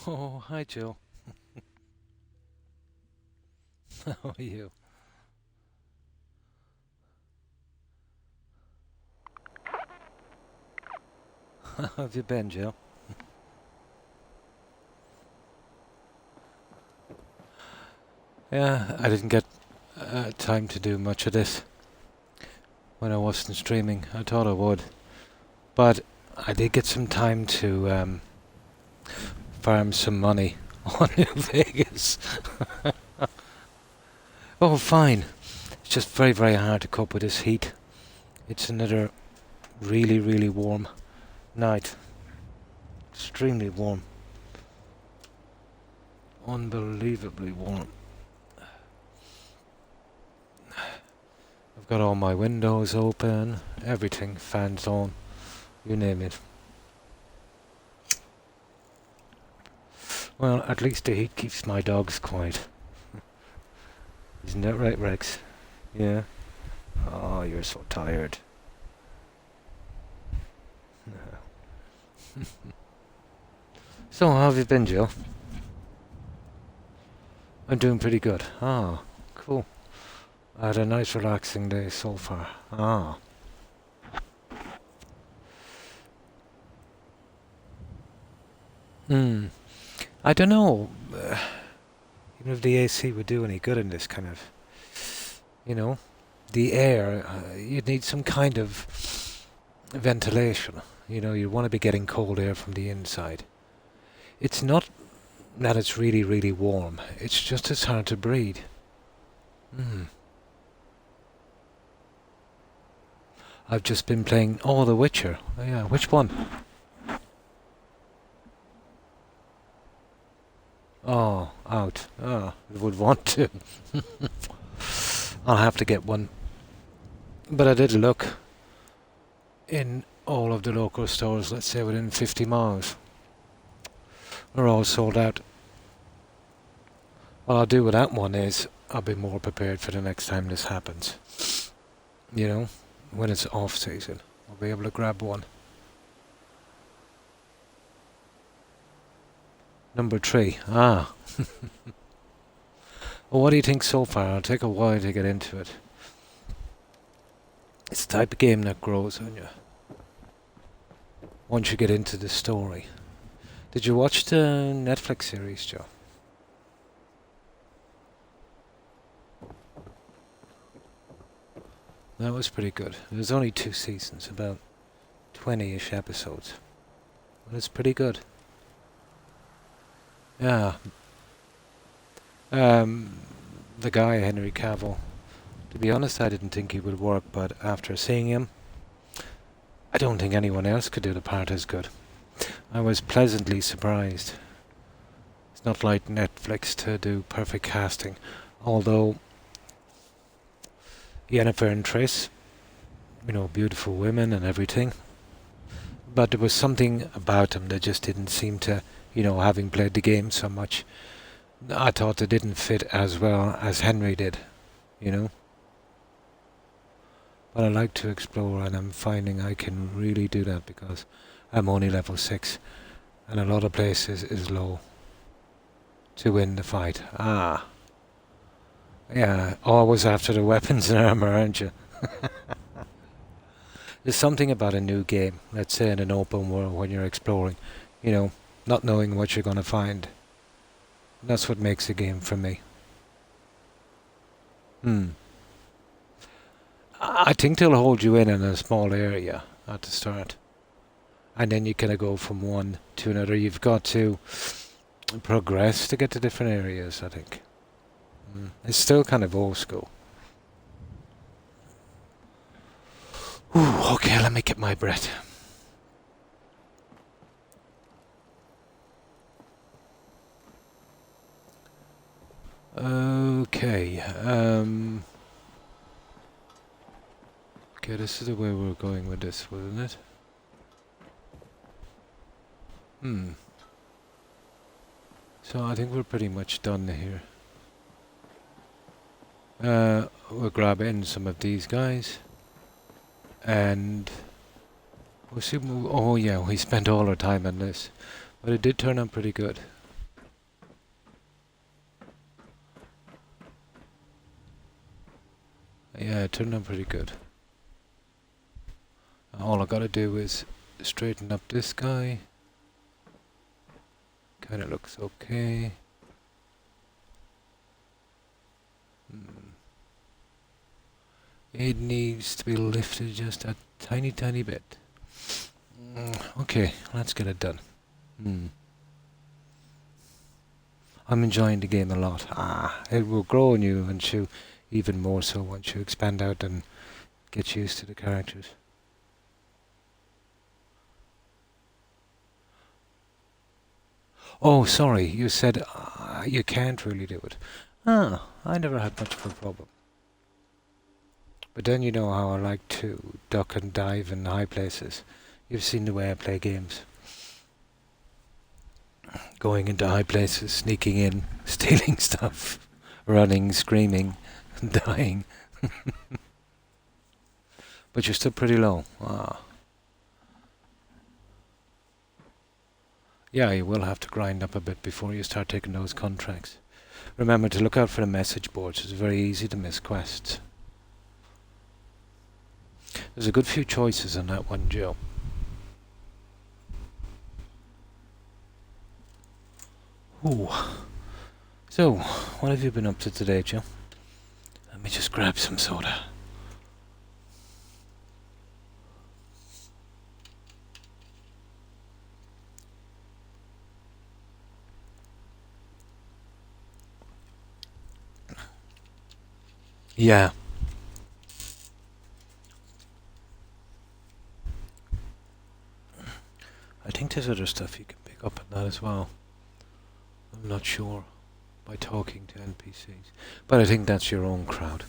Oh, hi, Joe. How are you? How have you been, Joe? Yeah, I didn't get time to do much of this when I wasn't streaming. I thought I would, but I did get some time to farm some money on New Vegas. Oh, fine. It's just very, very hard to cope with this heat. It's another really, really warm night. Extremely warm. Unbelievably warm. I've got all my windows open, everything, fans on, you name it. Well, at least the heat keeps my dogs quiet. Isn't that right, Rex? Yeah? Oh, you're so tired. So, how have you been, Jill? I'm doing pretty good. Ah, cool. I had a nice relaxing day so far. Ah. Hmm. I don't know. Even if the AC would do any good in this kind of, you know, the air, you'd need some kind of ventilation. You know, you want to be getting cold air from the inside. It's not that it's really, really warm. It's just it's hard to breathe. Hmm. I've just been playing The Witcher. Oh, yeah, which one? Oh, out. Oh, I would want to. I'll have to get one. But I did look in all of the local stores, let's say within 50 miles. They're all sold out. What I'll do with that one is I'll be more prepared for the next time this happens. You know, when it's off season, I'll be able to grab one. Number 3. Ah. Well, what do you think so far? It'll take a while to get into it. It's the type of game that grows on you once you get into the story. Did you watch the Netflix series, Joe? That was pretty good. There's only 2 seasons, about 20-ish episodes. But it's pretty good. Yeah. Um, the guy, Henry Cavill, to be honest, I didn't think he would work, but after seeing him, I don't think anyone else could do the part as good. I was pleasantly surprised. It's not like Netflix to do perfect casting, although Yennefer and Triss, beautiful women and everything, but there was something about them that just didn't seem to, having played the game so much, I thought they didn't fit as well as Henry did, you know. But I like to explore, and I'm finding I can really do that because I'm only level 6, and a lot of places is low to win the fight. Ah, yeah, always after the weapons and armor, aren't you? There's something about a new game, let's say in an open world when you're exploring, you know, not knowing what you're going to find. That's what makes a game for me. Hmm. I think they'll hold you in a small area at the start. And then you kind of go from one to another. You've got to progress to get to different areas, I think. It's still kind of old school. Ooh, okay, let me get my breath. Okay, okay, this is the way we're going with this, wasn't it? So I think we're pretty much done here. We'll grab in some of these guys. And we'll see. Oh yeah, we spent all our time on this. But it did turn out pretty good. Yeah, it turned out pretty good. All I gotta do is straighten up this guy. Kinda looks okay. Hmm. It needs to be lifted just a tiny, tiny bit. Okay, let's get it done. I'm enjoying the game a lot. It will grow on you and you even more so once you expand out and get used to the characters. Oh, sorry, you said you can't really do it. I never had much of a problem. But then you know how I like to duck and dive in high places. You've seen the way I play games. Going into high places, sneaking in, stealing stuff, running, screaming, dying. But you're still pretty low. Yeah, you will have to grind up a bit before you start taking those contracts. Remember to look out for the message boards. It's very easy to miss quests. There's a good few choices on that one, Joe. Ooh. So, what have you been up to today, Joe? Let me just grab some soda. Yeah. I think there's other stuff you can pick up on that as well. I'm not sure. By talking to NPCs. But I think that's your own crowd.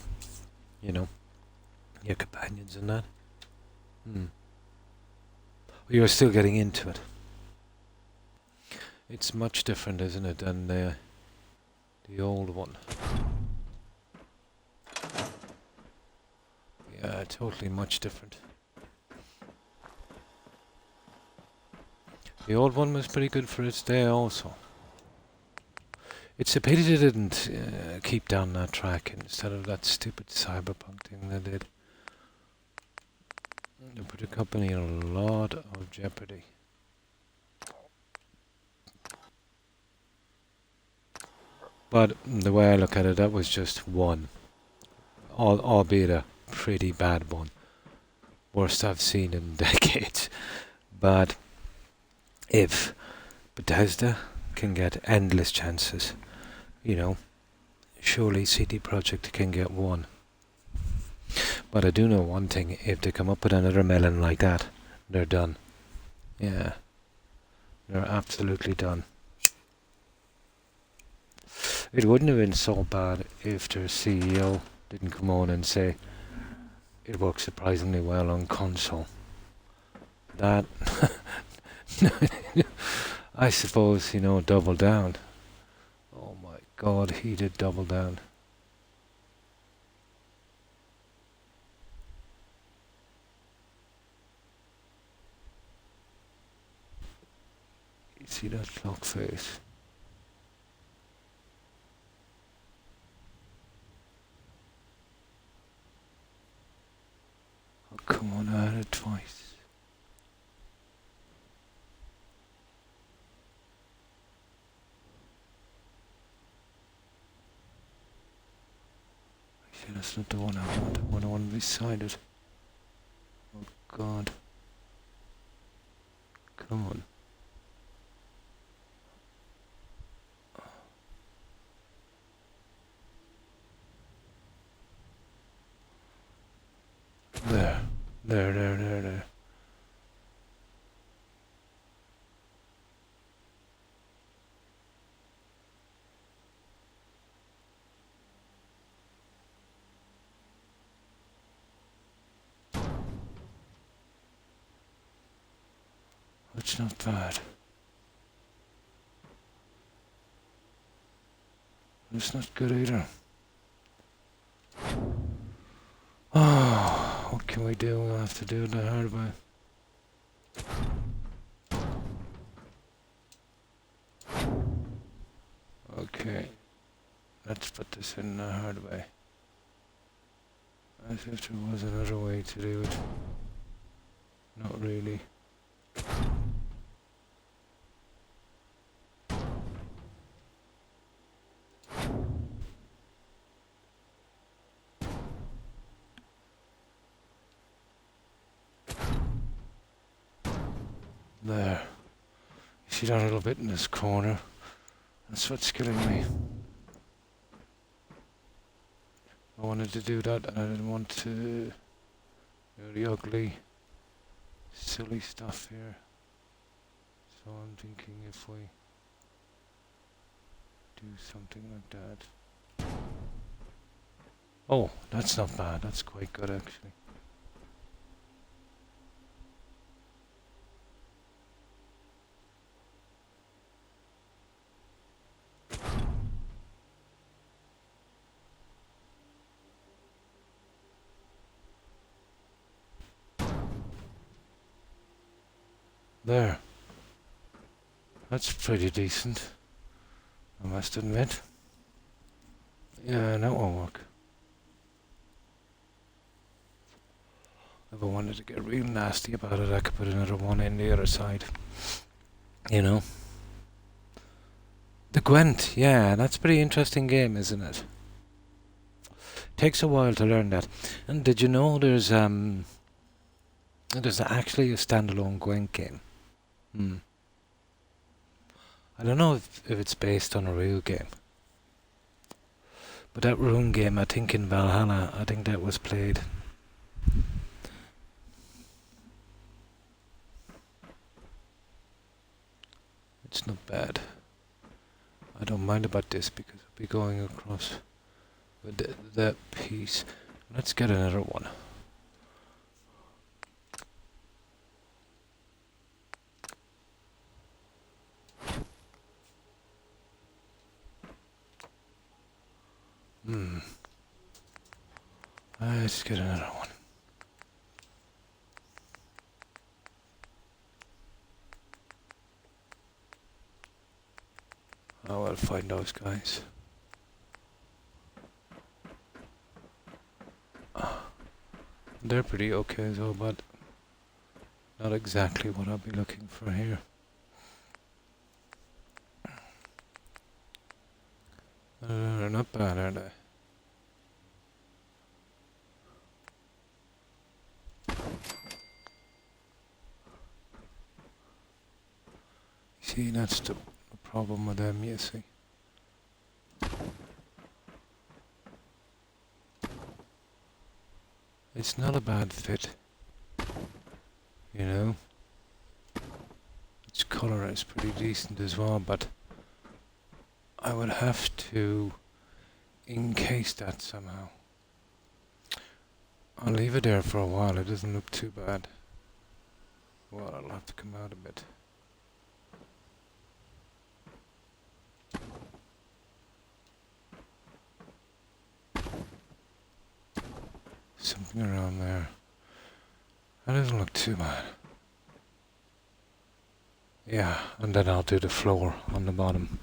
You know? Your companions and that. You're still getting into it. It's much different, isn't it, than the old one. Yeah, totally much different. The old one was pretty good for its day also. It's a pity they didn't keep down that track instead of that stupid cyberpunk thing they did. They put the company in a lot of jeopardy. But the way I look at it, that was just one. Albeit a pretty bad one. Worst I've seen in decades. But if Bethesda can get endless chances, you know, surely CD Projekt can get one. But I do know one thing, if they come up with another melon like that, they're done. Yeah. They're absolutely done. It wouldn't have been so bad if their CEO didn't come on and say it works surprisingly well on console. That, I suppose, double down. Oh my god, he did double down. You see that clock face? Oh, come on, I had it twice. See, that's not the one I want. I want the one beside it. Oh god. Come on. There. That's not bad. It's not good either. Oh, what can we do? We'll have to do it the hard way. Okay. Let's put this in the hard way. As if there was another way to do it. Not really. There. You see that little bit in this corner? That's what's killing me. I wanted to do that and I didn't want to do the ugly, silly stuff here. So I'm thinking if we do something like that. Oh, that's not bad. That's quite good actually. There. That's pretty decent, I must admit. Yeah, that won't work. If I wanted to get real nasty about it, I could put another one in the other side. You know? The Gwent, yeah, that's a pretty interesting game, isn't it? Takes a while to learn that. And did you know there's actually a standalone Gwent game? I don't know if it's based on a real game. But that Rune game, I think in Valhalla, I think that was played. It's not bad. I don't mind about this because I'll be going across with that piece. Let's get another one. Let's get another one. Oh, I'll find those guys. They're pretty okay as well, but not exactly what I'll be looking for here. They're not bad, are they? See, that's the problem with them, you see. It's not a bad fit, you know. Its colour is pretty decent as well, but I would have to encase that somehow. I'll leave it there for a while, it doesn't look too bad. Well, I'll have to come out a bit. Something around there. That doesn't look too bad. Yeah, and then I'll do the floor on the bottom.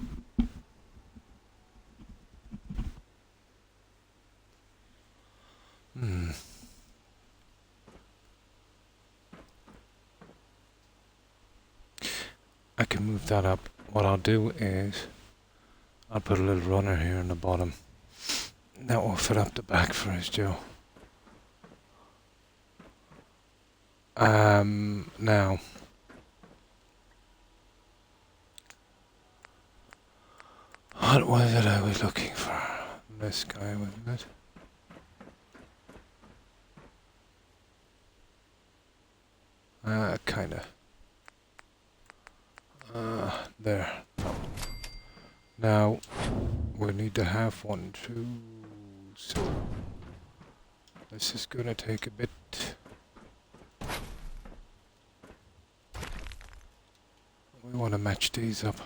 I can move that up. What I'll do is I'll put a little runner here in the bottom. That will fill up the back for us, Joe. Now what was it I was looking for? This guy, wasn't it? Kinda. There. No. Now we need to have one too. So this is gonna take a bit. We want to match these up.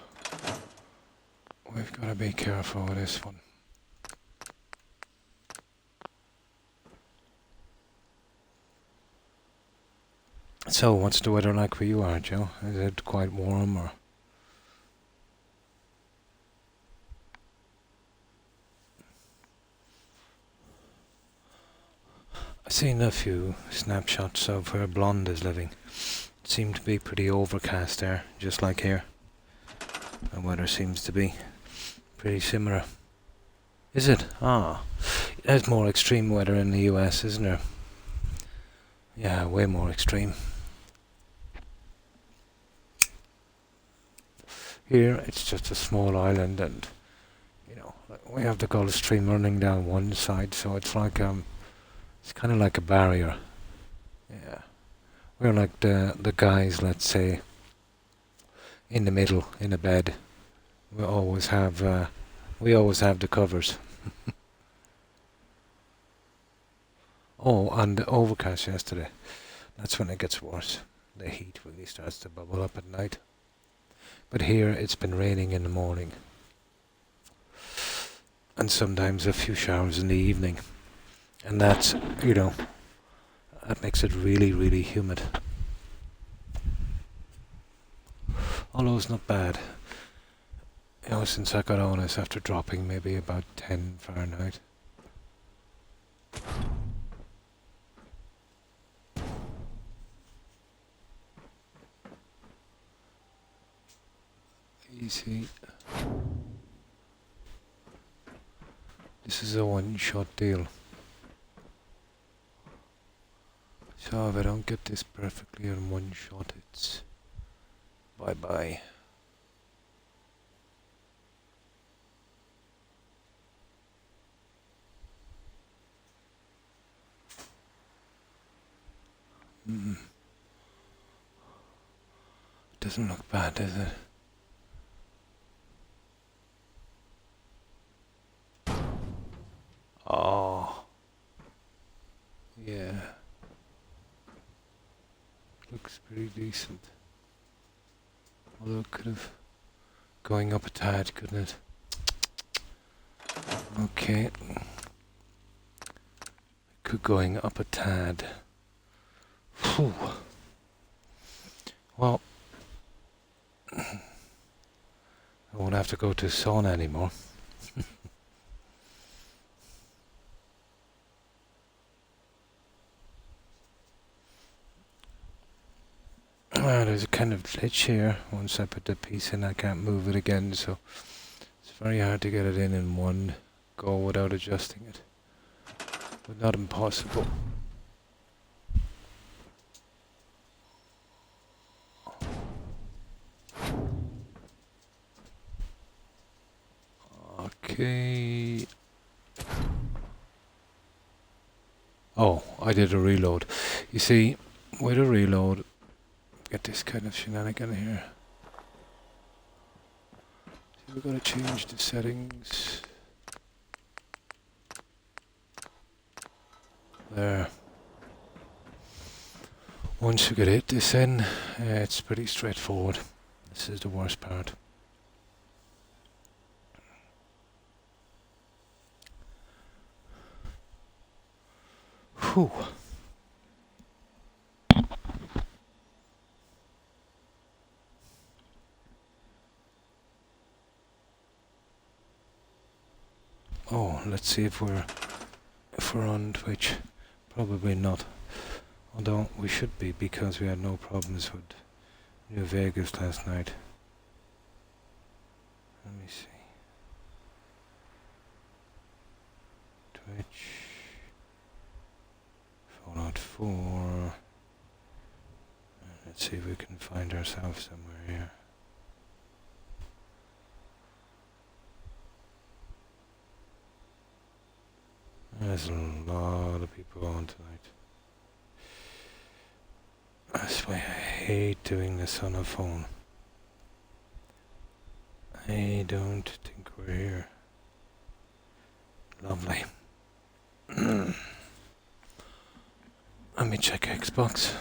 We've got to be careful with this one. So, what's the weather like where you are, Joe? Is it quite warm or? I've seen a few snapshots of where Blonde is living. It seemed to be pretty overcast there, just like here. The weather seems to be pretty similar. Is it? Ah, there's more extreme weather in the US, isn't there? Yeah, way more extreme. Here, it's just a small island, and we have the Gulf Stream running down one side, so it's like it's kind of like a barrier. Yeah, we're like the guys, let's say, in the middle in a bed. We always have the covers. Oh, and the overcast yesterday. That's when it gets worse. The heat really starts to bubble up at night. But here it's been raining in the morning. And sometimes a few showers in the evening. And that's, that makes it really, really humid. Although it's not bad. Since I got on this after dropping maybe about 10 Fahrenheit. Easy. This is a one-shot deal. So if I don't get this perfectly in one shot, it's bye-bye. Doesn't look bad, does it? Oh, yeah. Looks pretty decent. Although it could have going up a tad, couldn't it? Okay. Could going up a tad. Whew. Well, I won't have to go to sauna anymore. There's a kind of glitch here. Once I put the piece in, I can't move it again, so it's very hard to get it in one go without adjusting it. But not impossible. Okay. Oh, I did a reload. You see, with a reload, get this kind of shenanigan here. So we're going to change the settings. There. Once you get this in, it's pretty straightforward. This is the worst part. Whew. Oh, let's see if we're on Twitch. Probably not. Although we should be, because we had no problems with New Vegas last night. Let me see. Twitch. Fallout 4. Let's see if we can find ourselves somewhere here. There's a lot of people on tonight. That's why I hate doing this on a phone. I don't think we're here. Lovely. Let me check Xbox.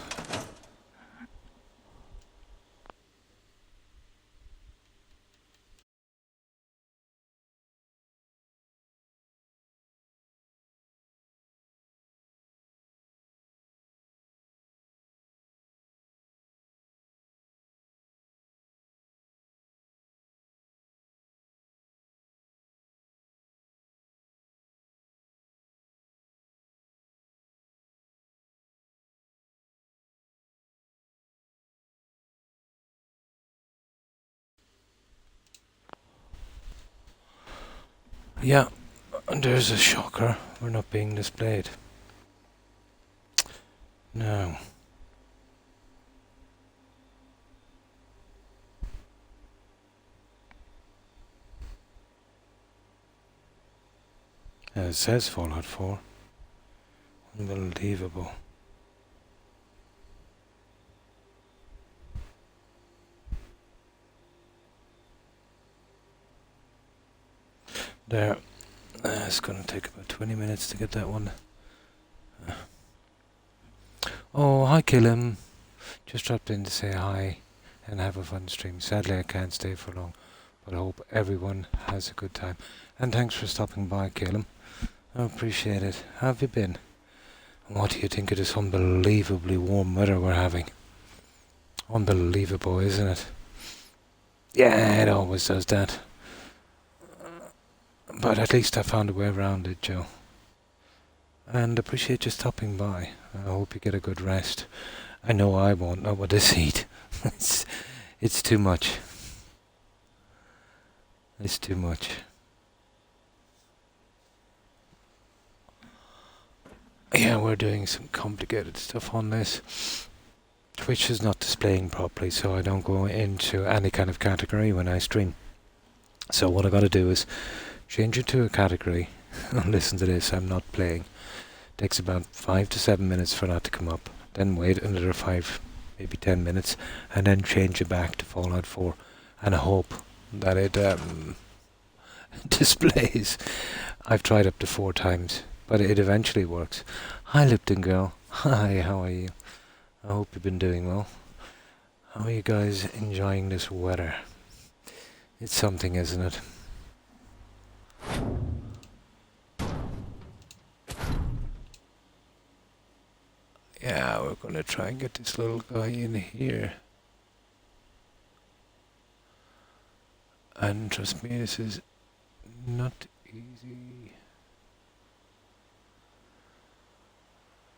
Yeah, and there's a shocker. We're not being displayed. No. It says Fallout 4. Unbelievable. There. It's going to take about 20 minutes to get that one. Oh, hi, Killam. Just dropped in to say hi and have a fun stream. Sadly, I can't stay for long, but I hope everyone has a good time. And thanks for stopping by, Killam. I appreciate it. How have you been? What do you think of this unbelievably warm weather we're having? Unbelievable, isn't it? Yeah, it always does that. But at least I found a way around it, Joe. And appreciate you stopping by. I hope you get a good rest. I know I won't, not with this heat. it's too much. It's too much. Yeah, we're doing some complicated stuff on this. Twitch is not displaying properly, so I don't go into any kind of category when I stream. So what I gotta do is change it to a category. Listen to this, I'm not playing. Takes about 5 to 7 minutes for that to come up. Then wait another 5, maybe 10 minutes, and then change it back to Fallout 4. And I hope that it displays. I've tried up to 4 times, but it eventually works. Hi, Lipton Girl. Hi, how are you? I hope you've been doing well. How are you guys enjoying this weather? It's something, isn't it? Yeah, we're gonna try and get this little guy in here. And trust me, this is not easy.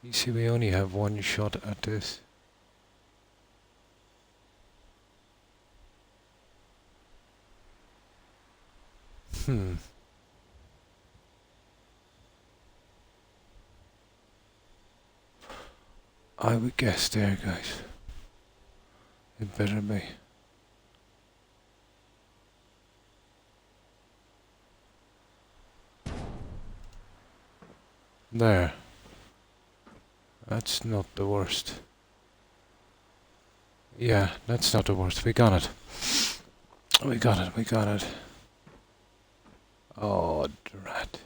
You see, we only have one shot at this. I would guess there, guys. It better be. There. That's not the worst. Yeah, that's not the worst. We got it. We got it, we got it. Oh, drat.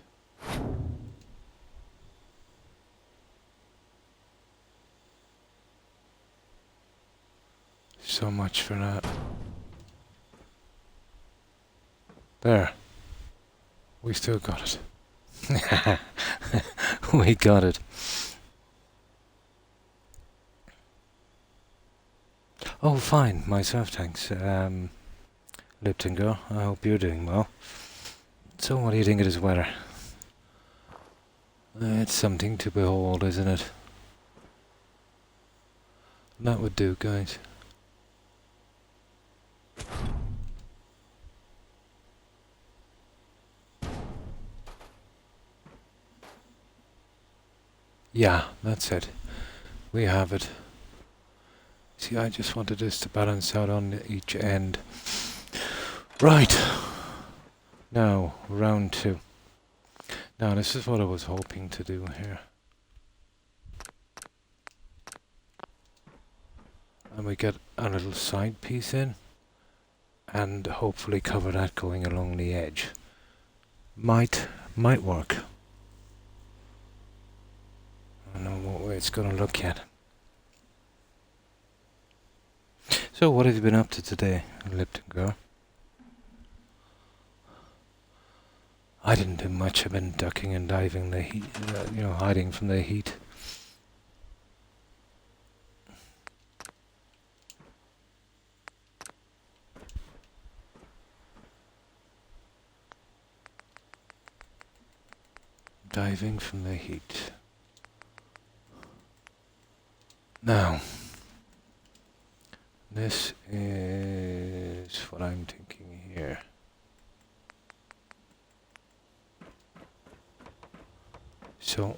So much for that. There. We still got it. We got it. Oh, fine. Myself, thanks. Lipton Girl, I hope you're doing well. So, what do you think of this weather? It's something to behold, isn't it? That would do, guys. Yeah, that's it. We have it. See, I just wanted this to balance out on each end. Right. Now, round 2. Now, this is what I was hoping to do here. And we get a little side piece in, and hopefully cover that going along the edge. Might work. I don't know what way it's gonna look yet. So, what have you been up to today, Lipton Girl? I didn't do much. I've been ducking and diving the heat, hiding from the heat. Diving from the heat. Now, this is what I'm thinking here. so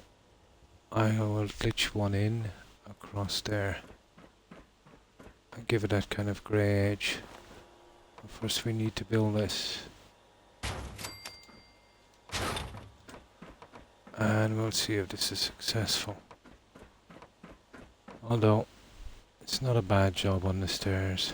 I will glitch one in across there and give it that kind of grey edge. First we need to build this. And we'll see if this is successful. Although, it's not a bad job on the stairs.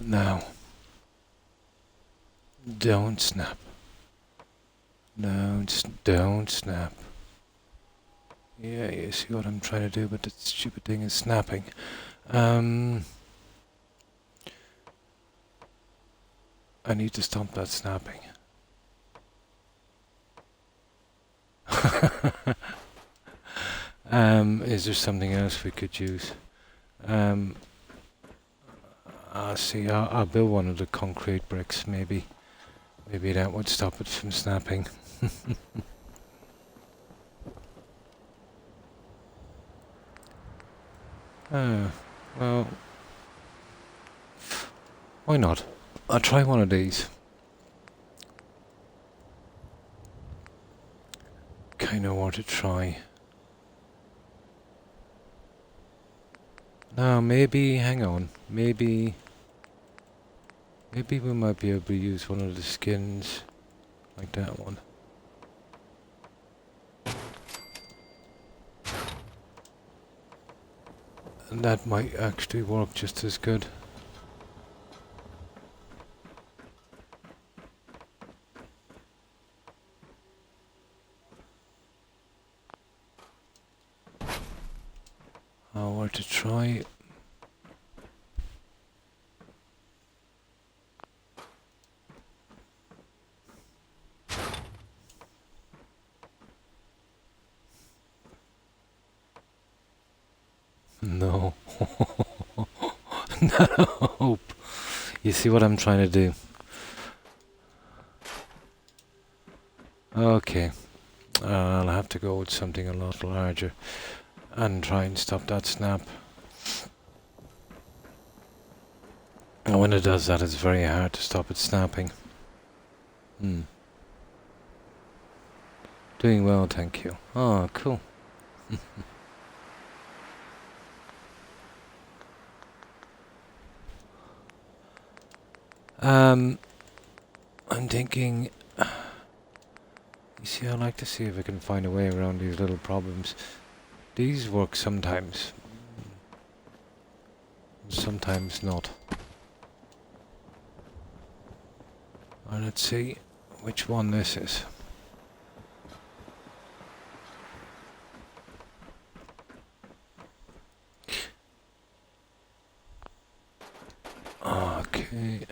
Now, don't snap. No, just don't snap. Yeah, you see what I'm trying to do, but that stupid thing is snapping. I need to stop that snapping. Is there something else we could use? I'll see. I'll build one of the concrete bricks, maybe. Maybe that would stop it from snapping. Well, why not? I'll try one of these. Kinda want to try. Now, maybe, hang on, maybe we might be able to use one of the skins, like that one. And that might actually work just as good. I want to try. No. No. You see what I'm trying to do? Okay. I'll have to go with something a lot larger and try and stop that snap. And when it does that, it's very hard to stop it snapping. Doing well, thank you. Oh, cool. I'm thinking... You see, I like to see if I can find a way around these little problems. These work sometimes. Sometimes not. Let's see which one this is. Okay.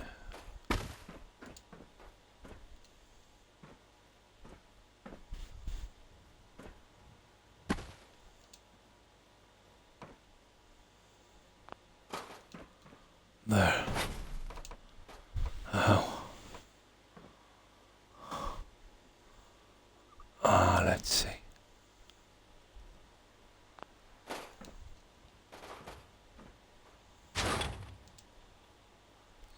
There. Oh. Let's see.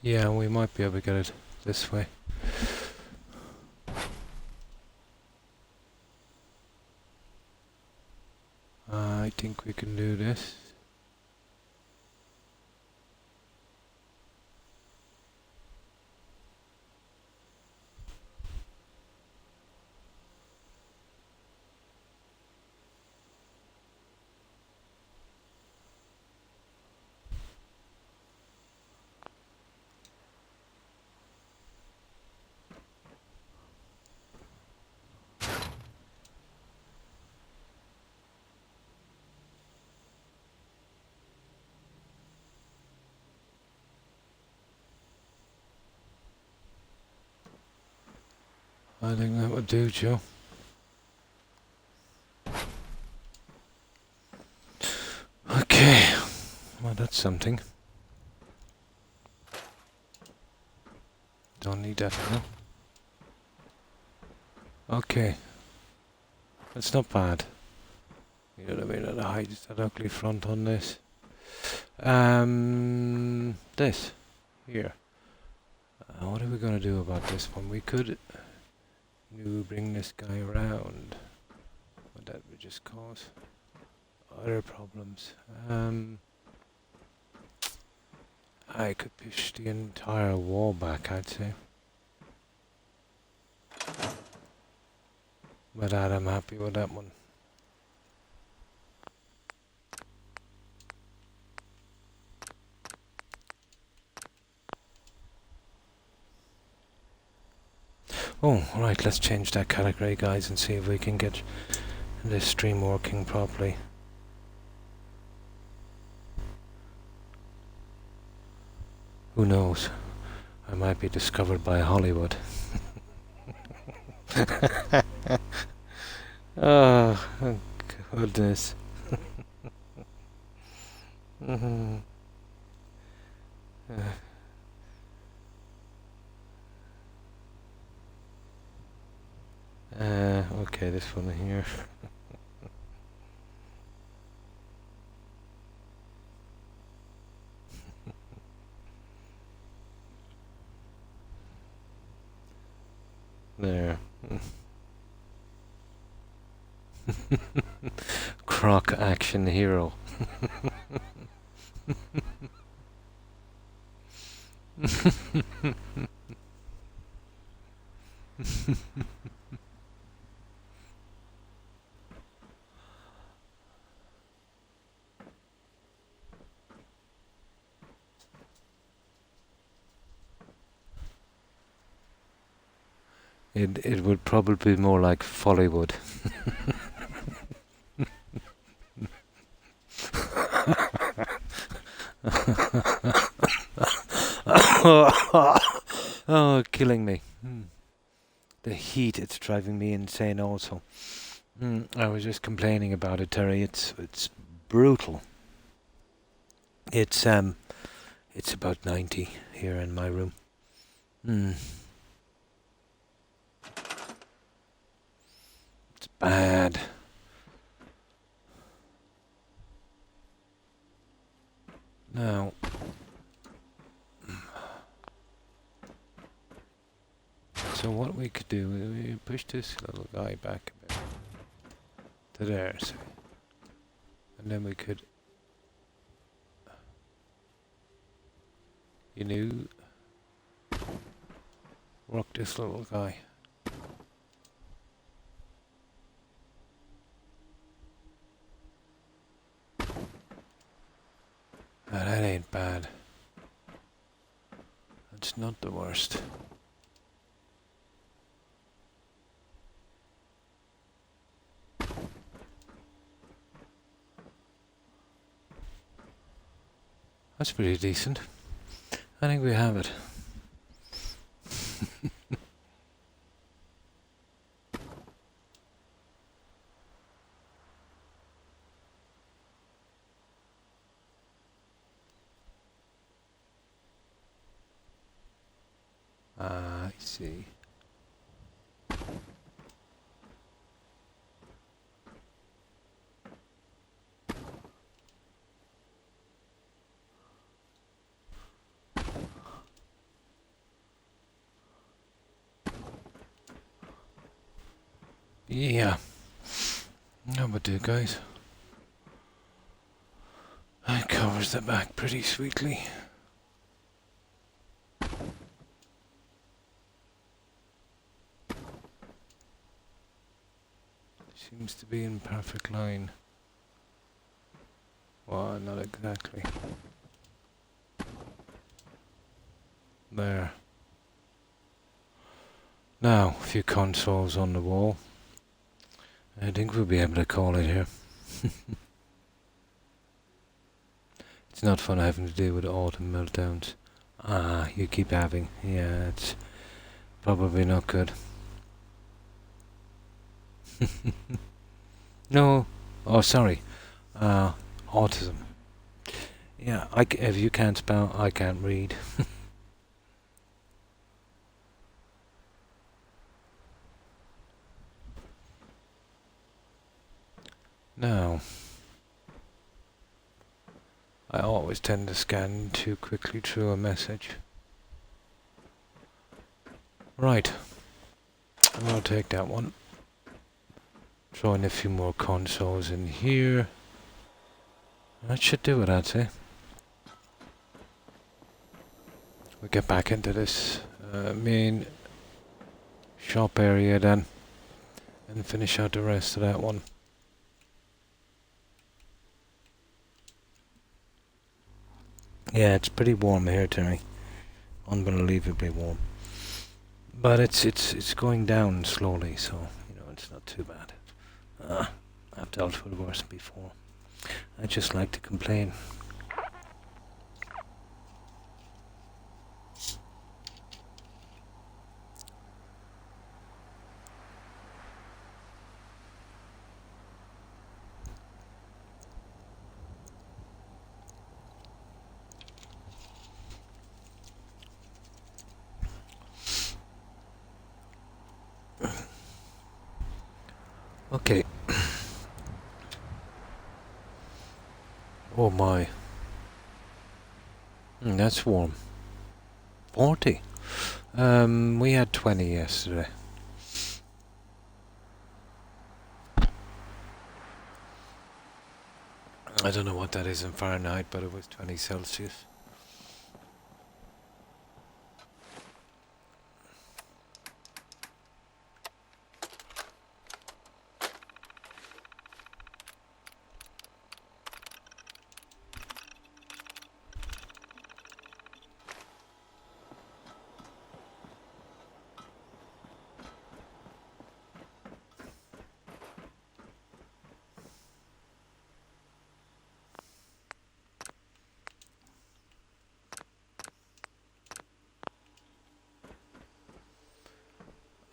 Yeah, we might be able to get it this way. I think we can do this. I think that would do, Joe. Okay, well that's something. Don't need that now. Okay, It's not bad. You know what I mean? And I just that ugly front on this. This here. What are we gonna do about this one? We could bring this guy around, but that would just cause other problems. I could push the entire wall back, I'd say. But that, I'm happy with that one. Oh, right, let's change that category, guys, and see if we can get this stream working properly. Who knows? I might be discovered by Hollywood. Oh, goodness. Okay, this one here. There. Croc action hero. It would probably be more like Follywood. Oh, killing me. The heat, it's driving me insane also. I was just complaining about it, Terry. It's brutal. It's about 90 here in my room. It's bad. Now, so what we could do, we push this little guy back a bit to there, see? And then we could, work this little guy. Now that ain't bad. That's not the worst. That's pretty decent. I think we have it. I see. Yeah. That would do, guys. That covers the back pretty sweetly. Seems to be in perfect line. Well, not exactly. There. Now, a few consoles on the wall. I think we'll be able to call it here. It's not fun having to deal with autumn meltdowns. You keep having. Yeah, it's probably not good. No. Oh, sorry. Autism. Yeah, if you can't spell, I can't read. Now, I always tend to scan too quickly through a message. Right, I'm gonna take that one. Throw in a few more consoles in here. That should do it, I'd say. We'll get back into this main shop area then, and finish out the rest of that one. Yeah, it's pretty warm here, Terry. Unbelievably warm. But it's going down slowly, so it's not too bad. I've dealt with worse before. I just like to complain. Okay. Oh my. That's warm. 40. We had 20 yesterday. I don't know what that is in Fahrenheit, but it was 20 Celsius.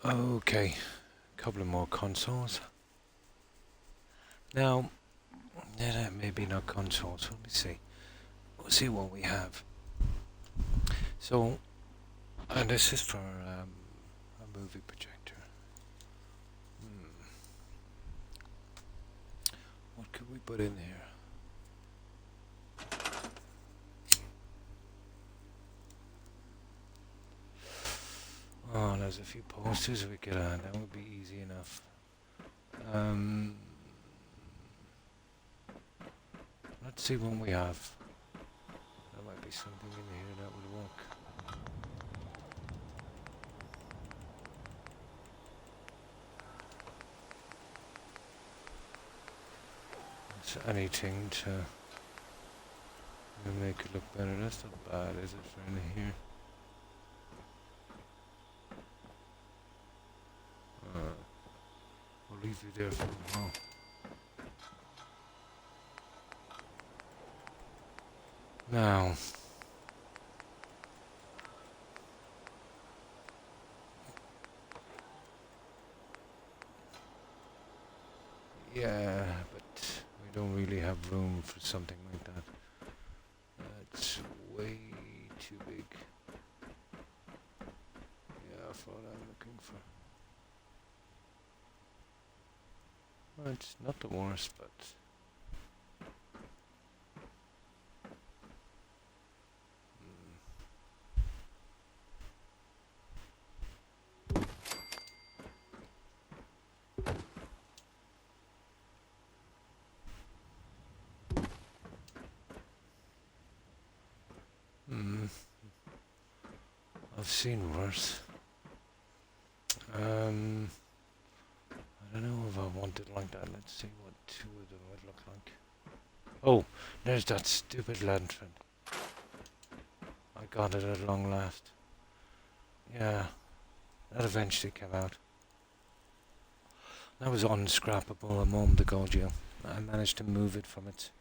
Okay, a couple of more consoles. Now, maybe not consoles. Let me see. We'll see what we have. So, and this is for a movie projector. What could we put in here? Oh, there's a few posters we could add. That would be easy enough. Let's see what we have. There might be something in here that would work. It's anything to make it look better. That's not bad, is it, for in here? I'll leave you there for a while. Now, yeah, but we don't really have room for something like that. That's way too big. Yeah, for what I'm looking for. Well, it's not the worst, but I've seen worse. I don't know if I want it like that. Let's see what two of them would look like. Oh, there's that stupid lantern. I got it at long last. Yeah, that eventually came out. That was unscrappable a moment ago, Jill. I managed to move it from its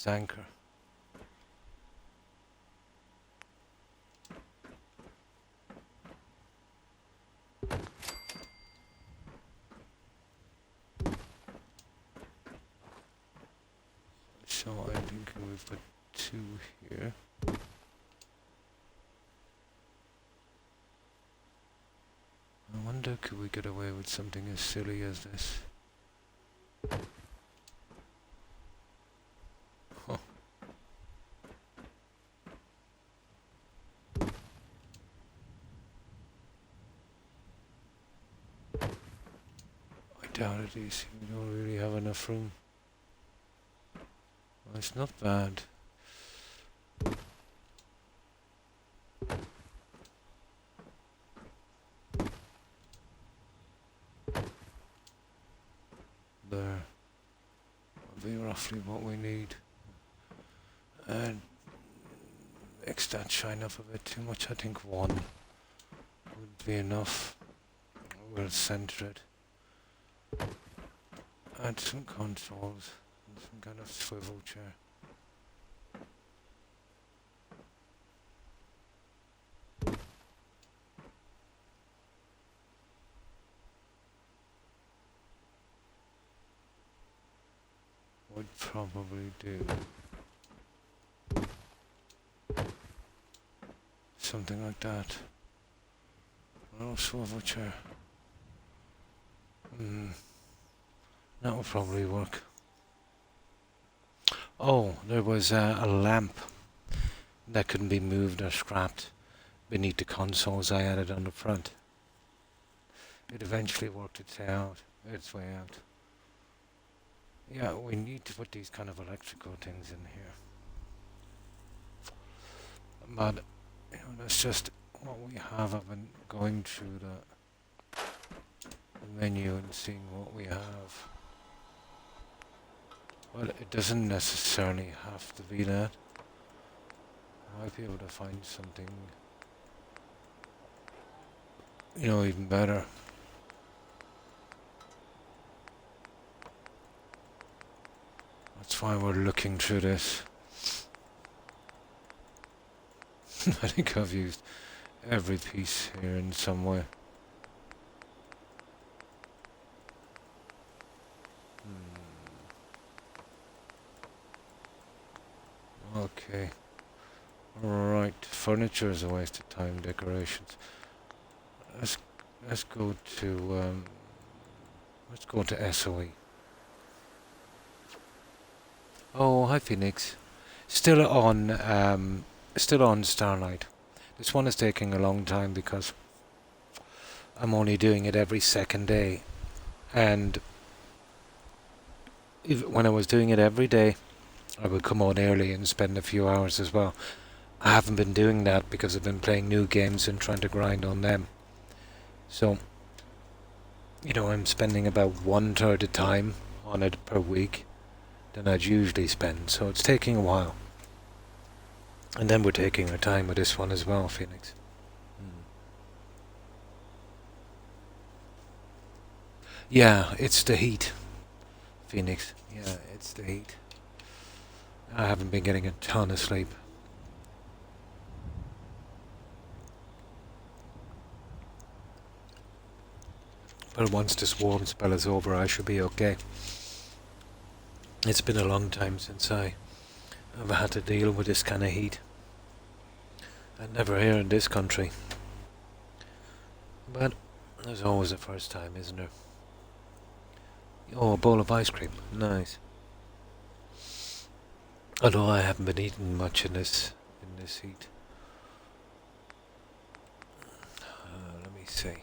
anchor. So I think we've got two here. I wonder, could we get away with something as silly as this? doubt it is. We don't really have enough room. Well, it's not bad. There. Will be roughly what we need. And mix that shine up a bit too much. I think one would be enough. We'll center it. Add some consoles and some kind of swivel chair. Would probably do something like that. A little swivel chair. That will probably work. Oh, there was a lamp that couldn't be moved or scrapped beneath the consoles I added on the front. It eventually worked its way out. Yeah, we need to put these kind of electrical things in here. But that's just what we have. I've been going through the menu and seeing what we have. Well, it doesn't necessarily have to be that. I might be able to find something, even better. That's why we're looking through this. I think I've used every piece here in some way. Okay. Right. Furniture is a waste of time. Decorations. Let's go to SOE. Oh, hi Phoenix. Still on Starlight. This one is taking a long time because I'm only doing it every second day, and when I was doing it every day, I would come on early and spend a few hours as well. I haven't been doing that because I've been playing new games and trying to grind on them. So, I'm spending about 1/3 the time on it per week than I'd usually spend, so it's taking a while. And then we're taking our time with this one as well, Phoenix. Yeah, it's the heat, Phoenix. Yeah, it's the heat. I haven't been getting a ton of sleep. But once this warm spell is over, I should be okay. It's been a long time since I've had to deal with this kind of heat. And never here in this country. But there's always a first time, isn't there? Oh, a bowl of ice cream. Nice. Although I haven't been eating much in this heat. Let me see.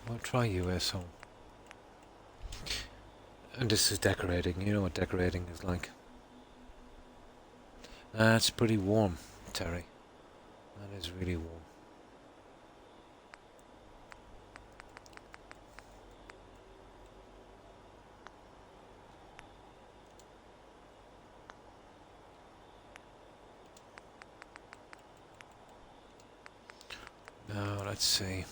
We'll try USO. And this is decorating. You know what decorating is like. That's pretty warm, Terry. That is really warm. Now, let's see.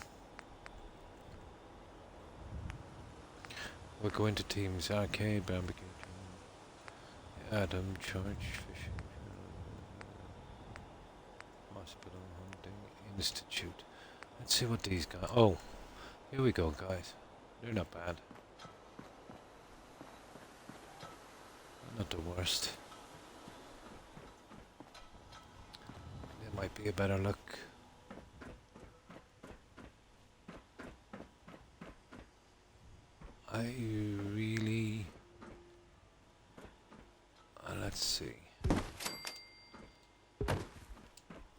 We're going to Teams Arcade, Barbecue, Adam, Church, Fishing, Hospital, Hunting, Institute. Let's see what these guys... Oh, here we go, guys. They're not bad. Not the worst. There might be a better look. I really... let's see.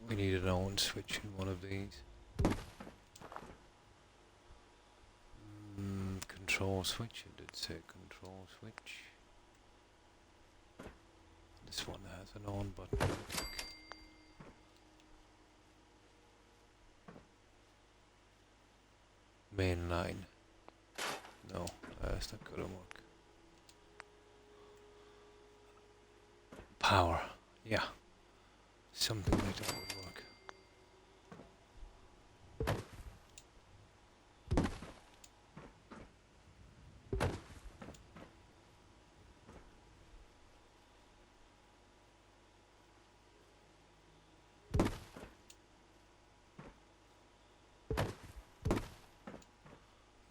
We need an on switch in one of these. control switch? It did say control switch. This one has an on button, I think. Main line. No, that's not gonna work. Power. Yeah. Something like that would work.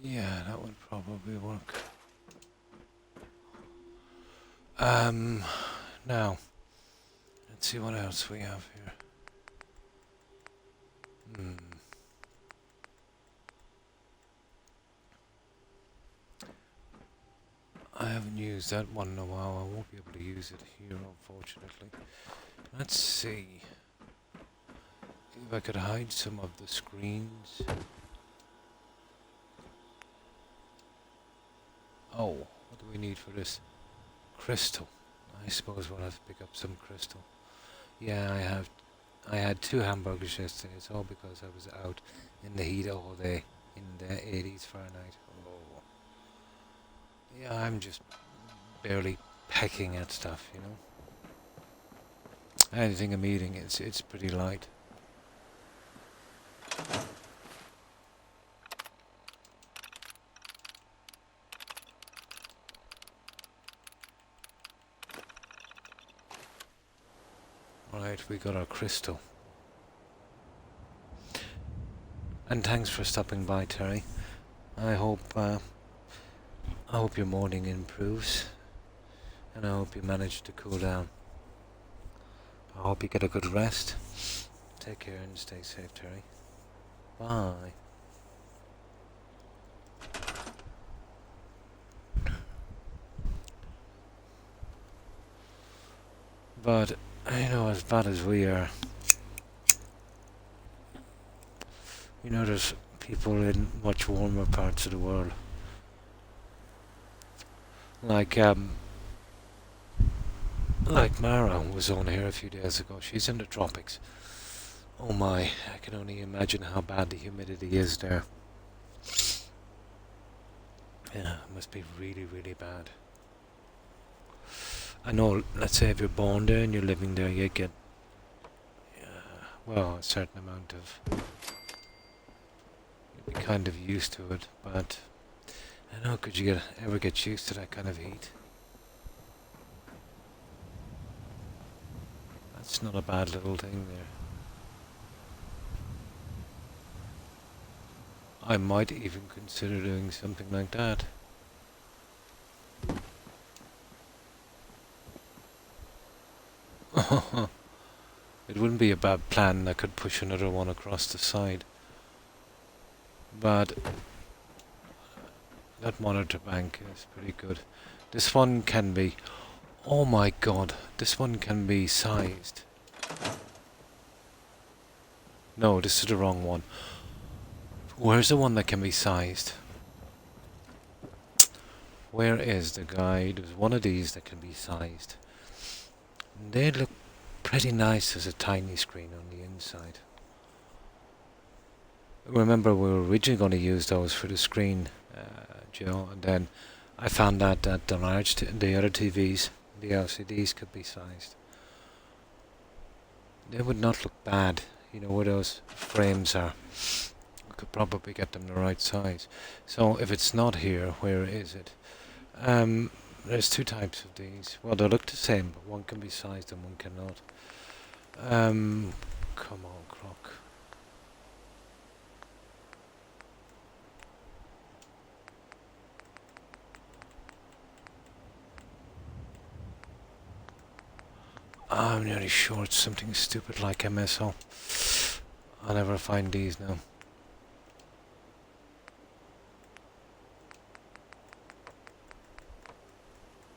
Yeah, that would probably work. Now, let's see what else we have here. I haven't used that one in a while. I won't be able to use it here, unfortunately. Let's see if I could hide some of the screens. Oh, what do we need for this? Crystal. I suppose we'll have to pick up some crystal. Yeah, I had 2 hamburgers yesterday. It's all because I was out in the heat all day in the 80s Fahrenheit. Oh. Yeah, I'm just barely pecking at stuff, you know. Anything I'm eating, it's pretty light. Right, we got our crystal. And thanks for stopping by, Terry. I hope your morning improves, and I hope you manage to cool down. I hope you get a good rest. Take care and stay safe, Terry. Bye. But, you know, as bad as we are, you know, there's people in much warmer parts of the world. Like Mara was on here a few days ago. She's in the tropics. Oh my, I can only imagine how bad the humidity is there. Yeah, it must be really, really bad. I know, let's say if you're born there and you're living there, you get, well, a certain amount of, you'll be kind of used to it, but I don't know, could you ever get used to that kind of heat? That's not a bad little thing there. I might even consider doing something like that. It wouldn't be a bad plan. I could push another one across the side. But that monitor bank is pretty good. This one can be... Oh my god, this one can be sized. No, this is the wrong one. Where's the one that can be sized? Where is the guide? There's one of these that can be sized. They look pretty nice as a tiny screen on the inside. Remember, we were originally going to use those for the screen, Joe, and then I found out that the other TVs, the LCDs, could be sized. They would not look bad, you know, where those frames are. We could probably get them the right size. So if it's not here, where is it? There's 2 types of these. Well, they look the same, but one can be sized and one cannot. Come on, Croc. I'm nearly sure it's something stupid like MSO. I'll never find these now.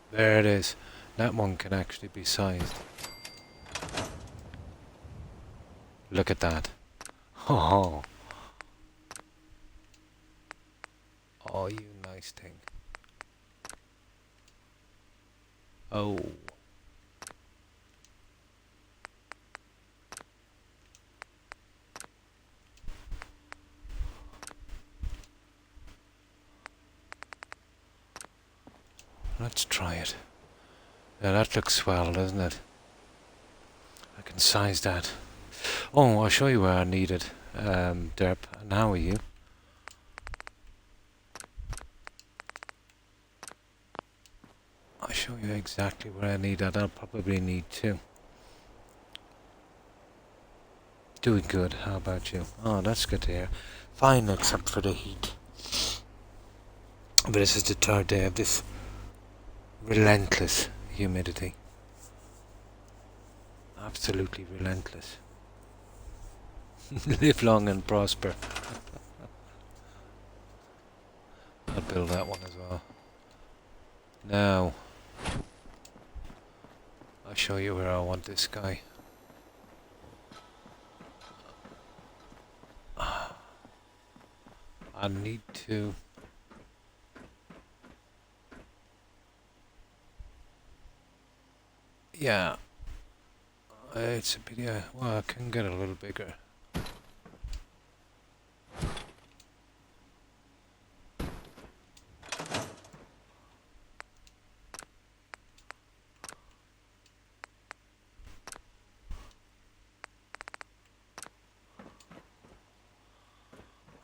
There it is. That one can actually be sized. Look at that. Oh, oh, you nice thing. Oh. Let's try it. Yeah, that looks swell, doesn't it? I can size that. Oh, I'll show you where I need it, Derp. And how are you? I'll show you exactly where I need that. I'll probably need two. Doing good. How about you? Oh, that's good to hear. Fine, except for the heat. But this is the third day of this relentless humidity. Absolutely relentless. Live long and prosper. I'll build that one as well. Now, I'll show you where I want this guy. I need to... Yeah. It's a bit... Yeah, well, I can get a little bigger.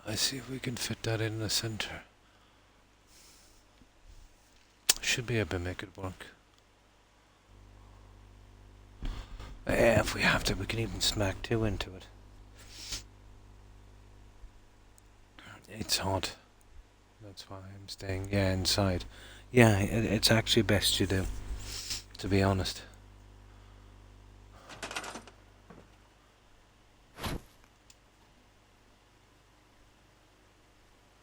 Let's see if we can fit that in the center. Should be able to make it work. Yeah, if we have to, we can even smack two into it. It's hot. That's why I'm staying, inside. Yeah, it's actually best you do, to be honest.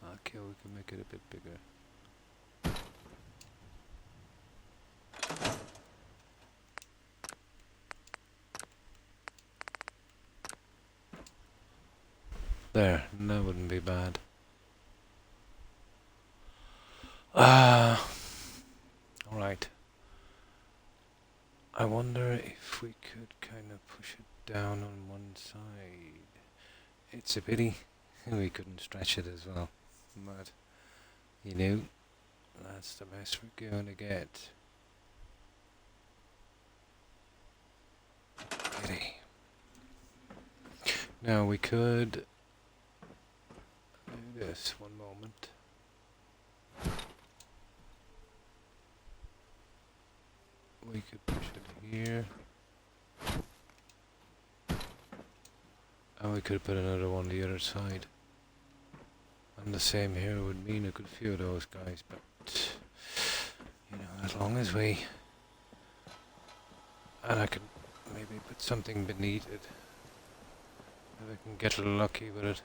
Okay, we can make it a bit bigger. There, that wouldn't be bad. Alright. I wonder if we could kind of push it down on one side. It's a pity we couldn't stretch it as well. But, you know, that's the best we're going to get. Pity. Now we could do this one moment. We could push it here. And we could put another one on the other side. And the same here would mean a good few of those guys, but you know, as long as we... And I could maybe put something beneath it. If I can get lucky with it.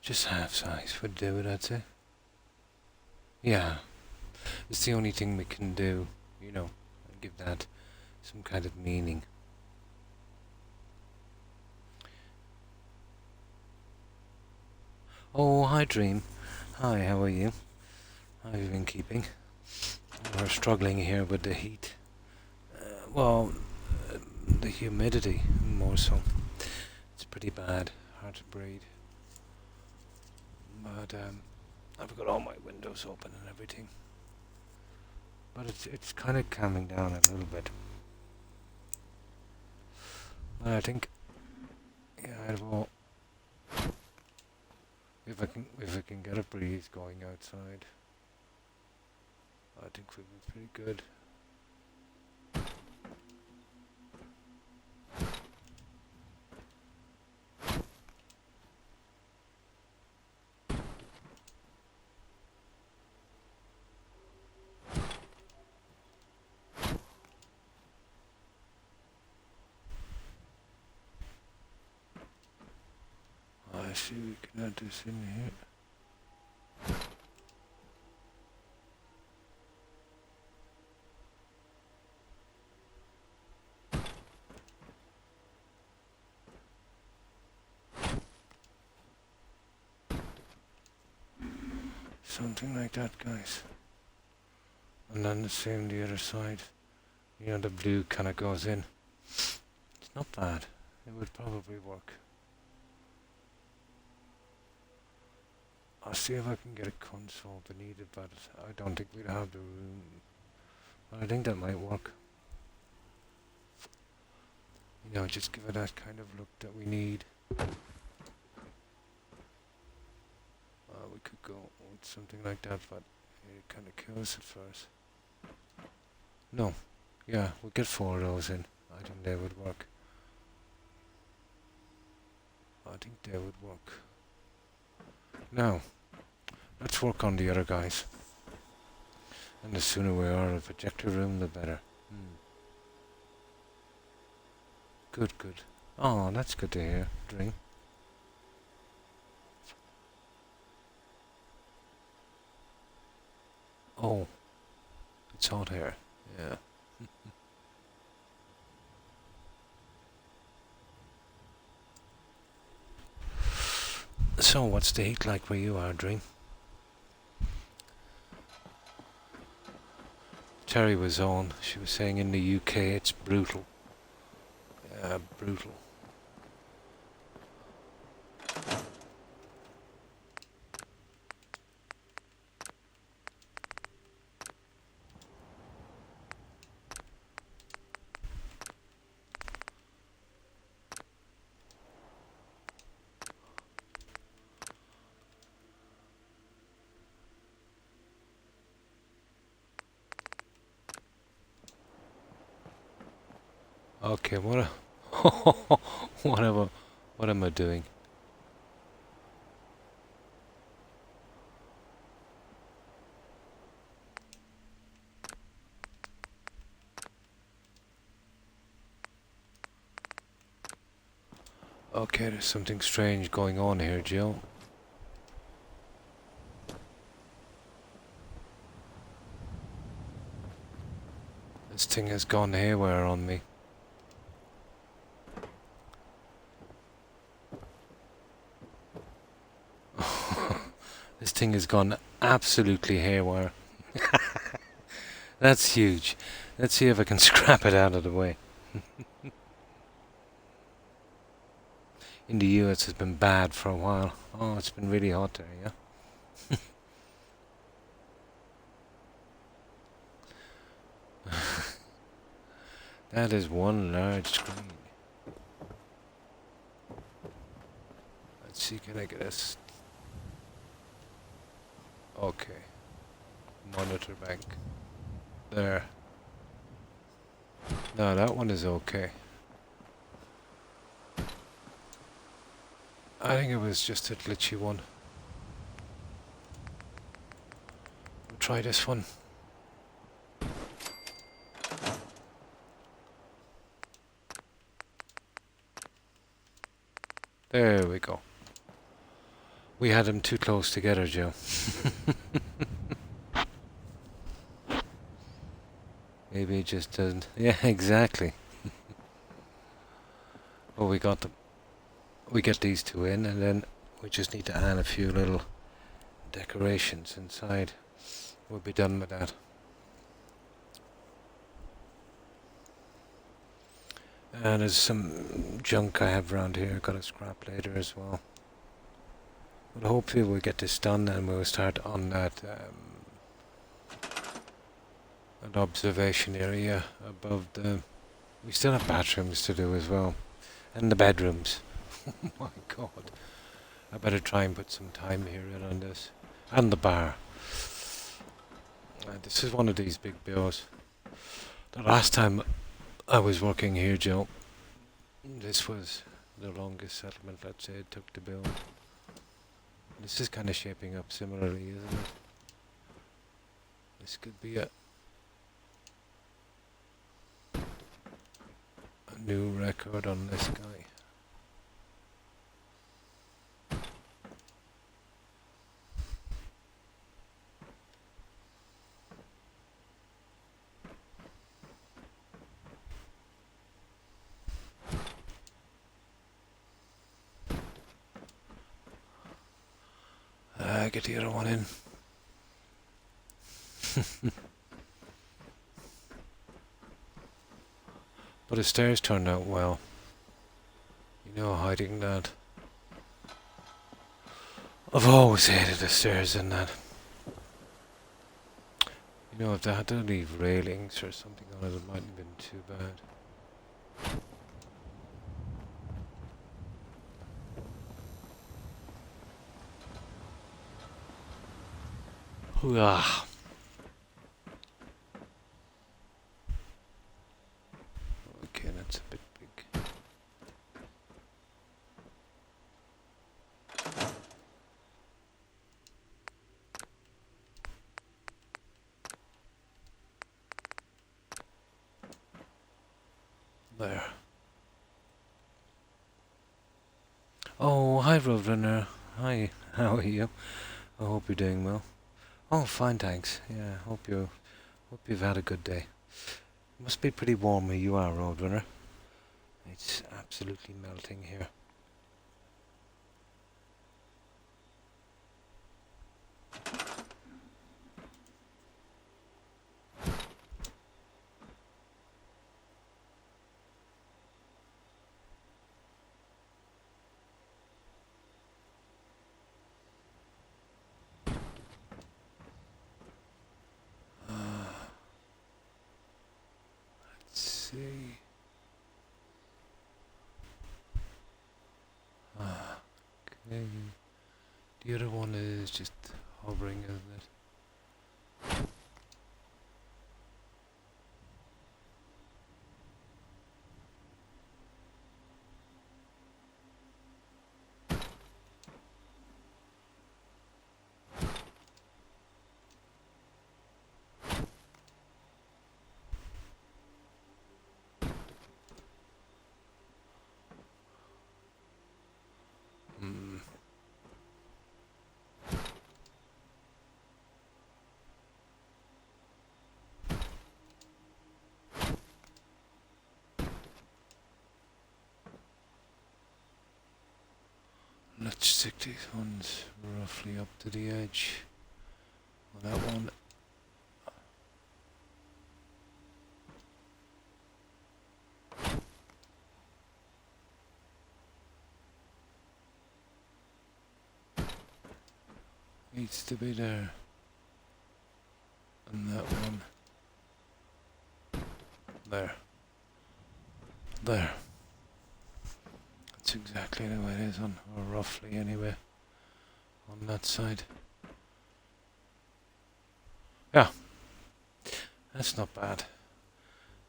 Just half size would do it, I'd say. Yeah, it's the only thing we can do, you know, and give that some kind of meaning. Oh, hi Dream. Hi, how are you? How have you been keeping? We're struggling here with the heat. The humidity more so. It's pretty bad, hard to breathe. But I've got all my windows open and everything. But it's kind of calming down a little bit. And I think, well, if I can get a breeze going outside, I think we'll be pretty good. See, we can add this in here. Something like that, guys. And then the same the other side. You know, the blue kind of goes in. It's not bad. It would probably work. I'll see if I can get a console to need it, but I don't think we'd have the room. But I think that might work. You know, just give it that kind of look that we need. We could go with something like that, but it kind of kills it first. No. Yeah, we'll get 4 of those in. I think they would work. I think they would work. Now, let's work on the other guys. And the sooner we are in a projector room, the better. Good, good. Oh, that's good to hear, Dream. Oh, it's hot here. Yeah. So, what's the heat like where you are, Dream? Terry was on. She was saying in the UK it's brutal. Yeah, brutal. Okay, what am I doing? Okay, there's something strange going on here, Jill. This thing has gone haywire on me. This thing has gone absolutely haywire. That's huge. Let's see if I can scrap it out of the way. In the US it's been bad for a while. Oh, it's been really hot there, yeah? That is one large screen. Let's see, can I get this? Okay. Monitor bank. There. No, that one is okay. I think it was just a glitchy one. We'll try this one. There we go. We had them too close together, Joe. Maybe it just doesn't. Yeah, exactly. Well, we got them. We get these two in, and then we just need to add a few little decorations inside. We'll be done with that. And there's some junk I have around here. Got to scrap later as well. But hopefully we'll get this done, and we'll start on that an observation area above the. We still have bathrooms to do as well, and the bedrooms. Oh my God! I better try and put some time here in on this, and the bar. This is one of these big bills. The last time I was working here, Joe, this was the longest settlement, let's say, it took to build. This is kind of shaping up similarly, isn't it? This could be a new record on this guy. Get the other one in. But the stairs turned out well. You know, hiding that. I've always hated the stairs in that. You know, if they had to leave railings or something on it, it mightn't have been too bad. Hooah. Okay, that's a bit big. There. Oh, hi Roadrunner. Hi, how are you? I hope you're doing well. Oh, fine, thanks. Yeah, hope you've had a good day. It must be pretty warm where you are, Roadrunner. It's absolutely melting here. Let's see. Okay. The other one is just hovering, isn't it? Hmm. Let's stick these ones roughly up to the edge. Well, that one. Needs to be there. And that one. There. There. That's exactly the way it is on, or roughly anyway, on that side. Yeah. That's not bad.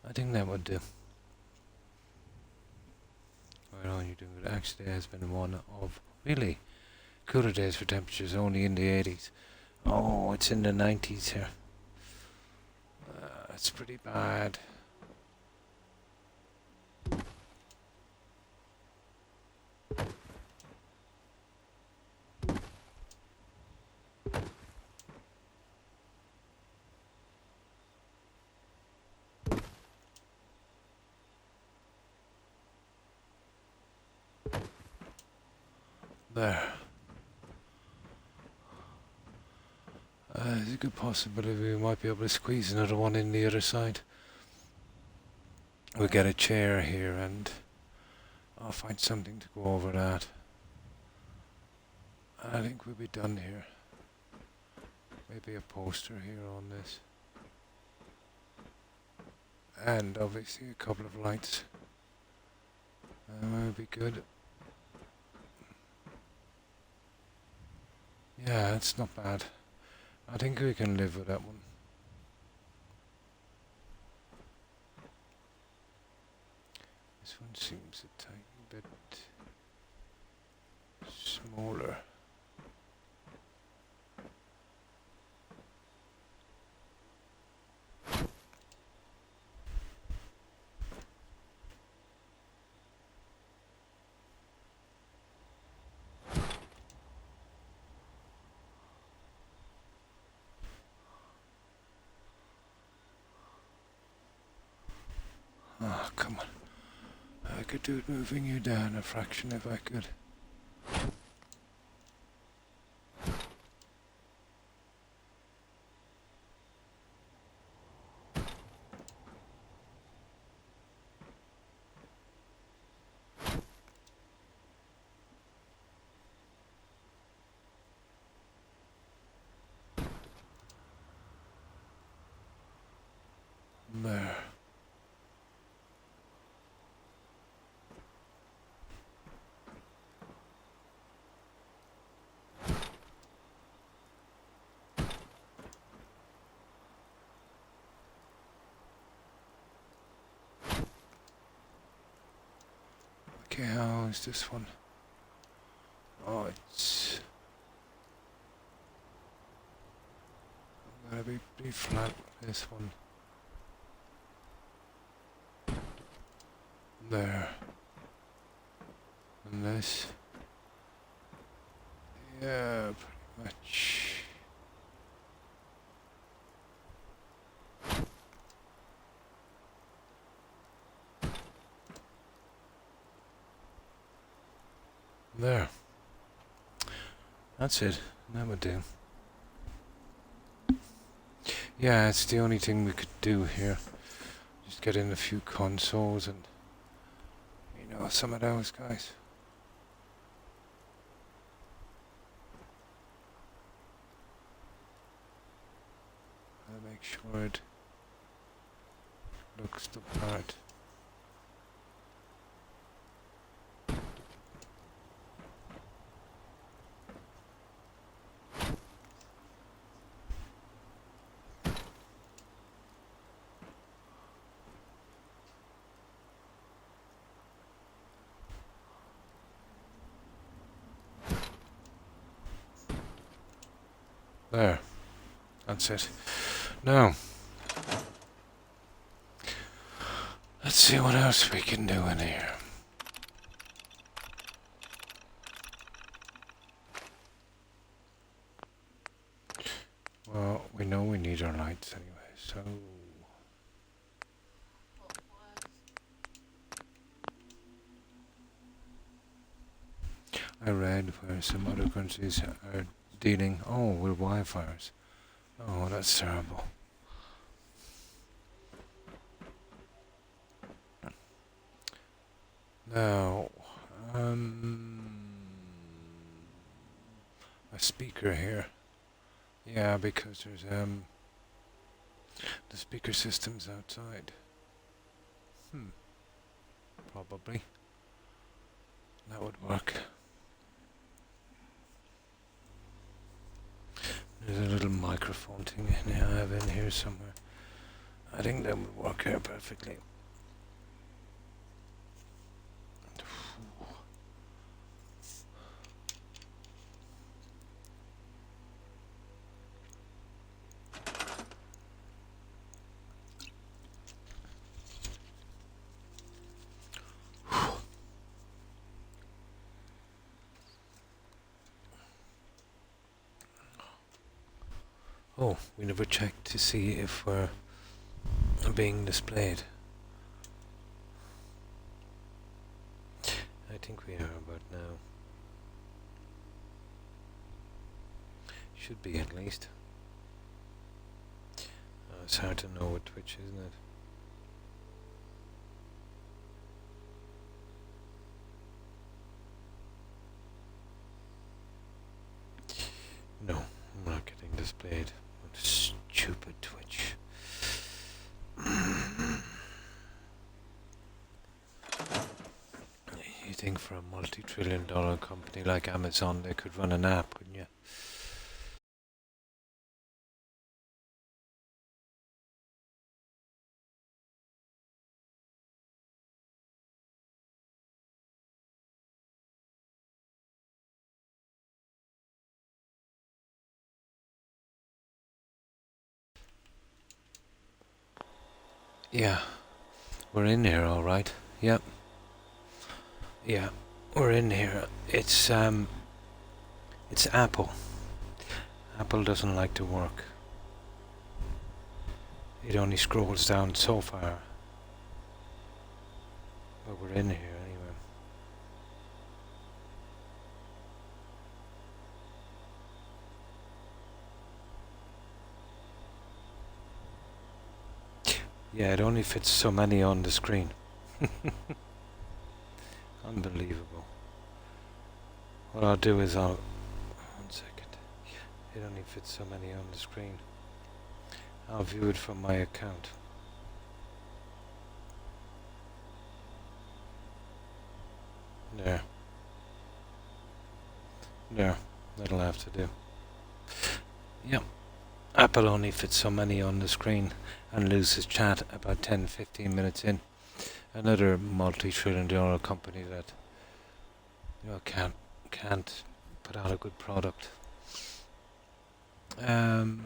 I think that would do. Right on, you're doing good. Actually, there has been one of really cooler days for temperatures, only in the 80s. Oh, it's in the 90s here. That's pretty bad. There. There's a good possibility we might be able to squeeze another one in the other side. We'll get a chair here and I'll find something to go over that. I think we'll be done here. Maybe a poster here on this. And obviously a couple of lights. That would be good. Yeah, it's not bad. I think we can live with that one. This one seems a tiny bit smaller. Oh, come on. I could do it moving you down a fraction if I could. Okay, how is this one? Oh, it's gotta be pretty flat with this one. There. And this. Yeah, pretty much. There. That's it. That would do. Yeah, it's the only thing we could do here. Just get in a few consoles and, you know, some of those guys. I'll make sure it looks the part. There. That's it. Now, let's see what else we can do in here. Well, we know we need our lights anyway, so... I read where some other countries are dealing, with wildfires. Oh, that's terrible. Now, a speaker here. Yeah, because there's the speaker system's outside. Probably. That would work. There's a little microphone thing I have in here somewhere. I think that would work here perfectly. Oh, we never checked to see if we're being displayed. I think we are about now. Should be at least. It's hard to know with Twitch, isn't it? No, I'm not getting displayed. Stupid Twitch. You think for a multi-trillion-dollar company like Amazon they could run an app, couldn't you? Yeah, we're in here all right. Yep. Yeah, we're in here. It's Apple. Apple doesn't like to work. It only scrolls down so far. But we're in here anyway. Yeah, it only fits so many on the screen. Unbelievable. What I'll do is one second. It only fits so many on the screen. I'll view it from my account. There. There. That'll have to do. Yep. Apple only fits so many on the screen and loses chat about 10-15 minutes in. Another multi-trillion-dollar company that You know, can't put out a good product. Um,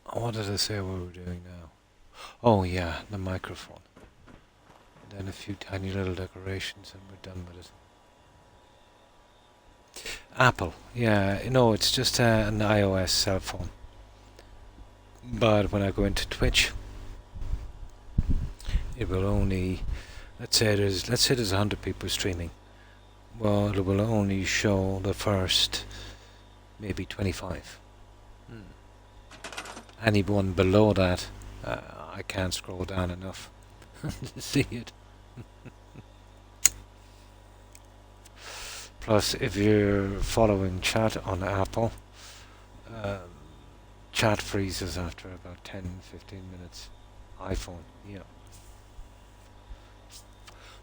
what did I say we were doing now? Oh yeah, the microphone. Then a few tiny little decorations and we're done with it. Apple, yeah, no, it's just an iOS cell phone. But when I go into Twitch, it will only, let's say there's 100 people streaming. Well, it will only show the first maybe 25. Anyone below that, I can't scroll down enough to see it. Plus, if you're following chat on Apple, um, chat freezes after about 10-15 minutes. iPhone, yeah,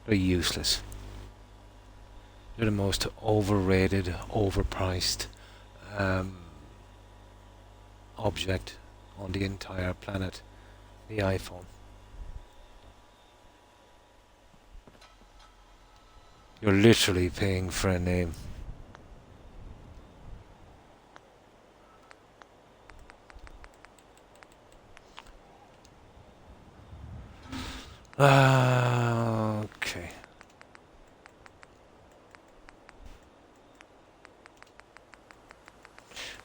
they're useless. They're the most overrated, overpriced um, object on the entire planet. The iPhone. You're literally paying for a name. Okay.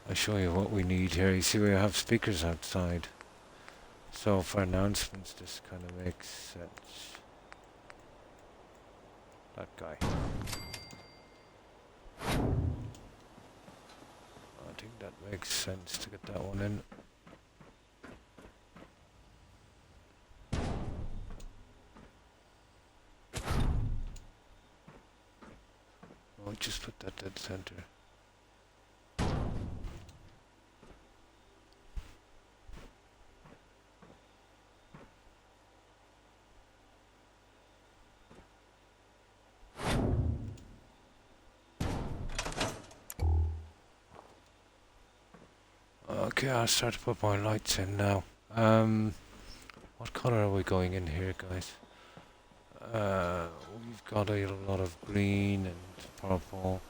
I'll show you what we need here. You see, we have speakers outside. So for announcements, this kind of makes sense. That guy. I think that makes sense to get that one in. I'll just put that dead center. Okay, I'll start to put my lights in now. What color are we going in here, guys? We've got a lot of green and purple.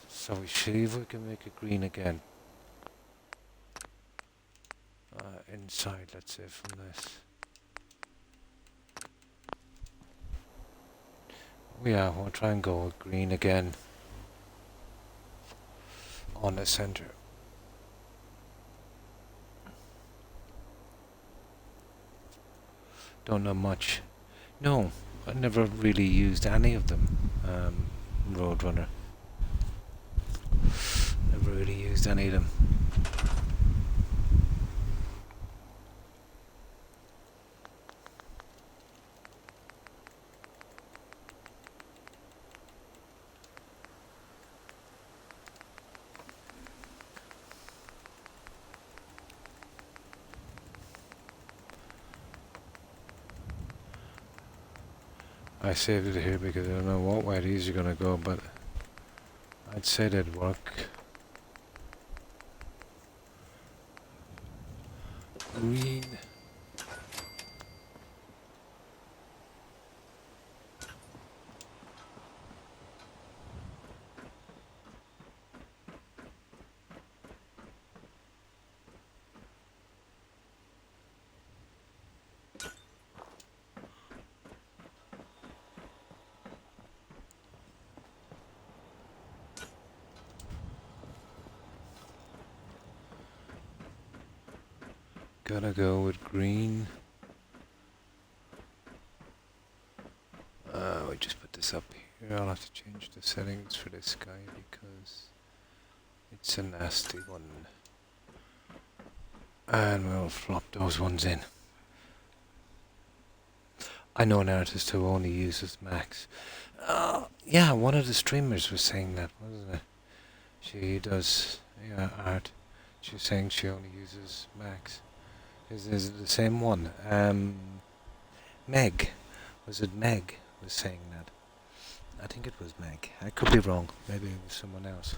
So we see if we can make it green again. Inside, let's say, from this. Yeah, we'll try and go with green again on the center. Don't know much. No, I never really used any of them. Roadrunner. Never really used any of them. I saved it here because I don't know what way these are gonna go, but I'd say they'd work. Green. Gotta go with green. We just put this up here. I'll have to change the settings for this guy because it's a nasty one. And we'll flop those ones in. I know an artist who only uses Macs. Yeah, one of the streamers was saying that, wasn't it? She does art. She was saying she only uses Macs. Is it the same one? Meg. Was it Meg was saying that? I think it was Meg. I could be wrong. Maybe it was someone else.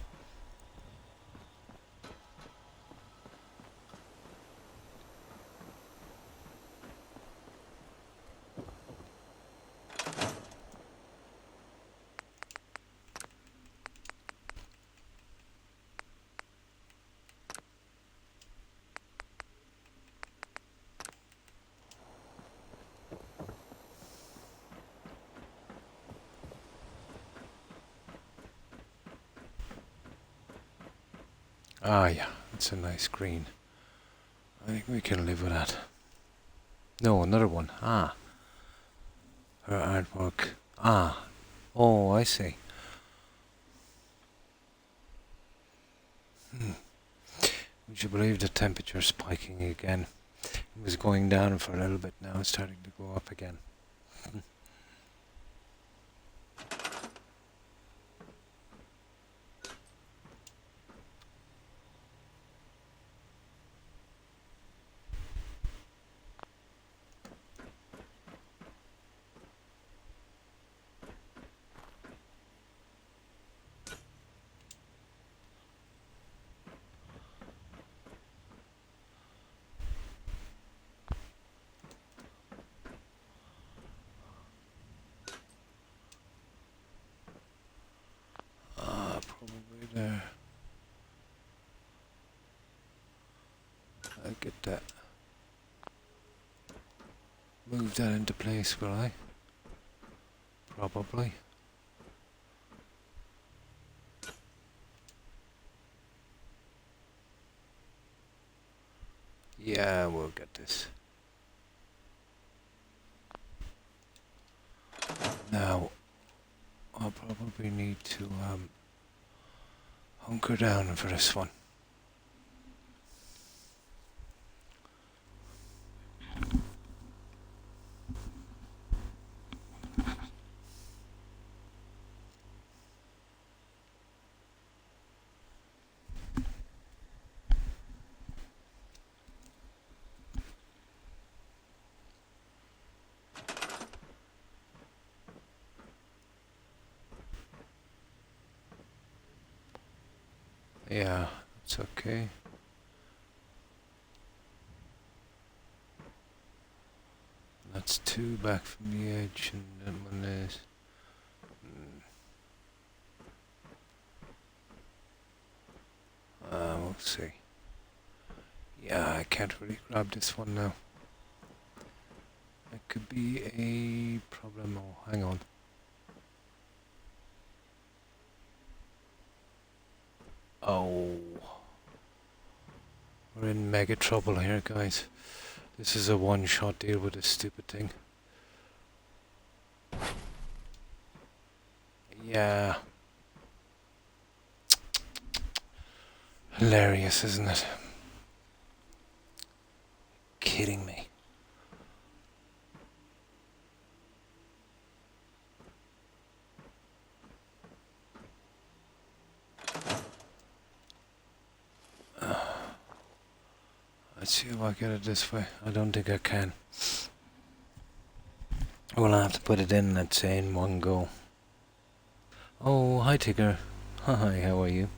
Ah, yeah, it's a nice green. I think we can live with that. No, another one. Ah, her artwork. Ah, oh, I see. Would you believe the temperature spiking again? It was going down for a little bit, now it's starting to go up again. Ah, probably there. I'll get that. Move that into place, will I? Probably. Yeah, we'll get this. Now, I'll probably need to hunker down for this one. Yeah, it's okay. That's two back from the edge, and then one is. We'll see. Yeah, I can't really grab this one now. That could be a problem. Oh, hang on. Oh. We're in mega trouble here, guys. This is a one-shot deal with this stupid thing. Yeah. Hilarious, isn't it? Kidding me. Let's see if I get it this way. I don't think I can. Well, I have to put it in, let's say, in one go. Oh, hi Tigger. Hi, how are you?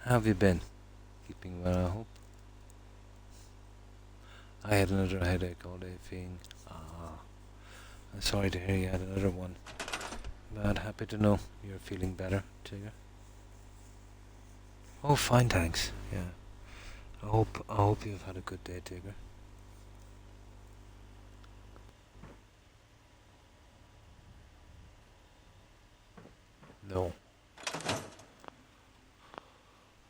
How have you been? Keeping well, I hope. I had another headache all day, feeling. Ah, I'm sorry to hear you had another one. But happy to know you're feeling better, Tigger. Oh, fine, thanks. Yeah. I hope you've had a good day, Tigger. No.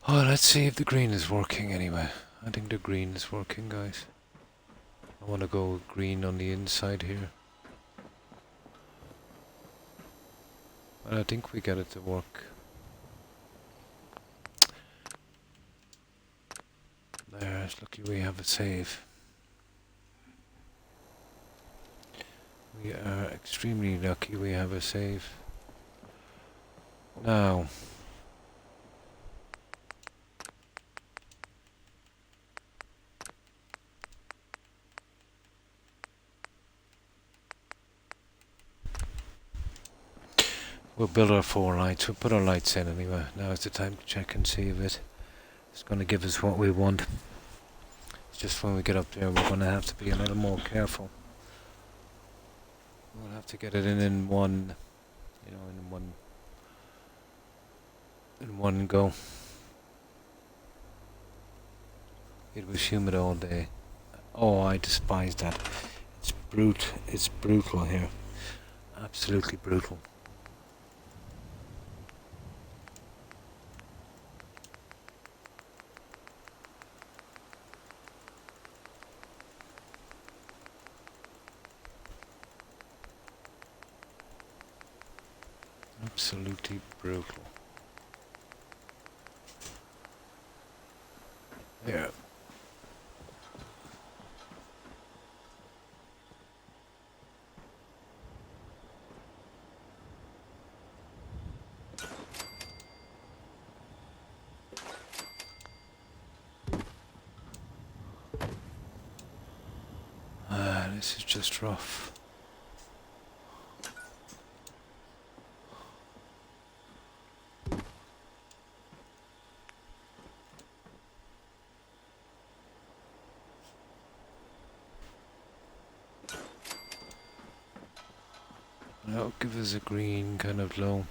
Oh, let's see if the green is working anyway. I think the green is working, guys. I want to go green on the inside here. And I think we get it to work. There's lucky we have a save. We are extremely lucky we have a save. Now. We'll build our 4 lights. We'll put our lights in anyway. Now is the time to check and see if it's going to give us what we want. It's just when we get up there we're going to have to be a little more careful. We'll have to get it in one, in one go. It was humid all day. Oh, I despise that. It's brutal here. Absolutely brutal. absolutely brutal. There. This is just rough. That'll give us a green kind of low.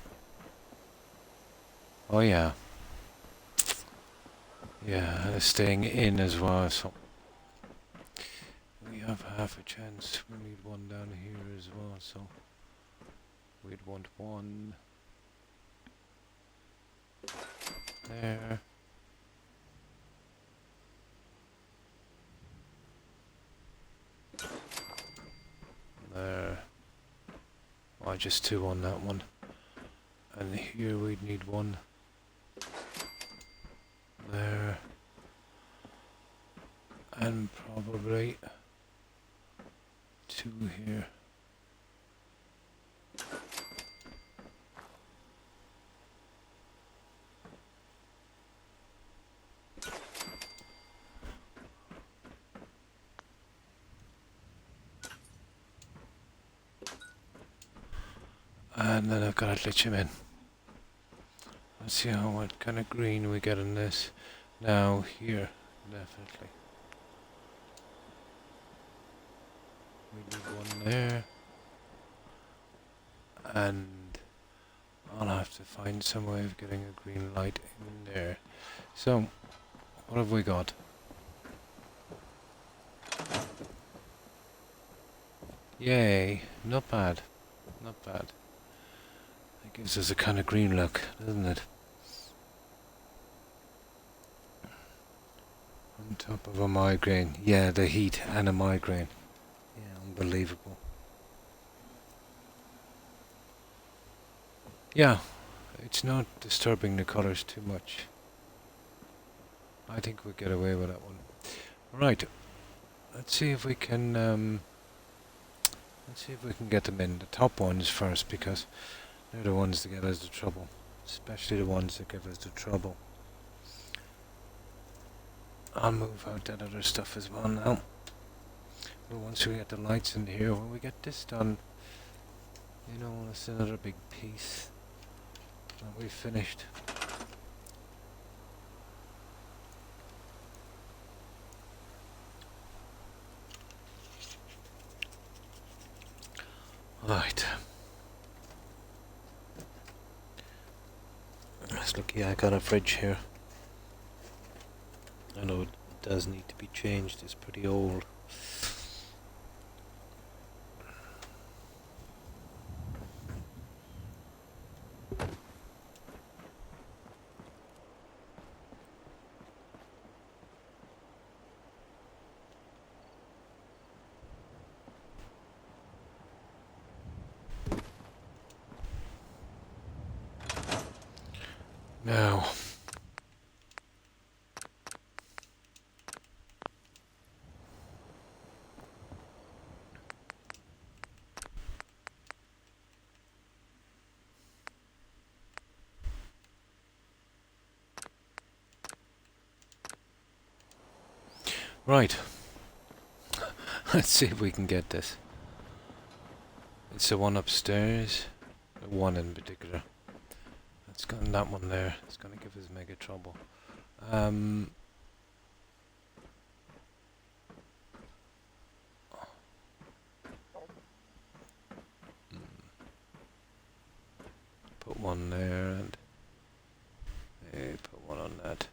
Oh yeah. Yeah, and it's staying in as well, so we have half a chance. We need one down here as well, so we'd want one there. There. Oh, just two on that one. And here we'd need one there. And probably two here. And then I've got to glitch him in. Let's see what kind of green we get in this. Now here, definitely. We need one there. And I'll have to find some way of getting a green light in there. So, what have we got? Yay, not bad. Not bad. It gives us a kind of green look, doesn't it? On top of a migraine. Yeah, the heat and a migraine. Yeah, unbelievable. Yeah, it's not disturbing the colours too much. I think we'll get away with that one. Right, let's see if we can get them in. The top ones first, because they're the ones that give us the trouble. Especially the ones that give us the trouble. I'll move out that other stuff as well now. But once we get the lights in here, when we get this done, you know, it's another big piece that we've finished. Right. It's lucky I got a fridge here. I know it does need to be changed, it's pretty old. Now, right. Let's see if we can get this. It's the one upstairs, the one in particular. It's got that one there. It's going to give us mega trouble. Put one there and put one on that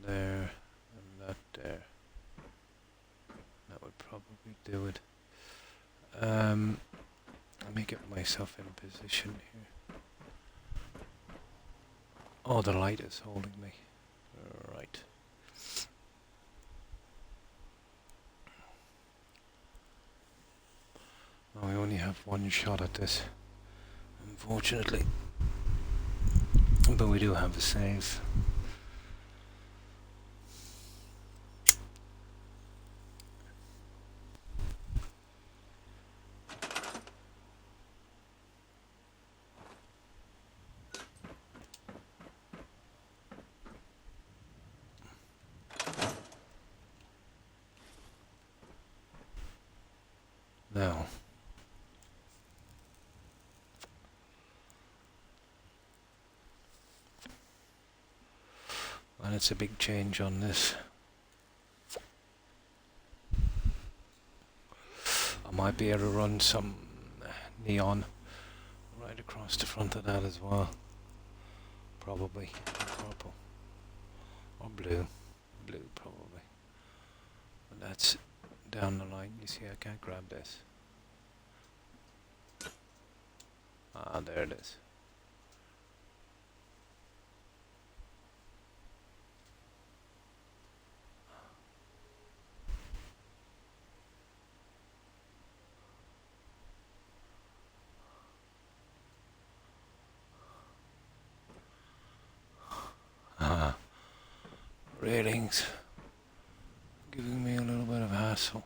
there and that there. That would probably do it. Let me get myself in position here. Oh, the light is holding me. Right. Oh, we only have one shot at this. I'm unfortunately. But we do have a save. Now, and it's a big change on this. I might be able to run some neon right across the front of that as well. Probably purple or blue. Blue probably. But that's down the line. You see, I can't grab this. Ah, there it is. Ah, railings. Giving me a little bit of hassle.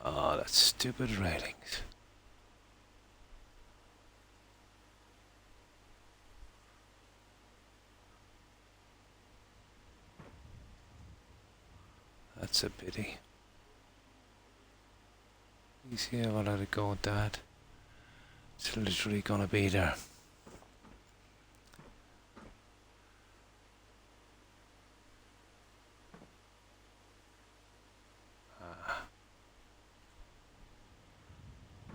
Ah, that's stupid railings. That's a pity. You see how I let it go with that? It's literally gonna be there.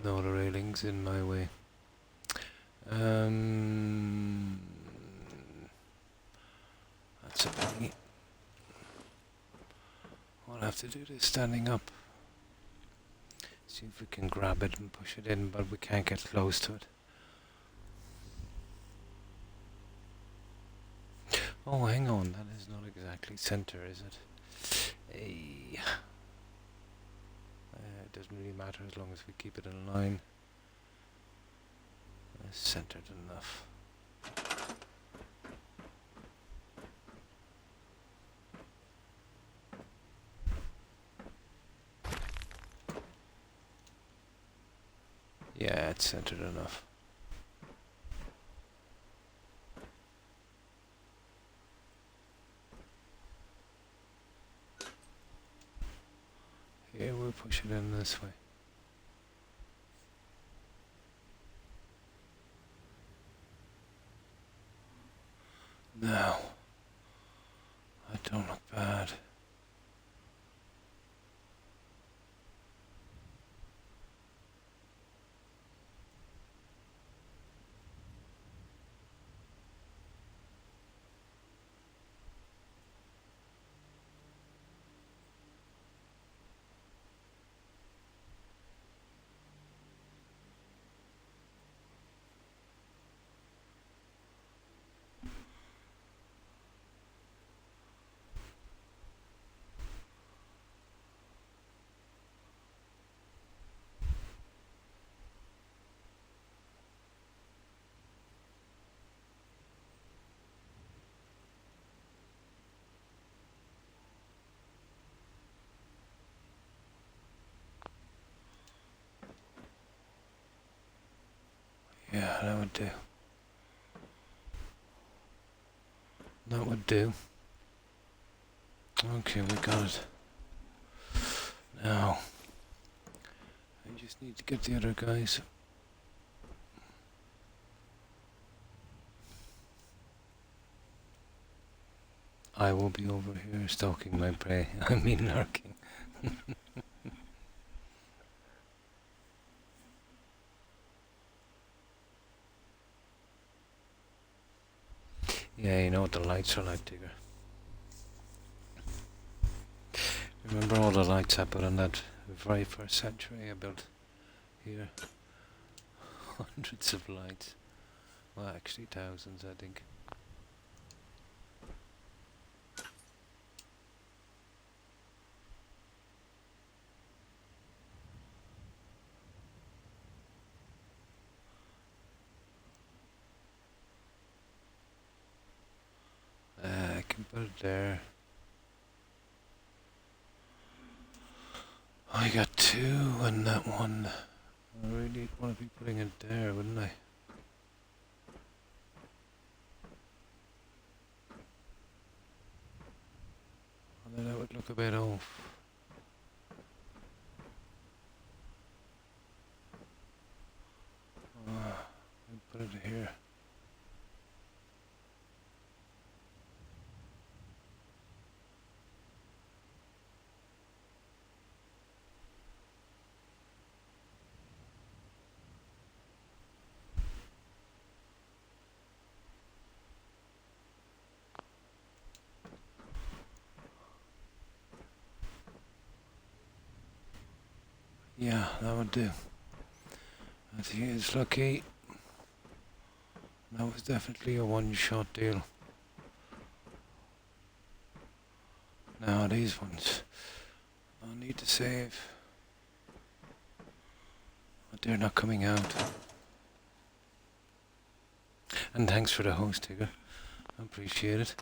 No, the railings in my way. That's a pity. I'll have to do this standing up. See if we can grab it and push it in, but we can't get close to it. Oh, hang on, that is not exactly center, is it? Hey. It doesn't really matter as long as we keep it in line. It's centered enough. Yeah, it's centered enough. Here, we'll push it in this way. Now, that don't look bad. Yeah, that would do. That would do. Okay, we got it. Now, I just need to get the other guys. I will be over here stalking my prey. I mean lurking. Yeah, you know what the lights are like, Digger. Remember all the lights I put on that very first century I built here? Hundreds of lights. Well, actually thousands, I think. put it there. I got two and that one. I really want to be putting it there, wouldn't I? And then that would look a bit off. Put it here. Yeah, that would do. I think it's lucky. That was definitely a one-shot deal. Now these ones, I'll need to save. But they're not coming out. And thanks for the host, Tigger. I appreciate it.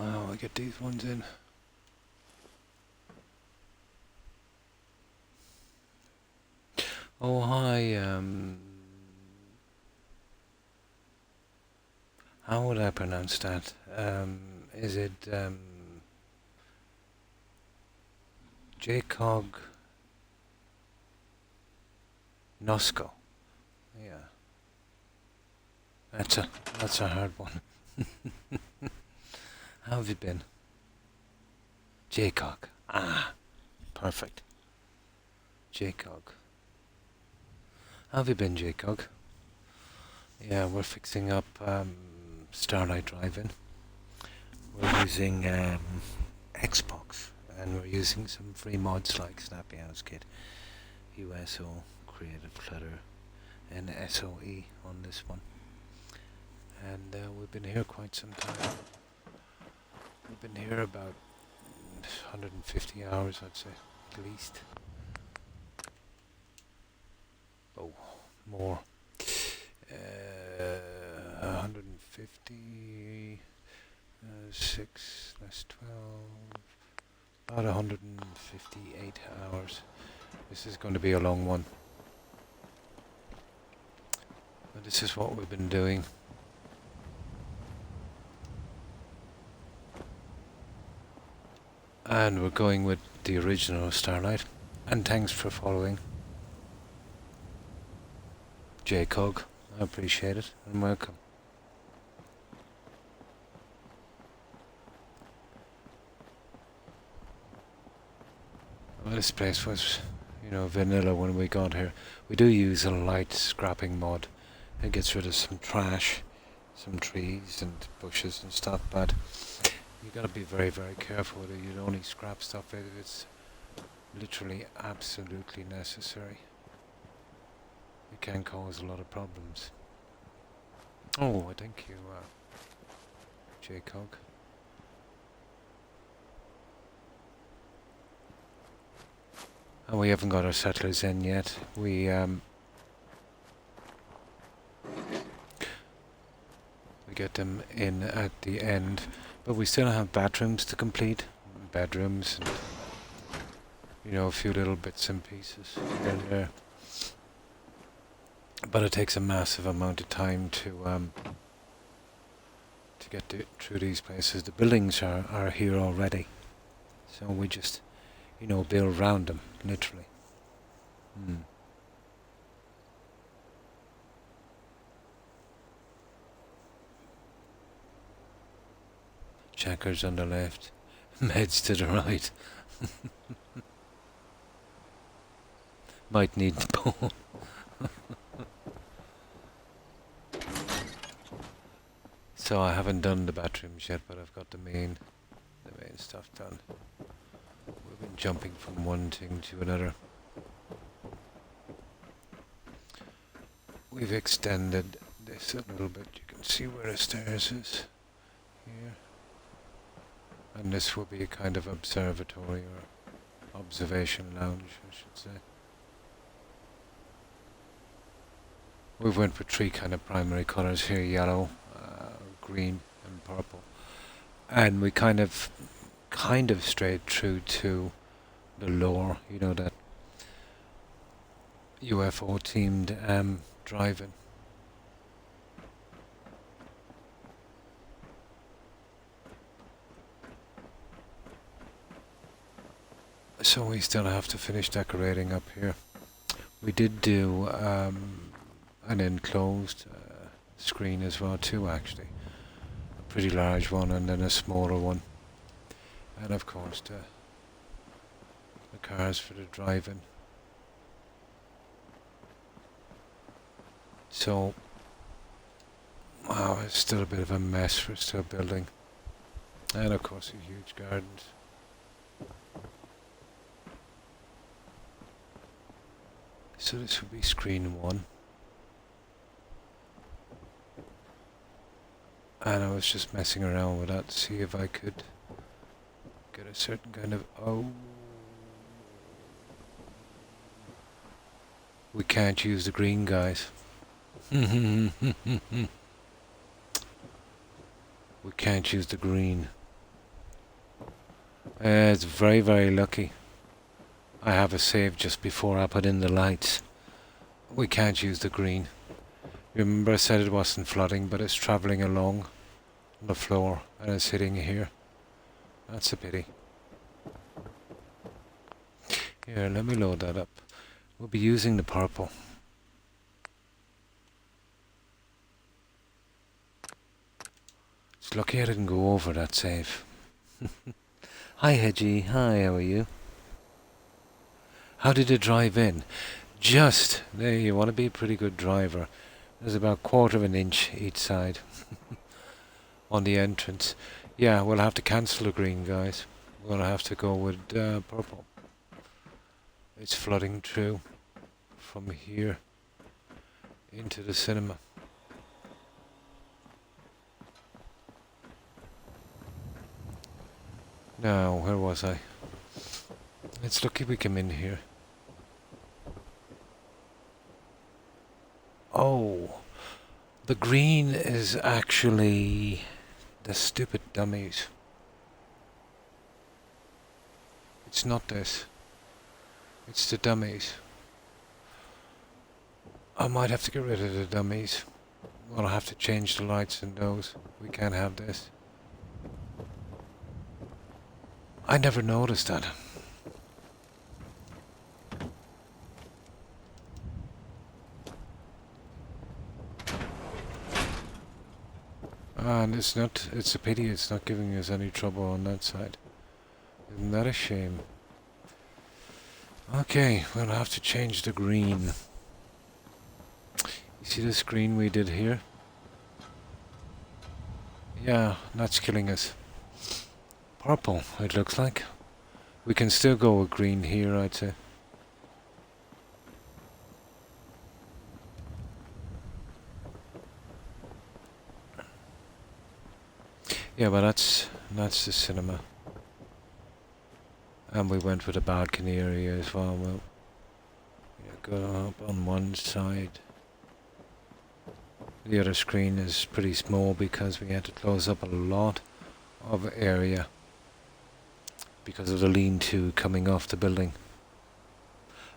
Oh, I get these ones in. Oh, hi, how would I pronounce that? Is it, Jcog Nosco? Yeah. That's a hard one. How have you been? Jcog. Ah, perfect. Jcog. How have you been, Jcog? Yeah, we're fixing up Starlight Drive-In. We're using Xbox, and we're using some free mods like Snappy House Kit, USO, Creative Clutter, and SOE on this one. And we've been here quite some time. We've been here about 150 hours, I'd say, at least. Oh, more. 150, 6, that's 12, about 158 hours. This is going to be a long one. But this is what we've been doing. And we're going with the original Starlight. And thanks for following, Jcog. I appreciate it, and welcome. Well, this place was, vanilla when we got here. We do use a light scrapping mod. It gets rid of some trash, some trees and bushes and stuff, but you gotta be very, very careful with it. You'd only scrap stuff if it's literally absolutely necessary. It can cause a lot of problems. Oh, thank you, Jcog. And we haven't got our settlers in yet. We get them in at the end, but we still have bathrooms to complete. Bedrooms and, a few little bits and pieces here and there. But it takes a massive amount of time to get through these places. The buildings are here already, so we just, build around them, literally. Checkers on the left, meds to the right. Might need the ball. So I haven't done the bathrooms yet, but I've got the main stuff done. We've been jumping from one thing to another. We've extended this a little bit. You can see where the stairs is here. And this will be a kind of observatory or observation lounge, I should say. We've went with three kind of primary colours here: yellow, green, and purple. And we kind of strayed through to the lore, you know, that UFO themed driving. So we still have to finish decorating up here. We did do an enclosed screen as well too, actually. A pretty large one and then a smaller one. And of course the cars for the driving. So, wow, it's still a bit of a mess. We're still building. And of course the huge gardens. So this would be screen 1. And I was just messing around with that to see if I could get a certain kind of... Oh. We can't use the green, guys. We can't use the green. It's very, very lucky. I have a save just before I put in the lights. We can't use the green. Remember I said it wasn't flooding, but it's travelling along the floor and it's hitting here. That's a pity. Here, let me load that up. We'll be using the purple. It's lucky I didn't go over that save. Hi Hedgie, hi, how are you? How did you drive in? Just, there, you want to be a pretty good driver. There's about 1/4 of an inch each side on the entrance. Yeah, we'll have to cancel the green, guys. We'll have to go with purple. It's flooding through from here into the cinema. Now, where was I? It's lucky we came in here. Oh, the green is actually the stupid dummies. It's not this. It's the dummies. I might have to get rid of the dummies. I'll have to change the lights in those. We can't have this. I never noticed that. And it's a pity it's not giving us any trouble on that side. Isn't that a shame? Okay, we'll have to change the green. You see this green we did here? Yeah, that's killing us. Purple, it looks like. We can still go with green here, I'd say. Yeah, but that's the cinema. And we went with a balcony area as well. Well, yeah, go up on one side. The other screen is pretty small because we had to close up a lot of area because of the lean-to coming off the building.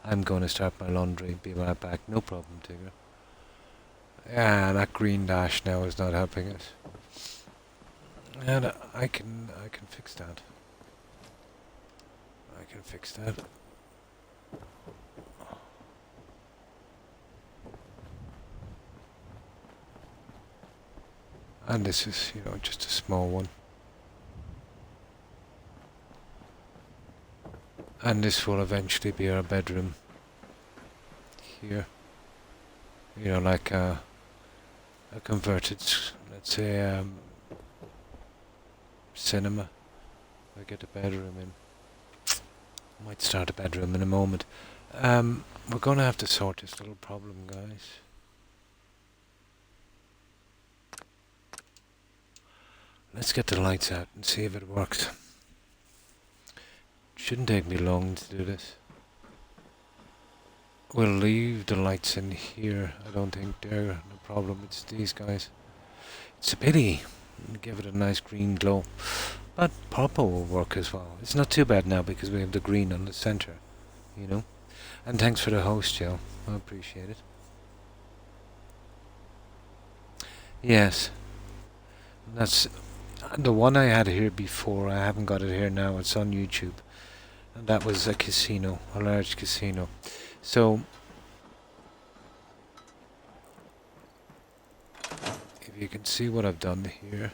I'm going to start my laundry. Be right back. No problem, Tigger. Yeah, that green dash now is not helping us. And I can fix that. I can fix that. And this is, you know, just a small one. And this will eventually be our bedroom. Here. You know, like a converted, let's say, cinema. I get a bedroom in. Might start a bedroom in a moment. We're going to have to sort this little problem, guys. Let's get the lights out and see if it works. Shouldn't take me long to do this. We'll leave the lights in here. I don't think they're the problem. It's these guys. It's a pity. Give it a nice green glow. But purple will work as well. It's not too bad now because we have the green on the center, you know. And thanks for the host, Joe. I appreciate it. Yes. That's the one I had here before. I haven't got it here now. It's on YouTube. And that was a casino, a large casino. So, if you can see what I've done here,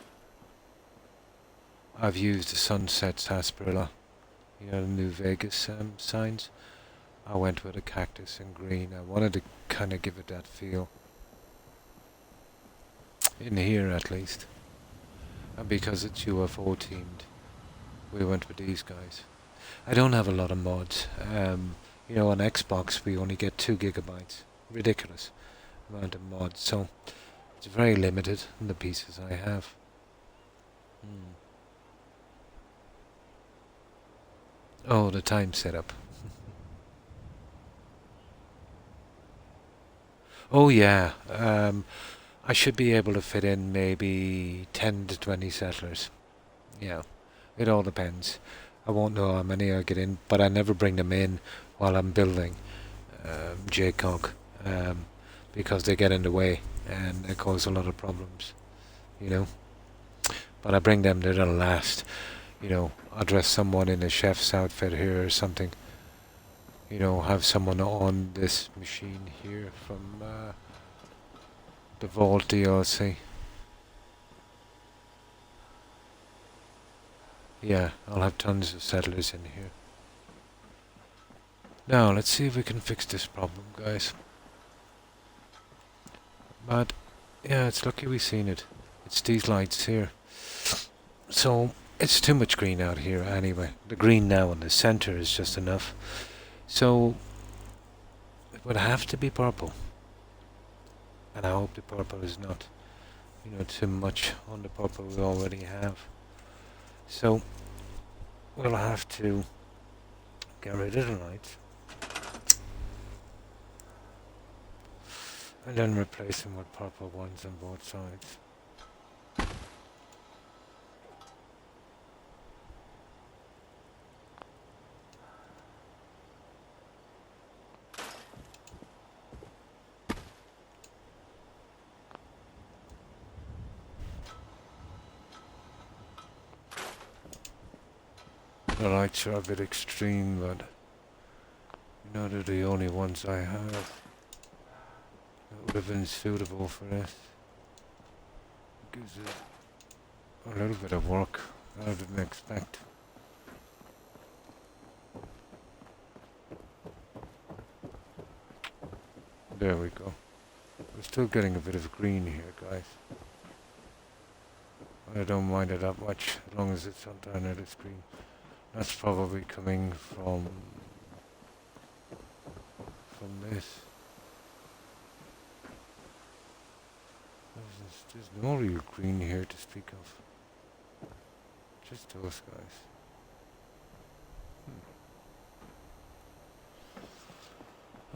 I've used the sunset sarsaparilla, you know, the New Vegas signs. I went with a cactus in green. I wanted to kind of give it that feel. In here, at least. And because it's UFO themed, we went with these guys. I don't have a lot of mods. You know, on Xbox we only get 2 gigabytes. Ridiculous amount of mods. So it's very limited in the pieces I have. Oh, the time setup. Oh yeah. I should be able to fit in maybe 10 to 20 settlers. Yeah, it all depends. I won't know how many I get in, but I never bring them in while I'm building JCOG, because they get in the way and they cause a lot of problems, you know. But I bring them, they're the last, you know. I'll dress someone in a chef's outfit here or something, you know, have someone on this machine here from the Vault DLC. Yeah, I'll have tons of settlers in here. Now, let's see if we can fix this problem, guys. But, yeah, it's lucky we seen it. It's these lights here. So, it's too much green out here anyway. The green now in the center is just enough. So, it would have to be purple. And I hope the purple is not, you know, too much on the purple we already have. So, we'll have to get rid of the lights. And then replace them with purple ones on both sides. The lights are a bit extreme, but you know they're the only ones I have that would have been suitable for this. Gives it a little bit of work I didn't expect. There we go. We're still getting a bit of green here, guys. I don't mind it that much as long as it's on down at the screen. That's probably coming from this. There's no real green here to speak of. Just those guys.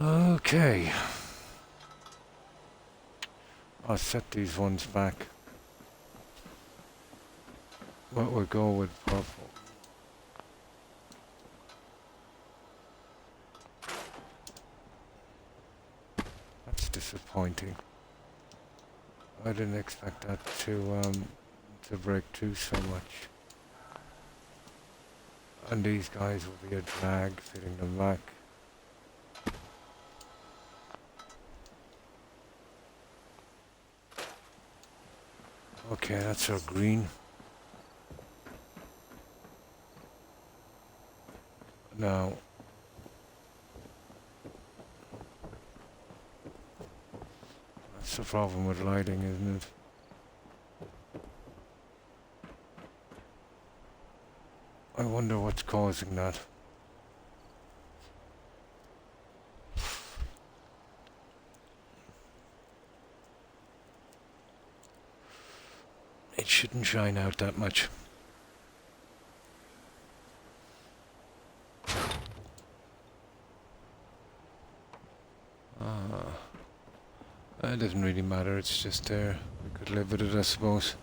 Okay. I'll set these ones back. But we'll go with purple. That's disappointing. I didn't expect that to break through so much. And these guys will be a drag fitting them back. Okay, that's our green. Now, that's the problem with lighting, isn't it? I wonder what's causing that. It shouldn't shine out that much. Uh, it doesn't really matter, it's just there. We could live with it, I suppose.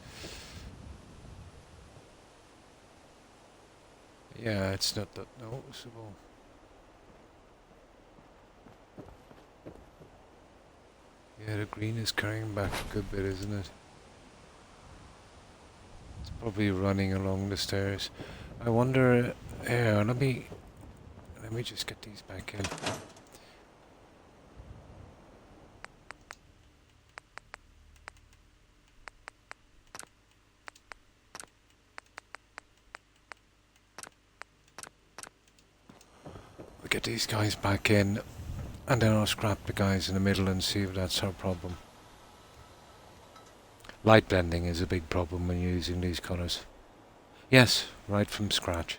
Yeah, it's not that noticeable. Yeah, the green is carrying back a good bit, isn't it? It's probably running along the stairs. I wonder. Yeah, let me just get these back in. We'll get these guys back in, and then I'll scrap the guys in the middle and see if that's our problem. Light blending is a big problem when you're using these colours. Yes, right from scratch.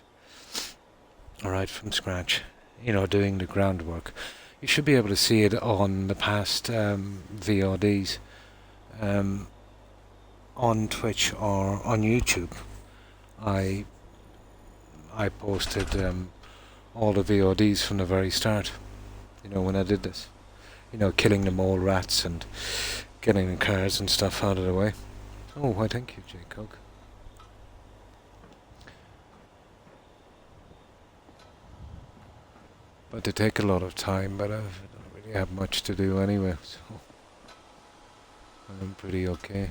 Right from scratch. You know, doing the groundwork. You should be able to see it on the past VODs on Twitch or on YouTube. I posted all the VODs from the very start. You know, when I did this. You know, killing the mole rats and getting the cars and stuff out of the way. Oh, why thank you, J. Coke. But they take a lot of time, but I don't really have much to do anyway, so I'm pretty okay.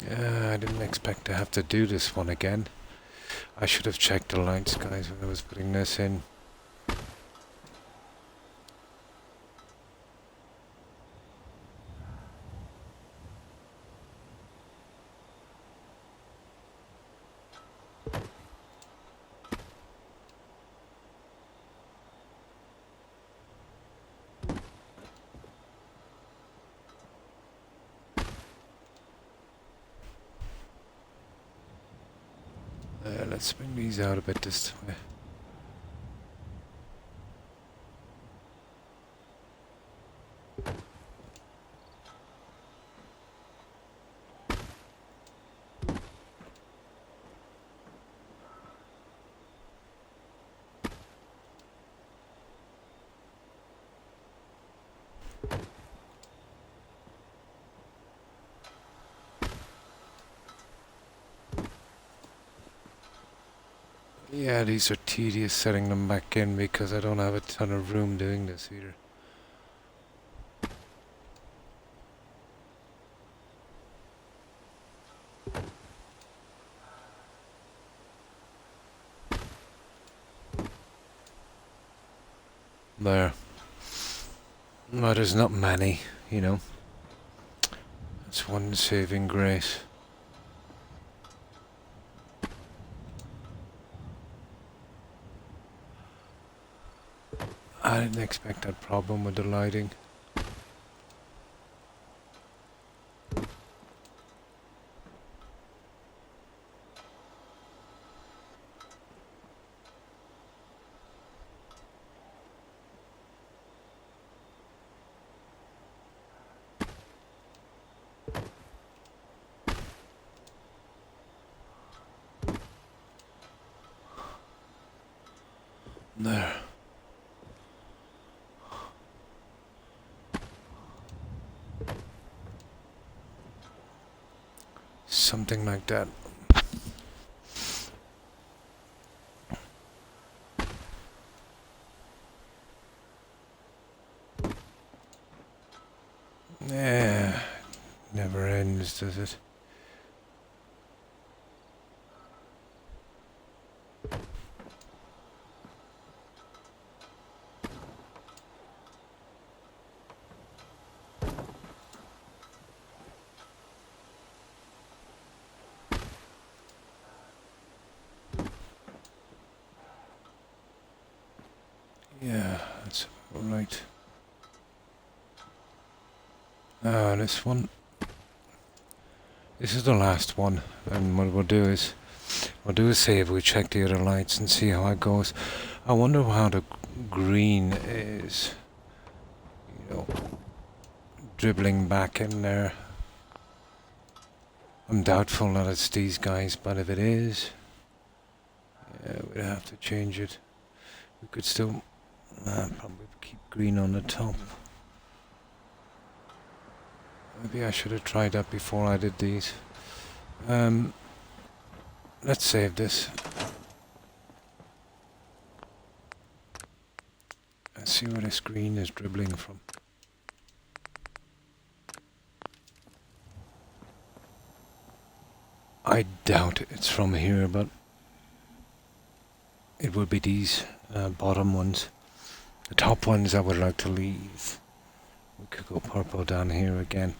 Yeah, I didn't expect to have to do this one again. I should have checked the lights, guys, when I was putting this in. Let's bring these out a bit this way. Yeah, these are tedious setting them back in because I don't have a ton of room doing this either. There. Well, there's not many, you know. That's one saving grace. I didn't expect that problem with the lighting. There. Something like that. Yeah, never ends, does it? Yeah, that's all right. This one. This is the last one, and what we'll do is save. We check the other lights and see how it goes. I wonder how the green is, you know, dribbling back in there. I'm doubtful that it's these guys, but if it is, yeah, we'd have to change it. We could still probably keep green on the top. Maybe I should have tried that before I did these. Let's save this. Let's see where this green is dribbling from. I doubt it's from here, but it would be these bottom ones. The top ones I would like to leave. We could go purple down here again.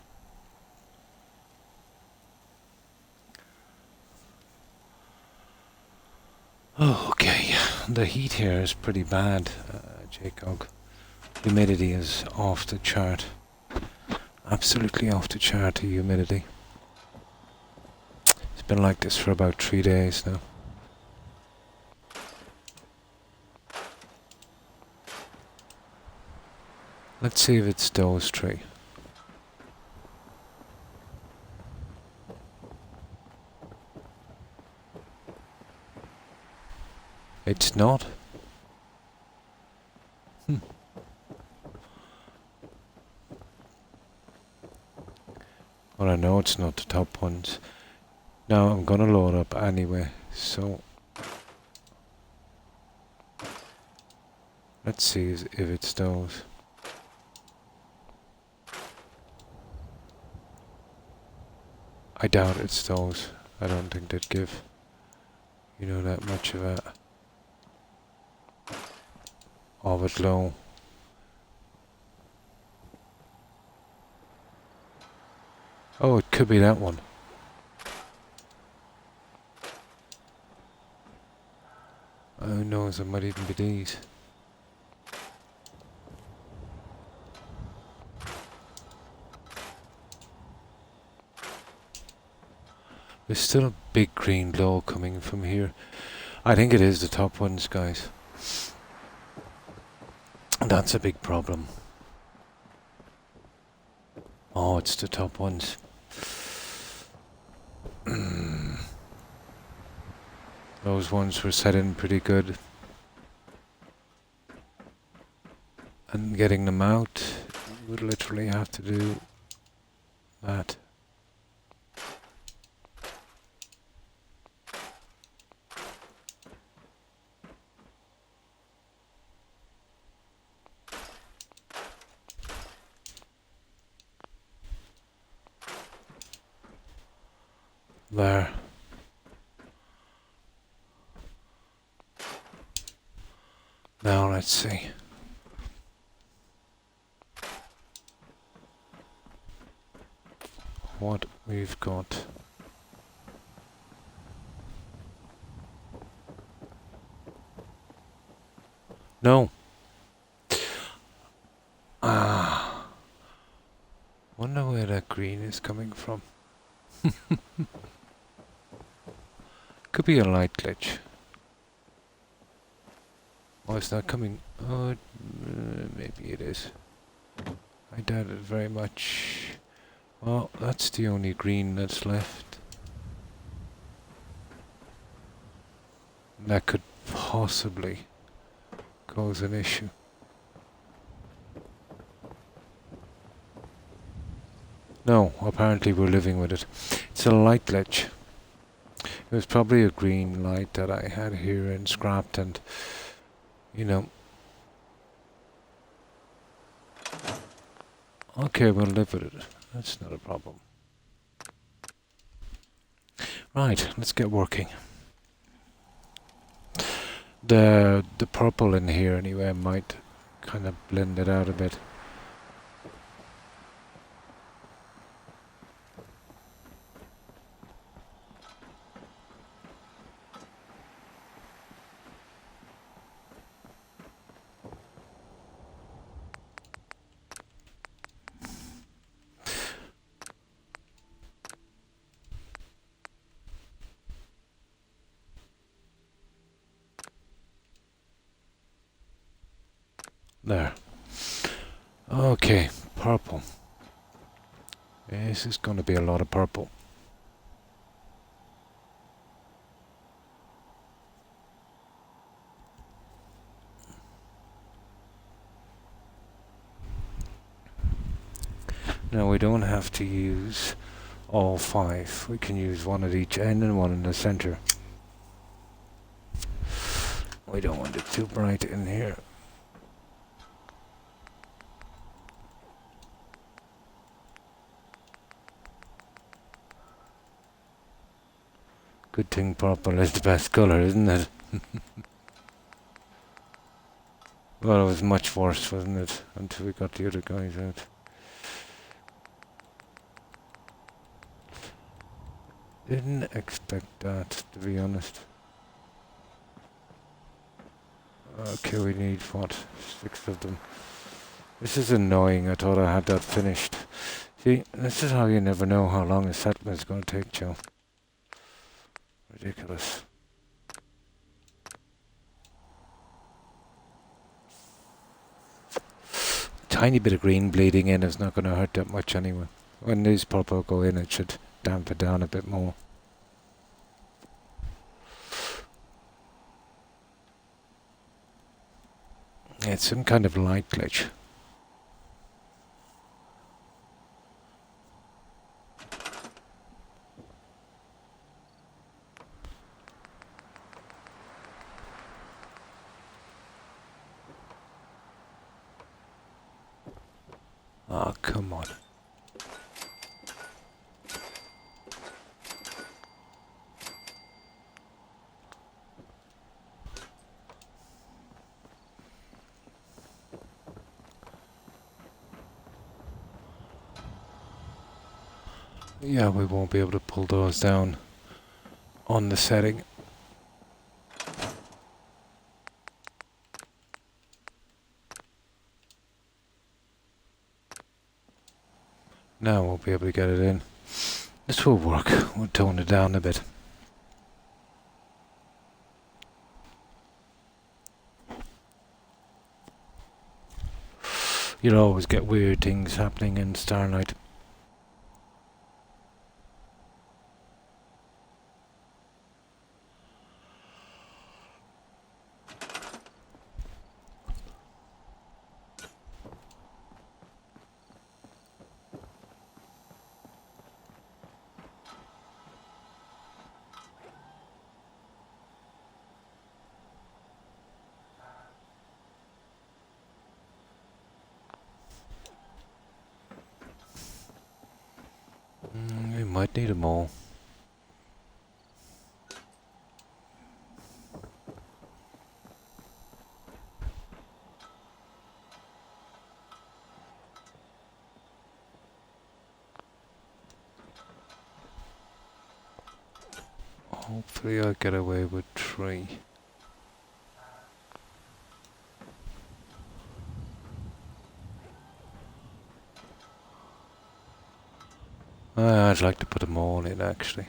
Oh, okay, the heat here is pretty bad, Jacob. Humidity is off the chart. Absolutely off the chart, the humidity. It's been like this for about 3 days now. Let's see if it's those three. It's not. Well, I know it's not the top ones. Now I'm gonna load up anyway, so let's see if it's those. I doubt it's those. I don't think they'd give, you know, that much of a glow. Oh, it could be that one. Who knows, it might even be these. There's still a big green glow coming from here. I think it is the top ones, guys. That's a big problem. Oh, it's the top ones. Those ones were set in pretty good. And getting them out would literally have to do that. There. Now let's see. What we've got. No. Wonder where that green is coming from. Could be a light glitch. Oh, it's not coming. Oh, maybe it is. I doubt it very much. Well, that's the only green that's left. That could possibly cause an issue. No, apparently we're living with it. It's a light glitch. It was probably a green light that I had here and scrapped, and, you know. Okay, we'll live with it. That's not a problem. Right, let's get working. The purple in here anyway might kind of blend it out a bit. There. Okay, purple. This is going to be a lot of purple. Now we don't have to use all 5. We can use one at each end and one in the center. We don't want it too bright in here. Good thing purple is the best colour, isn't it? Well, it was much worse, wasn't it? Until we got the other guys out. Didn't expect that, to be honest. Okay, we need, what, 6 of them. This is annoying. I thought I had that finished. See, this is how you never know how long a settlement is going to take, Joe. Ridiculous. Tiny bit of green bleeding in is not going to hurt that much anyway. When these purple go in, it should damp it down a bit more. It's some kind of light glitch. Oh, come on. Yeah, we won't be able to pull those down on the setting. Now we'll be able to get it in. This will work. We'll tone it down a bit. You'll always get weird things happening in Starlight. We might need them all. Hopefully I'll get away with 3. I'd like to put them all in, actually.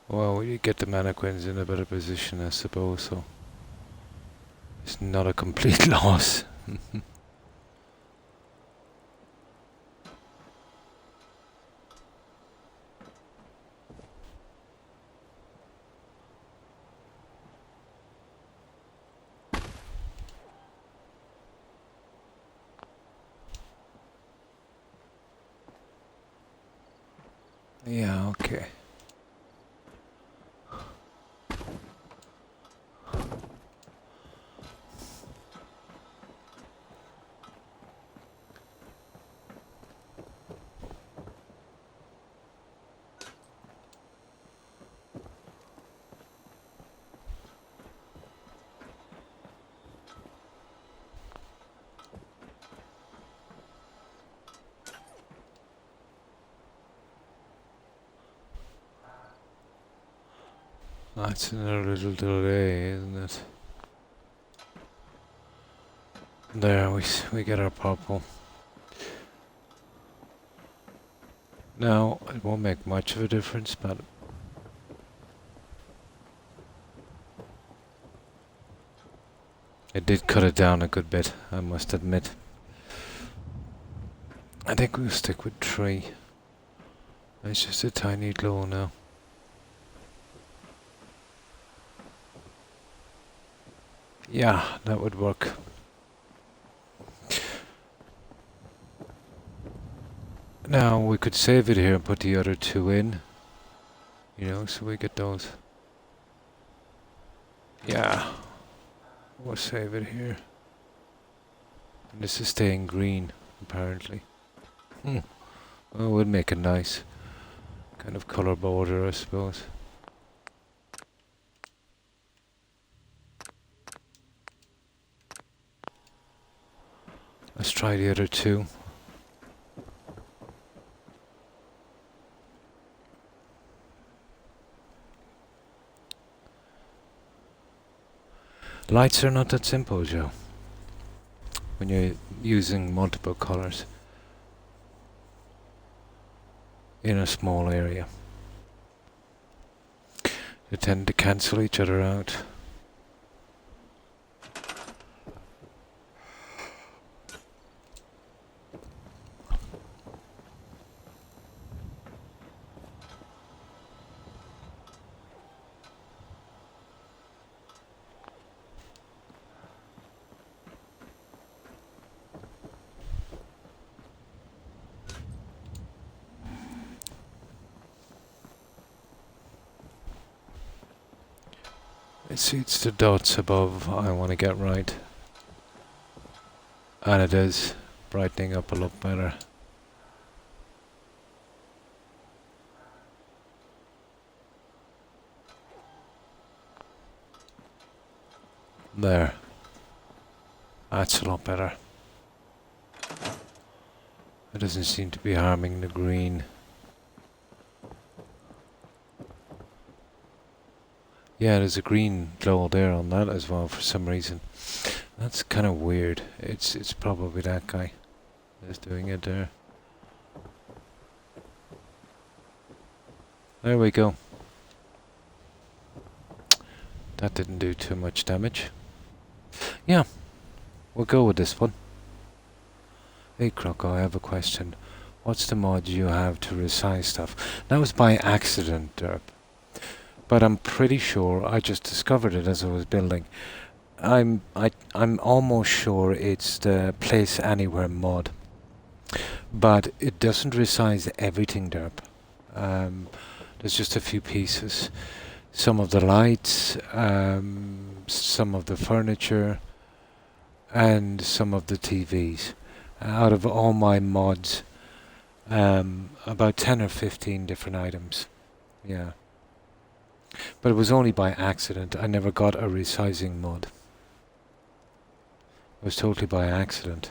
Well, we get the mannequins in a better position, I suppose, so it's not a complete loss. Yeah, okay. That's another little delay, isn't it? There, we get our purple. Now, it won't make much of a difference, but it did cut it down a good bit, I must admit. I think we'll stick with 3. It's just a tiny glow now. Yeah, that would work. Now, we could save it here and put the other 2 in. You know, so we get those. Yeah. We'll save it here. And this is staying green, apparently. Well, it would make a nice kind of colour border, I suppose. Let's try the other 2. Lights are not that simple, Joe, when you're using multiple colours in a small area. They tend to cancel each other out. It suits the dots above I want to get right. And it is brightening up a lot better. There. That's a lot better. It doesn't seem to be harming the green. Yeah, there's a green glow there on that as well for some reason. That's kind of weird. It's probably that guy that's doing it there. There we go. That didn't do too much damage. Yeah, we'll go with this one. Hey Croc, I have a question. What's the mod you have to resize stuff? That was by accident, Derp. But I'm pretty sure I just discovered it as I was building. I'm almost sure it's the Place Anywhere mod. But it doesn't resize everything, Derp. There's just a few pieces. Some of the lights, some of the furniture, and some of the TVs. Out of all my mods, about 10 or 15 different items. Yeah. But it was only by accident. I never got a resizing mod. It was totally by accident.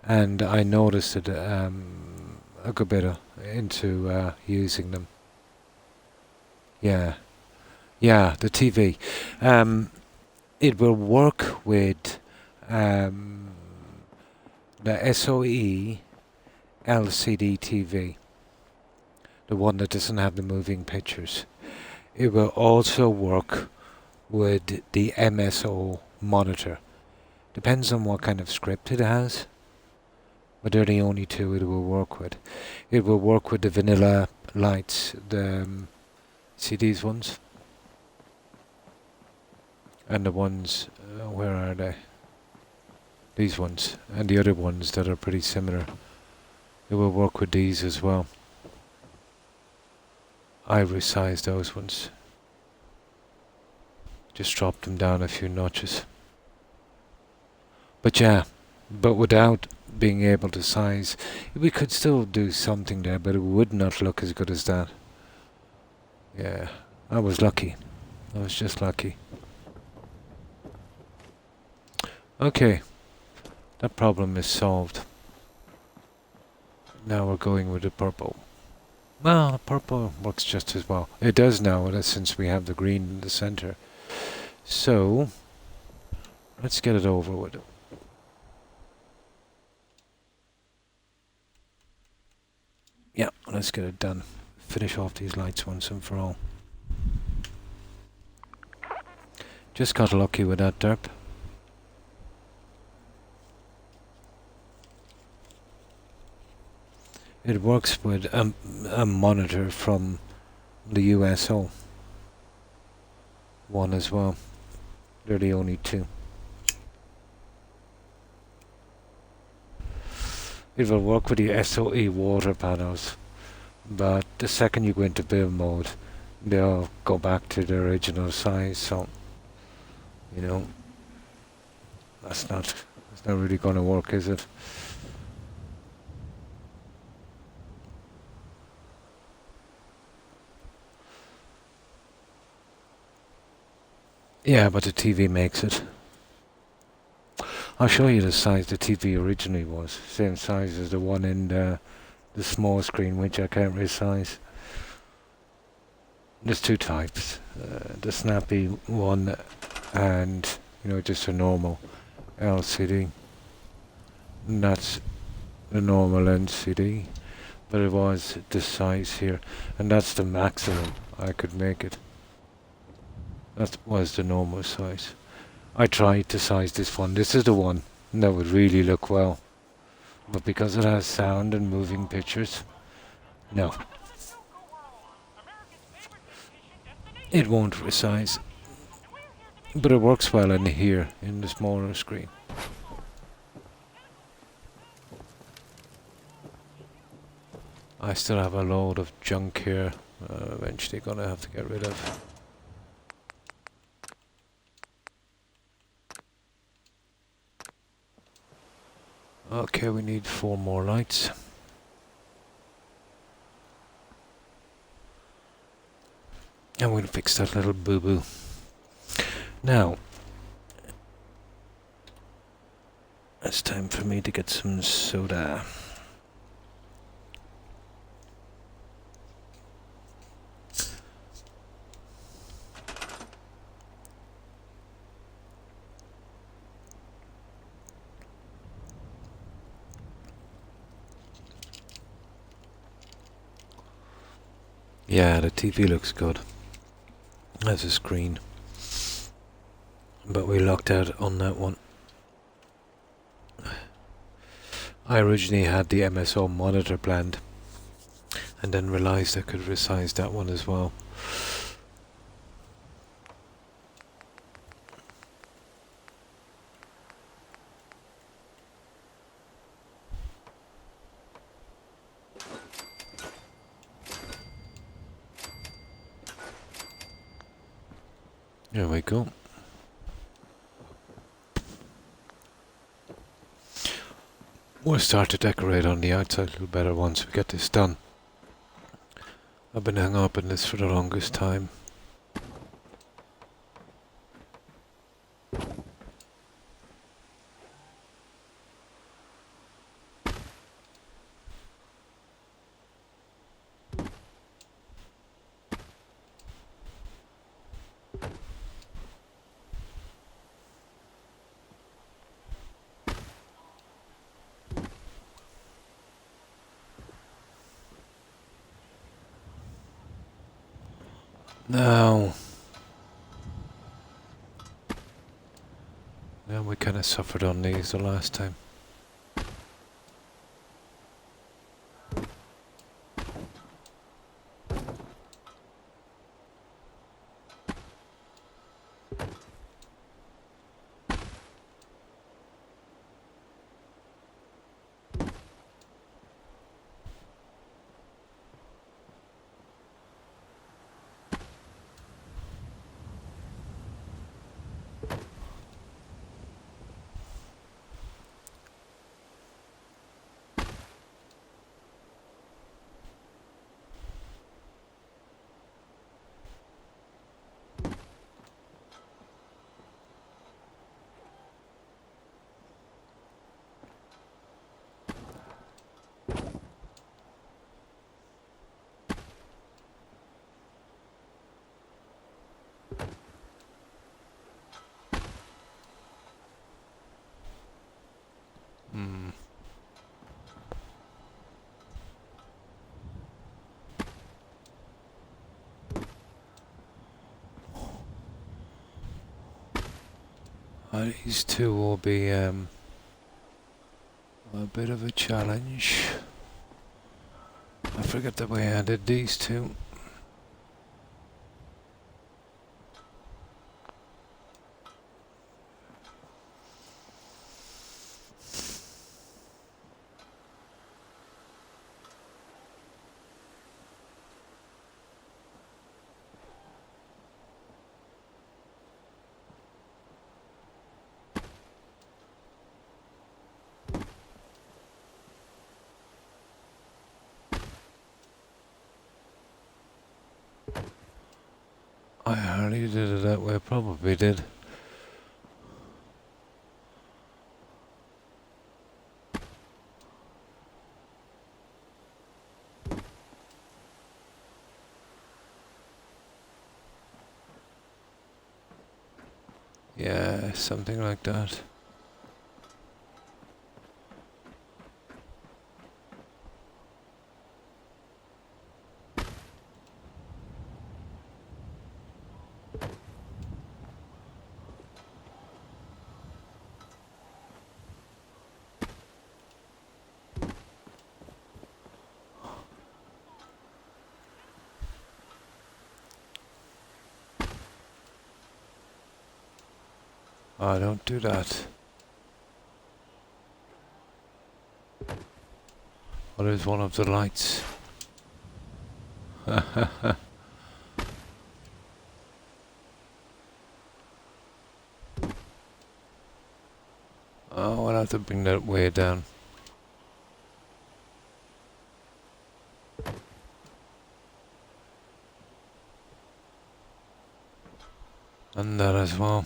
And I noticed it a good bit into using them. Yeah. Yeah, the TV. It will work with the SOE LCD TV. The one that doesn't have the moving pictures. It will also work with the MSO monitor. Depends on what kind of script it has. But they're the only 2 it will work with. It will work with the vanilla lights. See these ones? And the ones, where are they? These ones. And the other ones that are pretty similar. It will work with these as well. I resized those ones. Just dropped them down a few notches. But yeah, but without being able to size, we could still do something there, but it would not look as good as that. Yeah, I was lucky. I was just lucky. Okay, that problem is solved. Now we're going with the purple. Well, the purple works just as well. It does now, since we have the green in the center. So, let's get it over with. Yeah, let's get it done. Finish off these lights once and for all. Just got lucky with that derp. It works with a monitor from the USO one as well. They're the only two. It will work with the SOE water panels, but the second you go into build mode, they'll go back to the original size, so, you know, that's not really going to work, is it? Yeah, but the TV makes it. I'll show you the size the TV originally was. Same size as the one in the small screen, which I can't resize. There's two types. The snappy one and, you know, just a normal LCD. And that's the normal LCD. But it was this size here. And that's the maximum I could make it. That was the normal size. I tried to size this one. This is the one that would really look well. But because it has sound and moving pictures, no. It won't resize. But it works well in here, in the smaller screen. I still have a load of junk here. Eventually gonna have to get rid of. Okay, we need 4 more lights. And we'll fix that little boo-boo. Now, it's time for me to get some soda. Yeah, the TV looks good. That's a screen. But we locked out on that one. I originally had the MSO monitor planned, and then realised I could resize that one as well. There we go. We'll start to decorate on the outside a little better once we get this done. I've been hung up in this for the longest time. Now we kind of suffered on these the last time. These two will be a bit of a challenge. I forget the way I did these two. I hardly did it that way, probably did. Yeah, something like that. Oh, don't do that. What is one of the lights? Oh, I'll have to bring that way down. And that as well.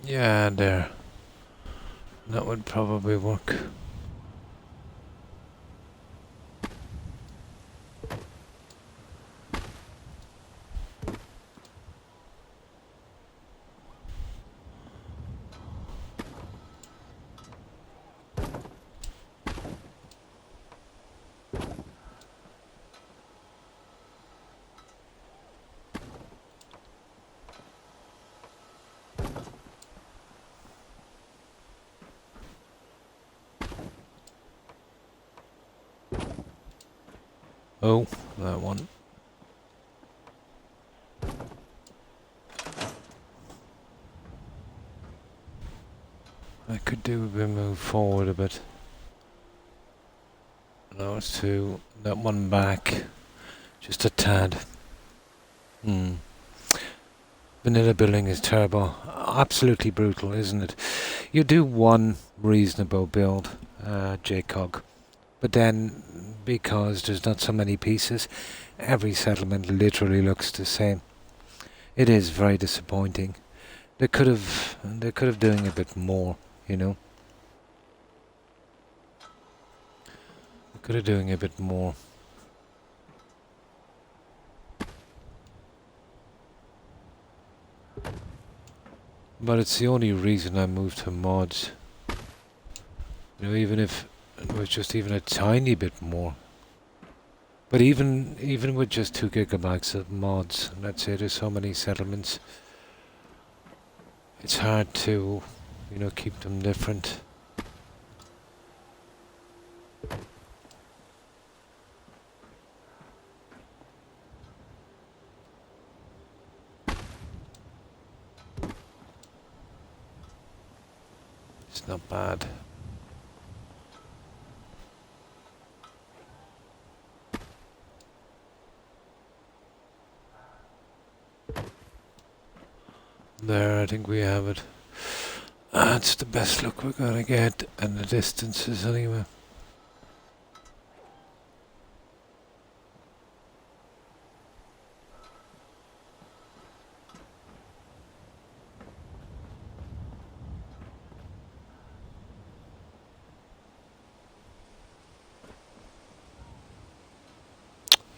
Yeah, there. That would probably work. Oh, that one. I could do a bit move forward a bit. No, it's two. That one back. Just a tad. Vanilla building is terrible. Absolutely brutal, isn't it? You do one reasonable build, JCOG, but then because there's not so many pieces, every settlement literally looks the same. It is very disappointing. They could have doing a bit more, you know. They could have doing a bit more. But it's the only reason I moved to mods. You know, even if it was just even a tiny bit more. But even with just 2 gigabytes of mods, let's say there's so many settlements, it's hard to, you know, keep them different. It's not bad. There, I think we have it. That's the best look we're gonna get, and the distances anyway.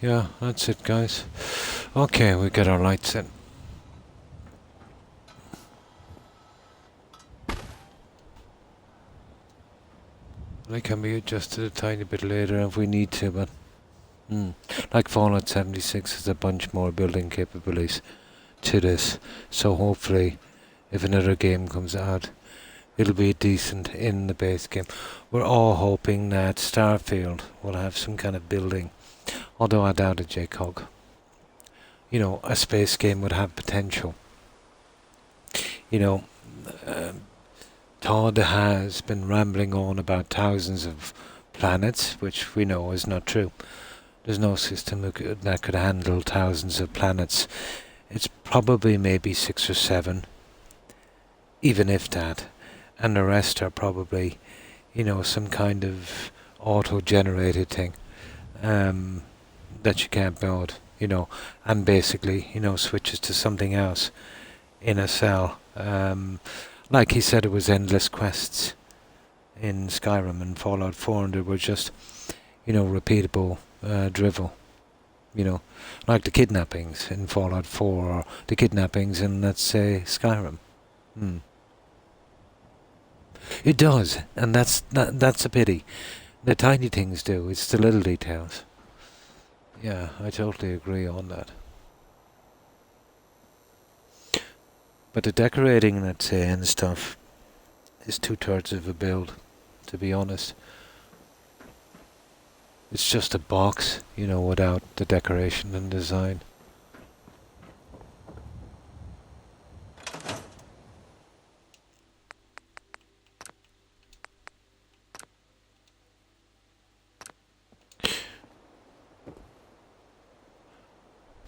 Yeah, that's it, guys. Okay, we get our lights in. They can be adjusted a tiny bit later if we need to, but like Fallout 76 has a bunch more building capabilities to this, so hopefully if another game comes out, it'll be decent in the base game. We're all hoping that Starfield will have some kind of building, although I doubt it, JCOG. You know, a space game would have potential. You know, Todd has been rambling on about thousands of planets, which we know is not true. There's no system that could handle thousands of planets. It's probably maybe 6 or 7, even if that. And the rest are probably, some kind of auto-generated thing that you can't build, and basically, switches to something else in a cell. Like he said, it was endless quests in Skyrim and Fallout 4, and they were just, repeatable drivel. Like the kidnappings in Fallout 4 or the kidnappings in, let's say, Skyrim. It does, and that's a pity. The tiny things do, it's the little details. Yeah, I totally agree on that. But the decorating, let's say, and stuff is 2/3 of a build, to be honest. It's just a box, without the decoration and design.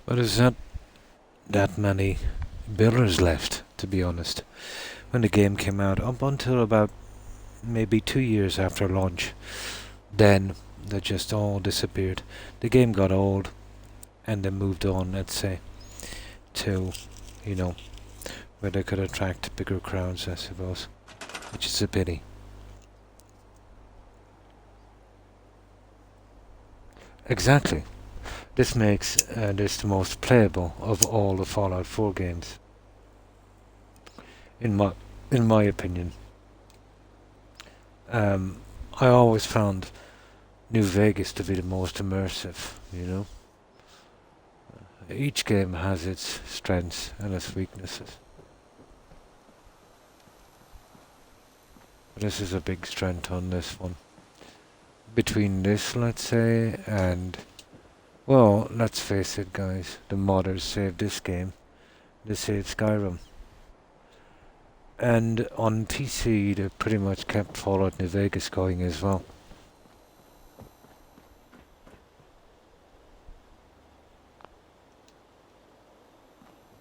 But there's not that many builders left, to be honest. When the game came out, up until about maybe 2 years after launch, then they just all disappeared. The game got old, and they moved on, let's say, to, where they could attract bigger crowds, I suppose, which is a pity. Exactly. This makes this the most playable of all the Fallout 4 games, in my opinion. I always found New Vegas to be the most immersive. Each game has its strengths and its weaknesses. This is a big strength on this one. Between this, let's say, and, well, let's face it, guys, the modders saved this game. They saved Skyrim. And on PC, they pretty much kept Fallout New Vegas going as well.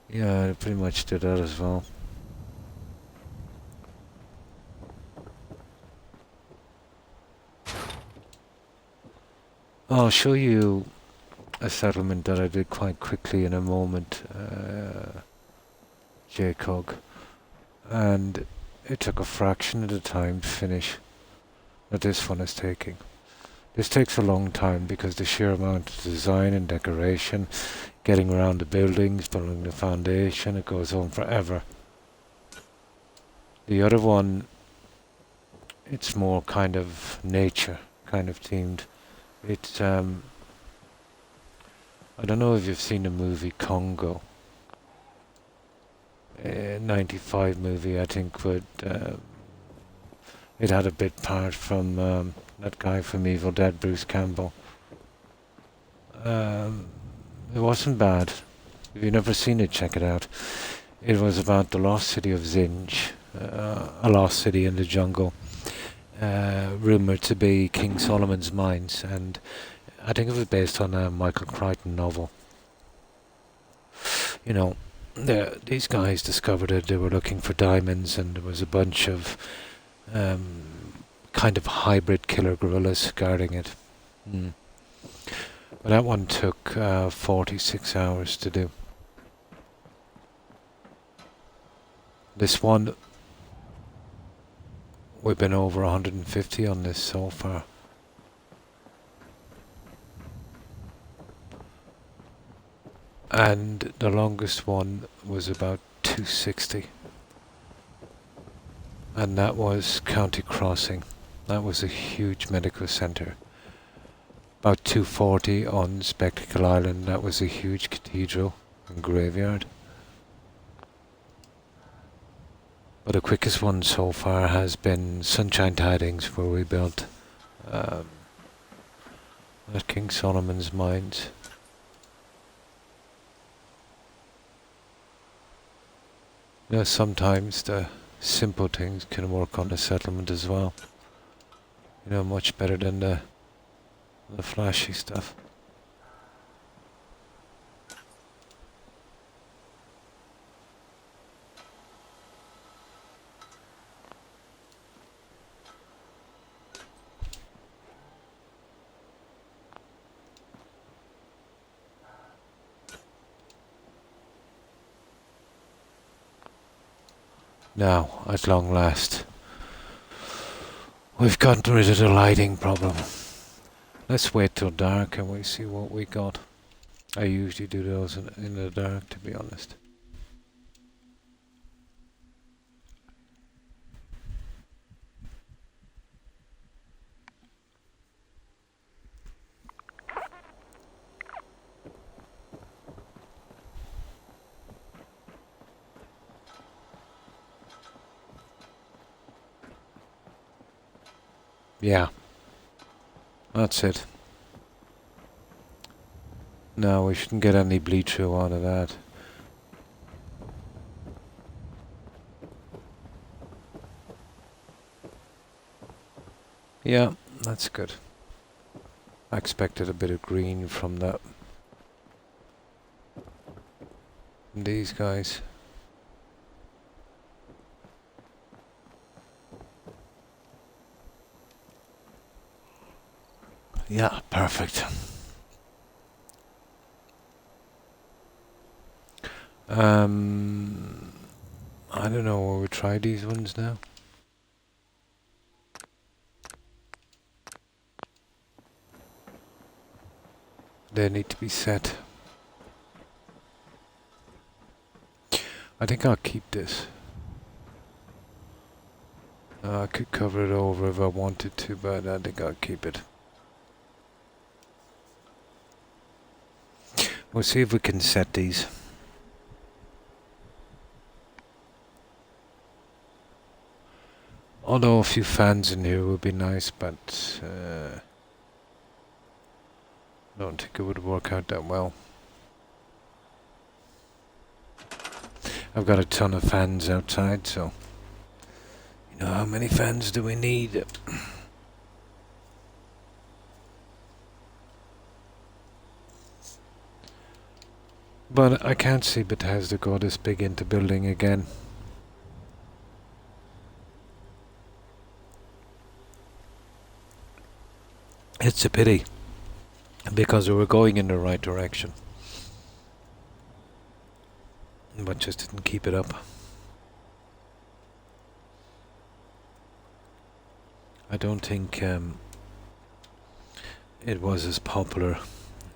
Yeah, they pretty much did that as well. I'll show you a settlement that I did quite quickly in a moment, JCOG. And it took a fraction of the time to finish that this one is taking. This takes a long time because the sheer amount of design and decoration, getting around the buildings, building the foundation, it goes on forever. The other one, it's more kind of nature, kind of themed. It's, I don't know if you've seen the movie Congo. 95 movie, I think, but it had a bit part from that guy from Evil Dead, Bruce Campbell. It wasn't bad. If you've never seen it, check it out. It was about the lost city of Zinj, a lost city in the jungle, rumoured to be King Solomon's mines, and I think it was based on a Michael Crichton novel. these guys discovered it. They were looking for diamonds, and there was a bunch of kind of hybrid killer gorillas guarding it. Mm. But that one took 46 hours to do. This one, we've been over 150 on this so far. And the longest one was about 260. And that was County Crossing. That was a huge medical centre. About 240 on Spectacle Island. That was a huge cathedral and graveyard. But the quickest one so far has been Sunshine Tidings, where we built at King Solomon's Mines. You know, sometimes the simple things can work on the settlement as well. You know, much better than the flashy stuff. Now, at long last, we've gotten rid of the lighting problem. Let's wait till dark and we see what we got. I usually do those in the dark, to be honest. Yeah, that's it. No, we shouldn't get any bleed through out of that. Yeah, that's good. I expected a bit of green from that. From these guys. Yeah, perfect. I don't know, will we try these ones now? They need to be set. I think I'll keep this. I could cover it over if I wanted to, but I think I'll keep it. We'll see if we can set these. Although a few fans in here would be nice, but I don't think it would work out that well. I've got a ton of fans outside, so you know, how many fans do we need? But I can't see Bethesda go this big into building again. It's a pity, because we were going in the right direction, but just didn't keep it up. I don't think it was as popular,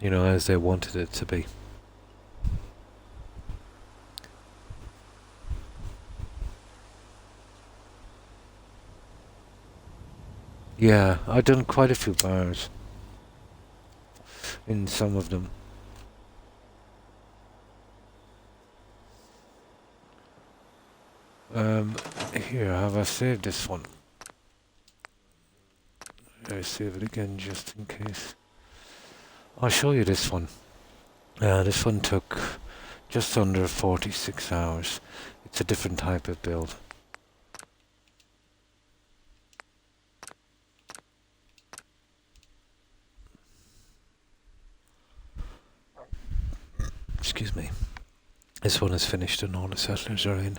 you know, as they wanted it to be. Yeah, I've done quite a few bars in some of them. Here, have I saved this one? I'll save it again just in case. I'll show you this one. This one took just under 46 hours. It's a different type of build. Excuse me. This one is finished and all the settlers are in.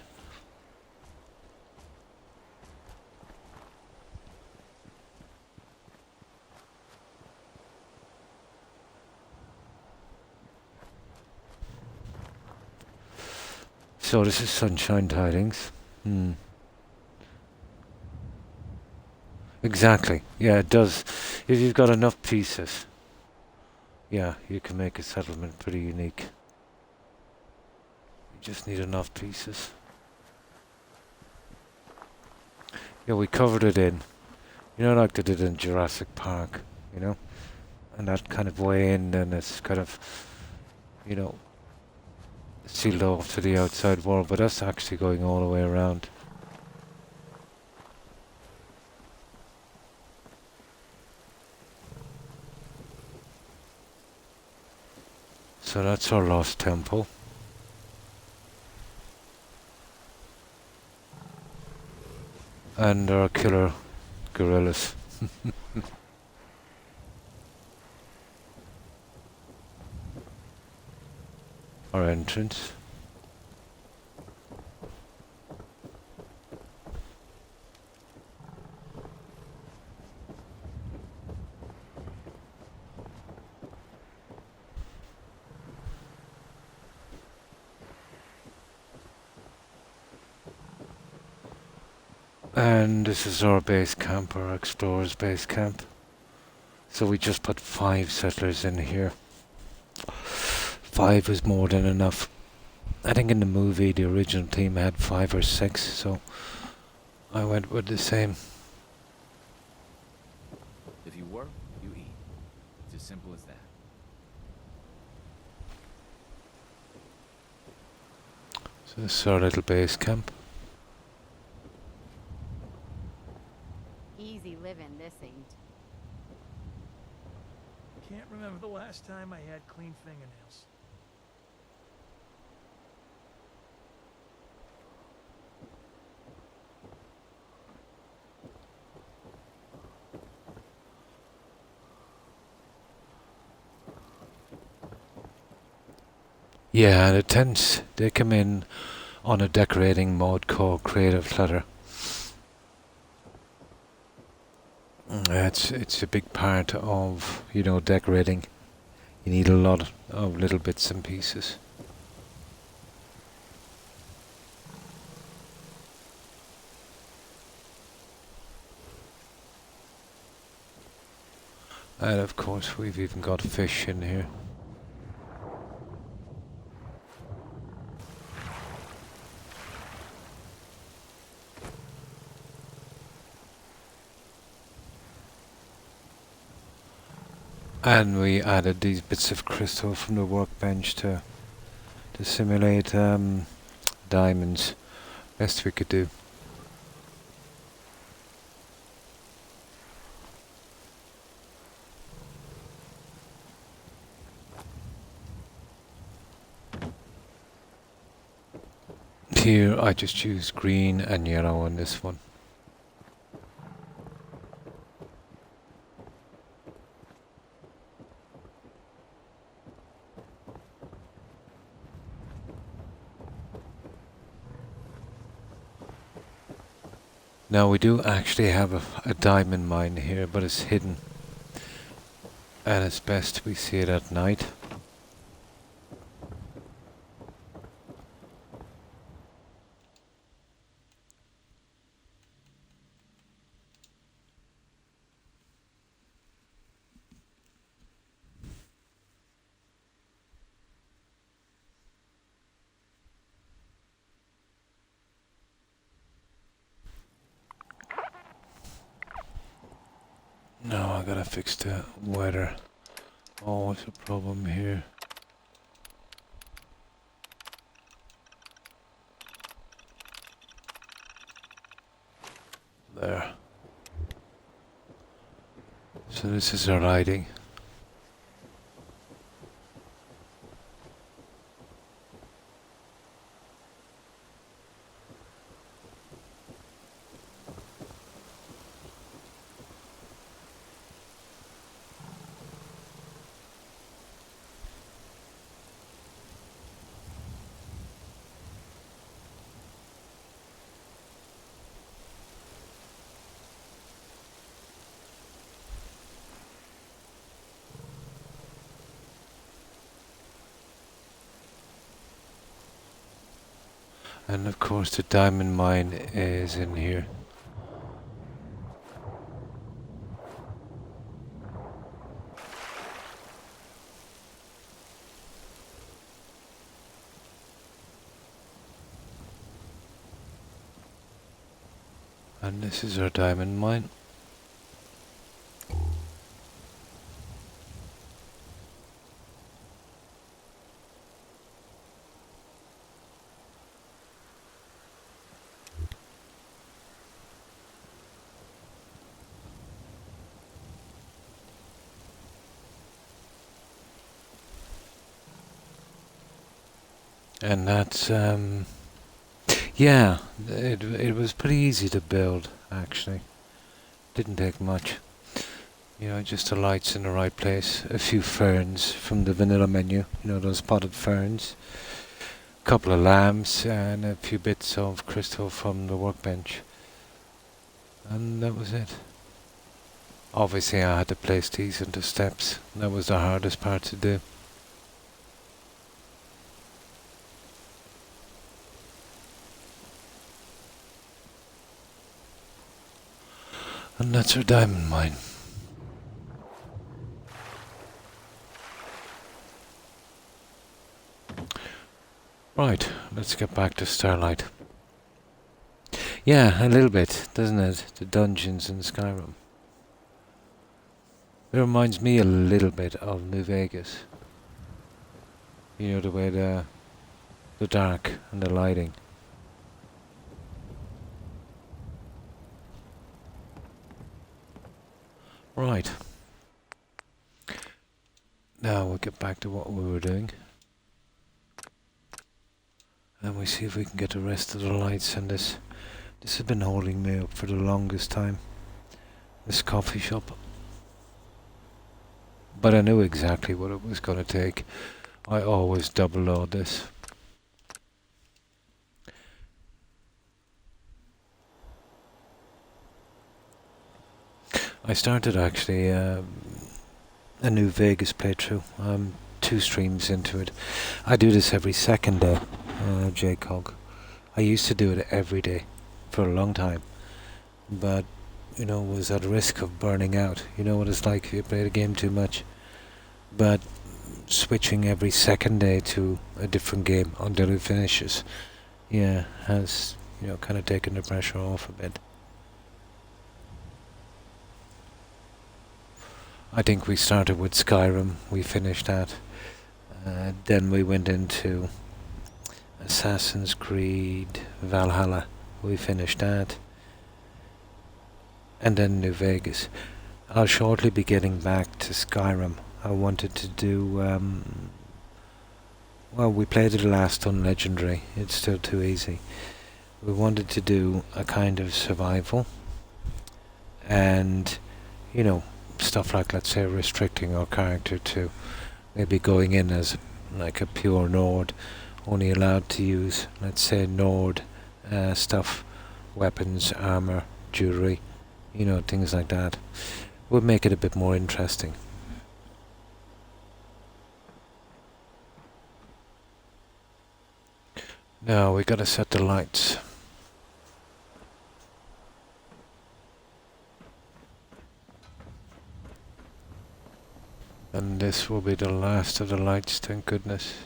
So this is sunshine tidings. Exactly. Yeah, it does. If you've got enough pieces, yeah, you can make a settlement pretty unique. You just need enough pieces. Yeah, we covered it in. You know, like they did in Jurassic Park, you know? And that kind of way in, then it's kind of, you know, sealed off to the outside world, but that's actually going all the way around. So that's our lost temple. And our killer gorillas. Our entrance. And this is our base camp, our explorer's base camp. So we just put 5 settlers in here. 5 is more than enough. I think in the movie the original team had 5 or 6, so I went with the same. If you work, you eat. It's as simple as that. So this is our little base camp. Easy living, this ain't. Can't remember the last time I had clean fingernails. Yeah, the tents, they come in on a decorating mode called Creative Clutter. It's a big part of, you know, decorating. You need a lot of little bits and pieces. And of course we've even got fish in here. And we added these bits of crystal from the workbench to simulate diamonds. Best we could do. Here I just used green and yellow on this one. Now we do actually have a diamond mine here, but it's hidden. And it's best we see it at night. No, I gotta fix the weather. Oh, what's the problem here? There. So this is our lighting. And of course the diamond mine is in here. And this is our diamond mine. And that's yeah, it was pretty easy to build actually. Didn't take much. You know, just the lights in the right place, a few ferns from the vanilla menu, you know, those potted ferns, a couple of lamps and a few bits of crystal from the workbench. And that was it. Obviously I had to place these into steps. That was the hardest part to do. And that's our diamond mine. Right, let's get back to Starlight. Yeah, a little bit, doesn't it? The dungeons in Skyrim. It reminds me a little bit of New Vegas. You know, the way the dark and the lighting. Right. Now we'll get back to what we were doing. And we see if we can get the rest of the lights in this. This has been holding me up for the longest time. This coffee shop. But I knew exactly what it was going to take. I always double load this. I started actually a New Vegas playthrough. I'm 2 streams into it. I do this every second day, JCOG. I used to do it every day for a long time, but you know, was at risk of burning out. You know what it's like if you play the game too much. But switching every second day to a different game until it finishes, yeah, has, you know, kind of taken the pressure off a bit. I think we started with Skyrim, we finished that. Then we went into Assassin's Creed Valhalla, we finished that. And then New Vegas. I'll shortly be getting back to Skyrim. I wanted to do, well, we played it last on Legendary, it's still too easy. We wanted to do a kind of survival, and, you know, stuff like, let's say, restricting our character to maybe going in as like a pure Nord, only allowed to use, let's say, Nord stuff, weapons, armor, jewelry, you know, things like that. Would make it a bit more interesting. Now we gotta set the lights. And this will be the last of the lights, thank goodness.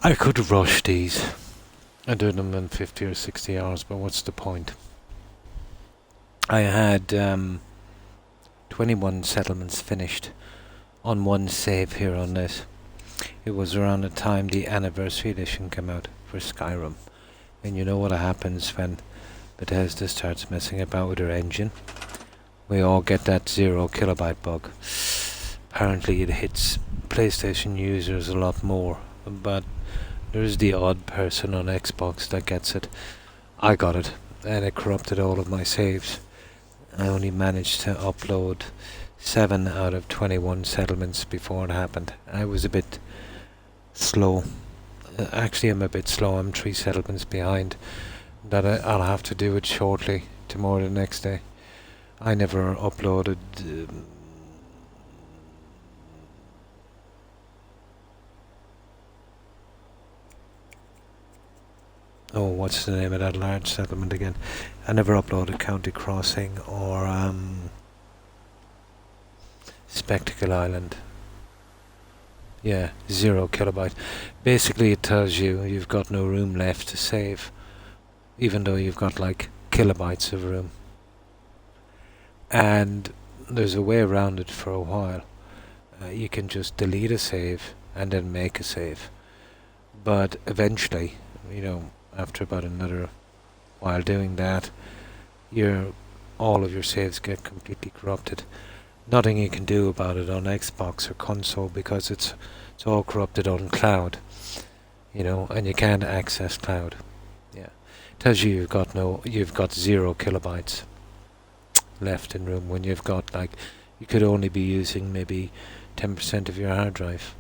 I could rush these and do them in 50 or 60 hours, but what's the point? I had 21 settlements finished on one save here on this. It was around the time the anniversary edition came out for Skyrim. And you know what happens when Bethesda starts messing about with their engine? We all get that 0 kilobyte bug. Apparently it hits PlayStation users a lot more, but there's the odd person on Xbox that gets it. I got it, and it corrupted all of my saves. I only managed to upload 7 out of 21 settlements before it happened. I was a bit slow. Actually, I'm a bit slow. I'm 3 settlements behind. I'll have to do it shortly, tomorrow or the next day. I never uploaded... oh, what's the name of that large settlement again? I never uploaded County Crossing or Spectacle Island. Yeah, 0 kilobyte. Basically, it tells you you've got no room left to save, even though you've got like kilobytes of room. And there's a way around it for a while. You can just delete a save and then make a save. But eventually, after about another while doing that, all of your saves get completely corrupted. Nothing you can do about it on Xbox or console because it's all corrupted on cloud, and you can't access cloud. Yeah, tells you you've got 0 kilobytes left in room when you've got you could only be using maybe 10% of your hard drive.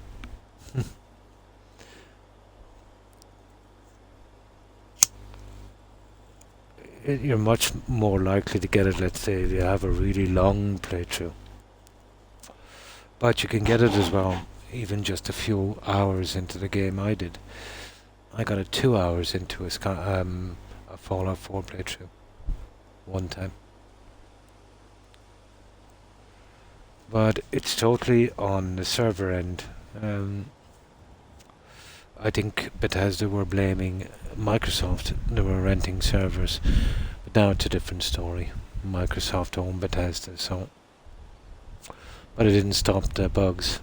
You're much more likely to get it, let's say, if you have a really long playthrough. But you can get it as well, even just a few hours into the game. I did. I got it 2 hours into a Fallout 4 playthrough. One time. But it's totally on the server end. I think Bethesda were blaming Microsoft. They were renting servers. But now it's a different story. Microsoft owned Bethesda, so... But it didn't stop the bugs,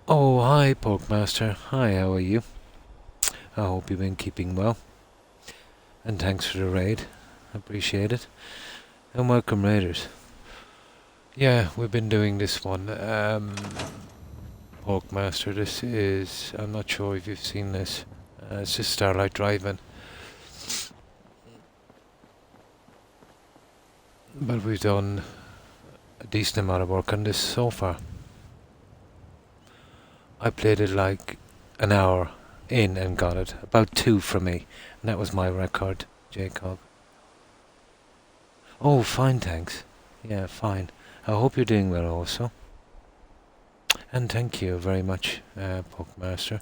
Oh, hi, Porkmaster. Hi, how are you? I hope you've been keeping well. And thanks for the raid. Appreciate it. And welcome, raiders. Yeah, we've been doing this one. Porkmaster, this is... I'm not sure if you've seen this. It's just Starlight Driving. But we've done a decent amount of work on this so far. I played it like an hour in and got it. About 2 from me. And that was my record, Jacob. Oh, fine, thanks. Yeah, fine. I hope you're doing well also. And thank you very much, Porkmaster.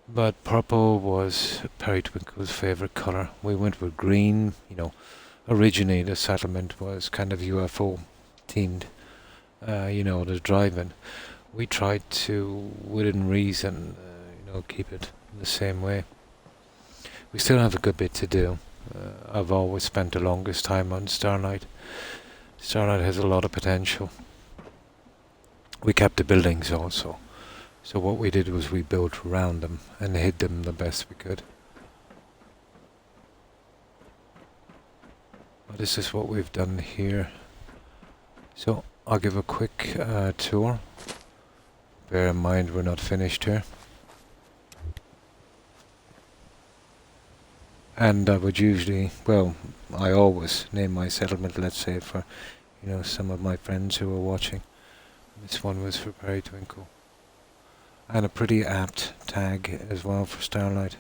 But purple was Periwinkle's favourite colour. We went with green, Originally the settlement was kind of UFO themed, the drive-in. We tried to, within reason, keep it the same way. We still have a good bit to do. I've always spent the longest time on Starlight. Starlight has a lot of potential. We kept the buildings also. So what we did was we built around them and hid them the best we could. Well, this is what we've done here. So I'll give a quick tour. Bear in mind we're not finished here. And I would usually, I always name my settlement, let's say, for, some of my friends who are watching. This one was for Periwinkle. And a pretty apt tag as well for Starlight.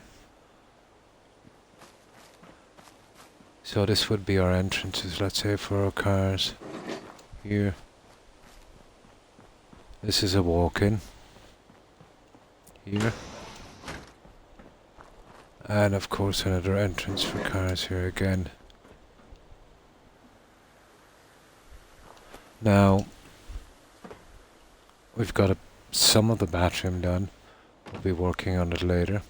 So this would be our entrances, let's say, for our cars. Here. This is a walk-in. Here. And of course another entrance for cars here again. Now, we've got some of the bathroom done. We'll be working on it later.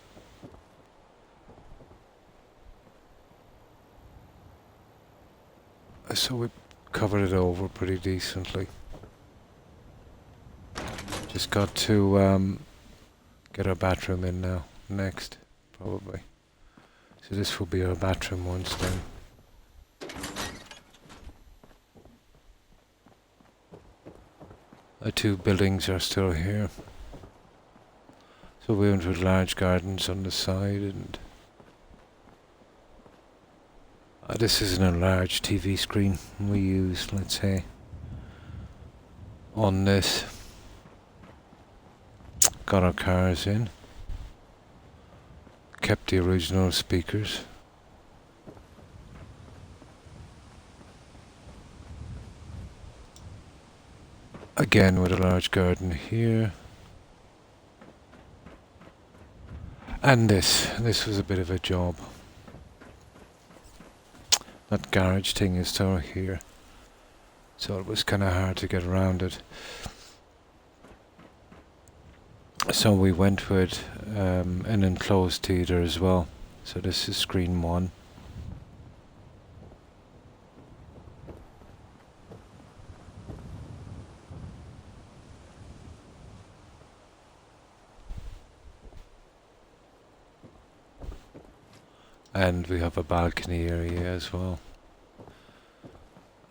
So we covered it over pretty decently. Just got to get our bathroom in now, next, probably. So this will be our bathroom once then. The 2 buildings are still here. So we went with large gardens on the side and... this isn't a large TV screen we use, let's say. on this. Got our cars in. Kept the original speakers. Again with a large garden here. And this was a bit of a job. That garage thing is still here. So it was kind of hard to get around it. So we went with an enclosed theatre as well. So this is screen 1. And we have a balcony area as well.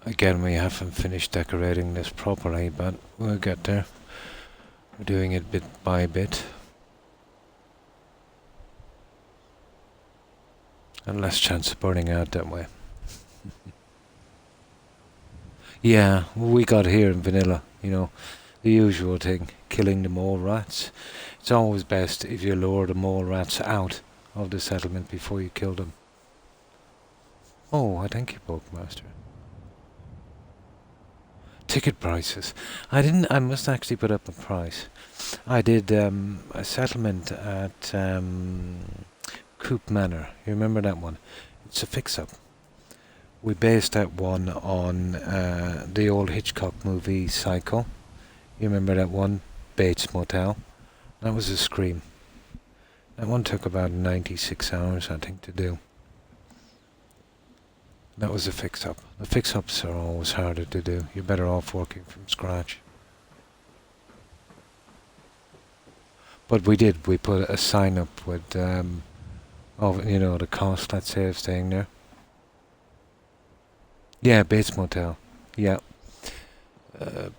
Again, we haven't finished decorating this properly, but we'll get there. We're doing it bit by bit. And less chance of burning out that way. Yeah, we got here in vanilla, you know, the usual thing, killing the mole rats. It's always best if you lure the mole rats out of the settlement before you kill them. Oh, I thank you, Pokemaster. Ticket prices. I must actually put up a price. I did a settlement at Coop Manor. You remember that one? It's a fix-up. We based that one on the old Hitchcock movie Psycho. You remember that one? Bates Motel. That was a scream. That one took about 96 hours, I think, to do. That was a fix-up. The fix-ups are always harder to do. You're better off working from scratch. But we did. We put a sign up with, of, you know, the cost, let's say, of staying there. Yeah, Bates Motel. Yeah.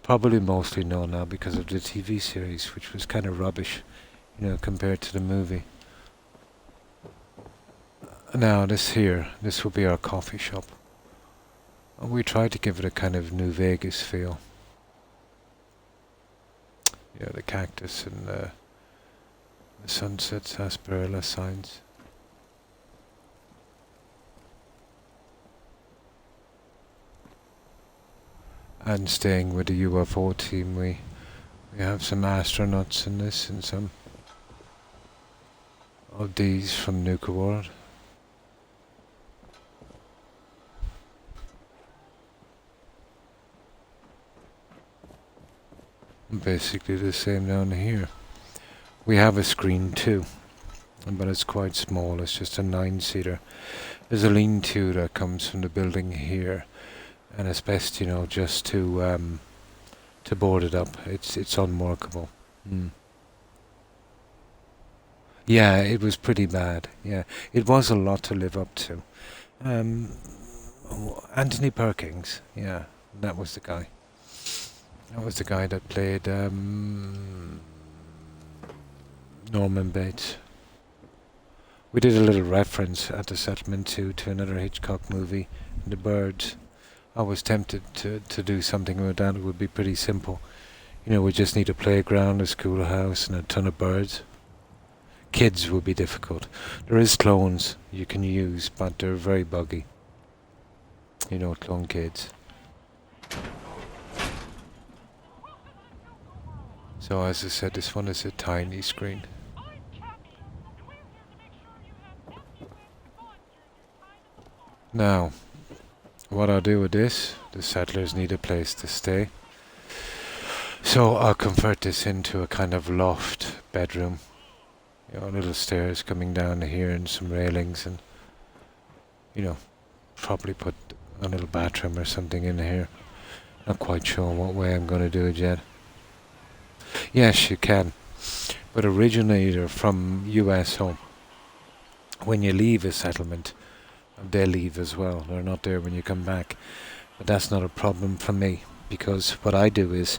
Probably mostly known now because of the TV series, which was kind of rubbish, you know, compared to the movie. Now this will be our coffee shop. We tried to give it a kind of New Vegas feel. Yeah, the cactus and the sunset sarsaparilla signs. And staying with the UFO team, we have some astronauts in this and some of these from Nuka World. Basically the same down here. We have a screen too, but it's quite small. It's just a 9-seater. There's a lean-to that comes from the building here, and it's best, you know, just to board it up. It's unworkable. Yeah, it was pretty bad. Yeah, it was a lot to live up to. Anthony Perkins. Yeah, that was the guy. That was the guy that played Norman Bates. We did a little reference at the settlement to another Hitchcock movie, The Birds. I was tempted to do something with that. It would be pretty simple. You know, we just need a playground, a schoolhouse, and a ton of birds. Kids would be difficult. There is clones you can use, but they're very buggy. You know, clone kids. So as I said, this one is a tiny screen. Now, what I'll do with this, the settlers need a place to stay. So I'll convert this into a kind of loft bedroom. You know, little stairs coming down here and some railings, and, you know, probably put a little bathroom or something in here. Not quite sure what way I'm going to do it yet. Yes, you can. But originally they're from US home. When you leave a settlement, they leave as well. They're not there when you come back. But that's not a problem for me, because what I do is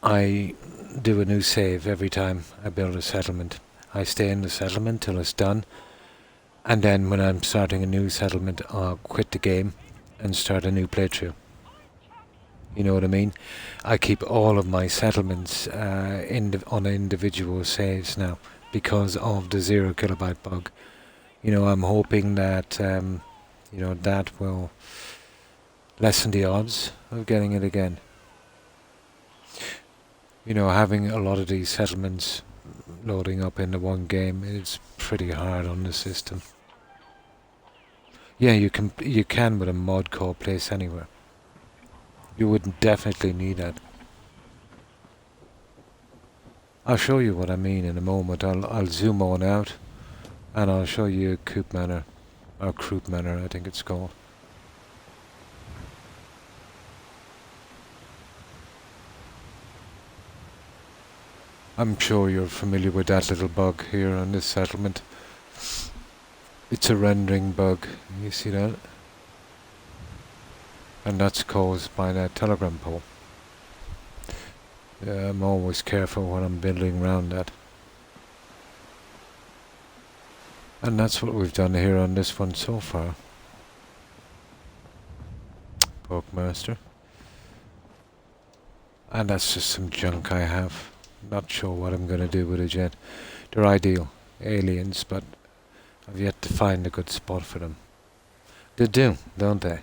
I do a new save every time I build a settlement. I stay in the settlement till it's done, and then when I'm starting a new settlement, I'll quit the game and start a new playthrough. You know what I mean? I keep all of my settlements on individual saves now because of the 0 kilobyte bug. You know, I'm hoping that that will lessen the odds of getting it again. You know, having a lot of these settlements loading up into one game is pretty hard on the system. Yeah, you can with a mod called Place Anywhere. You would definitely need that. I'll show you what I mean in a moment. I'll zoom on out and I'll show you Coop Manor, or Croup Manor I think it's called. I'm sure you're familiar with that little bug here on this settlement. It's a rendering bug, you see that? And that's caused by that telegram pole. I'm always careful when I'm building around that. And that's what we've done here on this one so far. Porkmaster. And that's just some junk I have. Not sure what I'm going to do with it yet. They're ideal aliens, but I've yet to find a good spot for them. They do, don't they?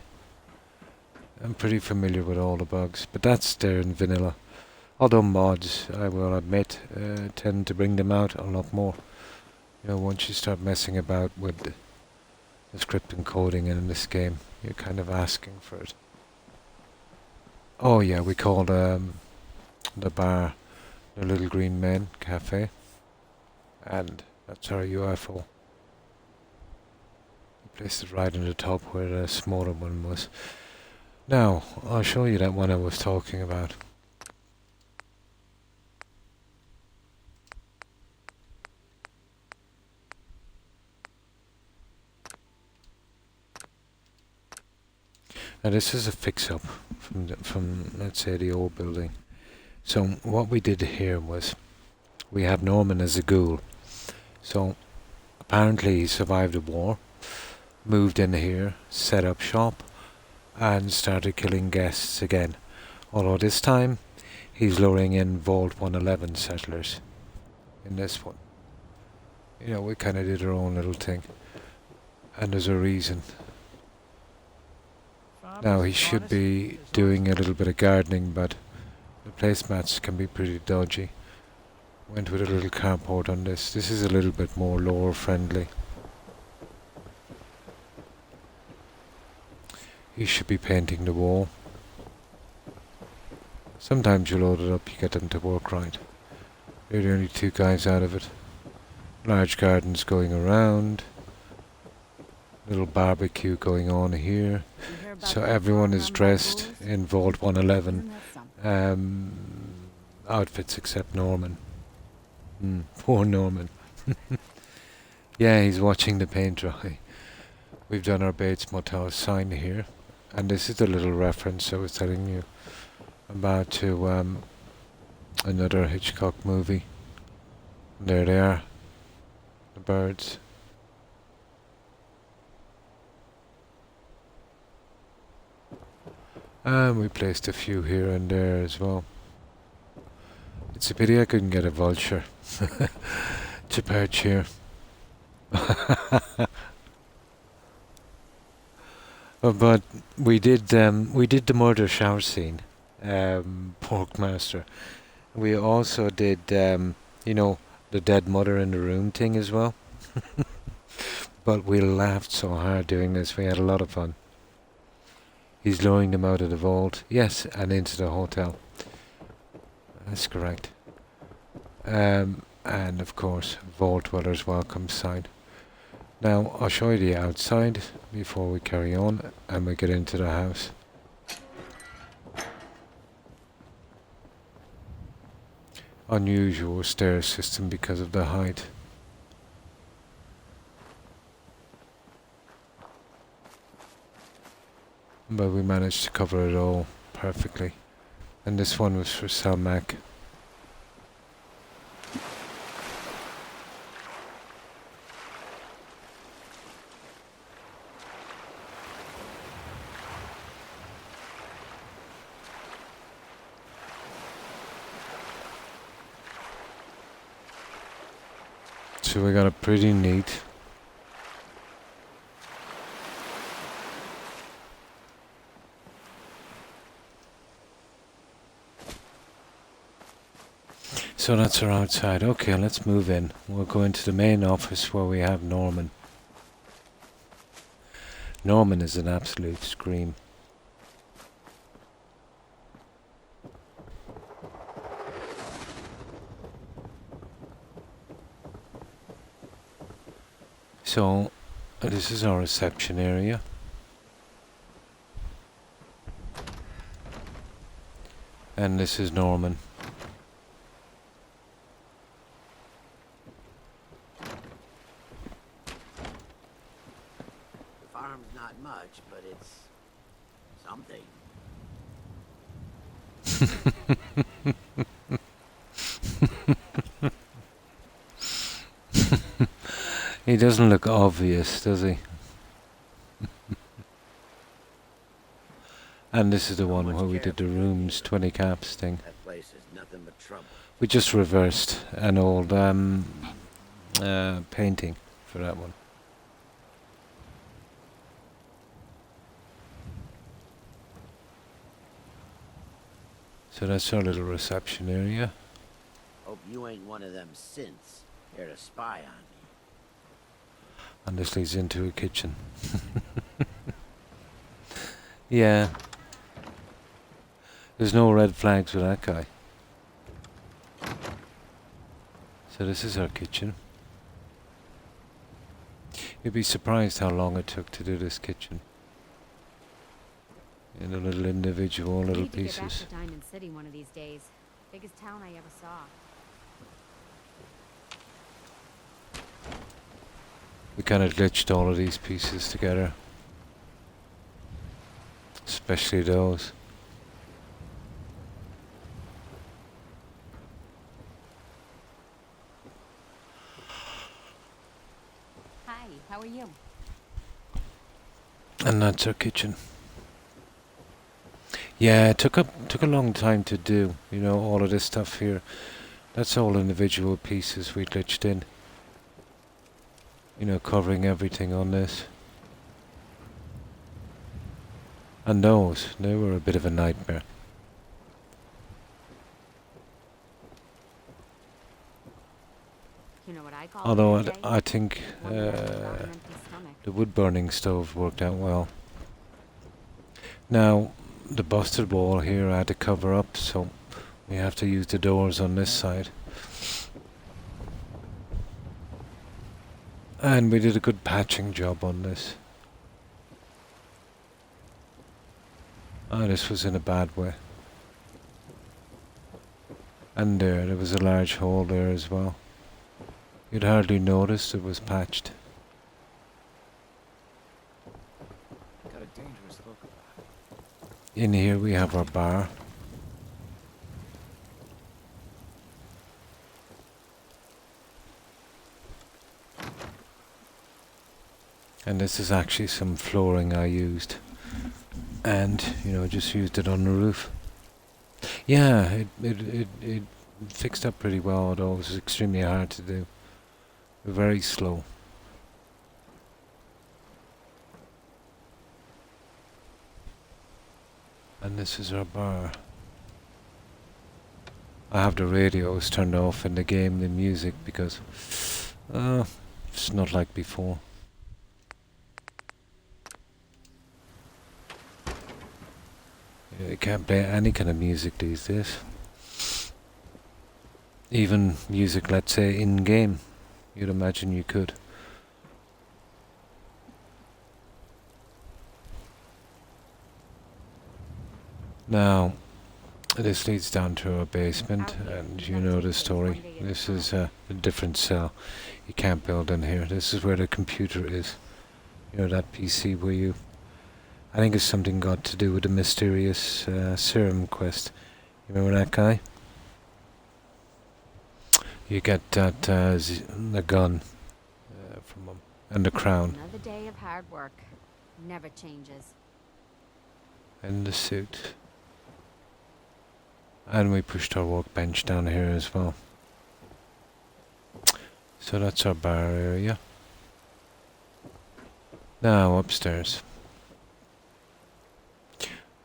I'm pretty familiar with all the bugs, but that's there in vanilla. Although mods, I will admit, tend to bring them out a lot more. You know, once you start messing about with the script and coding in this game, you're kind of asking for it. Oh yeah, we called the bar the Little Green Men Cafe, and that's our UFO. We placed it right on the top where the smaller one was. Now, I'll show you that one I was talking about. Now this is a fix-up from let's say the old building. So what we did here was we have Norman as a ghoul. So apparently he survived the war, moved in here, set up shop, and started killing guests again. Although this time he's luring in Vault 111 settlers in this one. You know, we kind of did our own little thing, and there's a reason. Now he should be doing a little bit of gardening, but the placemats can be pretty dodgy. Went with a little carport on this. This is a little bit more lore friendly. He should be painting the wall. Sometimes you load it up, you get them to work right. They're the only two guys out of it. Large gardens going around. Little barbecue going on here. So everyone is dressed in Vault 111 outfits except Norman. Poor Norman. Yeah, he's watching the paint dry. We've done our Bates Motel sign here. And this is the little reference I was telling you about to another Hitchcock movie. And there they are. The birds. And we placed a few here and there as well. It's a pity I couldn't get a vulture to perch here. But we did the murder shower scene, Porkmaster. We also did the dead mother in the room thing as well. But we laughed so hard doing this. We had a lot of fun. He's luring them out of the vault. Yes, and into the hotel. That's correct. And of course, Vault Dwellers welcome sign. Now, I'll show you the outside before we carry on and we get into the house. Unusual stair system because of the height. But we managed to cover it all perfectly. And this one was for Salmac. So we got a pretty neat. So that's our outside. Okay, let's move in. We'll go into the main office where we have Norman. Norman is an absolute scream. So, this is our reception area. And this is Norman. The farm's not much, but it's something. He doesn't look obvious, does he? And this is the one where we did the rooms 20 caps thing. That place is nothing but trouble. We just reversed an old painting for that one. So that's our little reception area. Hope you ain't one of them synths here to spy on me. And this leads into a kitchen. Yeah. There's no red flags with that guy. So this is our kitchen. You'd be surprised how long it took to do this kitchen. In the little individual little Need to get back pieces. to Diamond City one of these days. Biggest town I ever saw. We kind of glitched all of these pieces together. Especially those. Hi, how are you? And that's our kitchen. Yeah, it took a long time to do, you know, all of this stuff here. That's all individual pieces we glitched in. You know, covering everything on this. And those, they were a bit of a nightmare. You know what I call Although it? I think One night without an empty stomach. the wood burning stove worked out well. Now, the busted wall here I had to cover up, so we have to use the doors on this side. And we did a good patching job on this. Ah, this was in a bad way. And there was a large hole there as well. You'd hardly notice it was patched. Got a dangerous look about it. In here we have our bar. And this is actually some flooring I used. And, you know, just used it on the roof. Yeah, it fixed up pretty well, although it was extremely hard to do. Very slow. And this is our bar. I have the radios turned off in the game, the music, because it's not like before. You can't play any kind of music these days. Even music, let's say, in-game. You'd imagine you could. Now, this leads down to our basement, and you know the story. This is a different cell. You can't build in here. This is where the computer is. You know, that PC where you... I think it's something got to do with the mysterious serum quest. You remember that guy? You get that the gun from him, and the crown, Another day of hard work. Never changes. and the suit. And we pushed our workbench down here as well. So So that's our bar area. Now upstairs.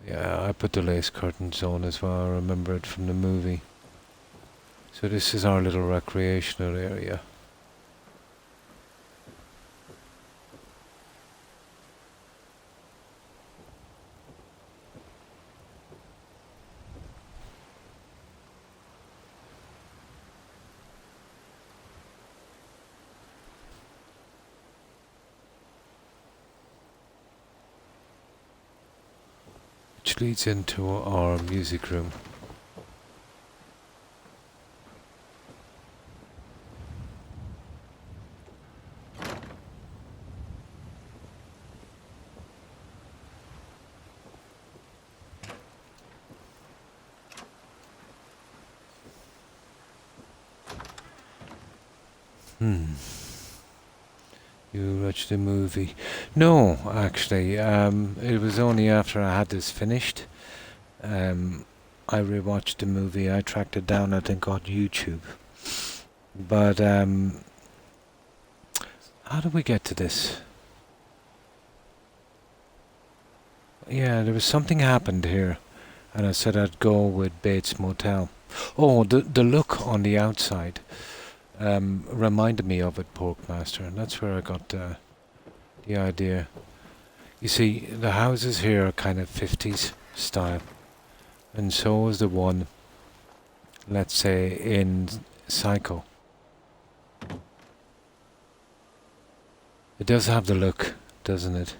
Yeah, I put the lace curtains on as well. I remember it from the movie. So this is our little recreational area. Which leads into our music room. You watched the movie? No, actually. It was only after I had this finished. I rewatched the movie. I tracked it down, I think, on YouTube. But how did we get to this? Yeah, there was something happened here, and I said I'd go with Bates Motel. Oh, the look on the outside reminded me of it, Porkmaster, and that's where I got the idea. You see, the houses here are kind of 50s style, and so is the one, let's say, in Psycho. It does have the look, doesn't it?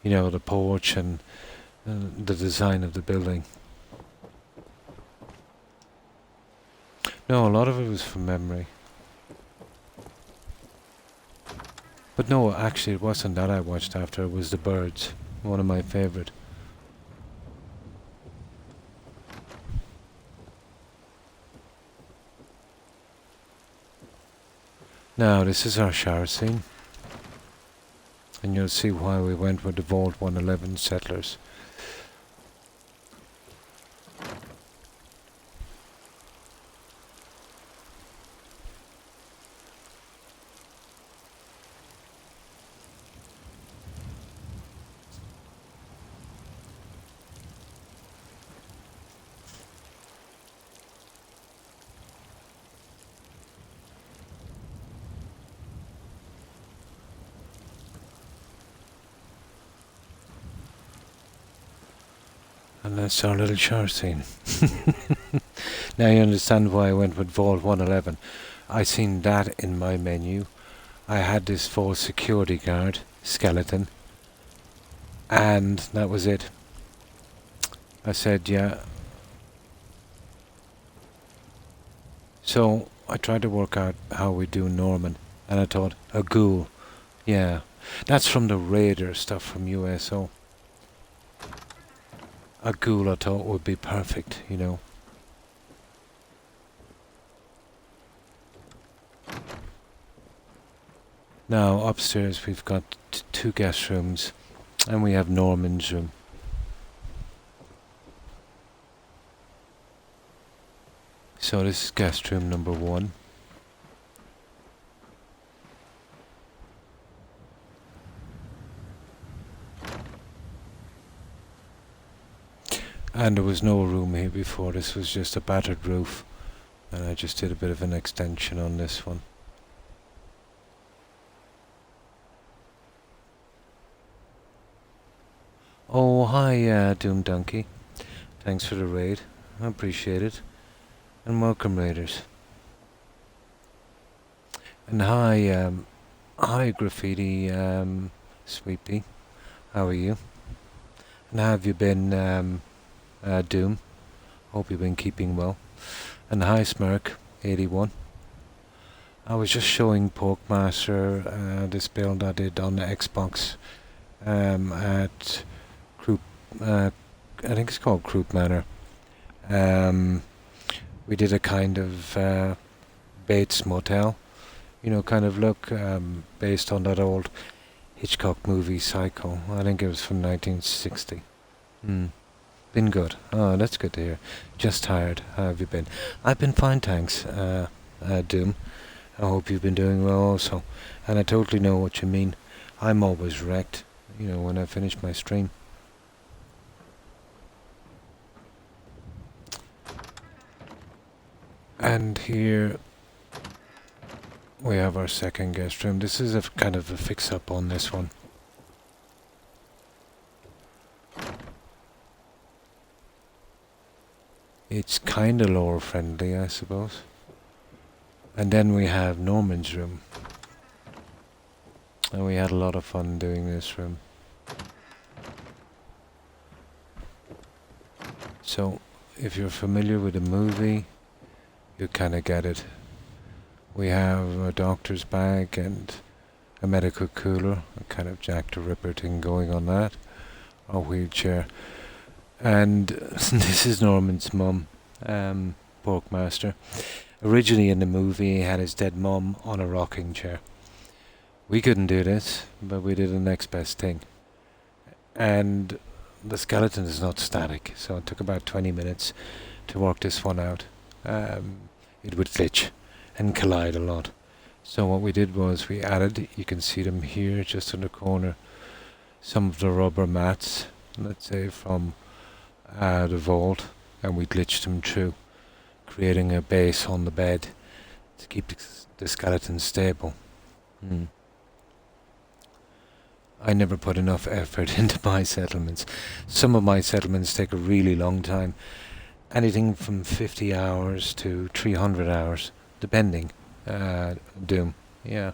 You know, the porch and the design of the building. No, a lot of it was from memory. But no, actually it wasn't that I watched after, it was The Birds, one of my favourite. Now, this is our shower scene. And you'll see why we went with the Vault 111 settlers. And that's our little shower scene. Now you understand why I went with Vault 111. I seen that in my menu. I had this full security guard skeleton, and that was it. I said, yeah. So I tried to work out how we do Norman, and I thought, a ghoul. Yeah, that's from the Raider stuff from USO. A ghoul I thought would be perfect, you know. Now upstairs we've got two guest rooms, and we have Norman's room. So this is guest room number 1. And there was no room here before, this was just a battered roof, and I just did a bit of an extension on this one. Oh, hi, Doom Donkey. Thanks for the raid. I appreciate it. And welcome, raiders. And hi, Graffiti, Sweepy. How are you? And how have you been, Doom? Hope you've been keeping well. And hi, Smirk81. I was just showing Porkmaster this build I did on the Xbox at Croup, I think it's called Croup Manor. We did a kind of Bates Motel, you know, kind of look based on that old Hitchcock movie Psycho. I think it was from 1960. Been good. Oh, that's good to hear. Just tired. How have you been? I've been fine, thanks, Doom. I hope you've been doing well also. And I totally know what you mean. I'm always wrecked, when I finish my stream. And here we have our second guest room. This is a kind of a fix-up on this one. It's kind of lore friendly, I suppose. And then we have Norman's room. And we had a lot of fun doing this room. So, if you're familiar with the movie, you kind of get it. We have a doctor's bag and a medical cooler, a kind of Jack the Ripper thing going on that. A wheelchair. And this is Norman's mum, Porkmaster. Originally in the movie, he had his dead mum on a rocking chair. We couldn't do this, but we did the next best thing. And the skeleton is not static, so it took about 20 minutes to work this one out. It would glitch and collide a lot. So what we did was we added, you can see them here just in the corner, some of the rubber mats, let's say from the vault, and we glitched them through, creating a base on the bed to keep the skeleton stable. I never put enough effort into my settlements. Some of my settlements take a really long time, anything from 50 hours to 300 hours, depending. Doom, yeah.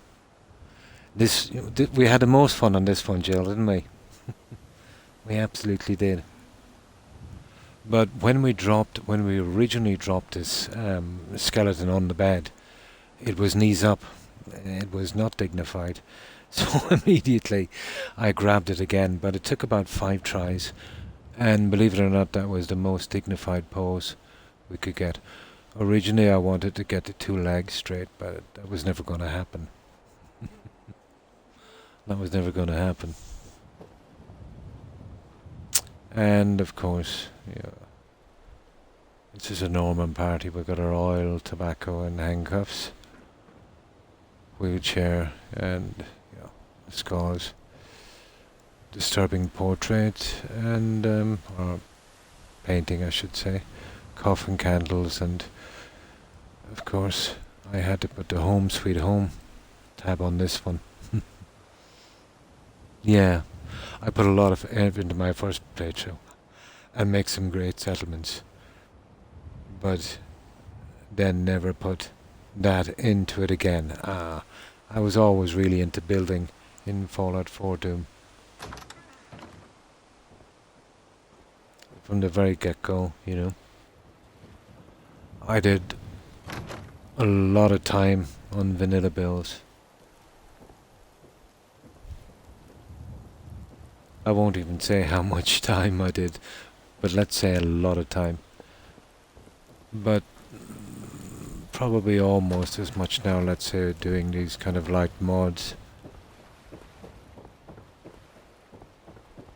We had the most fun on this one, Jill, didn't we? We absolutely did. But when we originally dropped this skeleton on the bed, it was knees up. It was not dignified. So immediately I grabbed it again, but it took about 5 tries. And believe it or not, that was the most dignified pose we could get. Originally I wanted to get the 2 legs straight, but that was never going to happen. That was never going to happen. And of course, this is a Norman party. We've got our oil, tobacco and handcuffs, wheelchair and scars, disturbing portrait and or painting I should say, coffin candles, and of course I had to put the Home Sweet Home tab on this one. Yeah, I put a lot of effort into my first playthrough and make some great settlements, but then never put that into it again. I was always really into building in Fallout 4 Doom. From the very get-go, I did a lot of time on vanilla builds. I won't even say how much time I did, but let's say a lot of time. But probably almost as much now, let's say, doing these kind of light mods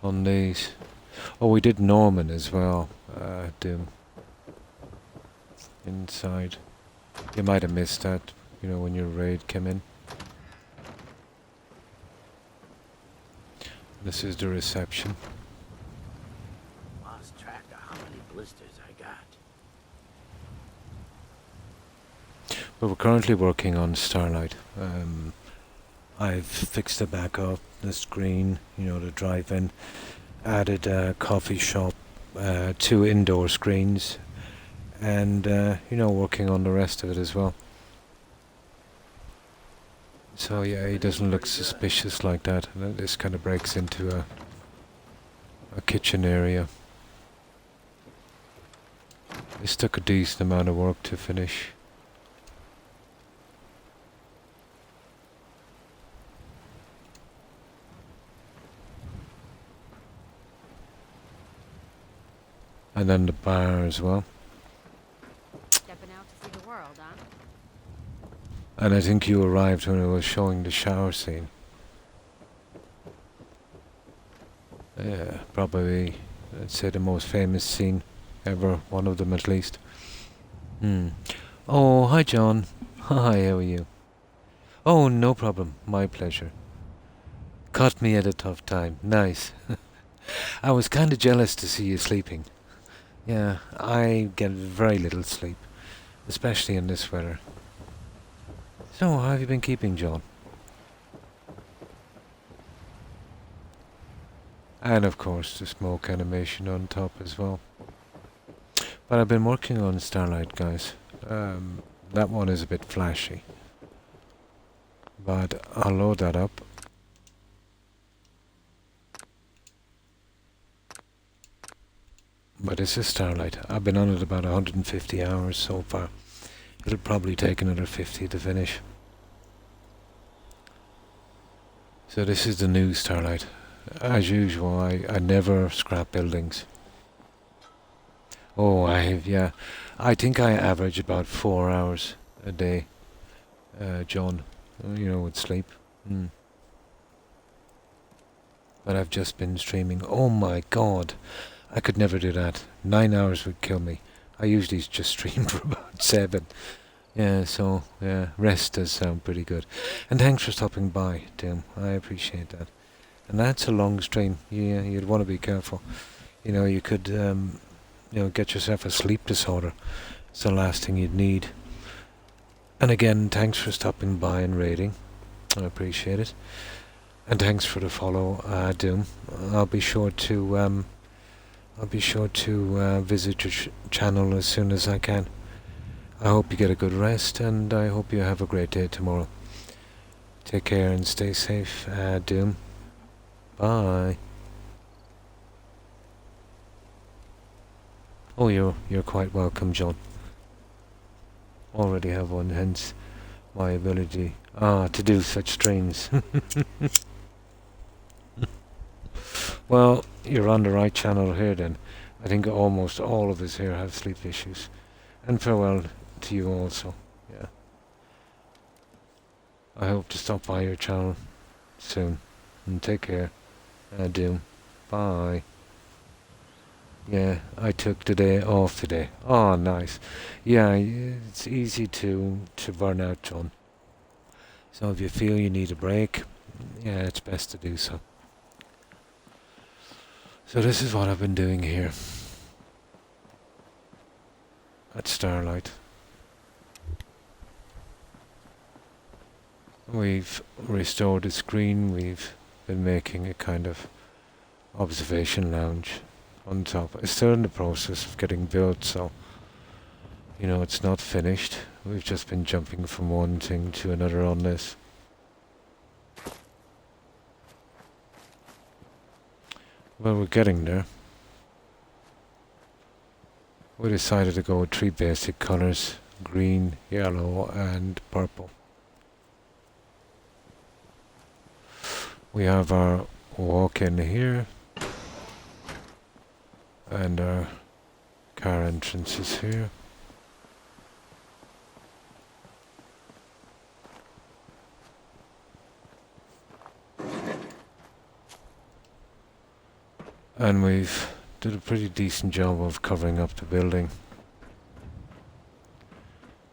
on these. Oh, we did Norman as well, Doom. Inside. You might have missed that, when your raid came in. This is the reception. Lost track of how many blisters I got. But we're currently working on Starlight. I've fixed the back up, the screen, the drive-in. Added a coffee shop, 2 indoor screens, and working on the rest of it as well. So yeah, he doesn't look suspicious like that. This kind of breaks into a kitchen area. This took a decent amount of work to finish. And then the bar as well. Stepping out to see the world, huh? And I think you arrived when I was showing the shower scene. Yeah, probably I'd say the most famous scene ever, one of them at least. Hmm. Oh, hi John. Hi, how are you? Oh, no problem. My pleasure. Caught me at a tough time. Nice. I was kind of jealous to see you sleeping. Yeah, I get very little sleep, especially in this weather. So, how have you been keeping, John? And of course, the smoke animation on top as well. But I've been working on Starlight, guys. That one is a bit flashy. But I'll load that up. But this is Starlight. I've been on it about 150 hours so far. It'll probably take another 50 to finish. So this is the new Starlight. As usual, I never scrap buildings. Oh, yeah. I think I average about 4 hours a day, John, with sleep. But I've just been streaming. Oh my god, I could never do that. 9 hours would kill me. I usually just stream for about 7. Yeah, so, rest does sound pretty good. And thanks for stopping by, Tim. I appreciate that. And that's a long stream. Yeah, you'd want to be careful. You could, get yourself a sleep disorder. It's the last thing you'd need. And again, thanks for stopping by and raiding. I appreciate it. And thanks for the follow, Doom. I'll be sure to visit your channel as soon as I can. I hope you get a good rest, and I hope you have a great day tomorrow. Take care and stay safe, Doom. Bye. Oh, you're quite welcome, John. Already have one, hence my ability to do such streams. Well, you're on the right channel here then. I think almost all of us here have sleep issues. And farewell to you also. Yeah. I hope to stop by your channel soon. And take care. Doom. Bye. Yeah, I took the day off today. Oh, nice. Yeah, it's easy to burn out, John. So if you feel you need a break, yeah, it's best to do so. So this is what I've been doing here at Starlight. We've restored the screen, we've been making a kind of observation lounge on top. It's still in the process of getting built, so it's not finished. We've just been jumping from one thing to another on this. Well, we're getting there. We decided to go with 3 basic colours: green, yellow and purple. We have our walk-in here, and our car entrance is here. And we've did a pretty decent job of covering up the building.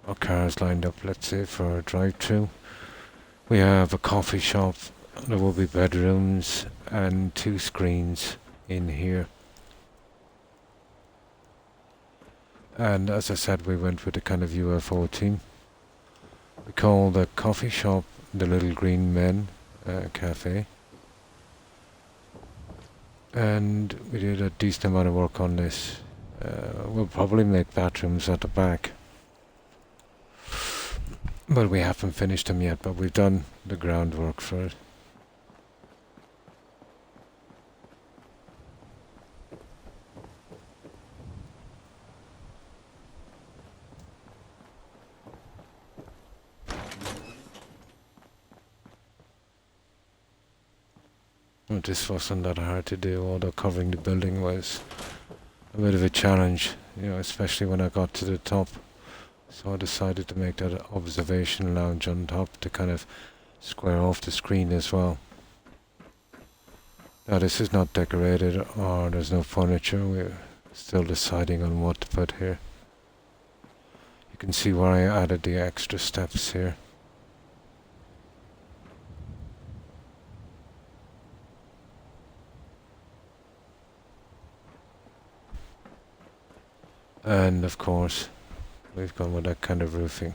Our cars lined up, let's say, for a drive-through. We have a coffee shop. There will be bedrooms and 2 screens in here. And as I said, we went with a kind of UFO theme. We call the coffee shop the Little Green Men Cafe. And we did a decent amount of work on this. We'll probably make bathrooms at the back. Well, we haven't finished them yet, but we've done the groundwork for it. Well, this wasn't that hard to do, although covering the building was a bit of a challenge, especially when I got to the top. So I decided to make that observation lounge on top to kind of square off the screen as well. Now this is not decorated or there's no furniture. We're still deciding on what to put here. You can see where I added the extra steps here. And of course, we've gone with that kind of roofing.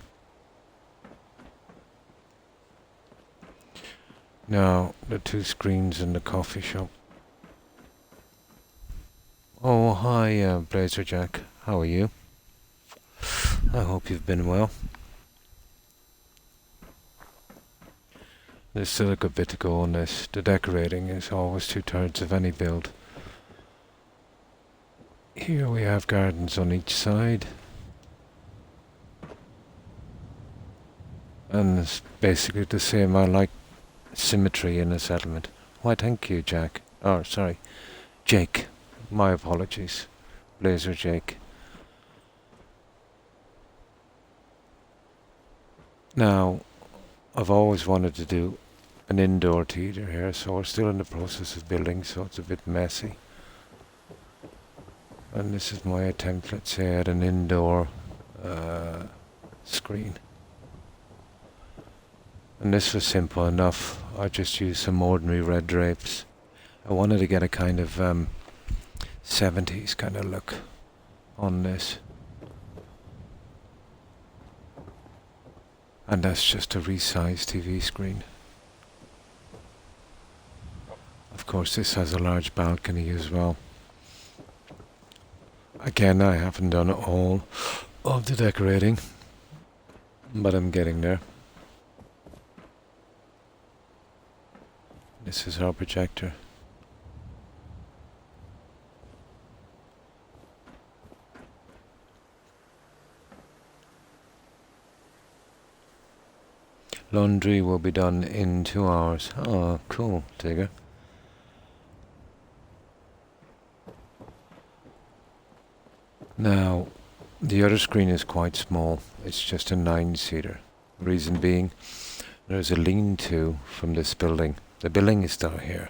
Now, the two screens in the coffee shop. Oh, hi, Blazer Jack. How are you? I hope you've been well. There's still a good bit to go on this. The decorating is always 2/3 of any build. Here we have gardens on each side. And it's basically the same. I like symmetry in a settlement. Why, thank you, Jack. Oh, sorry. Jake. My apologies. Blazer Jake. Now, I've always wanted to do an indoor theatre here, so we're still in the process of building, so it's a bit messy. And this is my attempt, let's say, at an indoor screen. And this was simple enough. I just used some ordinary red drapes. I wanted to get a kind of 70s kind of look on this. And that's just a resized TV screen. Of course, this has a large balcony as well. Again, I haven't done all of the decorating, but I'm getting there. This is our projector. Laundry will be done in 2 hours. Oh, cool, Tigger. Now, the other screen is quite small. It's just a 9-seater. Reason being, there's a lean-to from this building. The building is down here.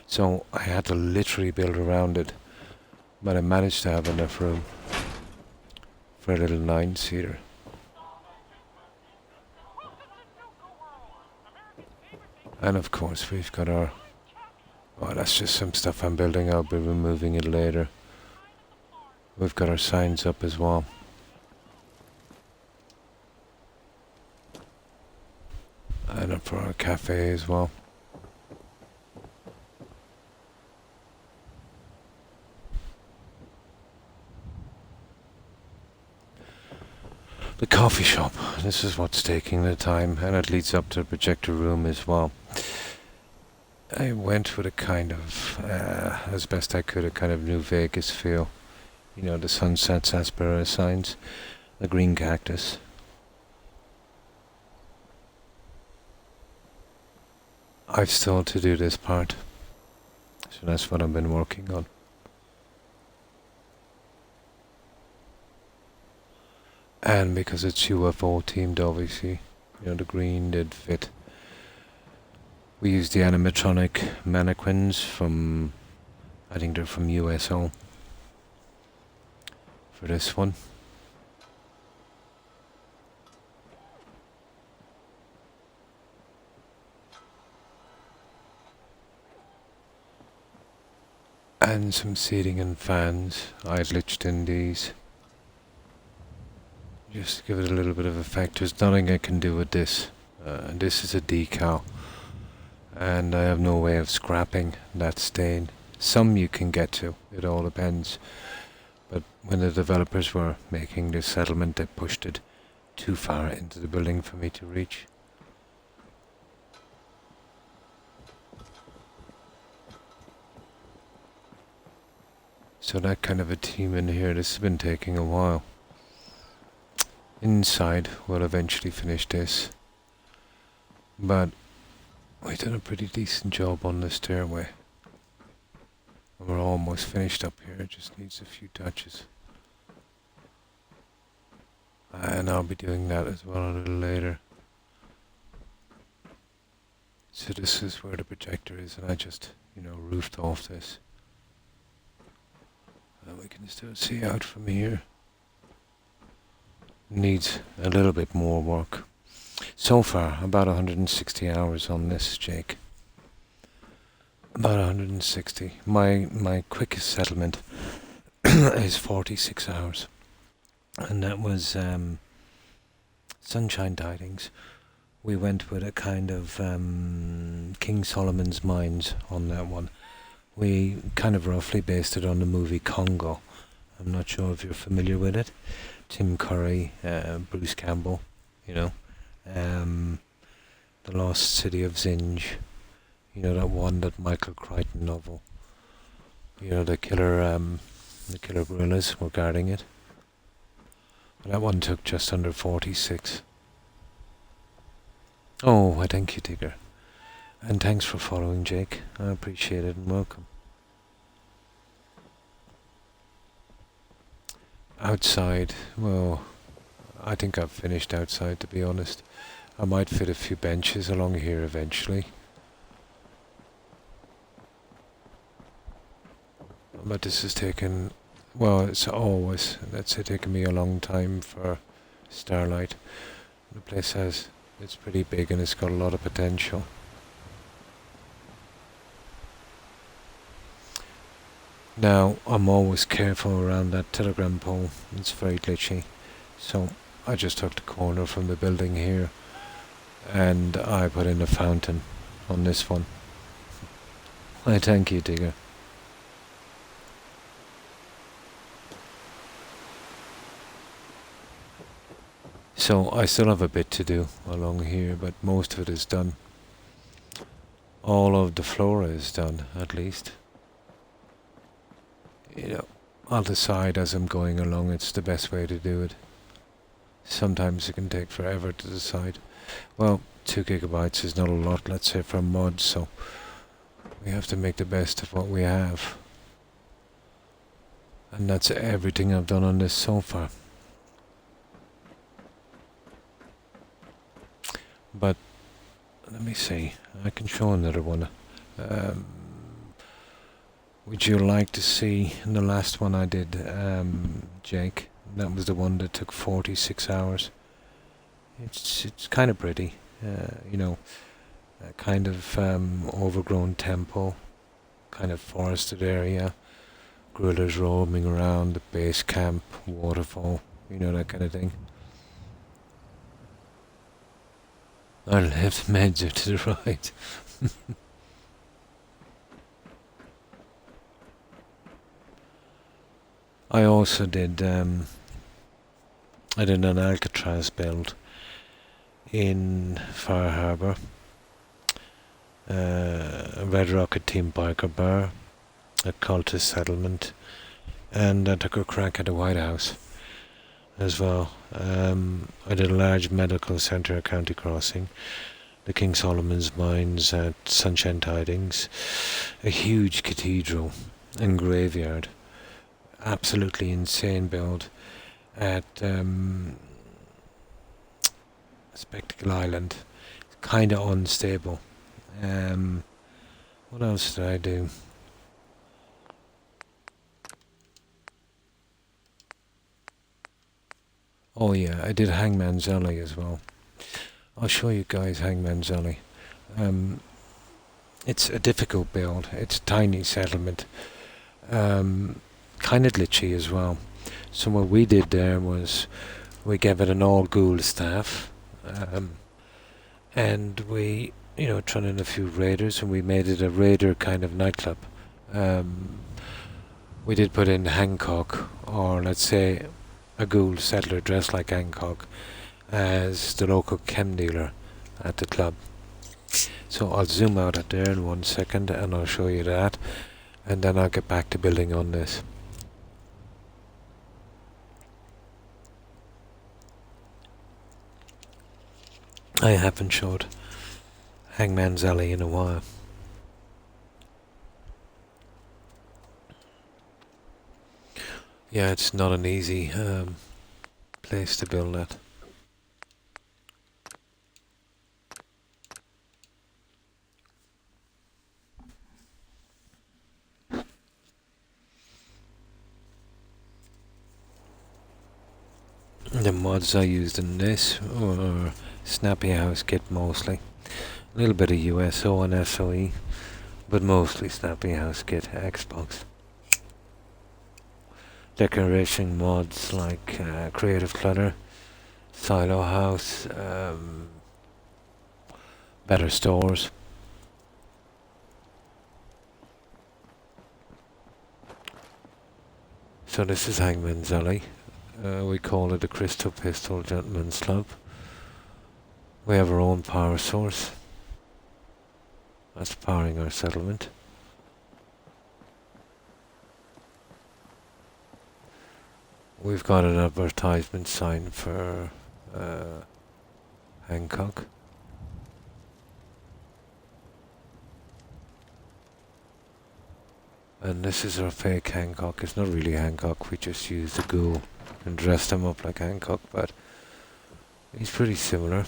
So I had to literally build around it. But I managed to have enough room for a little 9-seater. And of course we've got our... Oh, that's just some stuff I'm building. I'll be removing it later. We've got our signs up as well. And up for our cafe as well. The coffee shop. This is what's taking the time, and it leads up to the projector room as well. I went with a kind of, as best I could, a kind of New Vegas feel. You know, the sunset sarsaparilla signs, the green cactus. I've still to do this part, so that's what I've been working on. And because it's UFO themed, obviously, you know, the green did fit. We used the animatronic mannequins from, I think they're from USO, for this one. And some seating and fans. I glitched in these. Just to give it a little bit of effect. There's nothing I can do with this. This is a decal. And I have no way of scrapping that stain. Some you can get to. It all depends. But when the developers were making this settlement, they pushed it too far into the building for me to reach. So that kind of a team in here, this has been taking a while. Inside, we'll eventually finish this. But we did a pretty decent job on the stairway. And we're almost finished up here, it just needs a few touches. And I'll be doing that as well a little later. So this is where the projector is, and I just, roofed off this. And we can still see out from here. Needs a little bit more work. So far, about 160 hours on this, Jake. About 160. My quickest settlement is 46 hours. And that was Sunshine Tidings. We went with a kind of King Solomon's Mines on that one. We kind of roughly based it on the movie Congo. I'm not sure if you're familiar with it. Tim Curry, Bruce Campbell, The Lost City of Zinj. That one, that Michael Crichton novel. The killer gorillas were guarding it. That one took just under 46. Oh, I thank you, Digger. And thanks for following, Jake. I appreciate it, and welcome. Outside, well, I think I've finished outside, to be honest. I might fit a few benches along here eventually. But this has taken, well, it's always, let's say, taken me a long time for Starlight. The place it's pretty big and it's got a lot of potential. Now, I'm always careful around that telegram pole. It's very glitchy. So, I just took the corner from the building here and I put in a fountain on this one. I thank you, Digger. So, I still have a bit to do along here, but most of it is done. All of the flora is done, at least. I'll decide as I'm going along it's the best way to do it. Sometimes it can take forever to decide. Well, 2 gigabytes is not a lot, let's say, for mods, so we have to make the best of what we have. And that's everything I've done on this so far. But, let me see, I can show another one. Would you like to see the last one I did, Jake? That was the one that took 46 hours. It's kind of pretty, a kind of overgrown temple, kind of forested area, guerrillas roaming around, the base camp, waterfall, that kind of thing. Our left, meds are to the right. I also did an Alcatraz build in Far Harbour, a Red Rocket Team Biker Bar, a cultist settlement, and I took a crack at the White House as well. I did a large medical centre at County Crossing, the King Solomon's Mines at Sunshine Tidings, a huge cathedral and graveyard. Absolutely insane build at Spectacle Island. Kind of unstable. What else did I do? Oh yeah, I did Hangman's Alley as well. I'll show you guys Hangman's Alley. It's a difficult build. It's a tiny settlement. Kind of glitchy as well. So what we did there was we gave it an all-ghoul staff, and we, thrown in a few raiders, and we made it a raider kind of nightclub. We did put in Hancock, or let's say a ghoul settler dressed like Hancock, as the local chem dealer at the club. So I'll zoom out at there in 1 second and I'll show you that, and then I'll get back to building on this. I haven't showed Hangman's Alley in a while. Yeah, it's not an easy place to build at. The mods I used in this were Snappy House Kit mostly. A little bit of USO and SOE, but mostly Snappy House Kit Xbox. Decoration mods like Creative Clutter, Silo House, Better Stores. So this is Hangman's Alley. We call it the Crystal Pistol Gentleman's Club. We have our own power source. That's powering our settlement. We've got an advertisement sign for Hancock. And this is our fake Hancock. It's not really Hancock, we just used the ghoul and dressed him up like Hancock, but he's pretty similar.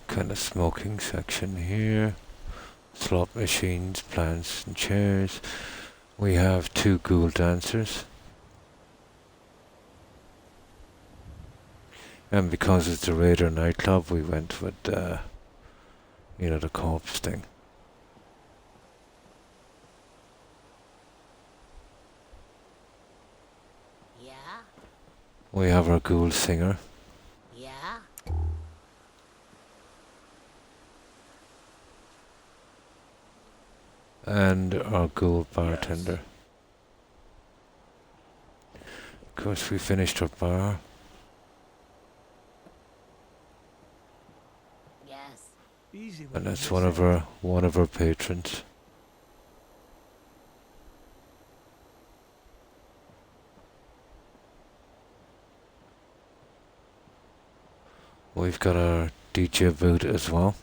Kind of smoking section here. Slot machines, plants and chairs. We have 2 ghoul dancers. And because it's a Raider nightclub, we went with the corpse thing. Yeah? We have our ghoul singer. Yeah? And our ghoul bartender. Of course, we finished our bar. Yes. Easy with And you, that's Miss one of our patrons. We've got our DJ booth as well.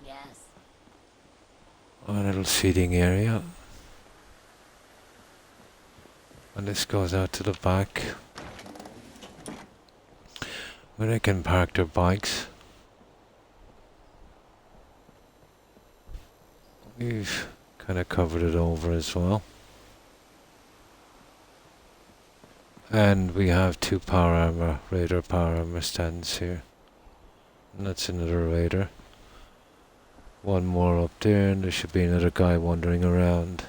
Yes. A little seating area. And this goes out to the back, where they can park their bikes. We've kind of covered it over as well. And we have 2 Raider power armor stands here. And that's another Raider. One more up there, and there should be another guy wandering around.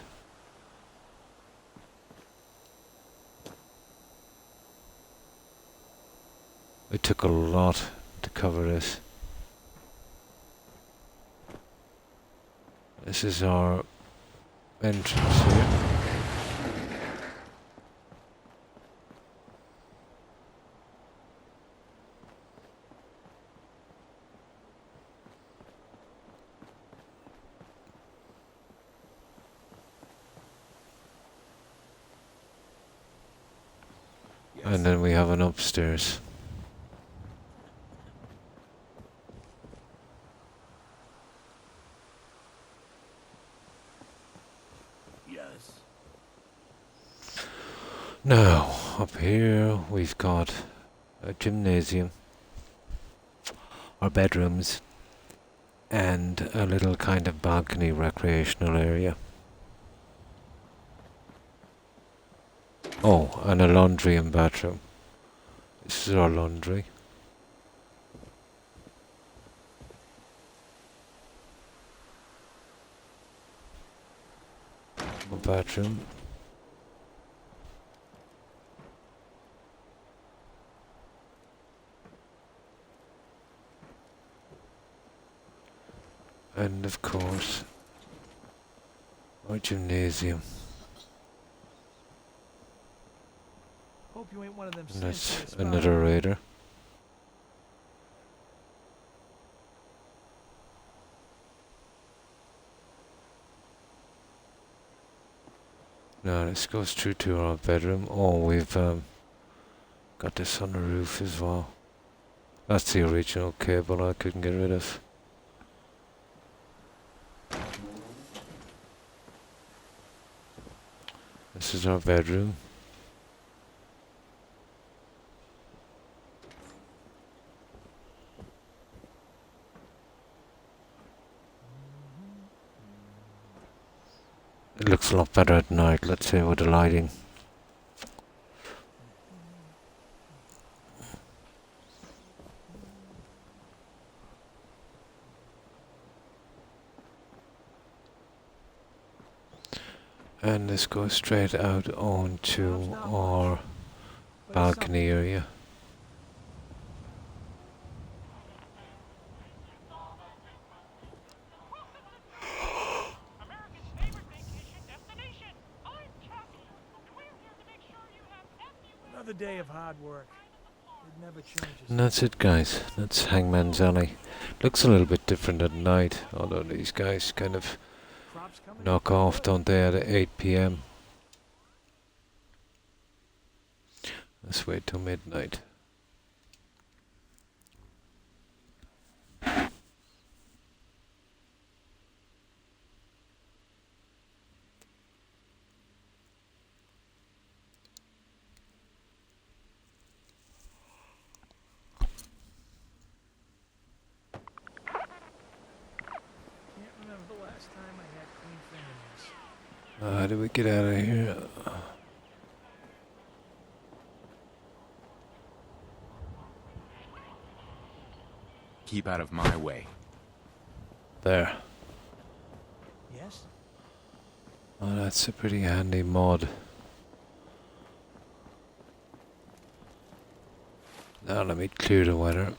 It took a lot to cover this. This is our entrance here. And then we have an upstairs. Yes. Now, up here we've got a gymnasium, our bedrooms, and a little kind of balcony recreational area. Oh, and a laundry and bathroom. This is our laundry. A bathroom. And of course, our gymnasium. Hope you ain't one of them And synths that's that spy another on me. Raider. Now this goes through to our bedroom. Oh, we've got this on the roof as well. That's the original cable I couldn't get rid of. This is our bedroom. It looks a lot better at night, let's say, with the lighting. And this goes straight out onto our balcony area. Another day of hard work. It never changes. And that's it, guys. That's Hangman's Alley. Looks a little bit different at night, although these guys kind of Crops coming knock in off, good. don't they, at 8 p.m. Let's wait till midnight. Can't remember the last time I had clean fingernails. How do we get out of here? Keep out of my way. There. Yes? Oh, that's a pretty handy mod. Now let me clear the weather.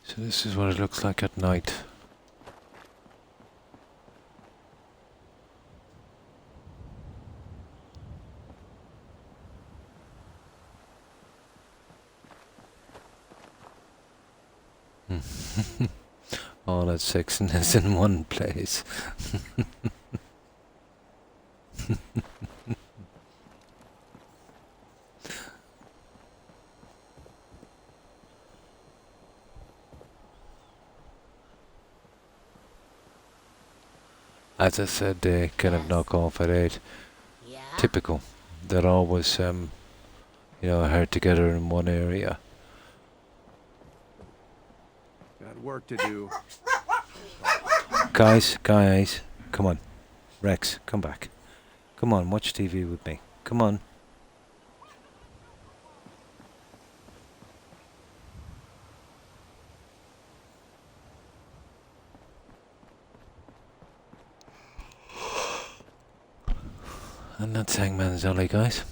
So this is what it looks like at night. All that sexiness in one place. As I said, they kind of knock off at 8. Yeah? Typical. They're always, herd together in one area. Got work to do. Guys, come on. Rex, come back. Come on, watch TV with me. Come on. And that's Hangman's Alley, guys.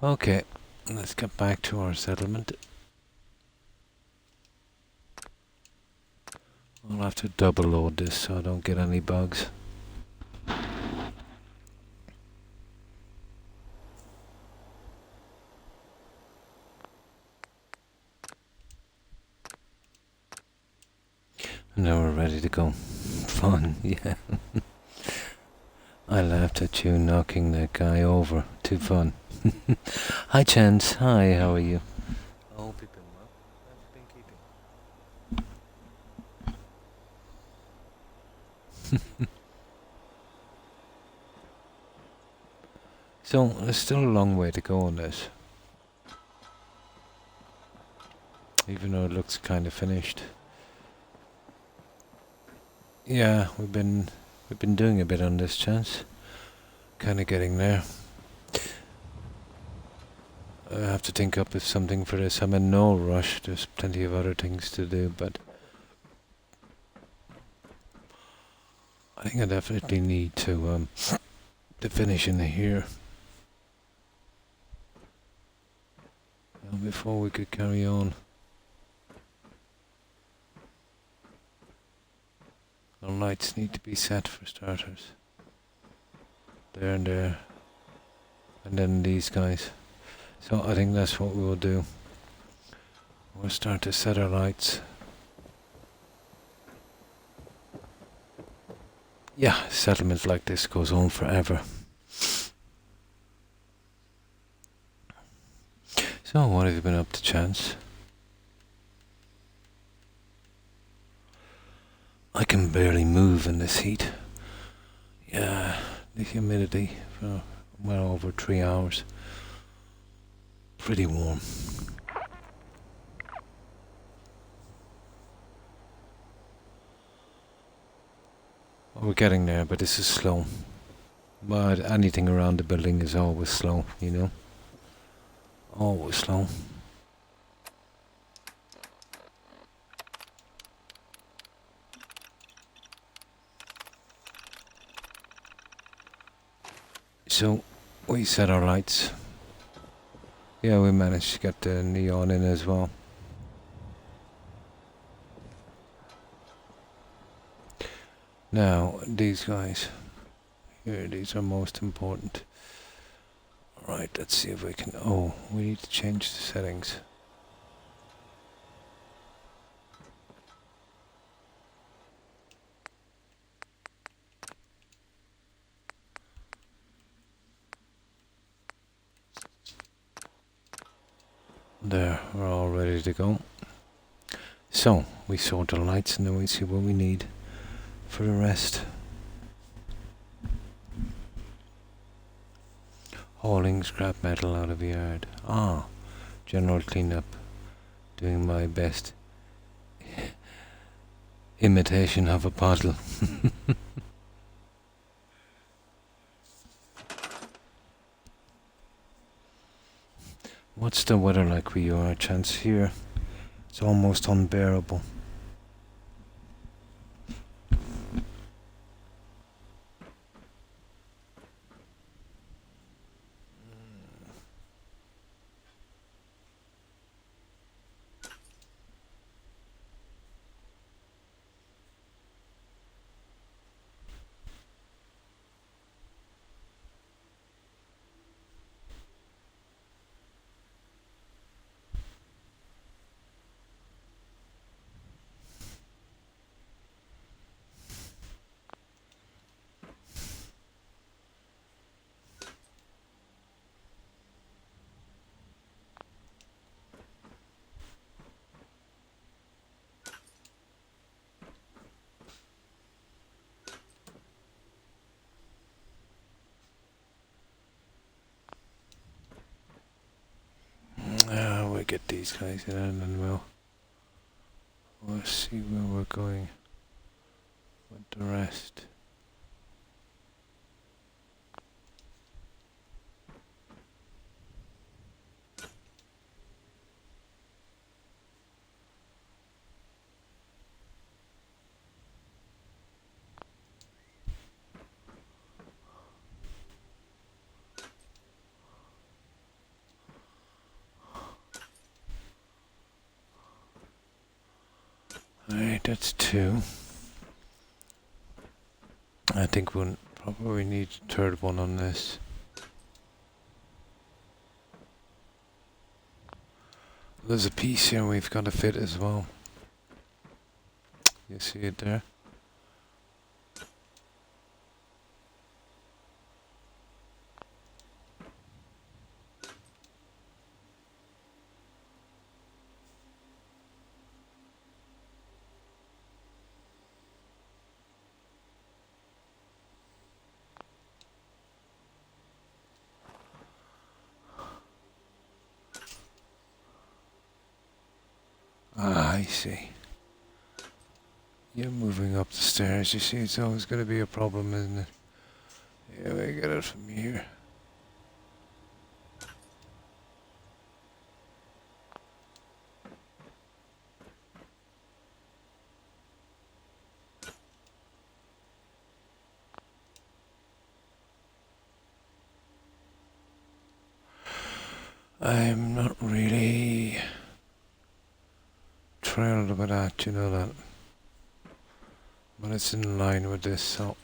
Okay, let's get back to our settlement. I'll have to double load this so I don't get any bugs. And now we're ready to go. Fun, yeah. I laughed at you knocking that guy over. Too fun. Hi, Chance. Hi, how are you? I hope you've been well. How have you been keeping? So, there's still a long way to go on this. Even though it looks kind of finished. Yeah, we've been doing a bit on this, Chance. Kind of getting there. I have to think up with something for this. I'm in no rush. There's plenty of other things to do, but I think I definitely need to finish in here before we could carry on. The lights need to be set for starters. There and there. And then these guys. So I think that's what we will do. We'll start to set our lights. Yeah, settlement like this goes on forever. So, what have you been up to, Chance? I can barely move in this heat. Yeah, the humidity for well over 3 hours. Pretty warm. Well, we're getting there, but this is slow. But anything around the building is always slow, you know? Always slow. So, we set our lights. Yeah, we managed to get the neon in as well. Now, these guys. Here, these are most important. Right, let's see if we can... Oh, we need to change the settings. There, we're all ready to go. So, we sort the lights and then we see what we need for the rest. Hauling scrap metal out of the yard. Ah, general cleanup. Doing my best imitation of a puddle. What's the weather like where you are, Chance? Here, it's almost unbearable. We'll get these guys in and then we'll see where we're going with the rest. Alright, that's 2. I think we'll probably need a third one on this. There's a piece here we've got to fit as well. You see it there? Ah, I see. You're moving up the stairs, you see, it's always going to be a problem, isn't it? Yeah, we get it from here. I'm not really thrilled about that, you know that. But it's in line with this, so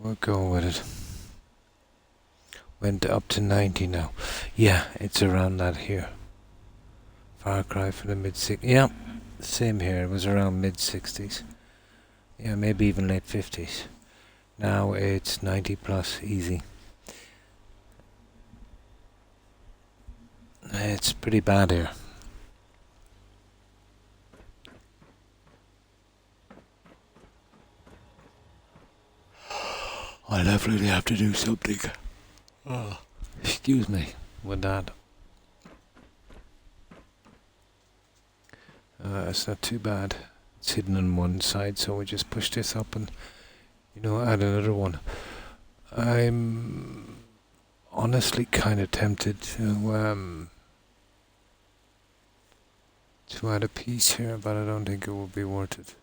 we'll go with it. Went up to 90 now. Yeah, it's around that here. Far cry from the mid-60s. Yeah, same here. It was around mid-60s. Yeah, maybe even late 50s. Now it's 90 plus, easy. It's pretty bad here. I definitely have to do something. Oh. Excuse me with that. It's not too bad. It's hidden on one side, so we just push this up and, add another one. I'm honestly kind of tempted to add a piece here, but I don't think it will be worth it.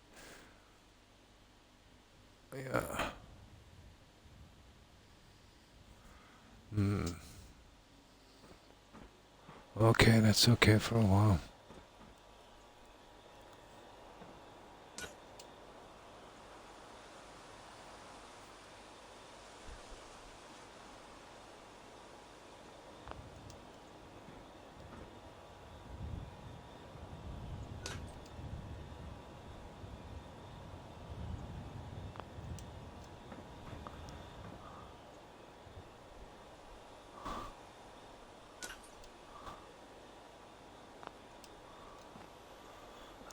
Yeah. Okay, that's okay for a while.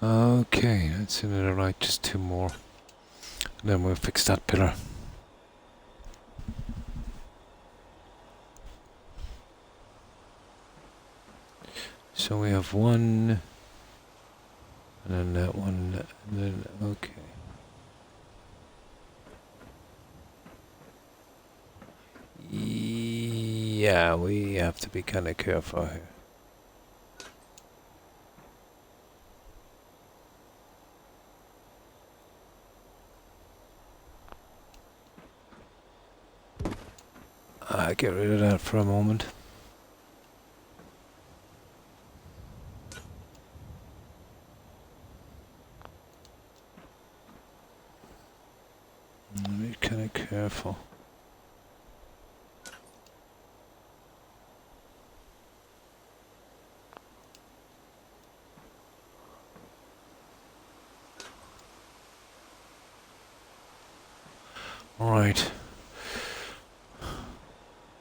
Okay, that's in the right, just two more. And then we'll fix that pillar. So we have one, and then that one, and then, okay. Yeah, we have to be kind of careful here. Get rid of that for a moment. Be kind of careful. Right.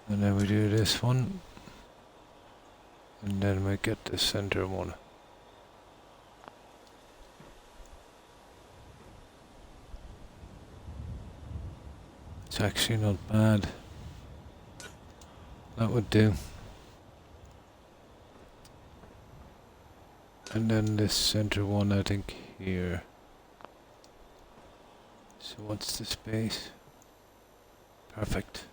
And then we do this one. And then we get the center one. It's actually not bad. That would do. And then this center one, I think, here. So what's the space? Perfect.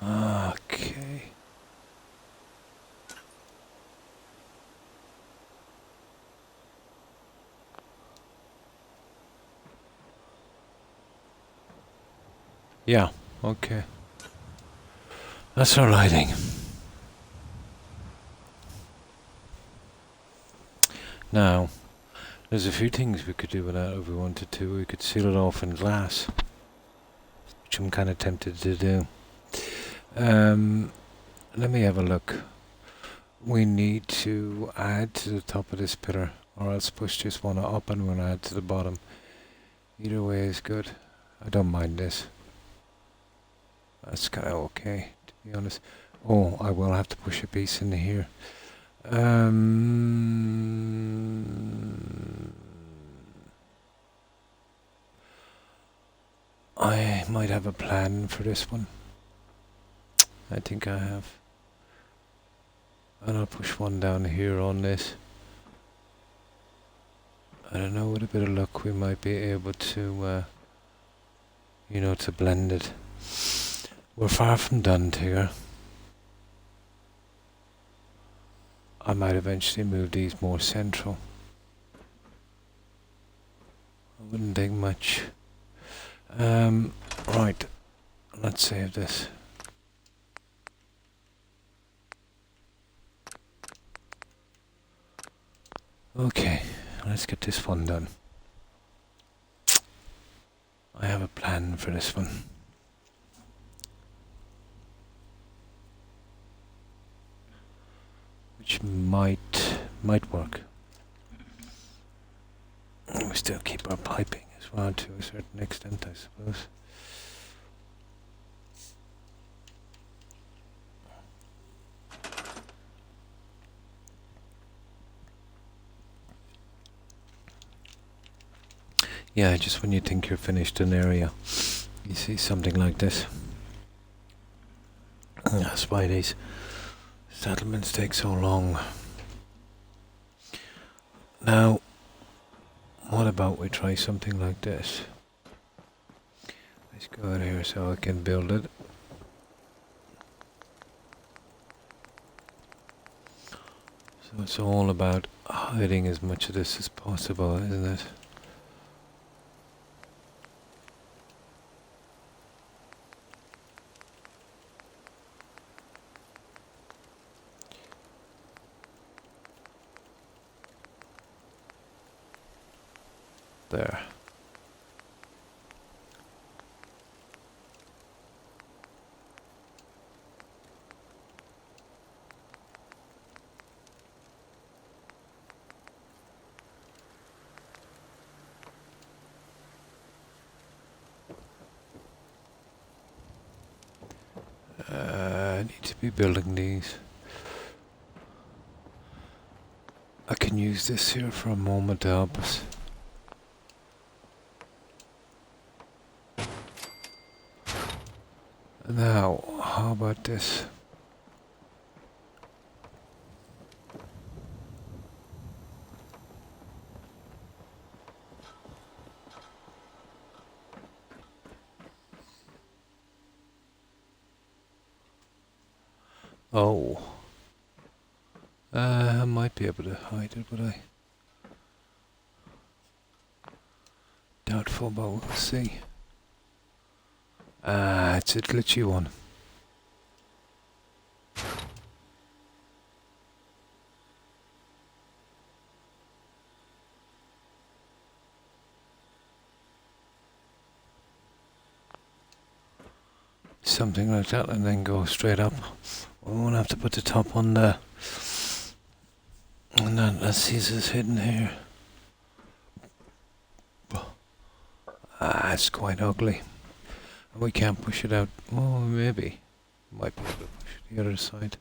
Okay. Yeah, okay. That's our lighting. Now, there's a few things we could do with that if we wanted to. We could seal it off in glass, which I'm kind of tempted to do. Let me have a look. We need to add to the top of this pillar, or else push this one up and we'll add to the bottom. Either way is good. I don't mind this. That's kind of okay, to be honest. Oh, I will have to push a piece in here. I might have a plan for this one. I think I have. And I'll push one down here on this. I don't know, with a bit of luck we might be able to, to blend it. We're far from done here. I might eventually move these more central. I wouldn't think much. Right, let's save this. Okay, let's get this one done. I have a plan for this one. Which might work. We still keep our piping as well to a certain extent, I suppose. Yeah, just when you think you're finished an area, you see something like this. That's why these settlements take so long. Now, what about we try something like this? Let's go out here so I can build it. So it's all about hiding as much of this as possible, isn't it? There. I need to be building these. I can use this here for a moment to help us. Now, how about this? Oh. I might be able to hide it, but I doubtful, but we'll see. It's a glitchy one. Something like that, and then go straight up. We won't have to put the top on there. And then let's see, is this hidden here? It's quite ugly. We can't push it out. Oh, maybe. Might be able to push it the other side.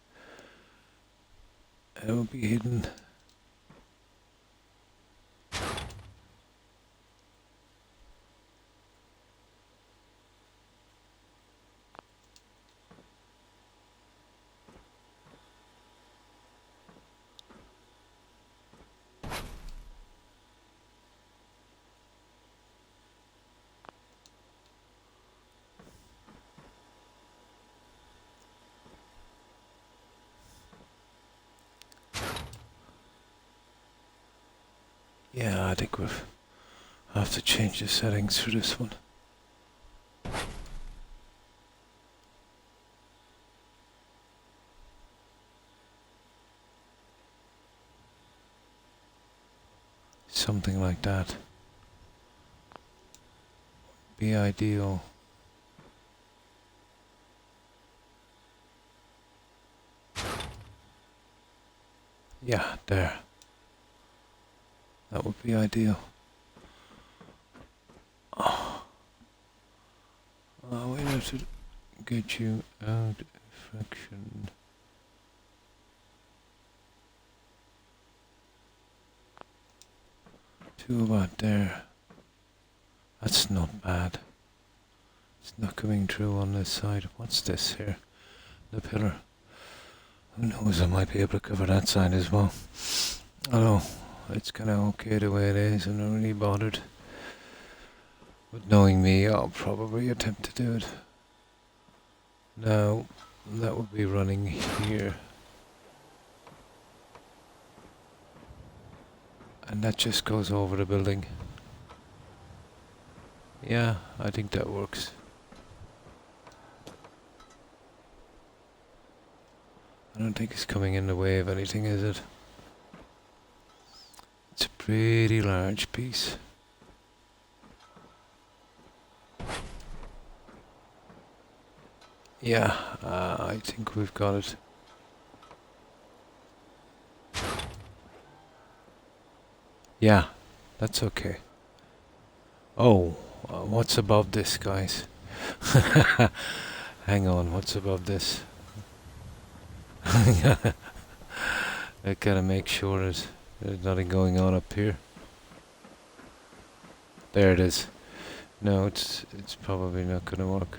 It will be hidden. Yeah, I think we'll have to change the settings for this one. Something like that. Be ideal. Yeah, there. That would be ideal. Oh, we have to get you out of friction. Two about there. That's not bad. It's not coming through on this side. What's this here? The pillar. Who knows, I might be able to cover that side as well. Although, it's kind of okay the way it is. I'm not really bothered. But knowing me, I'll probably attempt to do it. Now, that would be running here. And that just goes over the building. Yeah, I think that works. I don't think it's coming in the way of anything, is it? It's a Pretty large piece. Yeah, I think we've got it. Yeah, that's okay. Oh, what's above this, guys? Hang on, what's above this? I gotta make sure there's nothing going on up here. There it is. No, it's probably not gonna work.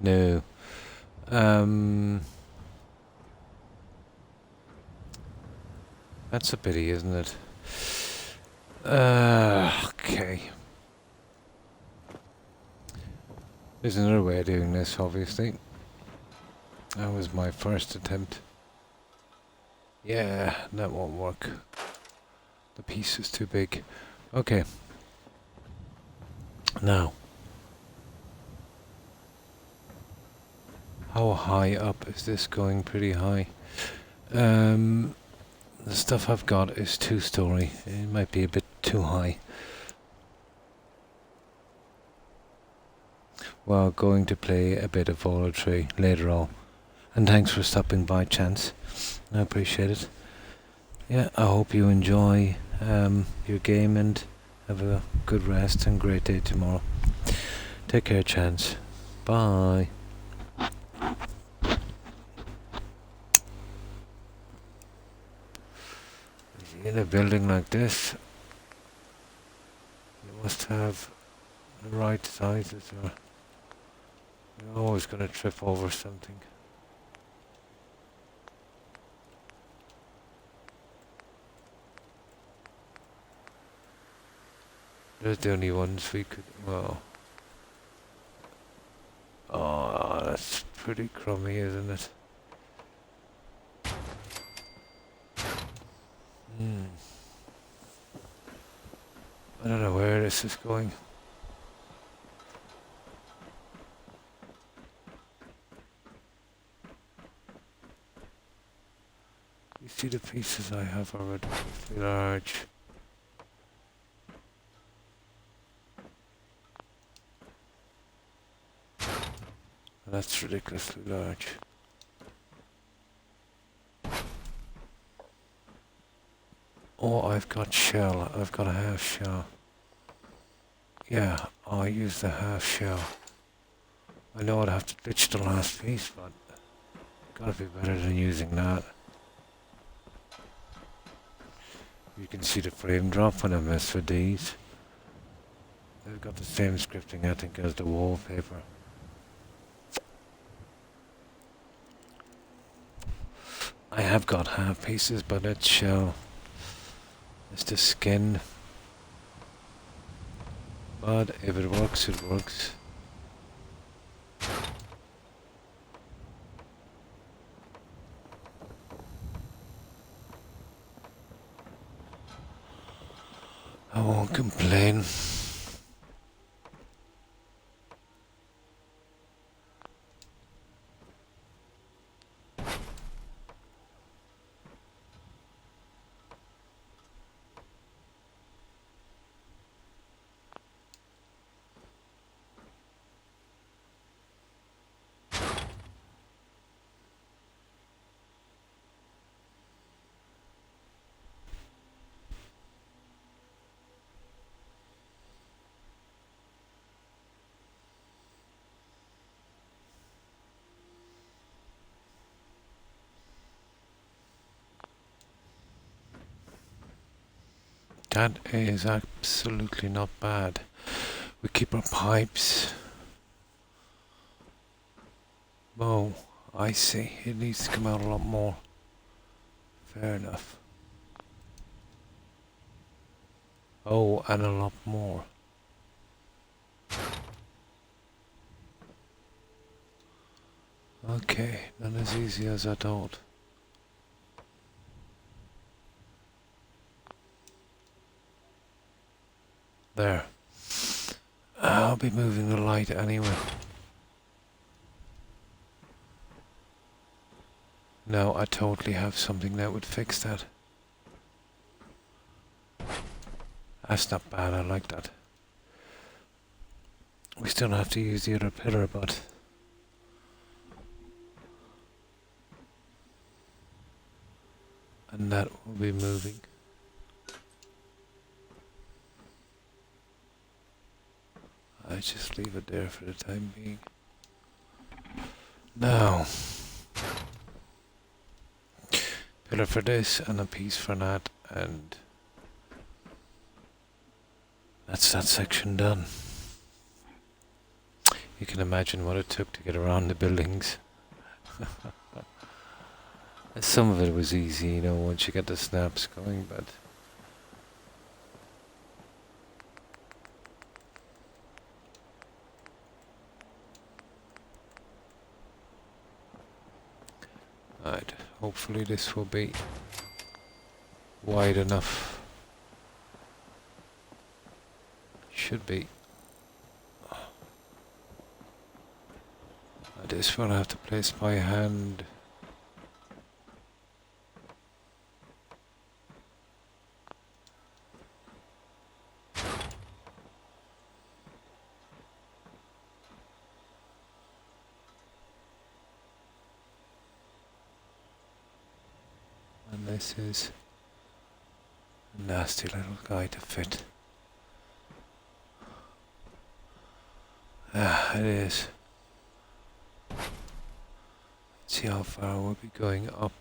No. That's a pity, isn't it? Okay. There's another way of doing this, obviously. That was my first attempt. Yeah, that won't work. The piece is too big. Okay. Now. How high up is this going? Pretty high. The stuff I've got is 2-story. It might be a bit too high. Well, going to play a bit of voluntary later on. And thanks for stopping by, Chance. I appreciate it. Yeah, I hope you enjoy your game and have a good rest and great day tomorrow. Take care, Chance. Bye. In a building like this, you must have the right sizes, or you're always going to trip over something. There's the only ones we could, well... Oh, that's pretty crummy, isn't it? I don't know where this is going. You see the pieces I have are ridiculously large. That's ridiculously large. Oh, I've got shell. I've got a half shell. Yeah, I'll use the half shell. I know I'd have to ditch the last piece, but gotta be better than using that. You can see the frame drop when I mess with these. They've got the same scripting, I think, as the wallpaper. I have got half pieces, but it's shell. It's the skin. But if it works, it works. I won't complain. That is absolutely not bad. We keep our pipes. Oh, I see. It needs to come out a lot more. Fair enough. Oh, and a lot more. Okay, not as easy as I thought. There. I'll be moving the light anyway. No, I totally have something that would fix that. That's not bad, I like that. We still have to use the other pillar, but... And that will be moving. I just leave it there for the time being. Now... Pillar for this, and a piece for that, and... That's that section done. You can imagine what it took to get around the buildings. Some of it was easy, you know, once you get the snaps going, but... Right, hopefully this will be wide enough. Should be. This one I have to place by hand. And this is a nasty little guy to fit. Ah, it is. Let's see how far we'll be going up.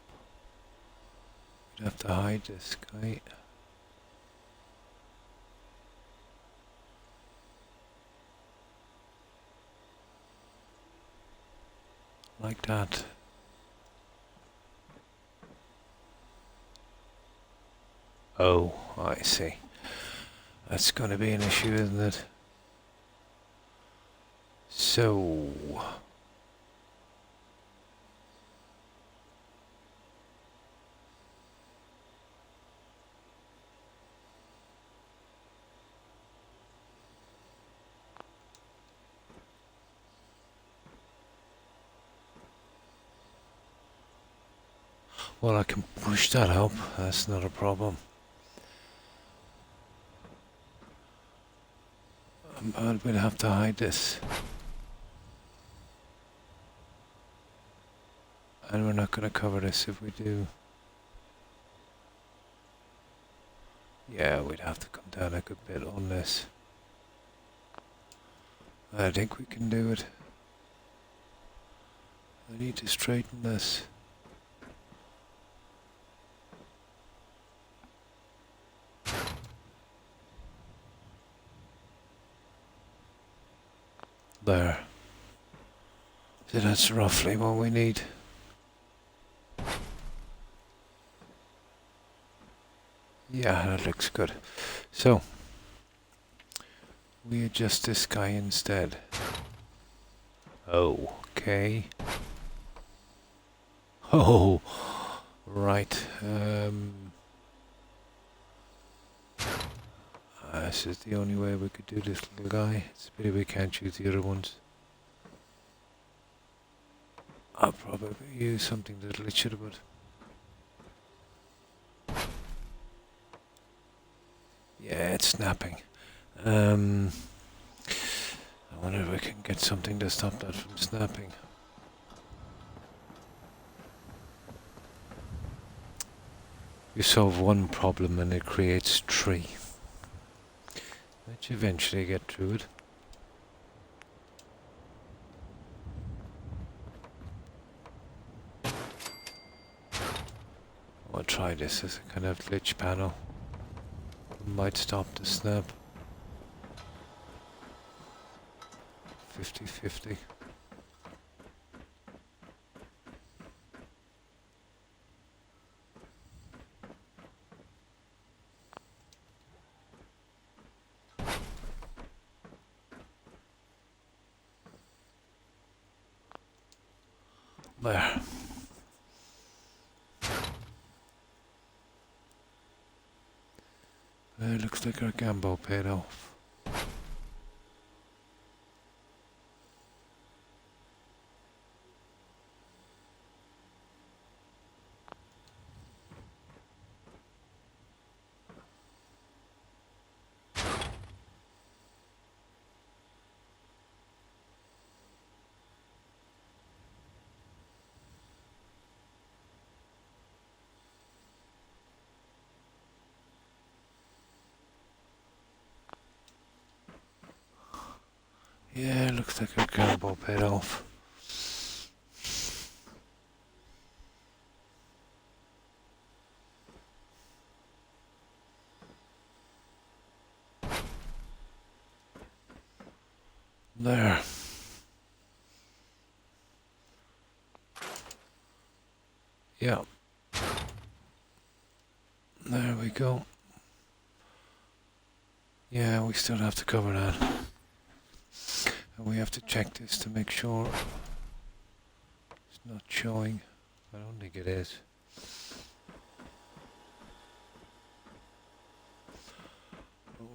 We'd have to hide this guy. Like that. Oh, I see. That's going to be an issue, isn't it? So... Well, I can push that up. That's not a problem. But we'll have to hide this. And we're not going to cover this if we do. Yeah, we'd have to come down a good bit on this. I think we can do it. I need to straighten this. There. So that's roughly what we need. Yeah, that looks good. So, we adjust this guy instead. Okay. Oh, right. This is the only way we could do this little guy. It's a pity we can't use the other ones. I'll probably use something that'll itch it a bit. Yeah, it's snapping. I wonder if I can get something to stop that from snapping. You solve one problem and it creates three. But you eventually get through it. I'll try this as a kind of glitch panel. Might stop the snap. 50-50. There. Looks like our gamble paid off. Yeah, looks like our cowboy paid off. There. Yeah. There we go. Yeah, we still have to cover that. And we have to check this to make sure it's not showing. I don't think it is.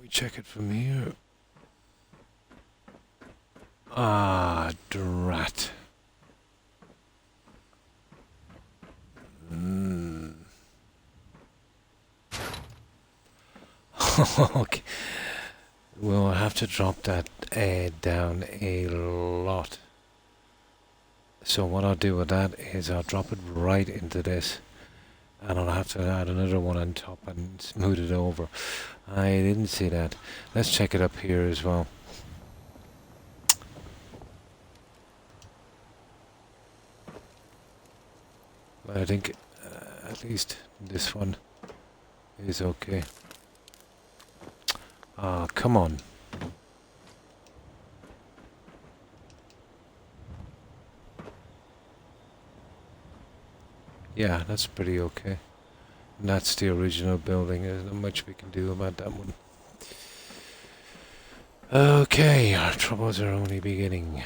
We check it from here. Ah, drat. Okay. We'll have to drop that down a lot. So what I'll do with that is I'll drop it right into this. And I'll have to add another one on top and smooth it over. I didn't see that. Let's check it up here as well. But I think at least this one is okay. Ah, come on. Yeah, that's pretty okay. And that's the original building. There's not much we can do about that one. Okay, our troubles are only beginning.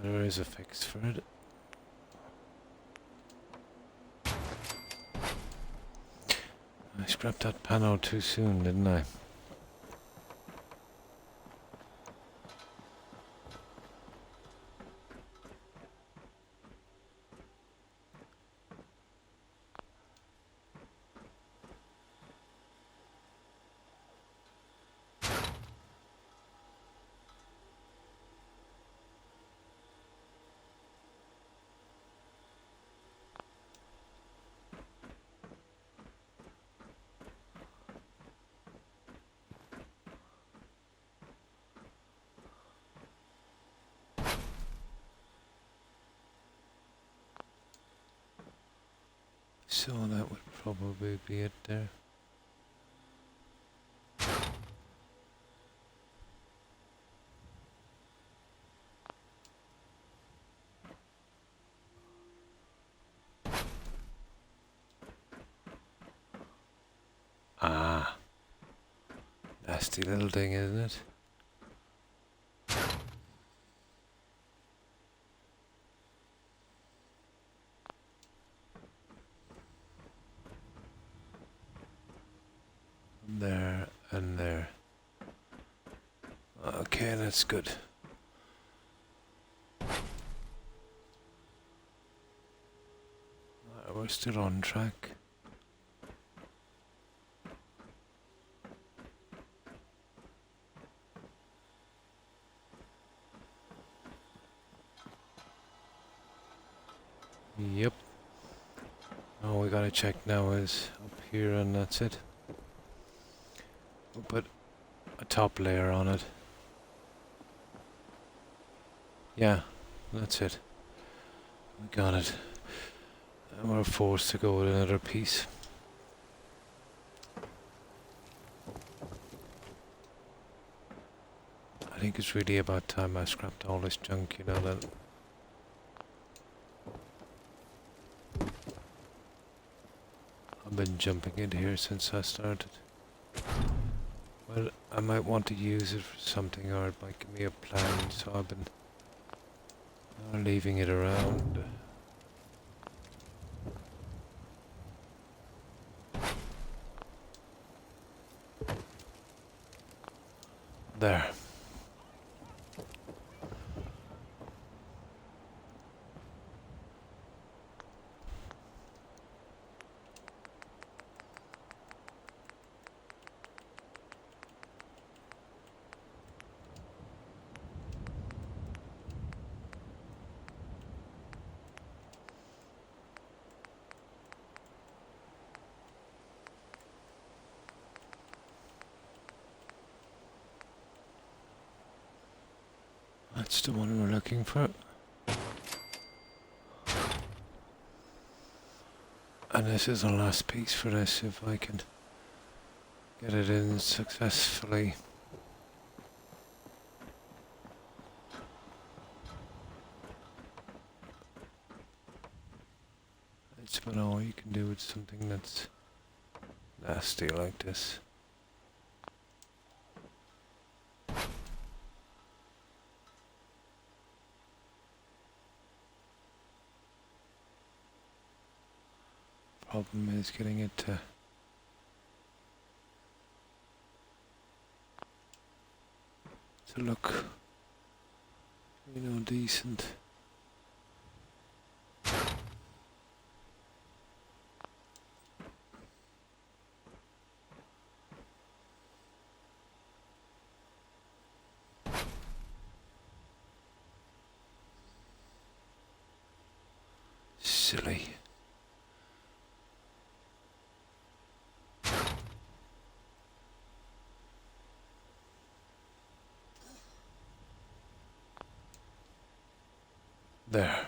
There is a fix for it. I scrapped that panel too soon, didn't I? So that would probably be it there. Ah, nasty little thing, isn't it? There and there. Okay, that's good. We're still on track. Yep. All we gotta check now is up here and that's it. We'll put a top layer on it. Yeah, that's it. We got it. And we're forced to go with another piece. I think it's really about time I scrapped all this junk, you know that. I've been jumping into here since I started. Well, I might want to use it for something or it might give me a plan, so I've been leaving it around. There. That's the one we're looking for. And this is the last piece for this, if I can get it in successfully. It's about all you can do with something that's nasty like this. Problem is getting it to look, decent. Silly. There.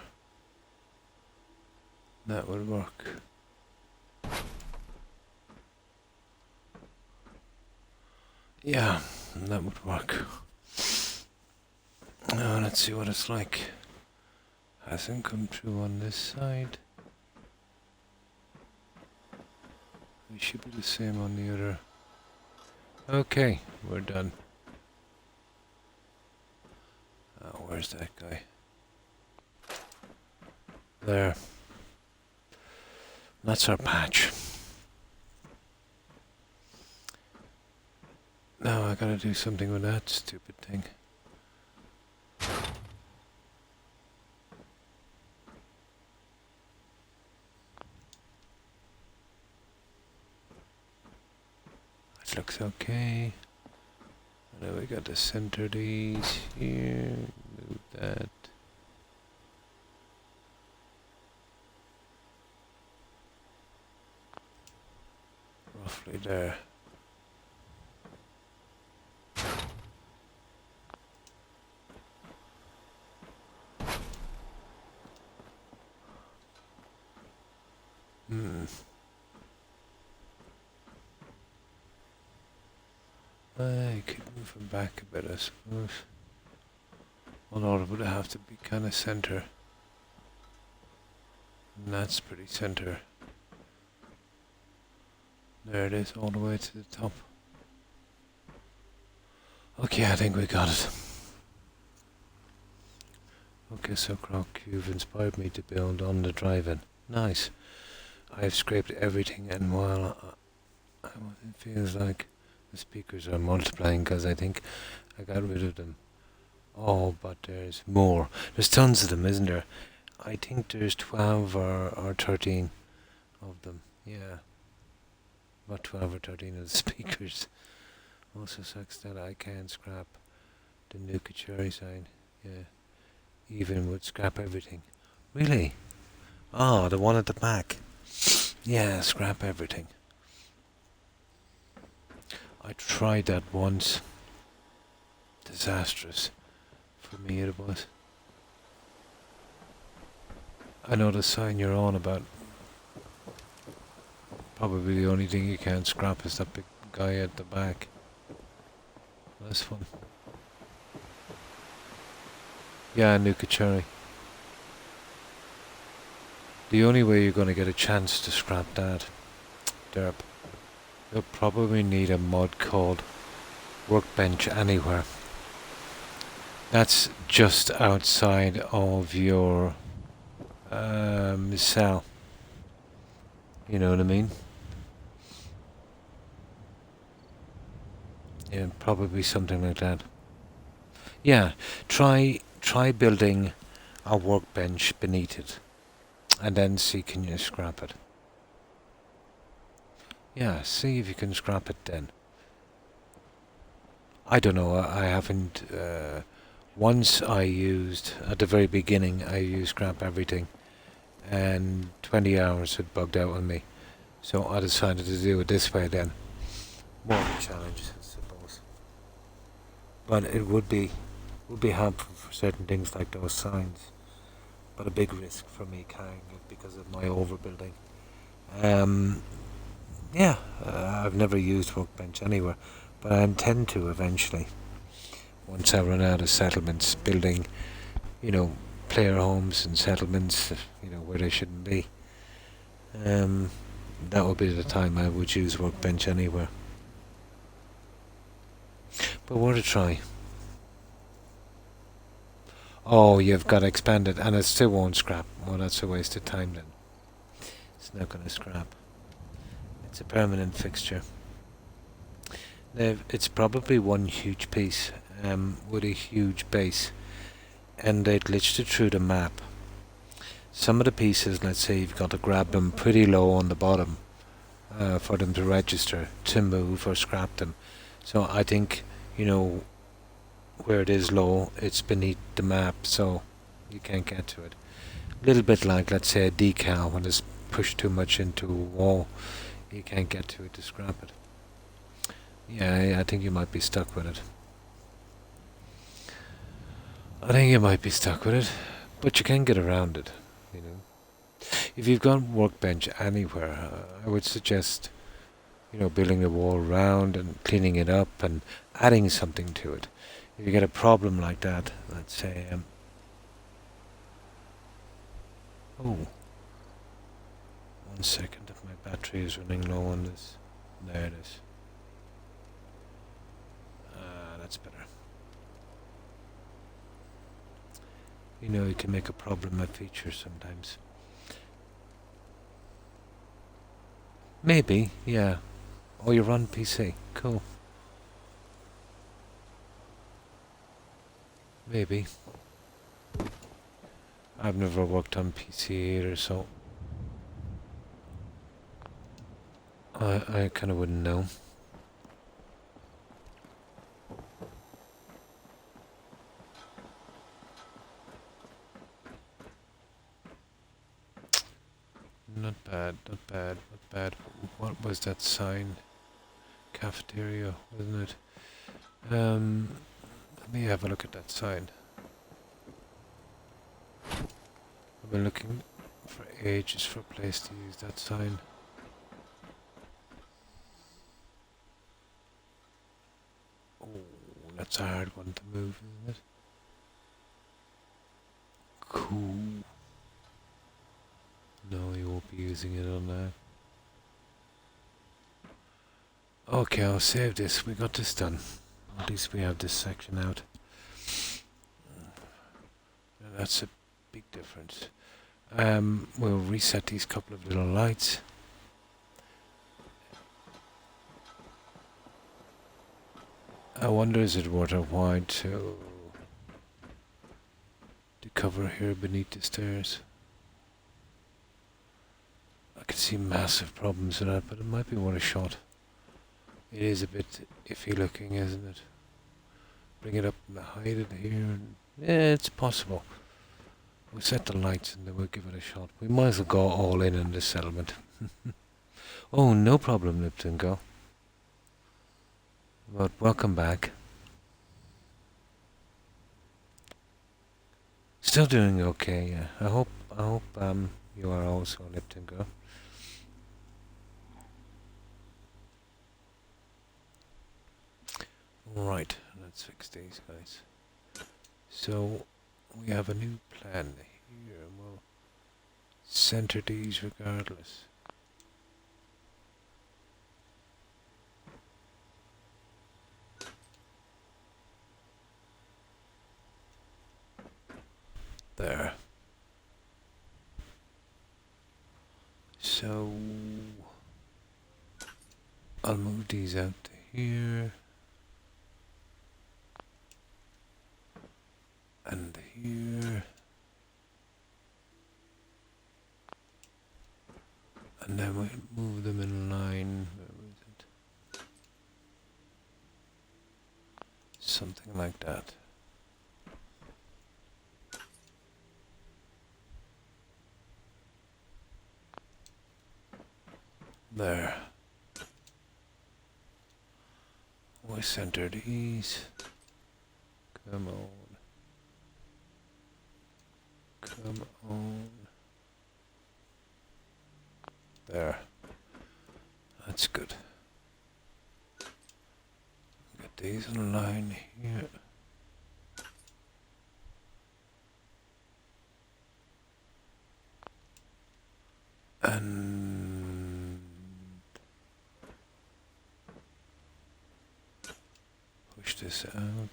That would work. Yeah, that would work. Now let's see what it's like. Hasn't come through on this side. It should be the same on the other. Okay, we're done. Oh, where's that guy? There. That's our patch. Now I gotta do something with that stupid thing. It looks okay. And then we got to center these here. Move that. Roughly there. I could move him back a bit, I suppose. Although it would have to be kind of center. And that's pretty center. There it is, all the way to the top. Okay, I think we got it. Okay, so Croc, you've inspired me to build on the drive-in. Nice. I've scraped everything, and while it feels like the speakers are multiplying, because I think I got rid of them. Oh, but there's more. There's tons of them, isn't there? I think there's 12 or 13 of them. Yeah. About 12 or 13 of the speakers. Also sucks that I can't scrap the Nuka Cherry sign. Yeah. Even would scrap everything. Really? Oh, the one at the back. Yeah, scrap everything. I tried that once. Disastrous. For me it was. I know the sign you're on about. Probably the only thing you can't scrap is that big guy at the back. This one. Yeah, Nuka Cherry. The only way you're going to get a chance to scrap that, derp, you'll probably need a mod called Workbench Anywhere. That's just outside of your cell. You know what I mean? Yeah, probably something like that. Yeah, try building a workbench beneath it, and then see can you scrap it. Yeah, see if you can scrap it then. I don't know, I haven't... once I used, at the very beginning, I used scrap everything, and 20 hours had bugged out on me. So I decided to do it this way then. More of a challenge, I suppose. But it would be would be helpful for certain things like those signs, but a big risk for me carrying it because of my overbuilding. Um, yeah, I've never used workbench anywhere, but I intend to eventually. Once I run out of settlements, building, you know, player homes and settlements, where they shouldn't be. That would be the time I would use workbench anywhere. But worth a try. Oh, you've got expanded, and it still won't scrap. Well, that's a waste of time then. It's not going to scrap. It's a permanent fixture. Now, it's probably one huge piece with a huge base, and they glitched it through the map. Some of the pieces, let's say you've got to grab them pretty low on the bottom for them to register, to move or scrap them. So I think, where it is low, it's beneath the map, so you can't get to it. A little bit like, let's say, a decal when it's pushed too much into a wall, you can't get to it to scrap it. Yeah, I think you might be stuck with it. But you can get around it, If you've got workbench anywhere, I would suggest, building the wall around and cleaning it up and adding something to it. If you get a problem like that, let's say, oh, 1 second, if my battery is running low on this. There it is. That's better. You can make a problem a feature sometimes. Maybe, yeah. Oh, you're on PC. Cool. Maybe. I've never worked on PC either, so I kind of wouldn't know. Not bad, not bad, not bad. What was that sign? Cafeteria, wasn't it? Let me have a look at that sign. I've been looking for ages for a place to use that sign. Oh, that's a hard one to move, isn't it? Cool. No, you won't be using it on that. Okay, I'll save this. We got this done. At least we have this section out. And that's a big difference. We'll reset these couple of little lights. I wonder, is it worth a while to cover here beneath the stairs? I can see massive problems with that, but it might be worth a shot. It is a bit iffy looking, isn't it? Bring it up and hide it here. And yeah, it's possible. We'll set the lights and then we'll give it a shot. We might as well go all in on this settlement. Oh, no problem, Lipton, go. But welcome back. Still doing okay, yeah. I hope you are also, Lipton, go. Right, let's fix these guys. So we have a new plan here, and we'll center these regardless. There. So I'll move these out to here. And here. And then we'll move them in line. Where was it? Something like that. There. We center these. Come on. Come on. There. That's good. Get these in line here. And push this out.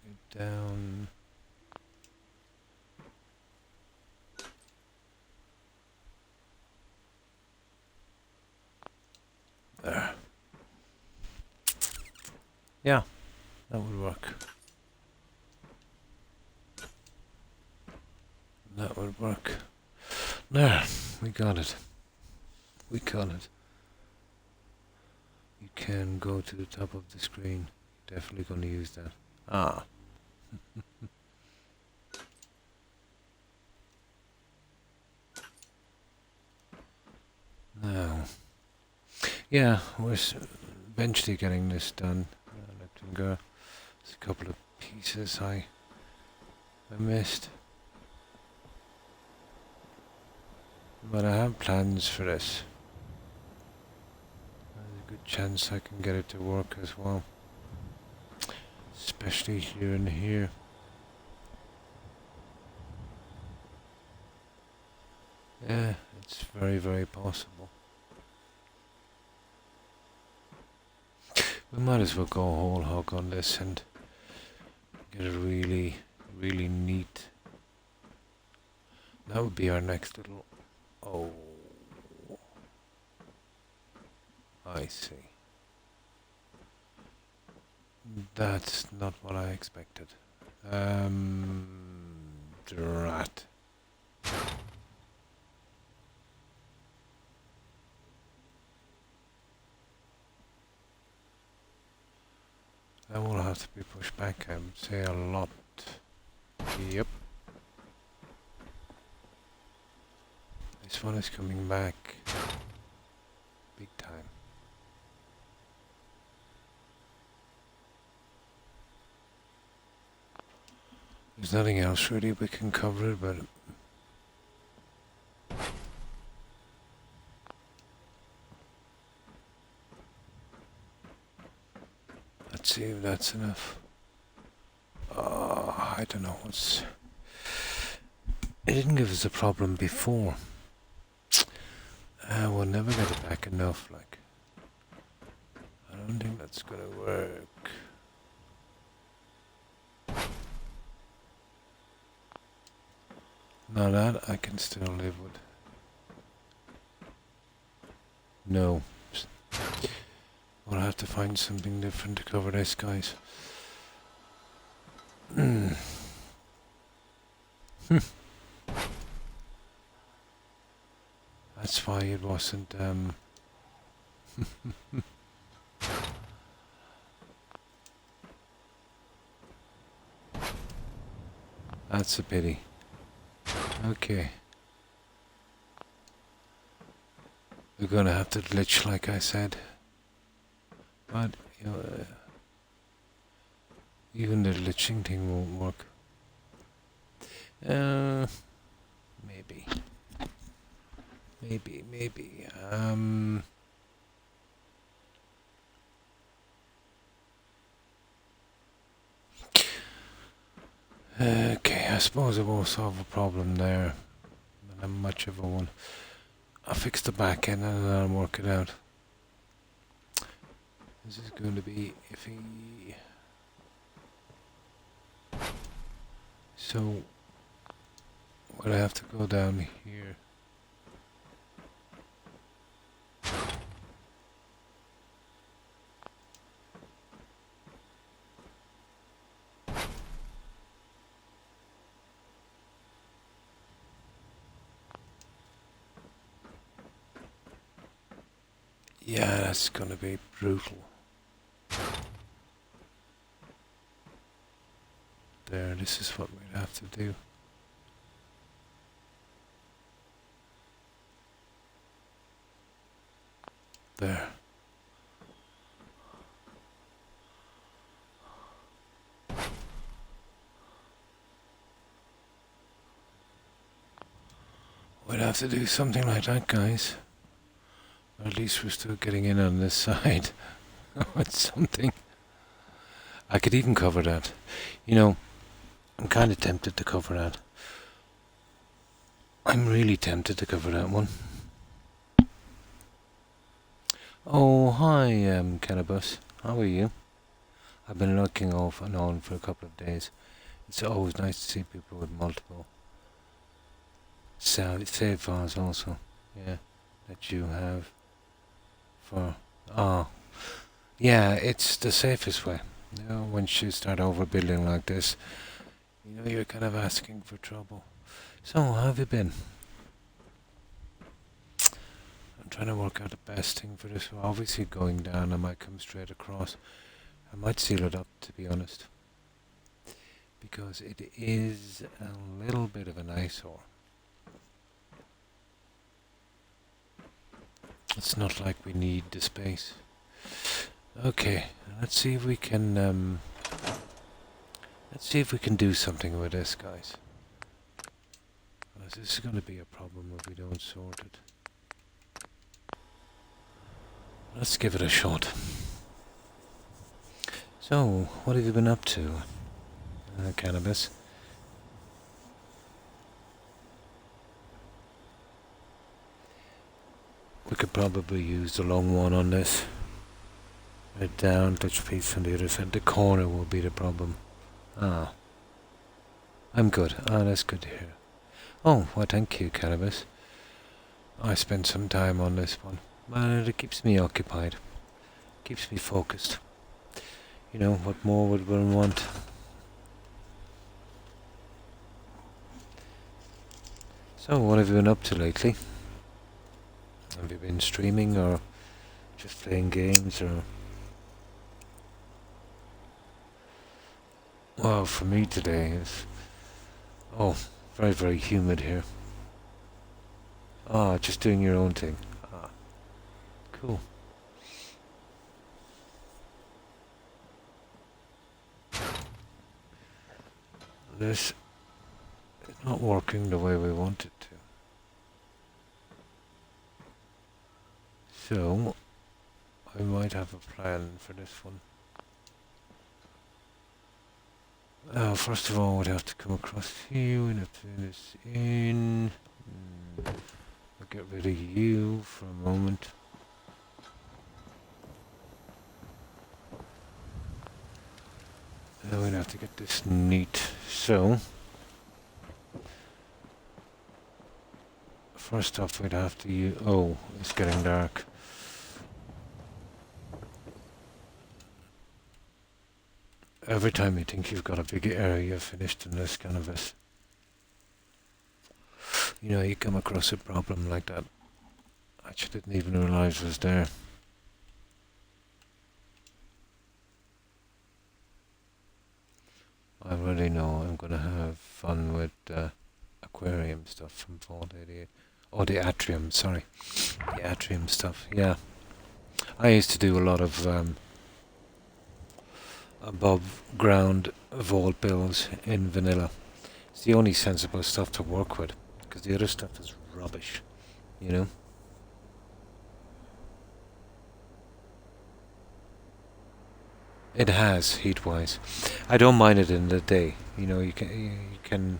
Get down. There. Yeah, that would work. That would work. There, we got it. We got it. You can go to the top of the screen. Definitely going to use that. Ah. Now. Yeah, we're eventually getting this done. Let them go. There's a couple of pieces I missed. But I have plans for this. There's a good chance I can get it to work as well. Especially here and here. Yeah, it's very, very possible. We might as well go whole hog on this and get it really, really neat. That would be our next little... Oh. I see. That's not what I expected. Drat. That will have to be pushed back, I would say, a lot. Yep. This one is coming back big time. There's nothing else really we can cover it, but let's see if that's enough. I don't know what's... It didn't give us a problem before. We'll never get it back enough, like. I don't think that's gonna work. Now that I can still live with. No. We'll have to find something different to cover this, guys. That's why it wasn't, That's a pity. Okay. We're gonna have to glitch, like I said. But, you know, even the glitching thing won't work. Maybe. Maybe. Okay, I suppose it won't solve a problem there. Not much of a one. I'll fix the back end and then I'll work it out. This is going to be iffy. So, would I have to go down here? Yeah, that's gonna be brutal. There, this is what we'd have to do. There. have to do something like that, guys. Or at least we're still getting in on this side. It's something. I could even cover that. You know, I'm kind of tempted to cover that. I'm really tempted to cover that one. Oh, hi, Cannabis. How are you? I've been looking off and on for a couple of days. It's always nice to see people with multiple save files also. Yeah, that you have for... Ah, yeah, it's the safest way. You know, once you start overbuilding like this, you know, you're kind of asking for trouble. So, how have you been? I'm trying to work out the best thing for this. Well, obviously going down, I might come straight across. I might seal it up, to be honest. Because it is a little bit of an eyesore. It's not like we need the space. Okay, let's see if we can do something with this, guys. This is going to be a problem if we don't sort it. Let's give it a shot. So, what have you been up to, Cannabis? We could probably use the long one on this. Right down, touch piece on the other side. The corner will be the problem. Ah. I'm good. Ah, that's good to hear. Oh, well, thank you, Cannabis. I spent some time on this one. But it keeps me occupied. Keeps me focused. You know, what more would one want? So, what have you been up to lately? Have you been streaming or just playing games or... Well, for me today is... Oh, very, very humid here. Ah, just doing your own thing. Ah, cool. This is not working the way we want it to. So, I might have a plan for this one. First of all, we'd have to come across here, we'd have to do this in. I'll get rid of you for a moment. Then we'd have to get this neat. So, first off, we'd have to use... Oh, it's getting dark. Every time you think you've got a big area finished in this canvas, you know, you come across a problem like that. I actually didn't even realize was there. I already know I'm gonna have fun with aquarium stuff from Vault 88. Oh, the atrium, sorry. The atrium stuff, yeah. I used to do a lot of above ground vault builds in vanilla. It's the only sensible stuff to work with, because the other stuff is rubbish, you know. It has heat-wise. I don't mind it in the day. You know, you can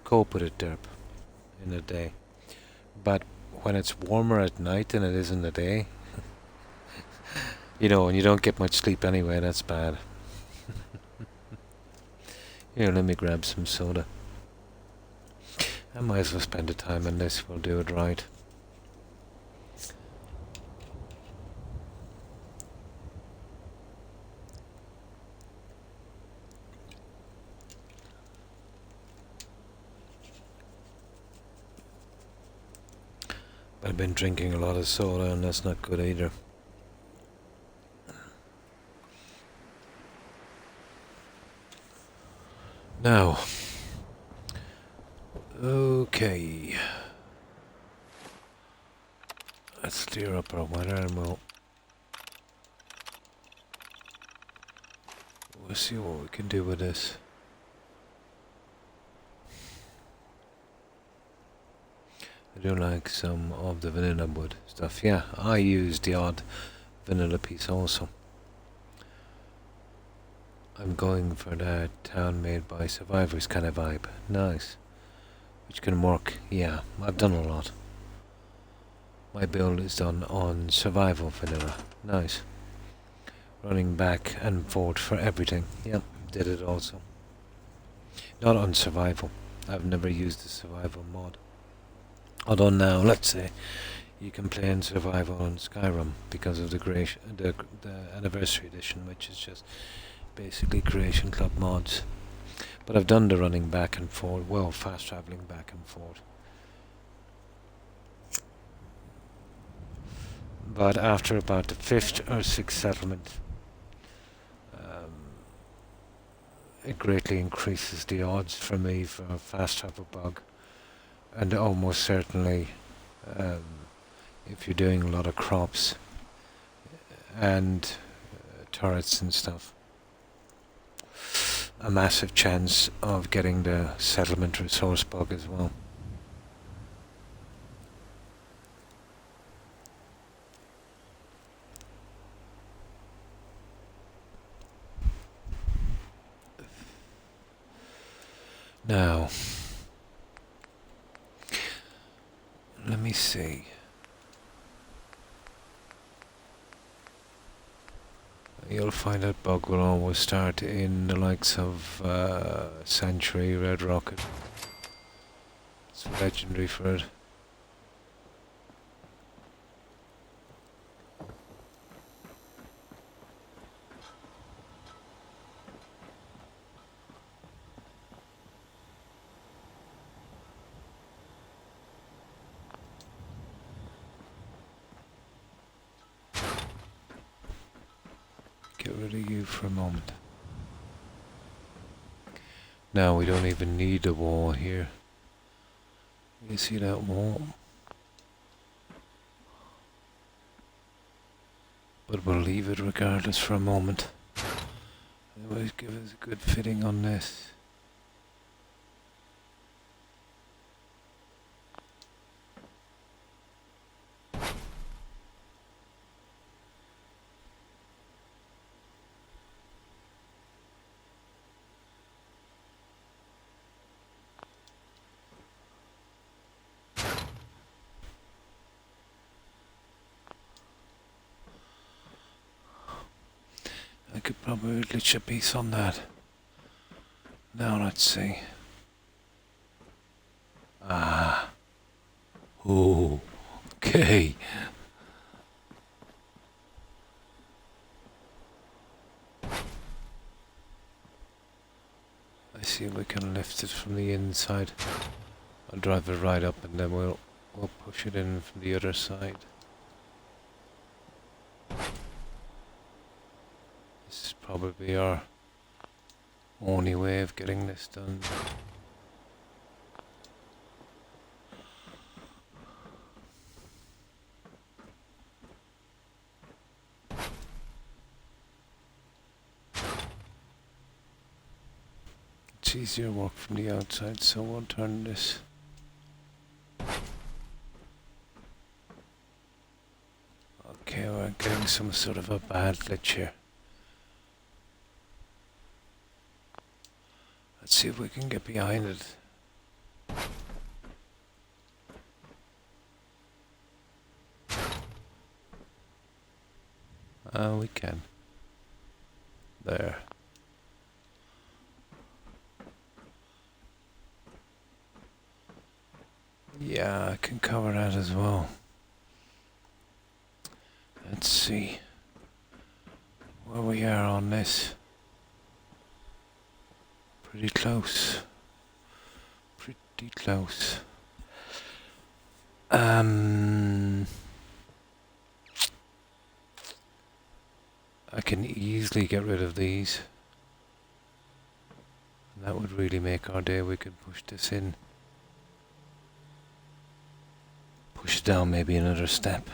cope with it derp in the day, but when it's warmer at night than it is in the day, you know, and you don't get much sleep anyway, that's bad. Here, let me grab some soda. I might as well spend the time on this. We'll do it right. I've been drinking a lot of soda and that's not good either. Now, okay, let's clear up our weather and we'll see what we can do with this. I do like some of the vanilla wood stuff. Yeah, I use the odd vanilla piece also. I'm going for that town made by survivors kind of vibe. Nice. Which can work. Yeah, I've done a lot. My build is done on survival vanilla. Nice. Running back and forth for everything. Yep, did it also. Not on survival. I've never used the survival mod. Although now, let's say, you can play in survival on Skyrim because of the anniversary edition, which is just basically Creation Club mods. But I've done the running back and forth, well, fast traveling back and forth. But after about the 5th or 6th settlement, it greatly increases the odds for me for a fast travel bug. And almost certainly, if you're doing a lot of crops and turrets and stuff, a massive chance of getting the settlement resource bug as well. Now, let me see. You'll find that bug will always start in the likes of Sanctuary, Red Rocket. It's legendary for it. Get rid of you for a moment. Now we don't even need a wall here. You see that wall? But we'll leave it regardless for a moment. Otherwise give us a good fitting on this. I could probably glitch a piece on that. Now let's see. Ah. Oh. Okay. I see if we can lift it from the inside. I'll drive it right up and then we'll push it in from the other side. This is probably our only way of getting this done. It's easier work from the outside, so we'll turn this. Okay, we're getting some sort of a bad glitch here. Let's see if we can get behind it. We can. There. Yeah, I can cover that as well. Let's see where we are on this. Pretty close. Pretty close. I can easily get rid of these. And that would really make our day. We could push this in. Push it down maybe another step.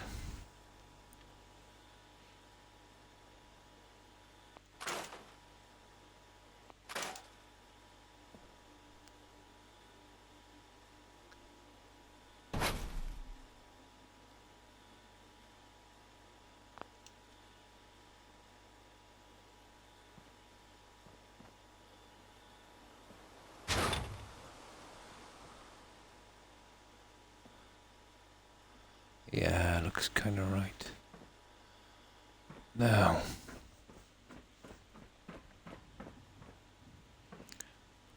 looks kind of right. Now,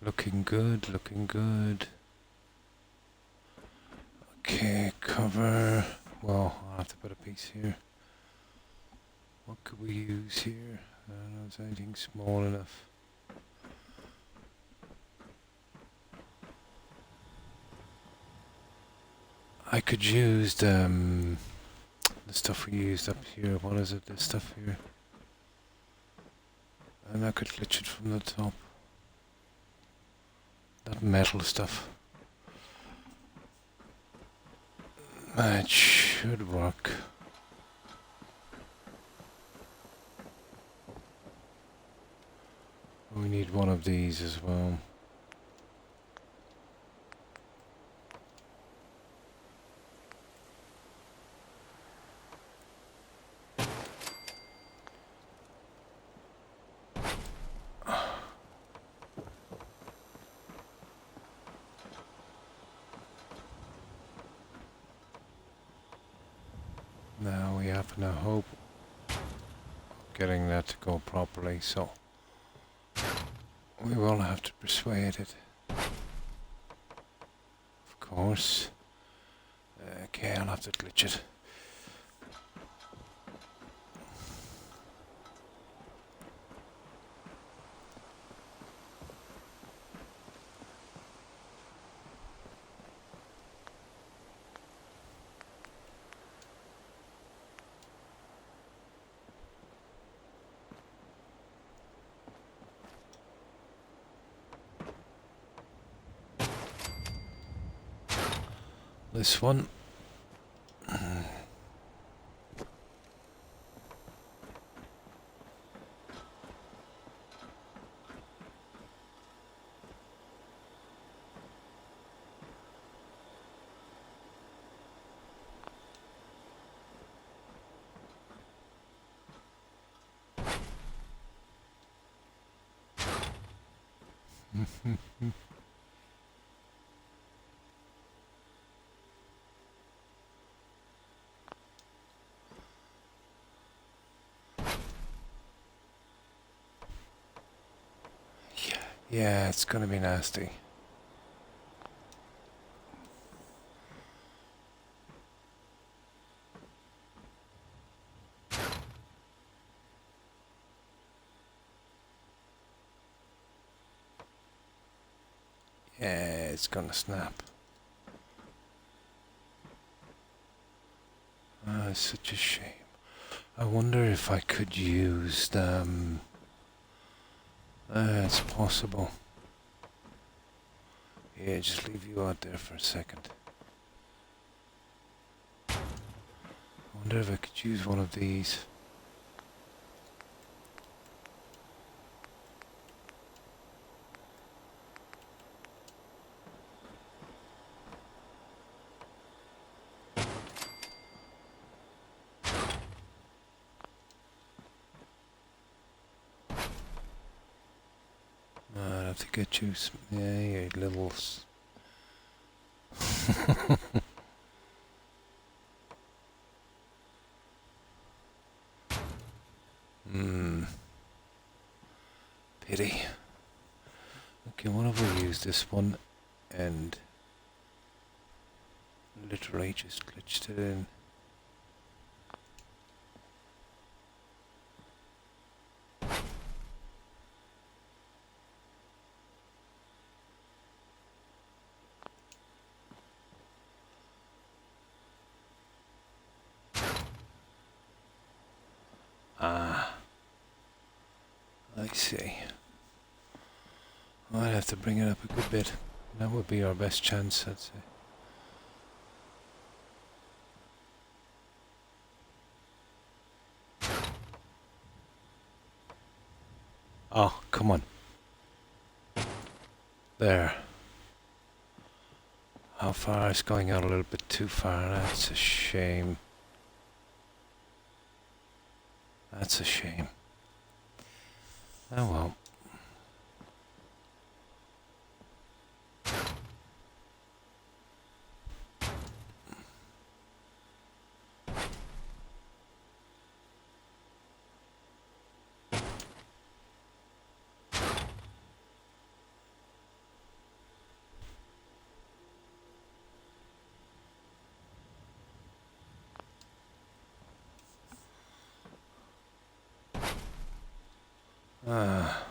looking good, looking good. Okay, cover. Well, I'll have to put a piece here. What could we use here? I don't know, is anything small enough? I could use the stuff we used up here. What is it? This stuff here. And I could glitch it from the top. That metal stuff. That should work. We need one of these as well. Now we have no hope of getting that to go properly, so we will have to persuade it. Of course. Okay, I'll have to glitch it. This one. Yeah, it's gonna be nasty. Yeah, it's gonna snap. Ah, it's such a shame. I wonder if I could use them. It's possible. Yeah, just leave you out there for a second. I wonder if I could use one of these. I'd have to get you some, yeah, you little... Pity. Okay, what if we use this one and literally just glitched it in? Ah, I see. I'd have to bring it up a good bit. That would be our best chance, I'd say. Oh, come on. There. How far? It's going out a little bit too far. That's a shame. That's a shame. Oh well. Ah,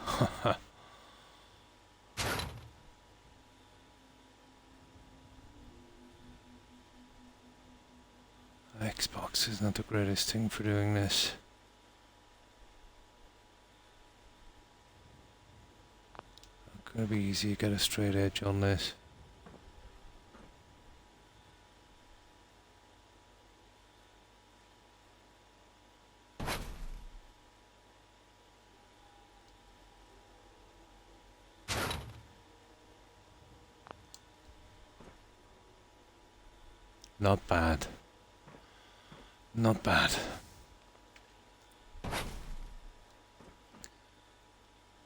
Xbox is not the greatest thing for doing this. Not gonna be easy to get a straight edge on this. Not bad. Not bad.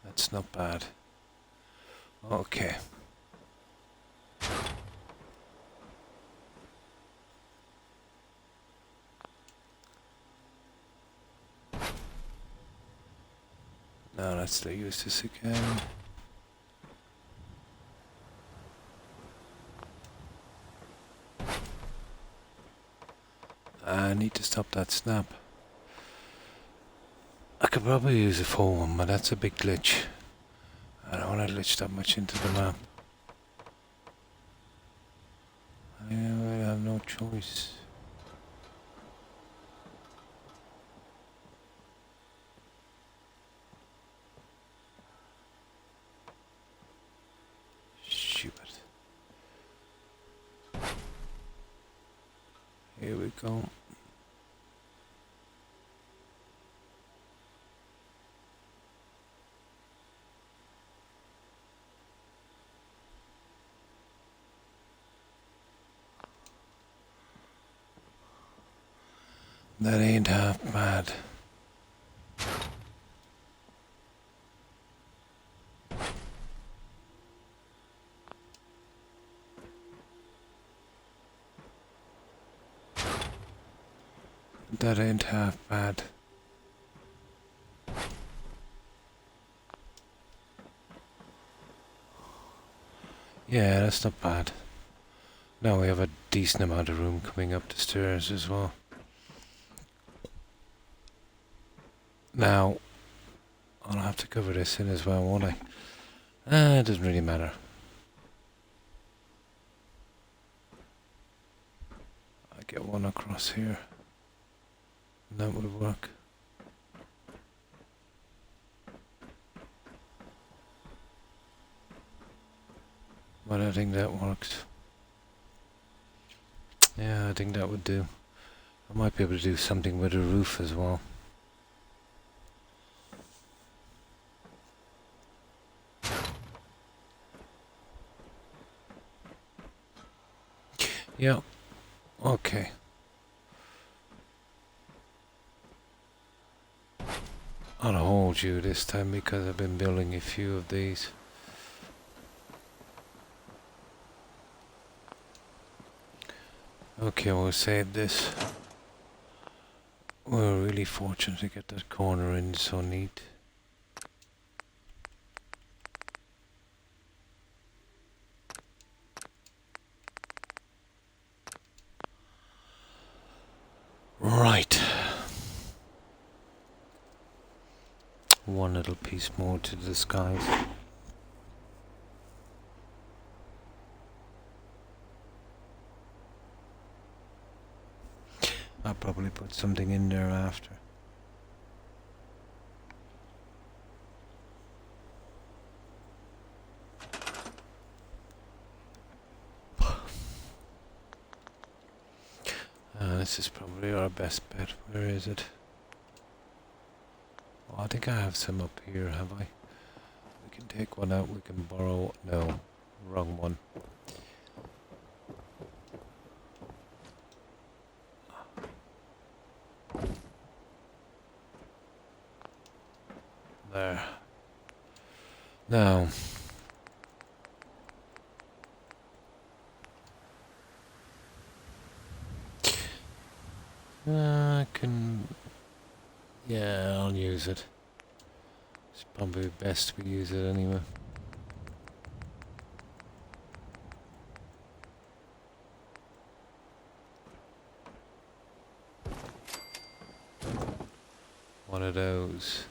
That's not bad. Okay. Now let's use this again. I need to stop that snap. I could probably use a full one, but that's a big glitch. I don't want to glitch that much into the map. I have no choice. Stupid. Here we go. That ain't half bad. That ain't half bad. Yeah, that's not bad. Now we have a decent amount of room coming up the stairs as well. Now, I'll have to cover this in as well, won't I? It doesn't really matter. I get one across here. That would work. But I think that works. Yeah, I think that would do. I might be able to do something with the roof as well. Yeah, okay. I'll hold you this time because I've been building a few of these. Okay, we'll save this. We're really fortunate to get that corner in so neat. Right. One little piece more to disguise. I'll probably put something in there after. This is probably our best bet. Where is it? Oh, I think I have some up here, have I? We can take one out, we can borrow... No, wrong one. There. Now... I can... Yeah, I'll use it. It's probably best we use it anyway. One of those.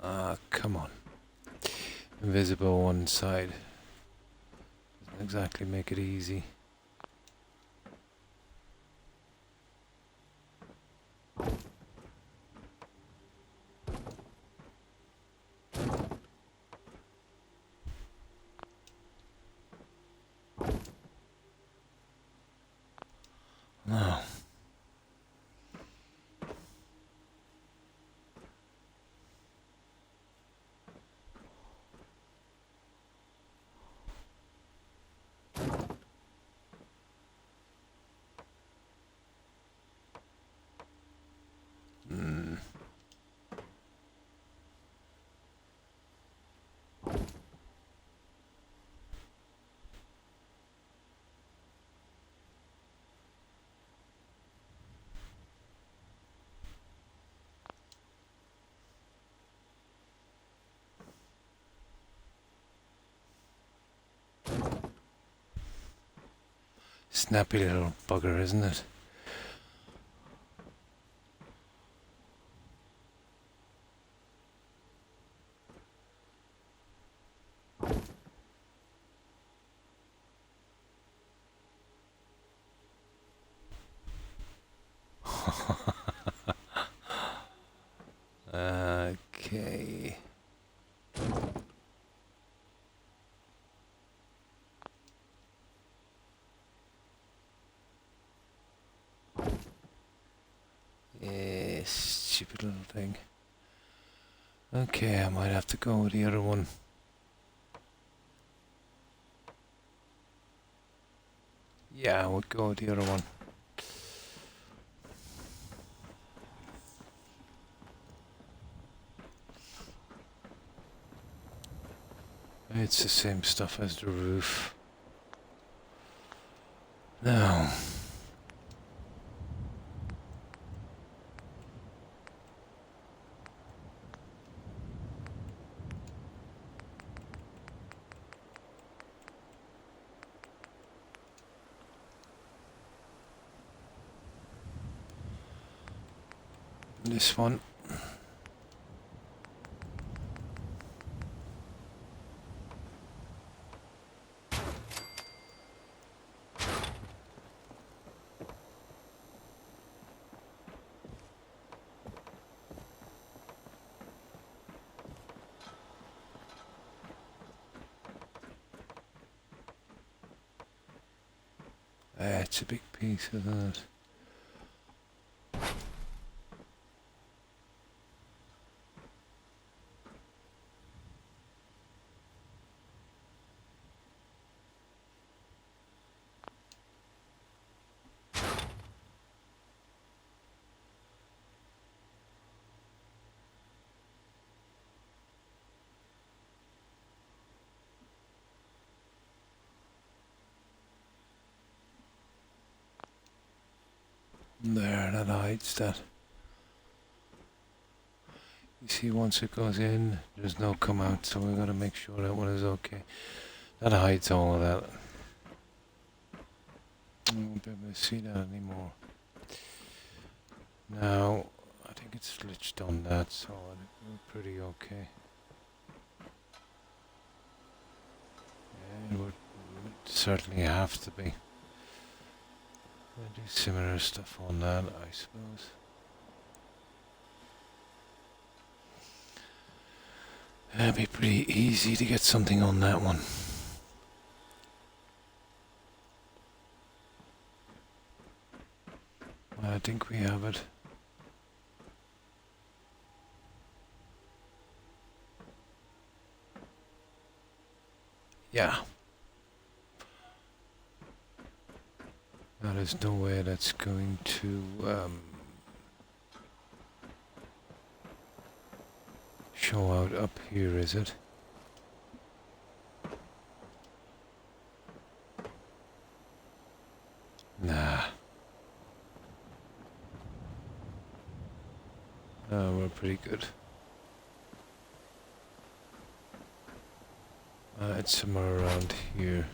Ah, come on. Invisible one side. Doesn't exactly make it easy. No. Mm. Snappy little bugger, isn't it? Okay. Stupid little thing. Okay, I might have to go with the other one. Yeah, we'll go with the other one. It's the same stuff as the roof. Now, this one. It's a big piece, isn't it? There, that hides that. You see, once it goes in, there's no come out, so we gotta make sure that one is okay. That hides all of that. I won't be able to see that anymore. Now, I think it's glitched on that, so I think we're pretty okay. Yeah, it would certainly have to be. We'll do similar stuff on that, I suppose. It'd be pretty easy to get something on that one. I think we have it. Yeah. There's no way that's going to show out up here, is it? Nah. We're pretty good. It's somewhere around here.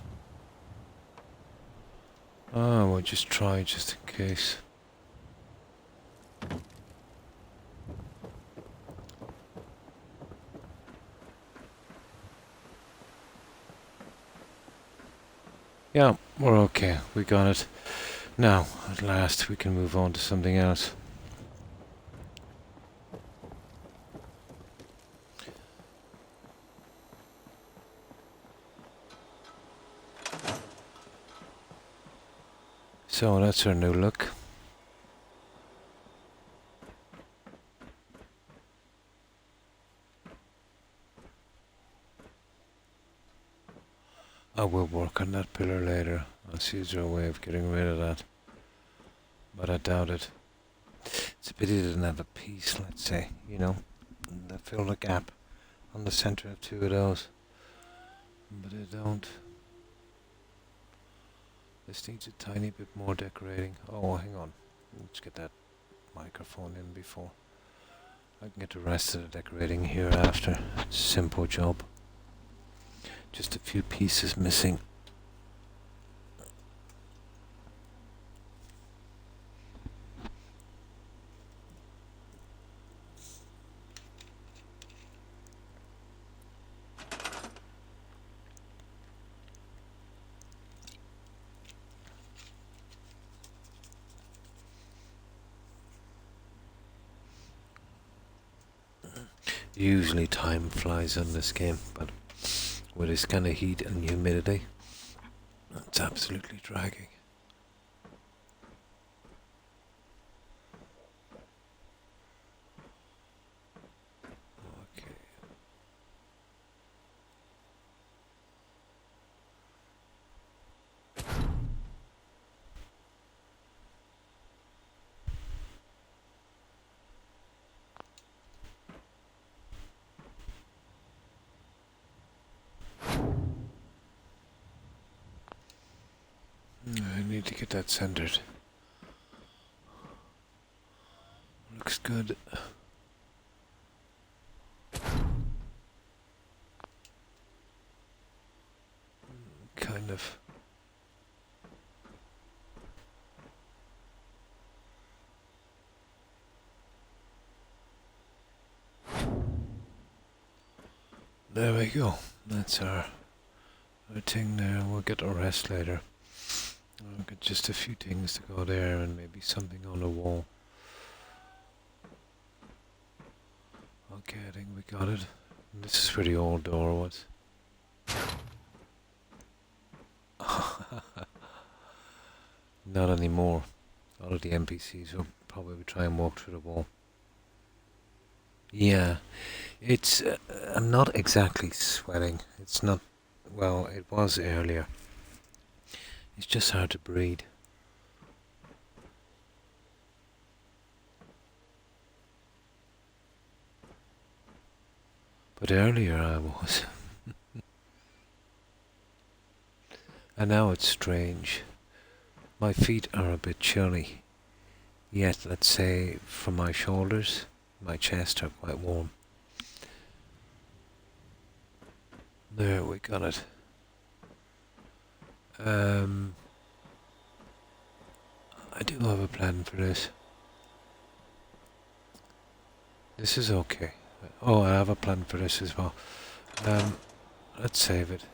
We'll just try just in case. We're okay. We got it. Now, at last, we can move on to something else. So that's our new look. I will work on that pillar later. I'll see if there's a way of getting rid of that. But I doubt it. It's a pity it didn't have a piece, let's say, you know, that filled a gap on the center of two of those. But I don't. This needs a tiny bit more decorating. Oh, hang on. Let's get that microphone in before. I can get the rest of the decorating here after. It's a simple job. Just a few pieces missing. Usually time flies on this game, but with this kind of heat and humidity, it's absolutely dragging. Okay. I need to get that centered. Looks good. Kind of. There we go. That's our thing there. We'll get the rest later. I've got just a few things to go there and maybe something on the wall. Okay, I think we got it. This is where the old door was. Not anymore. All of the NPCs will probably try and walk through the wall. Yeah, it's. I'm not exactly sweating. It's not. Well, it was earlier. It's just hard to breathe. But earlier I was. And now it's strange. My feet are a bit chilly. Yet, let's say, from my shoulders, my chest are quite warm. There, we got it. I do have a plan for this. This is okay. Oh, I have a plan for this as well. Let's save it.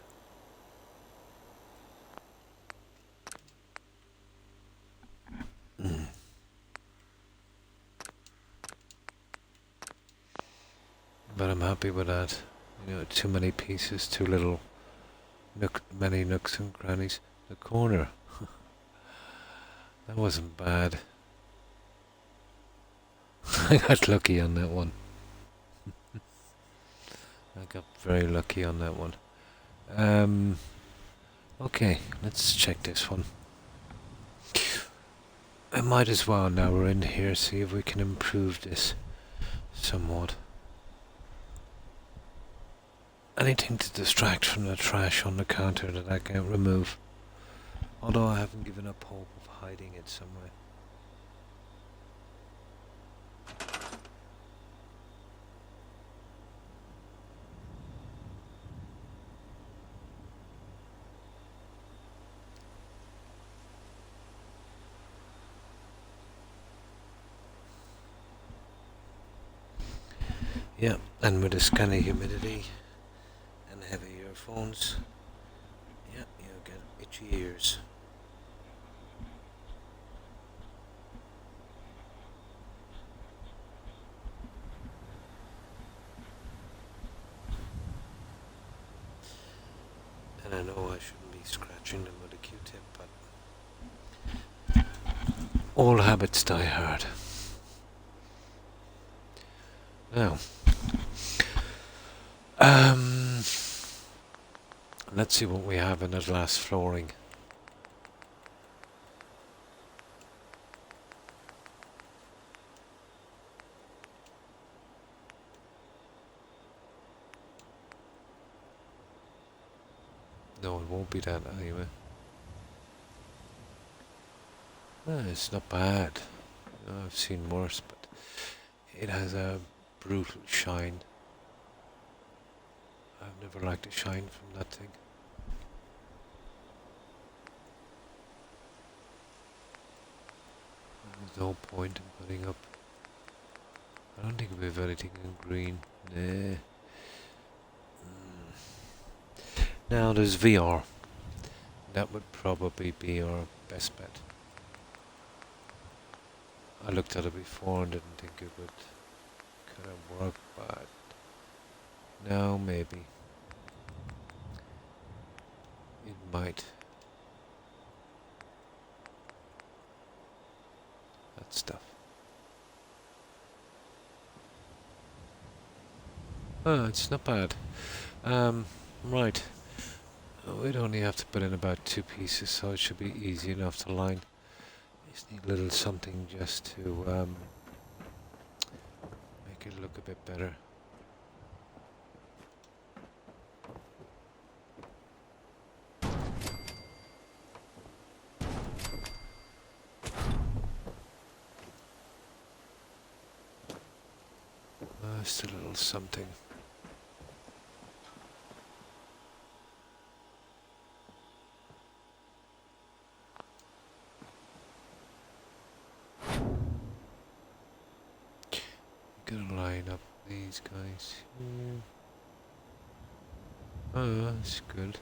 But I'm happy with that. You know, too many pieces, too little. Many nooks and crannies. The corner. That wasn't bad. I got lucky on that one. I got very lucky on that one. Okay, let's check this one. I might as well, now we're in here, see if we can improve this somewhat. Anything to distract from the trash on the counter that I can't remove. Although I haven't given up hope of hiding it somewhere. Yeah, and with this kind of humidity and heavy earphones, yeah, you get itchy ears. scratching them with a Q-tip, but all habits die hard. Now, let's see what we have in that last flooring. No, it won't be that anyway. It's not bad. I've seen worse, but it has a brutal shine. I've never liked the shine from that thing. There's no point in putting up. I don't think we have anything in green. Nah. Now there's VR. That would probably be our best bet. I looked at it before and didn't think it would kind of work, but now maybe it might. That stuff. Oh, it's not bad. Right. We'd only have to put in about 2 pieces, so it should be easy enough to line. Just need a little something just to make it look a bit better. Just a little something. Gonna line up these guys here. Oh, that's good.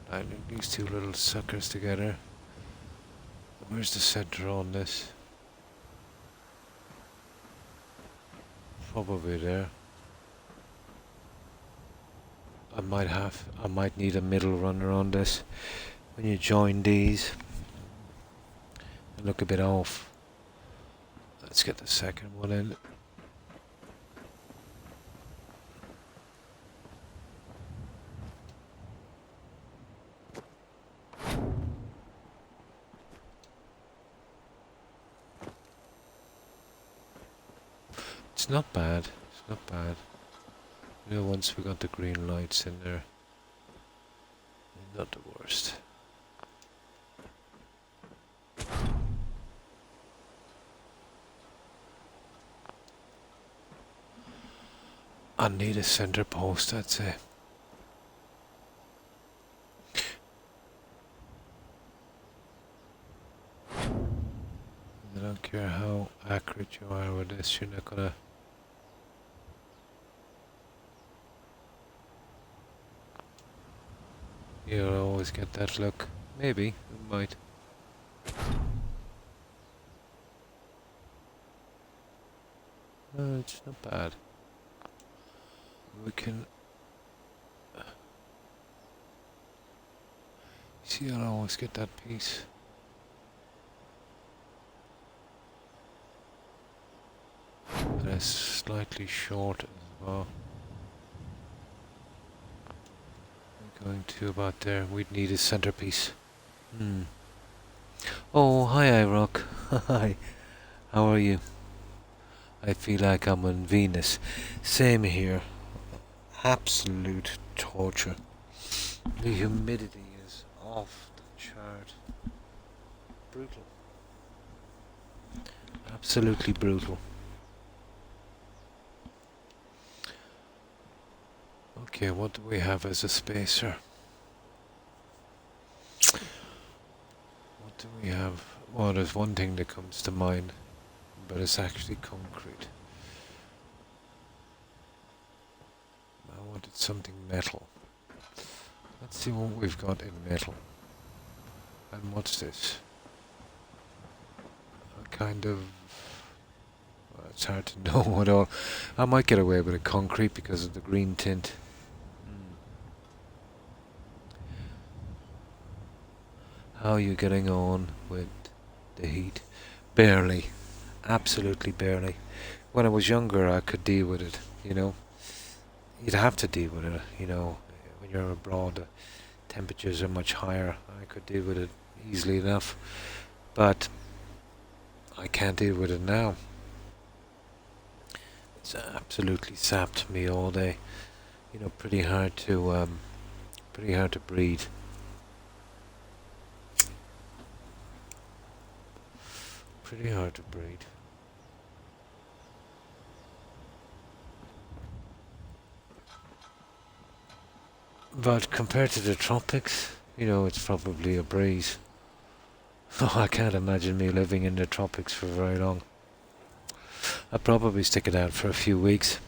Lining these 2 little suckers together. Where's the center on this? Probably there. I might need a middle runner on this. When you join these, they look a bit off. Let's get the second one in. It's not bad. It's not bad. You know, once we got the green lights in there, not the worst. I need a center post, I'd say. I don't care how accurate you are with this, you're not gonna... You'll always get that look. Maybe, it might. No, it's not bad. We can... See, I'll always get that piece. And it's slightly short as well. Going to about there. We'd need a centerpiece. Oh, hi, Rock. Hi. How are you? I feel like I'm on Venus. Same here. Absolute torture. The humidity is off the chart. Brutal. Absolutely brutal. Okay, what do we have as a spacer? What do we have? Well, there's one thing that comes to mind, but it's actually concrete. I wanted something metal. Let's see what we've got in metal. And what's this? A kind of... It's hard to know at all. I might get away with a concrete because of the green tint. Hmm. How are you getting on with the heat? Barely. Absolutely barely. When I was younger, I could deal with it, you know. You'd have to deal with it, you know. When you're abroad, the temperatures are much higher. I could deal with it easily enough. But I can't deal with it now. It's absolutely sapped me all day. You know, pretty hard to breathe. Pretty hard to breathe. But compared to the tropics, you know, it's probably a breeze. Oh, I can't imagine me living in the tropics for very long. I'd probably stick it out for a few weeks.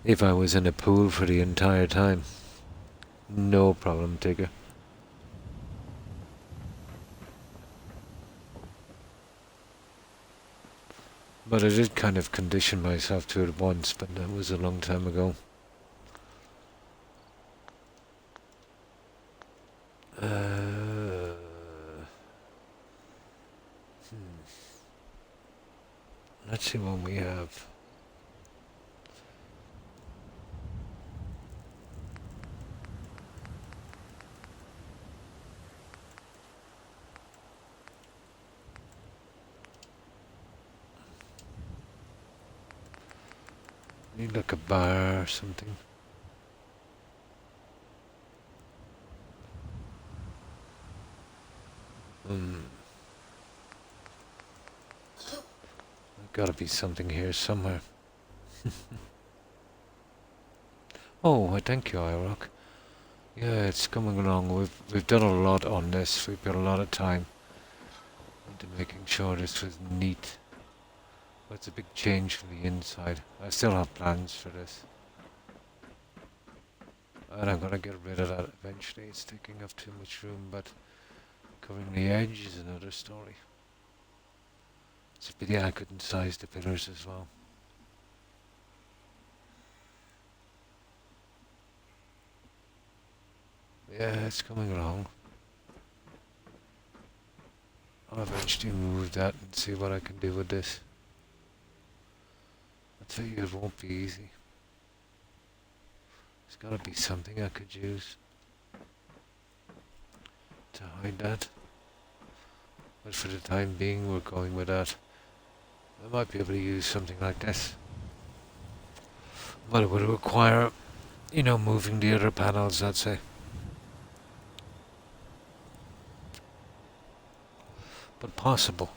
If I was in a pool for the entire time. No problem, Tigger. But I did kind of condition myself to it once, but that was a long time ago. Let's see what we have. Need like a bar or something. Gotta be something here somewhere. Oh, I thank you, iRock. Yeah, it's coming along. We've done a lot on this. We've put a lot of time into making sure this was neat. But it's a big change from the inside. I still have plans for this. And I'm gonna get rid of that eventually. It's taking up too much room, but covering the edge is another story. It's a pity I couldn't size the pillars as well. Yeah, it's coming along. I'll eventually move that and see what I can do with this. I tell you, it won't be easy. There's gotta be something I could use to hide that. But for the time being, we're going with that. I might be able to use something like this. But it would require, you know, moving the other panels, I'd say. But possible.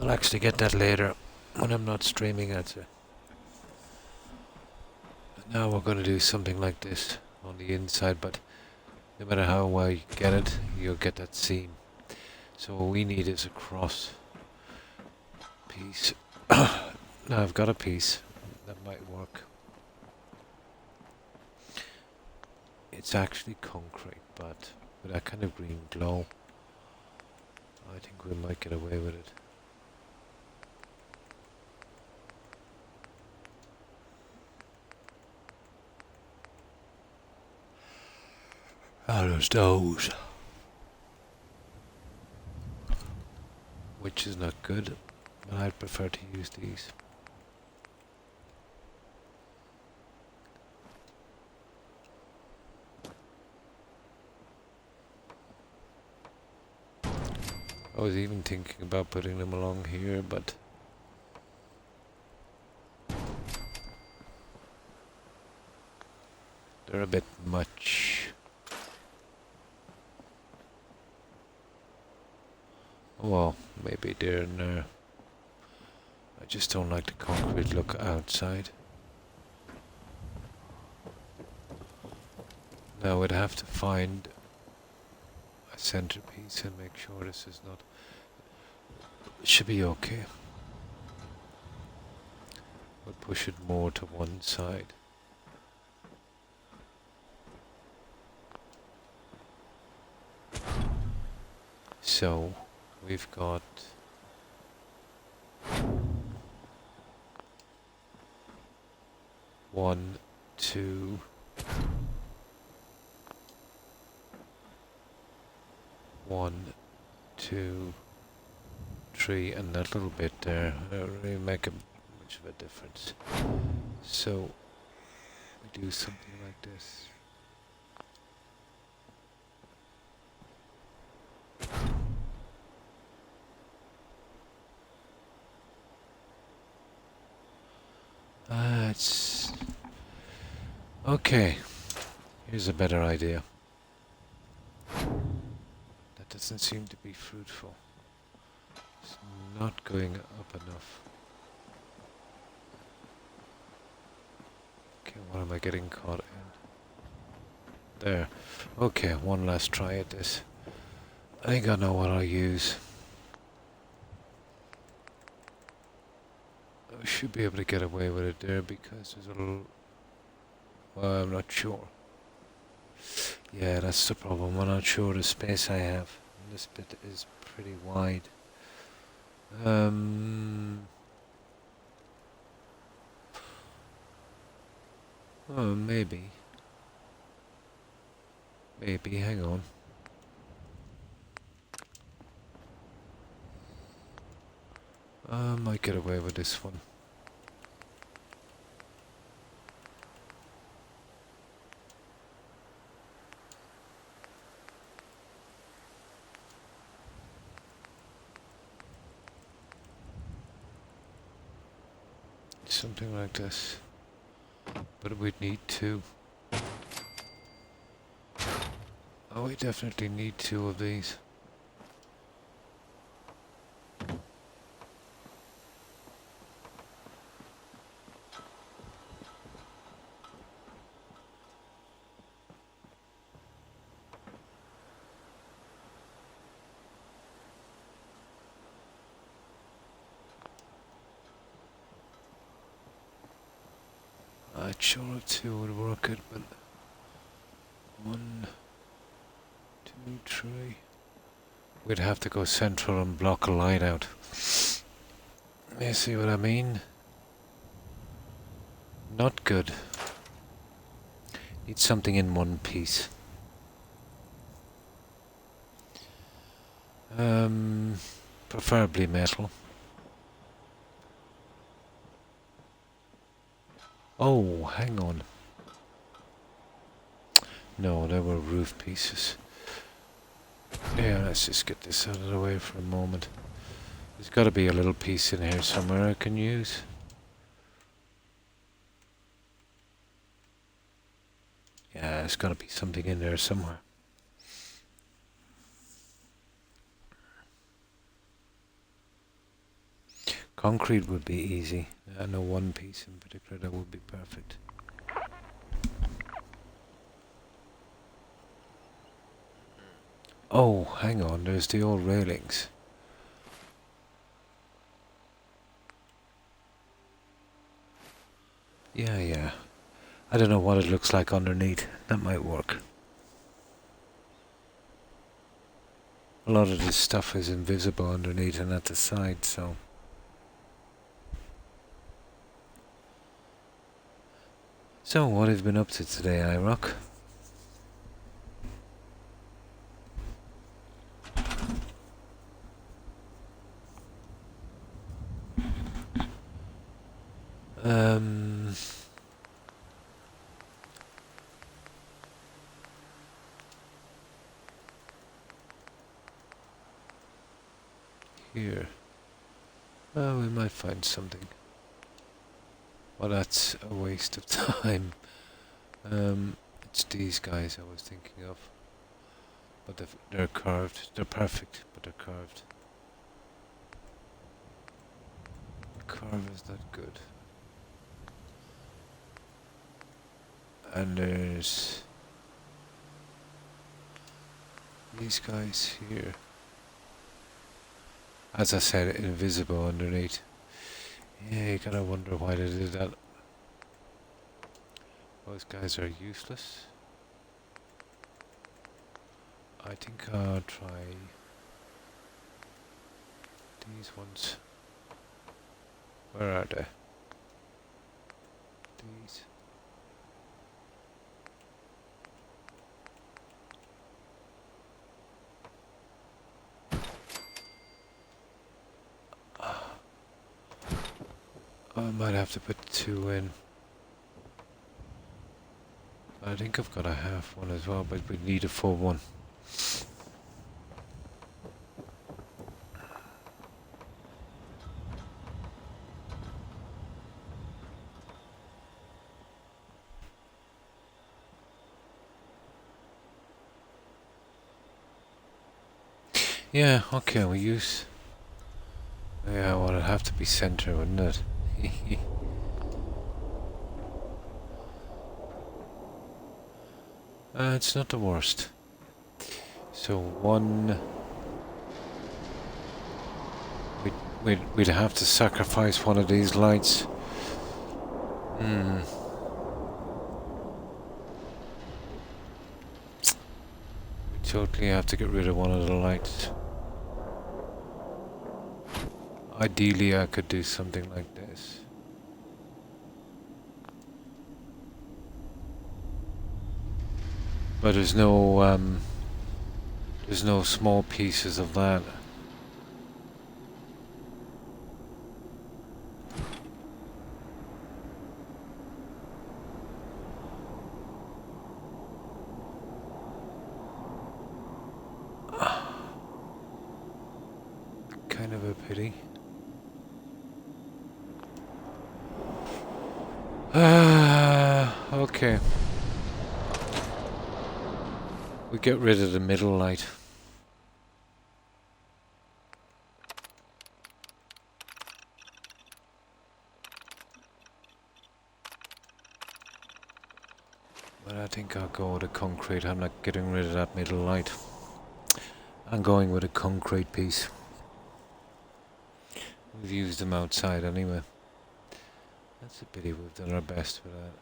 I'll actually get that later when I'm not streaming, I'd say. But now we're going to do something like this on the inside, but no matter how well you get it, you'll get that seam. So what we need is a cross piece. Now I've got a piece that might work. It's actually concrete, but with that kind of green glow, I think we might get away with it. Ah, there's those. Which is not good, but I'd prefer to use these. I was even thinking about putting them along here, but they're a bit much. Well, maybe they're in there. I just don't like the concrete look outside. Now we'd have to find a centerpiece and make sure this is not... It should be okay. We'll push it more to one side. So we've got 1, 2. 1, 2, 3, and that little bit there don't really make much of a difference. So we do something like this. It's okay. Here's a better idea. That doesn't seem to be fruitful. It's not going up enough. Okay, what am I getting caught in? There. Okay, one last try at this. I think I know what I'll use. I should be able to get away with it there because there's a little... Well, I'm not sure. Yeah, that's the problem. I'm not sure the space I have. This bit is pretty wide. Oh, maybe. Maybe, hang on. I might get away with this one. Something like this. But we'd need two. Oh, we definitely need two of these. I'd sure if two would work it, but 1, 2, 3. We'd have to go central and block a line out. You see what I mean? Not good. Need something in one piece. Preferably metal. Oh, hang on. No, they were roof pieces. Yeah, let's just get this out of the way for a moment. There's got to be a little piece in here somewhere I can use. Yeah, there's got to be something in there somewhere. Concrete would be easy. I know one piece in particular that would be perfect. Oh, hang on, there's the old railings. Yeah. I don't know what it looks like underneath. That might work. A lot of this stuff is invisible underneath and at the side, so... So, what have you been up to today, iRock? Here. Oh, we might find something. Well, that's a waste of time. It's these guys I was thinking of. But they're curved. They're perfect, but they're curved. The curve is not good. And there's these guys here. As I said, invisible underneath. Yeah, you gotta wonder why they did that. Those guys are useless. I think I'll try these ones. Where are they? These. I might have to put 2 in. I think I've got a half one as well, but we need a full one. Yeah, okay, we use... Yeah, well, it'd have to be center, wouldn't it? It's not the worst. So we'd have to sacrifice one of these lights. We totally have to get rid of one of the lights. Ideally, I could do something like this. But there's no small pieces of that. Kind of a pity. Okay. We get rid of the middle light. But I think I'll go with a concrete. I'm not getting rid of that middle light. I'm going with a concrete piece. We've used them outside anyway. That's a pity, we've done our best for that.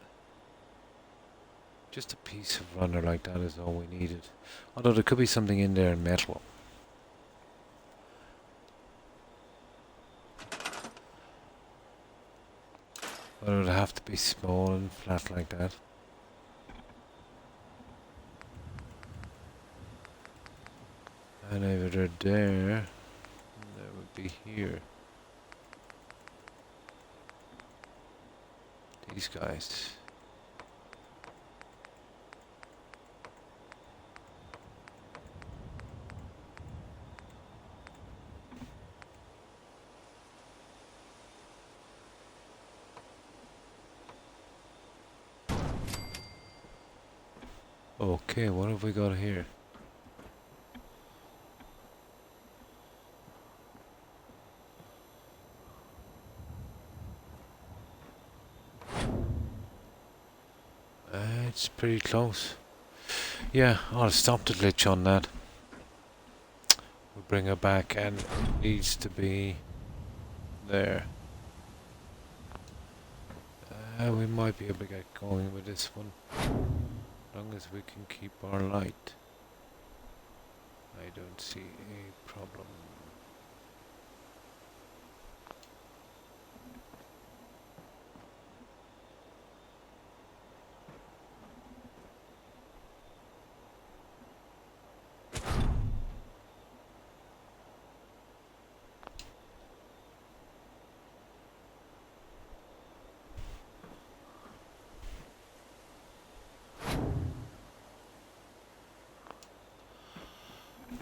Just a piece of runner like that is all we needed. Although there could be something in there in metal. But it would have to be small and flat like that. And over there, that would be here. These guys. Okay, what have we got here? It's pretty close. Yeah, I'll stop the glitch on that. We'll bring her back and it needs to be there. We might be able to get going with this one. As long as we can keep our light. I don't see a problem.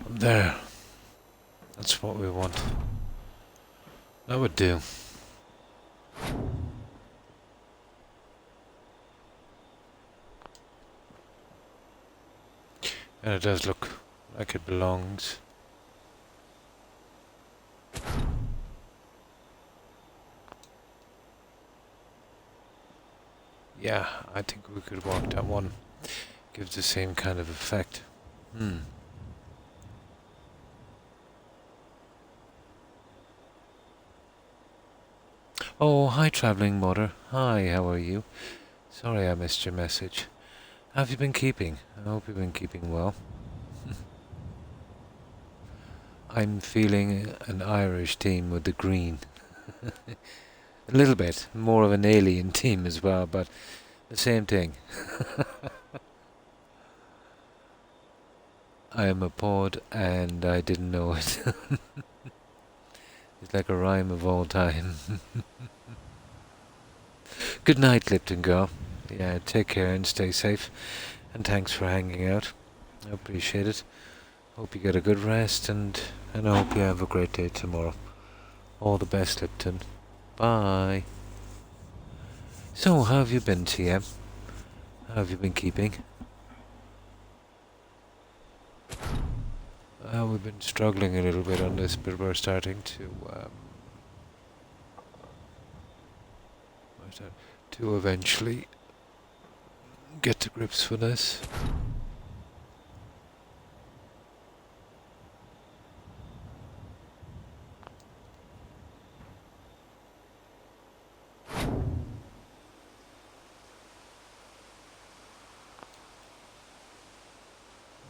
There. That's what we want. That would do. And it does look like it belongs. Yeah, I think we could walk that one. Gives the same kind of effect. Oh, hi travelling mother. Hi, how are you? Sorry I missed your message. How have you been keeping? I hope you've been keeping well. I'm feeling an Irish team with the green. A little bit. More of an alien team as well, but the same thing. I am a pod and I didn't know it. It's like a rhyme of all time. Good night, Lipton girl. Yeah, take care and stay safe. And thanks for hanging out. I appreciate it. Hope you get a good rest, and I hope you have a great day tomorrow. All the best, Lipton. Bye. So, how have you been, TM? How have you been keeping? We've been struggling a little bit on this, but we're starting to eventually get to grips with this.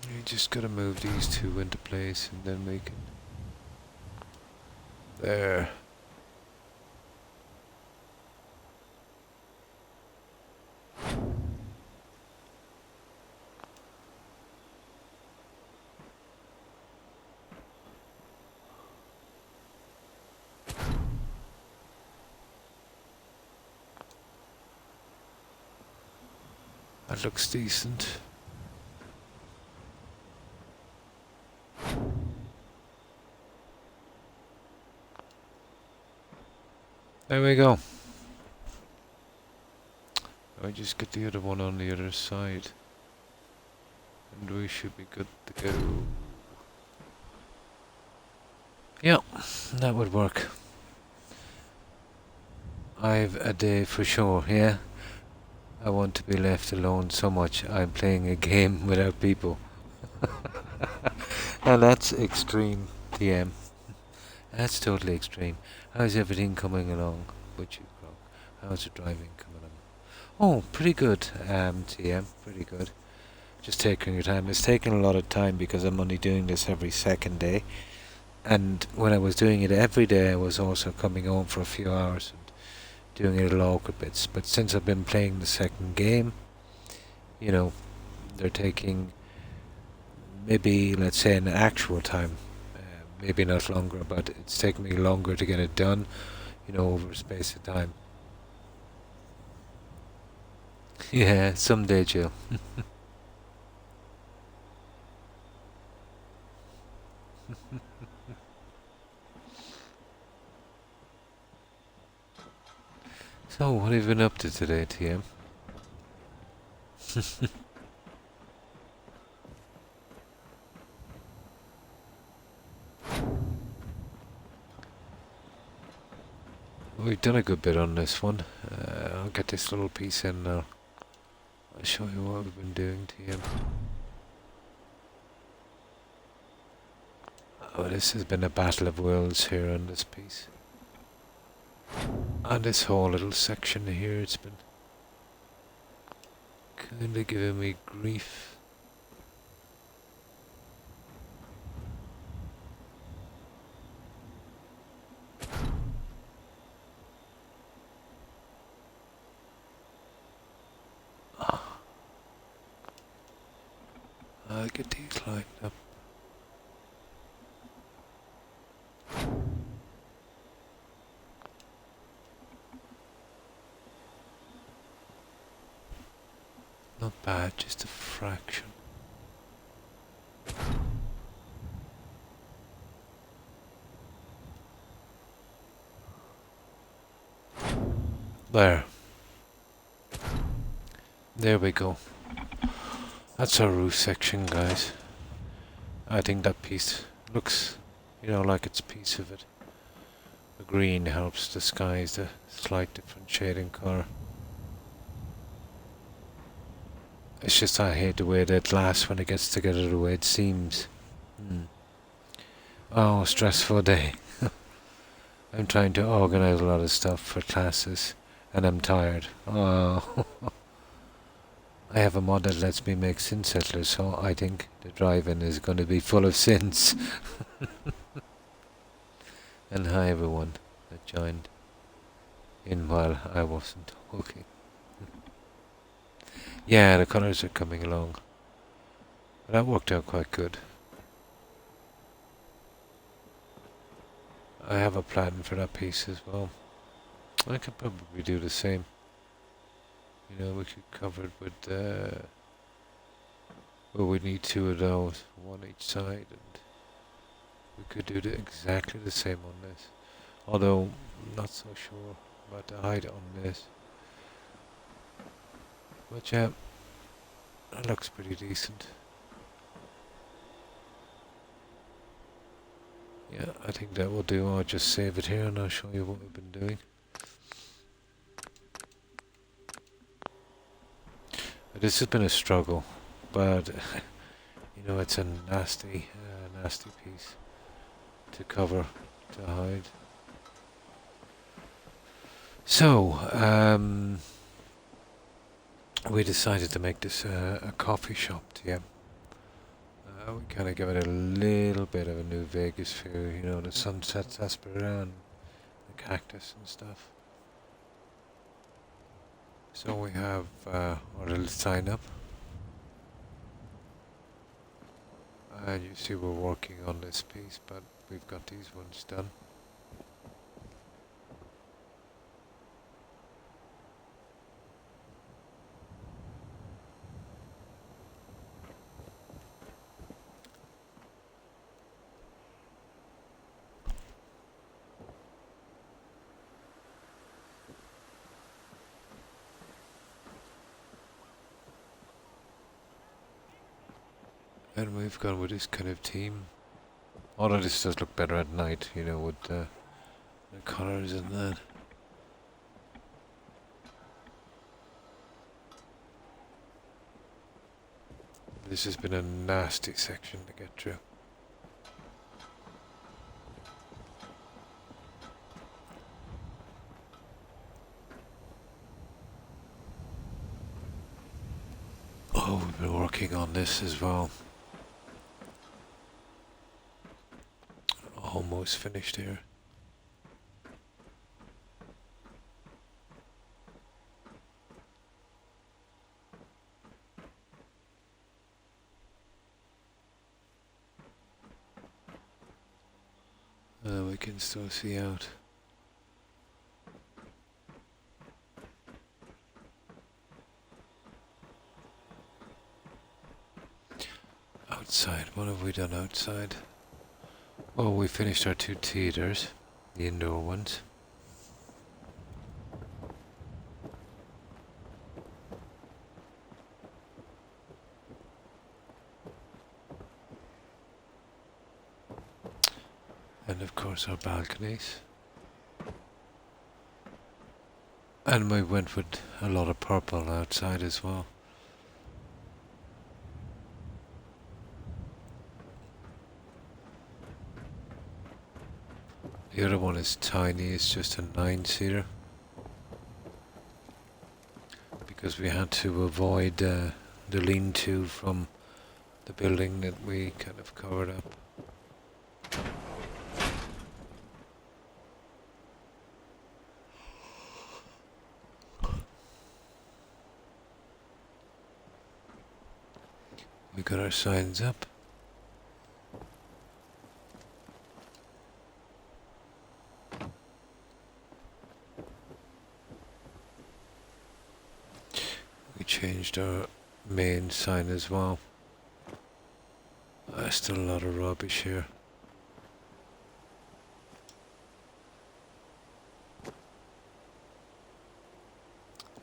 You just gotta move these two into place, and then we can... There. That looks decent. There we go. I just get the other one on the other side, and we should be good to go. Yeah, that would work. I've a day for sure, yeah? I want to be left alone so much. I'm playing a game without people. Now that's extreme, TM. That's totally extreme. How's everything coming along with you, Croc? How's the driving coming along? Oh, pretty good, TM. Pretty good. Just taking your time. It's taking a lot of time because I'm only doing this every second day. And when I was doing it every day, I was also coming home for a few hours and doing little awkward bits. But since I've been playing the second game, you know, they're taking maybe, let's say, an actual time. Maybe not longer, but it's taken me longer to get it done, you know, over a space of time. Yeah, someday, Jill. So, what have you been up to today, TM? We've done a good bit on this one. I'll get this little piece in now. I'll show you what we've been doing, TM. Oh, this has been a battle of wills here on this piece. And this whole little section here, it's been kinda giving me grief. I'll get these lined up. Not bad, just a fraction. There. There we go. That's our roof section, guys. I think that piece looks, you know, like it's a piece of it. The green helps disguise the slight different shading colour. It's just I hate the way that glass when it gets together the way it seems. Oh, stressful day. I'm trying to organise a lot of stuff for classes and I'm tired. Oh. I have a mod that lets me make sin settlers, so I think the drive-in is going to be full of sins. And hi everyone that joined in while I wasn't talking. Yeah, the colours are coming along. That worked out quite good. I have a plan for that piece as well. I could probably do the same. You know, we could cover it with, well, we need two of those, one each side, and we could do exactly the same on this. Although, I'm not so sure about the height on this. But yeah, that looks pretty decent. Yeah, I think that will do. I'll just save it here and I'll show you what we've been doing. This has been a struggle, but you know, it's a nasty, nasty piece to cover, to hide. So, we decided to make this a coffee shop, yeah. We kind of give it a little bit of a new Vegas feel, you know, the sunset sarsaparilla and the cactus and stuff. So we have our little sign up. And you see we're working on this piece, but we've got these ones done. And we've gone with this kind of theme. Although this does look better at night, you know, with the colours and that. This has been a nasty section to get through. Oh, we've been working on this as well. Almost finished here. We can still see out. Outside, what have we done outside? Well, we finished our two theatres, the indoor ones. And of course our balconies. And we went with a lot of purple outside as well. The other one is tiny, it's just a 9-seater. Because we had to avoid the lean-to from the building that we kind of covered up. We got our signs up. We changed our main sign as well. Still a lot of rubbish here.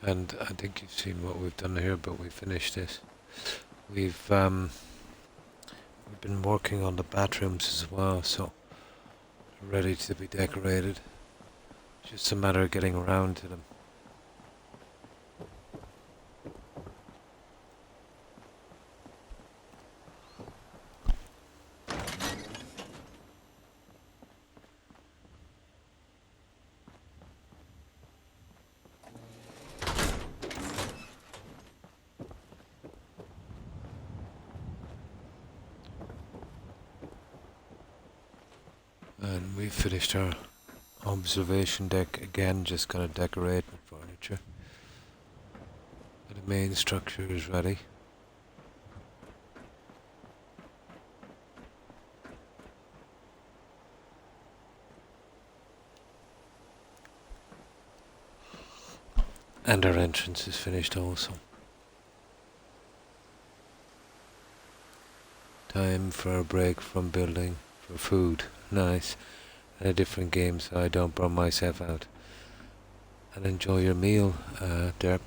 And I think you've seen what we've done here, but we finished this. We've been working on the bathrooms as well, so ready to be decorated. Just a matter of getting around to them. And we finished our observation deck again, just gonna decorate with furniture. The main structure is ready. And our entrance is finished also. Time for a break from building, for food. Nice. And a different game so I don't burn myself out. And enjoy your meal, Derp.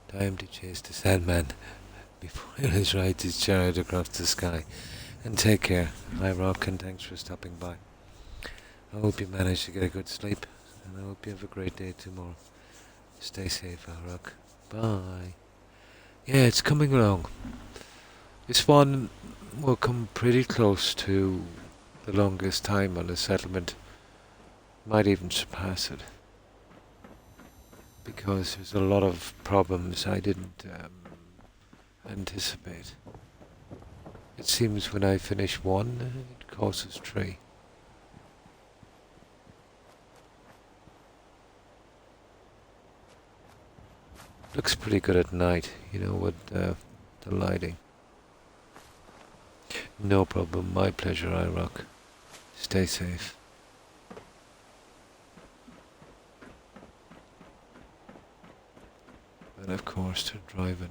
Time to chase the Sandman before he rides his chariot across the sky. And take care. Hi Rock, and thanks for stopping by. I hope you manage to get a good sleep, and I hope you have a great day tomorrow. Stay safe, Rock. Bye. Yeah, it's coming along. This one will come pretty close to the longest time on a settlement. Might even surpass it. Because there's a lot of problems I didn't anticipate. It seems when I finish one, it causes 3. Looks pretty good at night, you know, with the lighting. No problem, my pleasure, iRock. Stay safe. And of course, they're driving.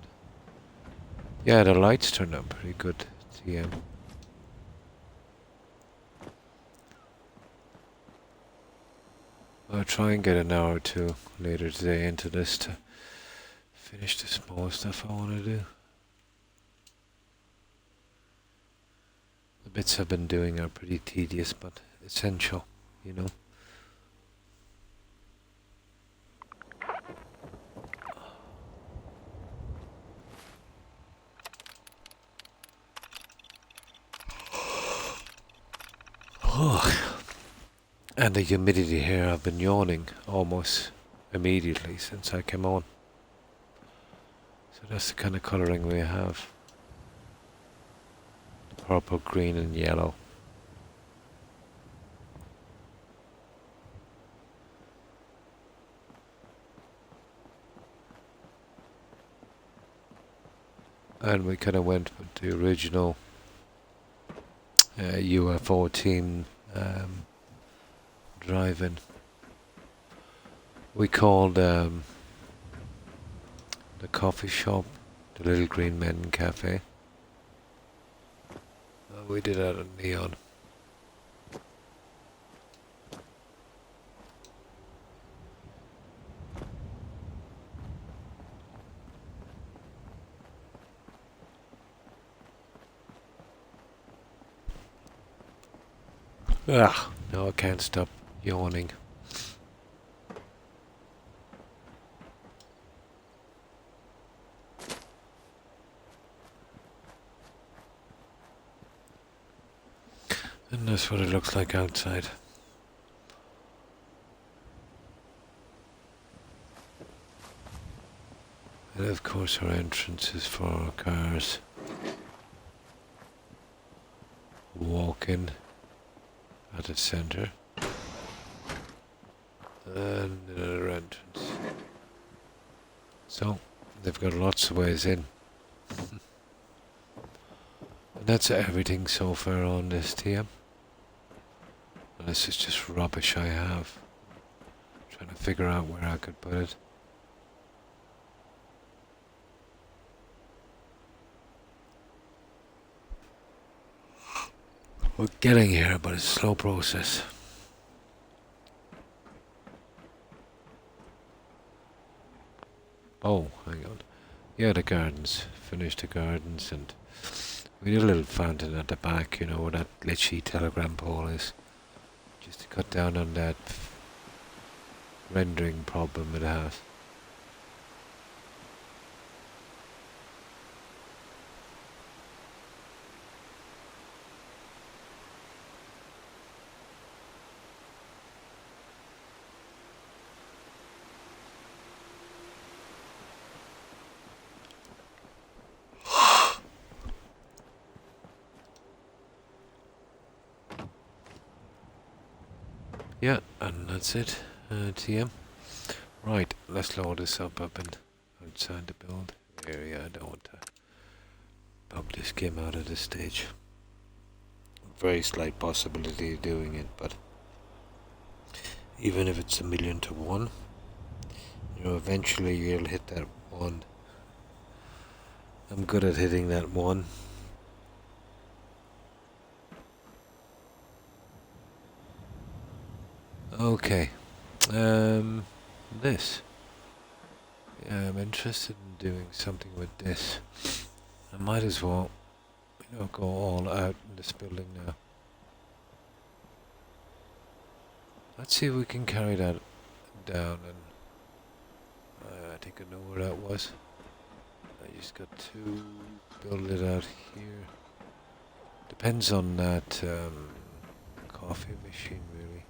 Yeah, the lights turned out pretty good, TM. I'll try and get an hour or two later today into this to finish the small stuff I want to do. The bits I've been doing are pretty tedious, but essential, you know. And the humidity here, I've been yawning almost immediately since I came on. So that's the kind of colouring we have. Purple, green and yellow. And we kind of went with the original UFO team driving. We called the coffee shop the Little Green Men Cafe. We did that in neon. Ah, no, I can't stop yawning. And that's what it looks like outside. And of course our entrance is for cars. Walk in at the centre. And another entrance. So, they've got lots of ways in. And that's everything so far on this TM. And this is just rubbish I have. Trying to figure out where I could put it. We're getting here, but it's a slow process. Oh, hang on. Yeah, the gardens. Finished the gardens, and we did a little fountain at the back, you know, where that glitchy telegram pole is. Just to cut down on that rendering problem it has. Yeah, and that's it, TM. Right, let's load this up and outside the build area. I don't want to pop this game out at this stage. Very slight possibility of doing it, but even if it's 1,000,000 to 1, know, eventually you'll hit that one. I'm good at hitting that one. Okay. This. Yeah, I'm interested in doing something with this. I might as well, you know, go all out in this building now. Let's see if we can carry that down, and I think I know where that was. I just got to build it out here. Depends on that coffee machine, really.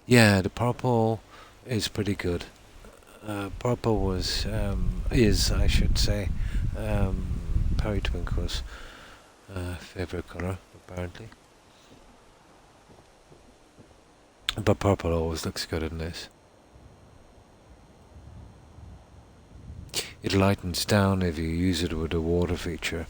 Yeah, the purple is pretty good. Purple was, is, I should say, Perry Twinkle's favourite colour, apparently. But purple always looks good in this. It lightens down if you use it with the water feature.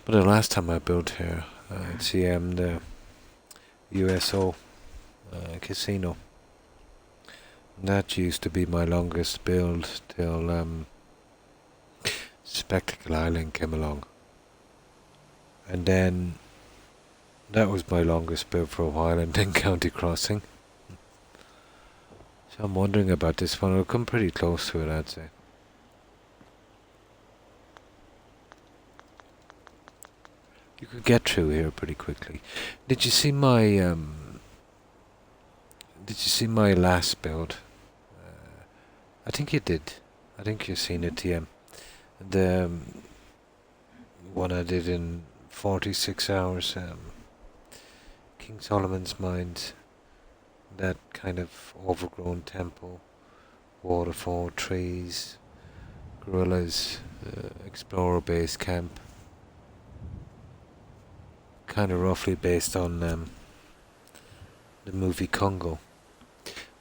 But the last time I built here, CM, the USO casino, that used to be my longest build till Spectacle Island came along. And then that was my longest build for a while, and then County Crossing. So I'm wondering about this one. It'll come pretty close to it, I'd say. You could get through here pretty quickly. Did you see my last build? I think you did. I think you've seen it, TM. The one I did in 46 hours. King Solomon's Mines. That kind of overgrown temple, waterfall, trees, gorillas, explorer base camp. Kind of roughly based on the movie Congo.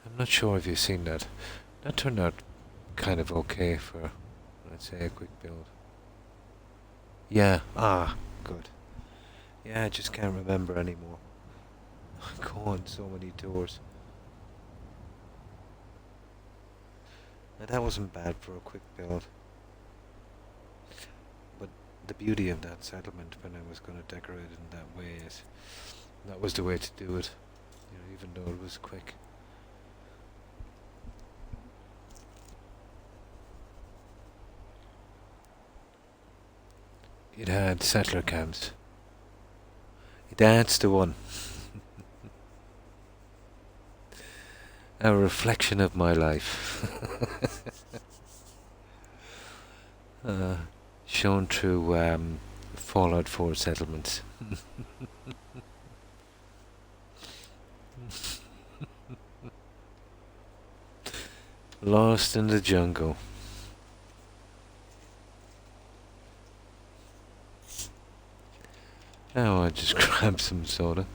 I'm not sure if you've seen that. That turned out kind of okay for, let's say, a quick build. Yeah, good. Yeah, I just can't remember anymore. I go on so many tours. Now, that wasn't bad for a quick build. But the beauty of that settlement when I was going to decorate it in that way is that was the way to do it, you know, even though it was quick. It had settler camps. That's the one. A reflection of my life. Shown through Fallout 4 settlements. Lost in the jungle. Oh, I just grabbed some soda.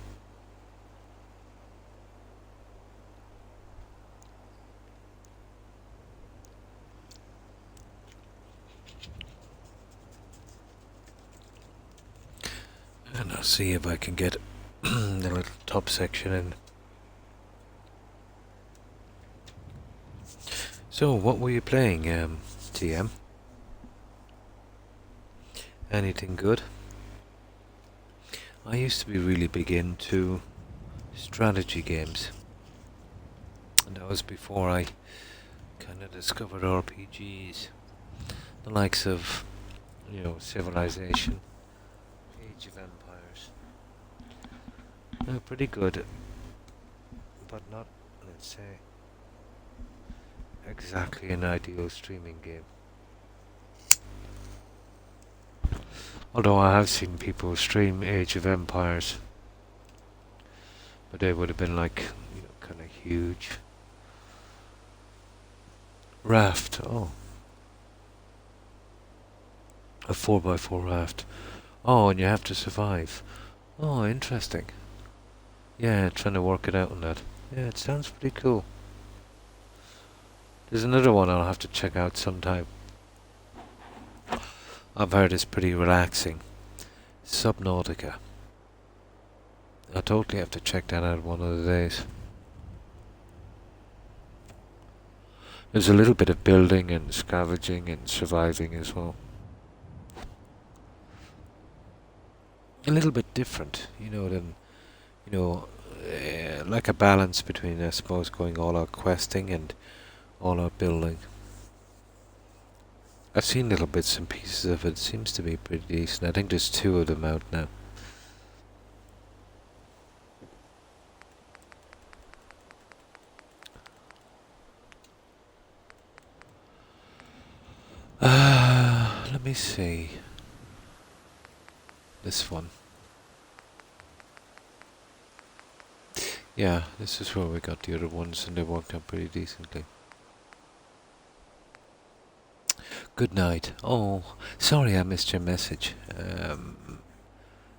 And I'll see if I can get the little top section in. So, what were you playing, TM? Anything good? I used to be really big into strategy games. And that was before I kind of discovered RPGs. The likes of, you know, Civilization, Age of Empires. They're pretty good, but not, let's say, exactly an ideal streaming game. Although I have seen people stream Age of Empires, but they would have been like, you know, kind of huge. Raft, oh. A 4x4 raft. Oh, and you have to survive. Oh, interesting. Yeah, trying to work it out on that. Yeah, it sounds pretty cool. There's another one I'll have to check out sometime. I've heard it's pretty relaxing. Subnautica. I'll totally have to check that out one of the days. There's a little bit of building and scavenging and surviving as well. A little bit different, than, like a balance between, I suppose, going all out questing and all out building. I've seen little bits and pieces of it. It seems to be pretty decent. I think there's 2 of them out now. Let me see. This one. Yeah, this is where we got the other ones, and they worked out pretty decently. Good night. Oh, sorry I missed your message,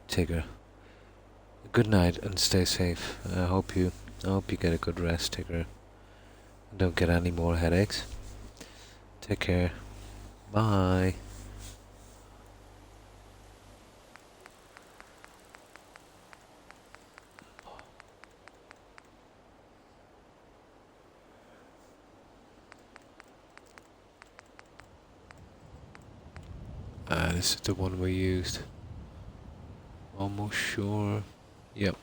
Tigger. Good night and stay safe. I hope you get a good rest, Tigger. Don't get any more headaches. Take care. Bye. This is the one we used. Almost sure. Yep.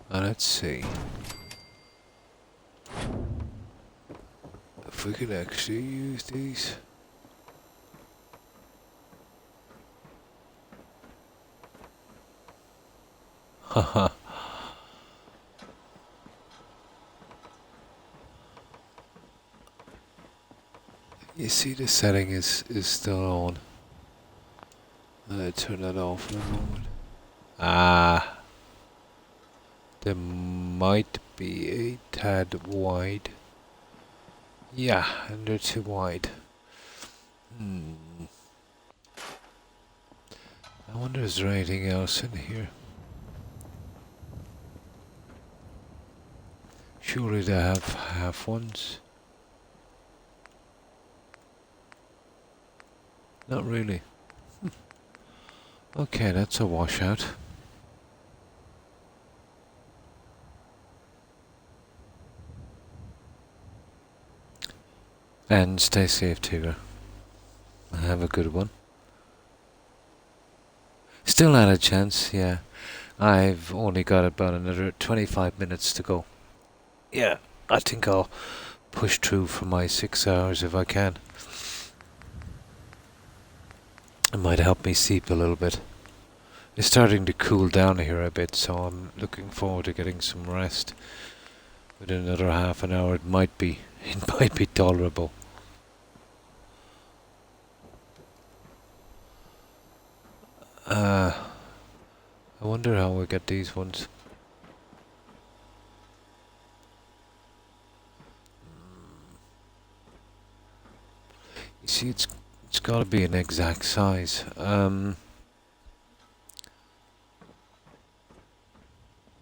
Let's see if we can actually use these. Haha. You see the setting is still on. Turn that off in a moment. Ah. There might be a tad wide. Yeah, and they're too wide. I wonder is there anything else in here? Surely they have half ones. Not really. Okay, that's a washout. And stay safe, Tigger. Have a good one. Still not a chance, yeah. I've only got about another 25 minutes to go. Yeah, I think I'll push through for my 6 hours if I can. It might help me sleep a little bit. It's starting to cool down here a bit, so I'm looking forward to getting some rest. Within another half an hour, it might be tolerable. I wonder how we get these ones. You see, it's got to be an exact size.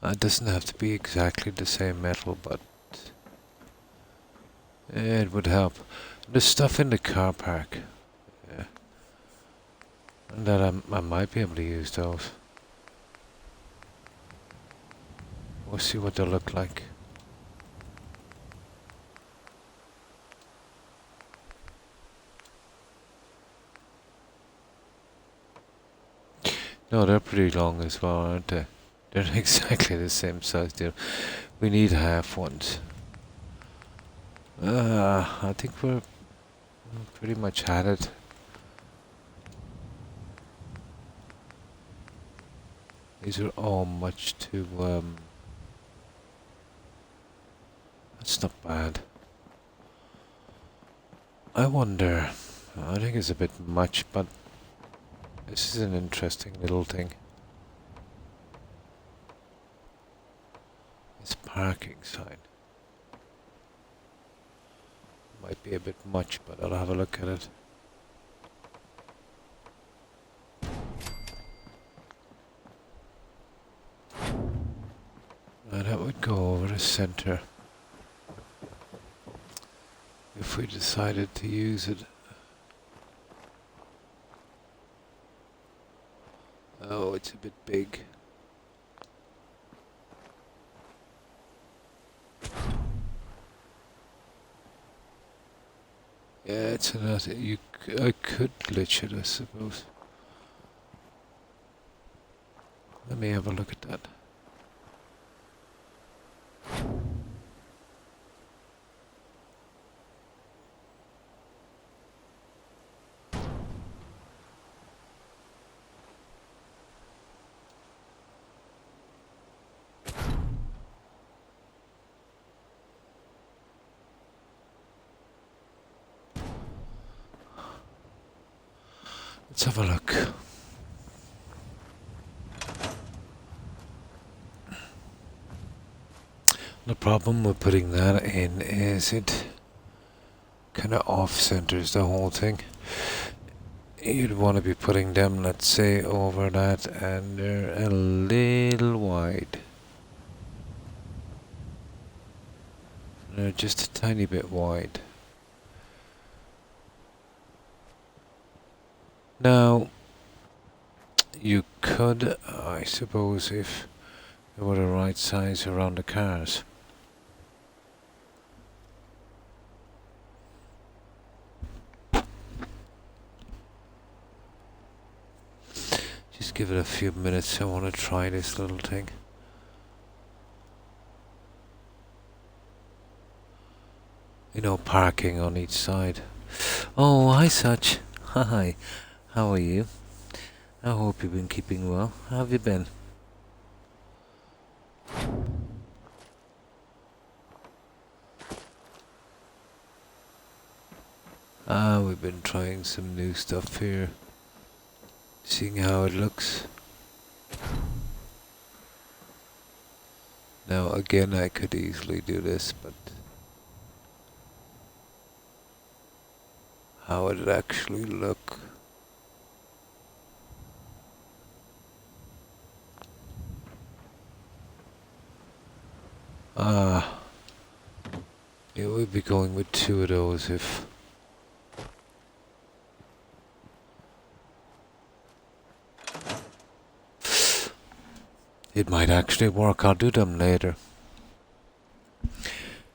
It doesn't have to be exactly the same metal, but it would help. There's stuff in the car park. Yeah. And that I might be able to use those. We'll see what they look like. No, they're pretty long as well, aren't they? They're exactly the same size deal. We need half ones. I think we're pretty much had it. These are all much too, that's not bad. I wonder, I think it's a bit much, but this is an interesting little thing. This parking sign. Might be a bit much, but I'll have a look at it. And that would go over the center. if we decided to use it. Oh, it's a bit big. Yeah, it's not. I could glitch it, I suppose. Let me have a look at that. Let's have a look. The problem with putting that in is it kind of off-centers the whole thing. You'd want to be putting them, let's say, over that, and they're a little wide. They're just a tiny bit wide. Now, you could, I suppose, if they were the right size around the cars. Just give it a few minutes, I want to try this little thing. You know, parking on each side. Oh, hi Such. Hi. How are you? I hope you've been keeping well. How have you been? We've been trying some new stuff here. Seeing how it looks. Now again, I could easily do this, but how would it actually look? It would be going with two of those if... It might actually work. I'll do them later.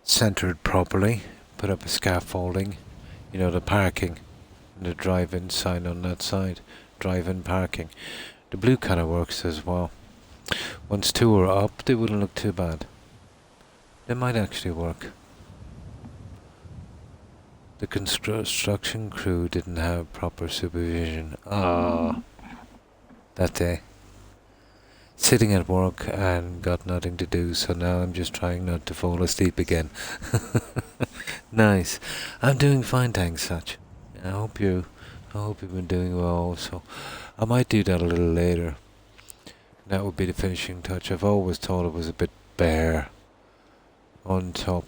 Centered properly. Put up a scaffolding. You know, the parking. And the drive-in sign on that side. Drive-in parking. The blue kind of works as well. Once two are up, they wouldn't look too bad. They might actually work. The construction crew didn't have proper supervision. That day. Sitting at work and got nothing to do, so now I'm just trying not to fall asleep again. Nice. I'm doing fine, thanks, Such. I hope you've been doing well also. I might do that a little later. That would be the finishing touch. I've always thought it was a bit bare on top.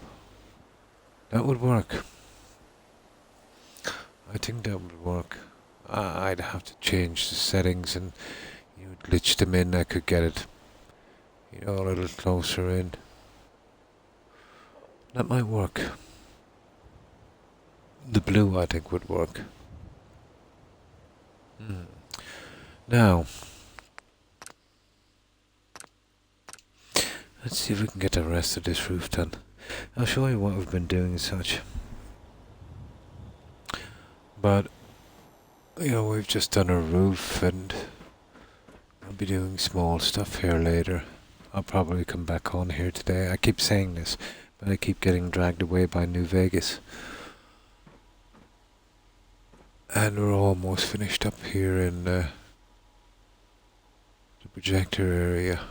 That would work. I think that would work. I'd have to change the settings and you would glitch them in. I could get it, you know, a little closer in. That might work. The blue, I think, would work. Now, let's see if we can get the rest of this roof done. I'll show you what we've been doing and such. But, you know, we've just done a roof and I'll be doing small stuff here later. I'll probably come back on here today. I keep saying this, but I keep getting dragged away by New Vegas. And we're almost finished up here in the projector area.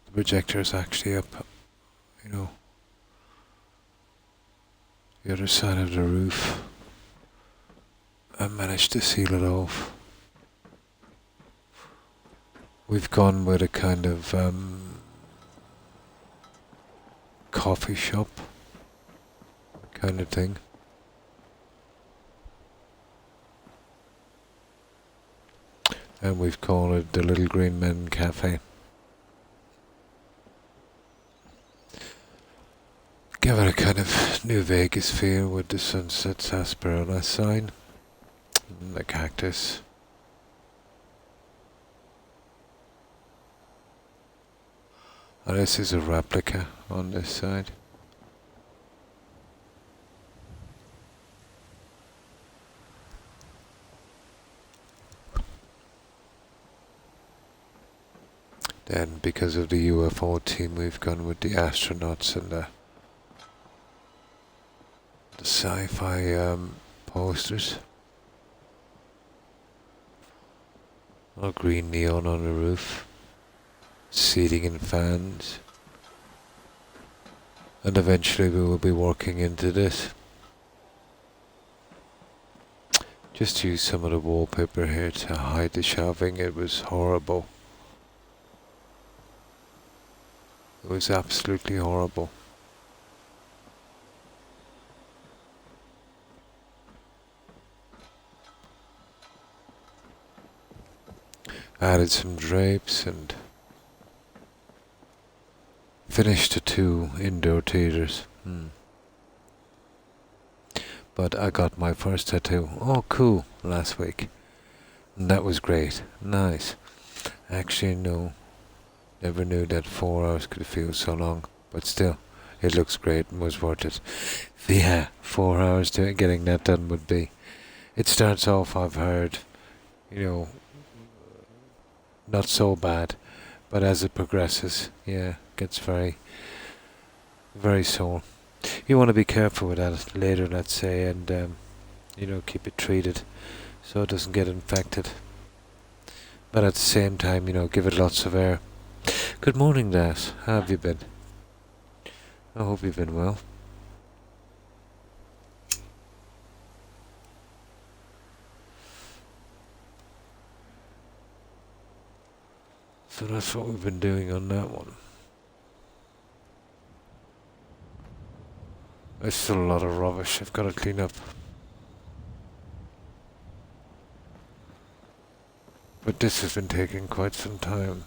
The projector is actually up, you know, the other side of the roof. I managed to seal it off. We've gone with a kind of coffee shop kind of thing. And we've called it the Little Green Men Cafe. Give it a kind of New Vegas feel with the sunset sarsaparilla sign and the cactus. Oh, this is a replica on this side. Then, because of the UFO team, we've gone with the astronauts and the sci-fi posters. All green neon on the roof. Seating and fans. And eventually we will be working into this. Just use some of the wallpaper here to hide the shelving. It was horrible. It was absolutely horrible. Added some drapes and finished the 2 indoor theaters. But I got my first tattoo. Oh, cool! Last week. And that was great. Nice. Actually, no. Never knew that 4 hours could feel so long. But still, it looks great and was worth it. Yeah, 4 hours to getting that done would be. It starts off, I've heard, not so bad. But as it progresses, yeah, gets very, very sore. You want to be careful with that later, let's say, and keep it treated so it doesn't get infected. But at the same time, give it lots of air. Good morning, Dad. How have you been? I hope you've been well. So that's what we've been doing on that one. There's still a lot of rubbish I've got to clean up. But this has been taking quite some time.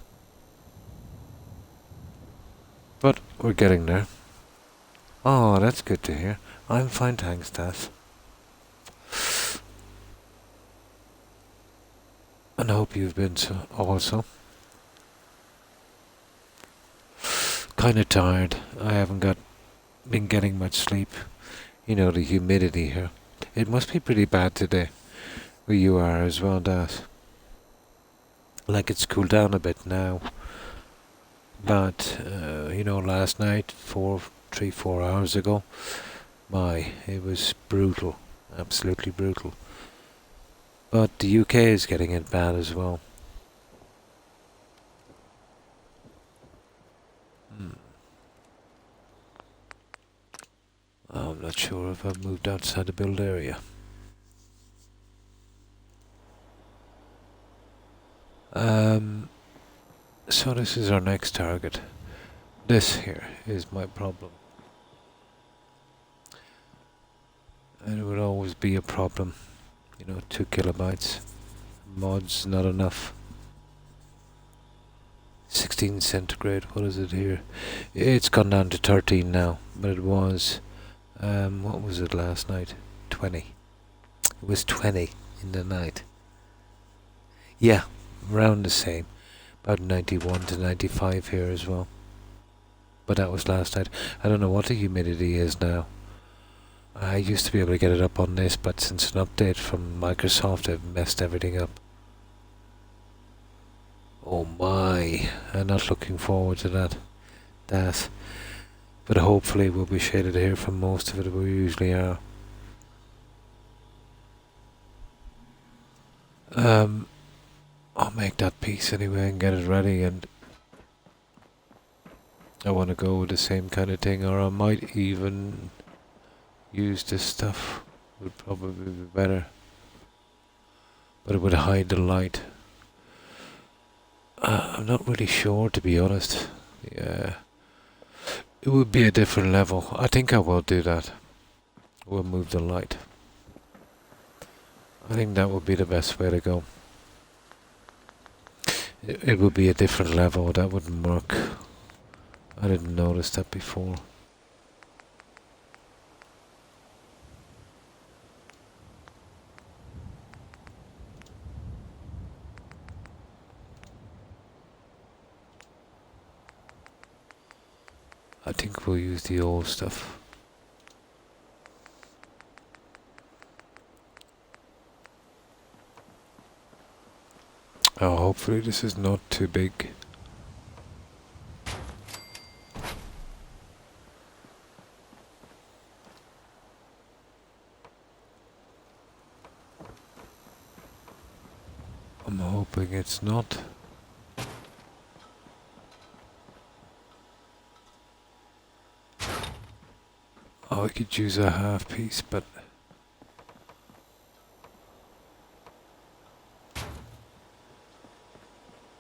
But we're getting there. Oh, that's good to hear. I'm fine, thanks, Dad. And I hope you've been so also. Kinda tired. I haven't been getting much sleep. The humidity here. It must be pretty bad today. Where you are as well, Dad. Like it's cooled down a bit now. But, last night, 4 hours ago, it was brutal. Absolutely brutal. But the UK is getting it bad as well. I'm not sure if I've moved outside the build area. So this is our next target. This here is my problem. And it would always be a problem. 2 kilobytes. Mods not enough. 16 centigrade, what is it here? It's gone down to 13 now, but it was, what was it last night? 20. It was 20 in the night. Yeah, around the same. About 91 to 95 here as well. But that was last night. I don't know what the humidity is now. I used to be able to get it up on this, but since an update from Microsoft, they've messed everything up. Oh my, I'm not looking forward to that. But hopefully we'll be shaded here from most of it, we usually are. I'll make that piece anyway and get it ready, and I want to go with the same kind of thing, or I might even use this stuff. Would probably be better, but it would hide the light. I'm not really sure, to be honest. Yeah, it would be a different level. I think I will do that. We'll move the light. I think that would be the best way to go. It would be a different level. That wouldn't work. I didn't notice that before. I think we'll use the old stuff. Oh, hopefully this is not too big. I'm hoping it's not. Oh, I could use a half piece, but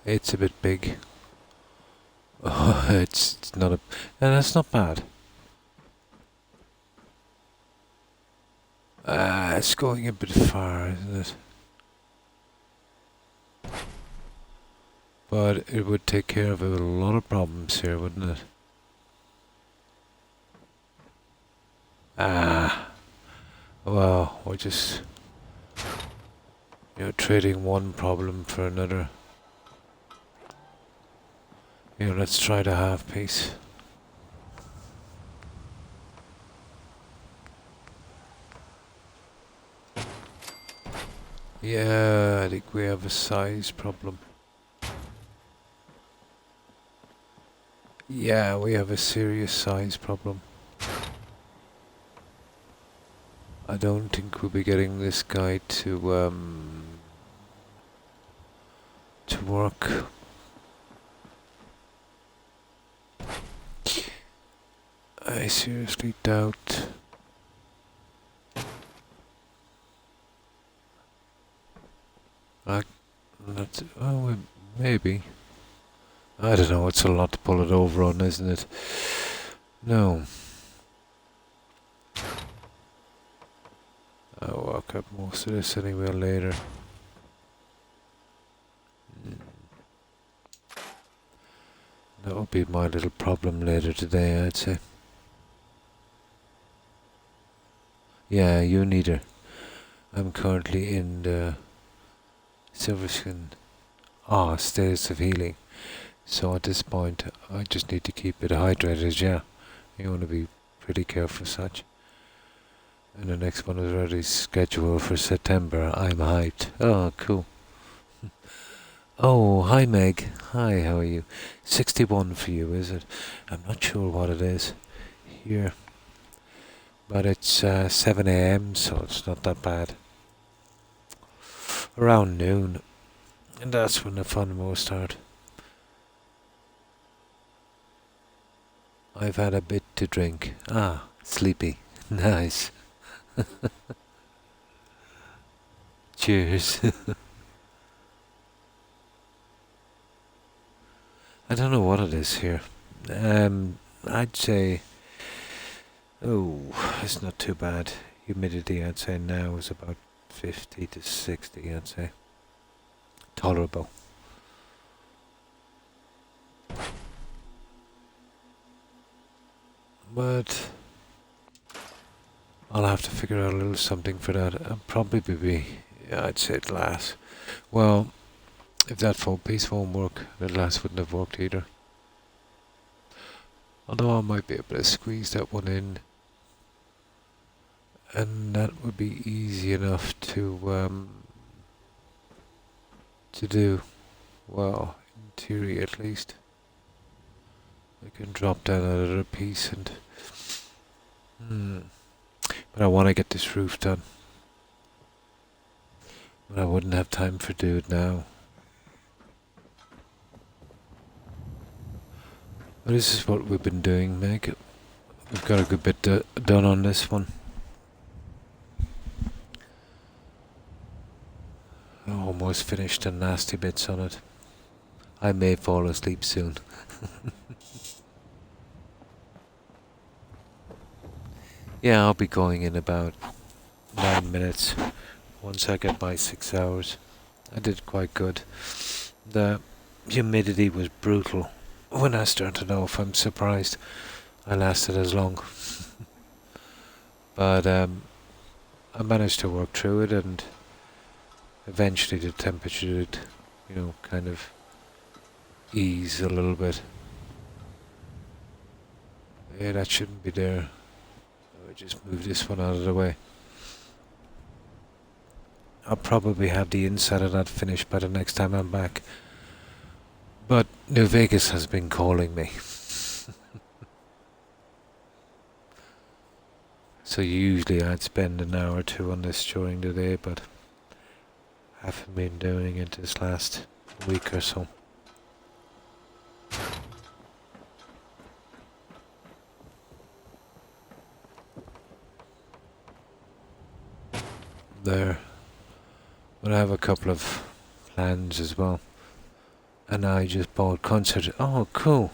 it's a bit big. Oh, it's not a... And that's not bad. It's going a bit far, isn't it? But it would take care of a lot of problems here, wouldn't it? Well, we're just, trading one problem for another. Let's try the half piece. Yeah, I think we have a size problem. Yeah, we have a serious size problem. I don't think we'll be getting this guy to work. I seriously doubt. Maybe. I don't know, it's a lot to pull it over on, isn't it? No. I'll work up most of this anyway later. That'll be my little problem later today, I'd say. Yeah, you neither. I'm currently in the Silverskin status of healing. So at this point, I just need to keep it hydrated, yeah. You want to be pretty careful such. And the next one is already scheduled for September. I'm hyped. Oh, cool. Oh, hi Meg. Hi, how are you? 61 for you, is it? I'm not sure what it is here. But it's 7 AM, so it's not that bad. Around noon. And that's when the fun will start. I've had a bit to drink. Ah, sleepy. Nice. Cheers. I don't know what it is here. I'd say... Oh, it's not too bad. Humidity, I'd say now is about 50 to 60, I'd say. Tolerable. But I'll have to figure out a little something for that. I'll probably be, I'd say glass. Well, if that full piece won't work, the glass wouldn't have worked either. Although I might be able to squeeze that one in. And that would be easy enough to do. Well, in theory at least. I can drop down another piece and... But I want to get this roof done. But I wouldn't have time for do it now. But this is what we've been doing, Meg. We've got a good bit done on this one. Almost finished the nasty bits on it. I may fall asleep soon. Yeah, I'll be going in about 9 minutes once I get my 6 hours. I did quite good. The humidity was brutal. When I started off, I'm surprised I lasted as long. But I managed to work through it, and eventually the temperature did, kind of ease a little bit. Yeah, that shouldn't be there. I'll just move this one out of the way. I'll probably have the inside of that finished by the next time I'm back. But New Vegas has been calling me. So usually I'd spend an hour or two on this during the day, but I haven't been doing it this last week or so. There. But I have a couple of plans as well. And I just bought concert. Oh, cool.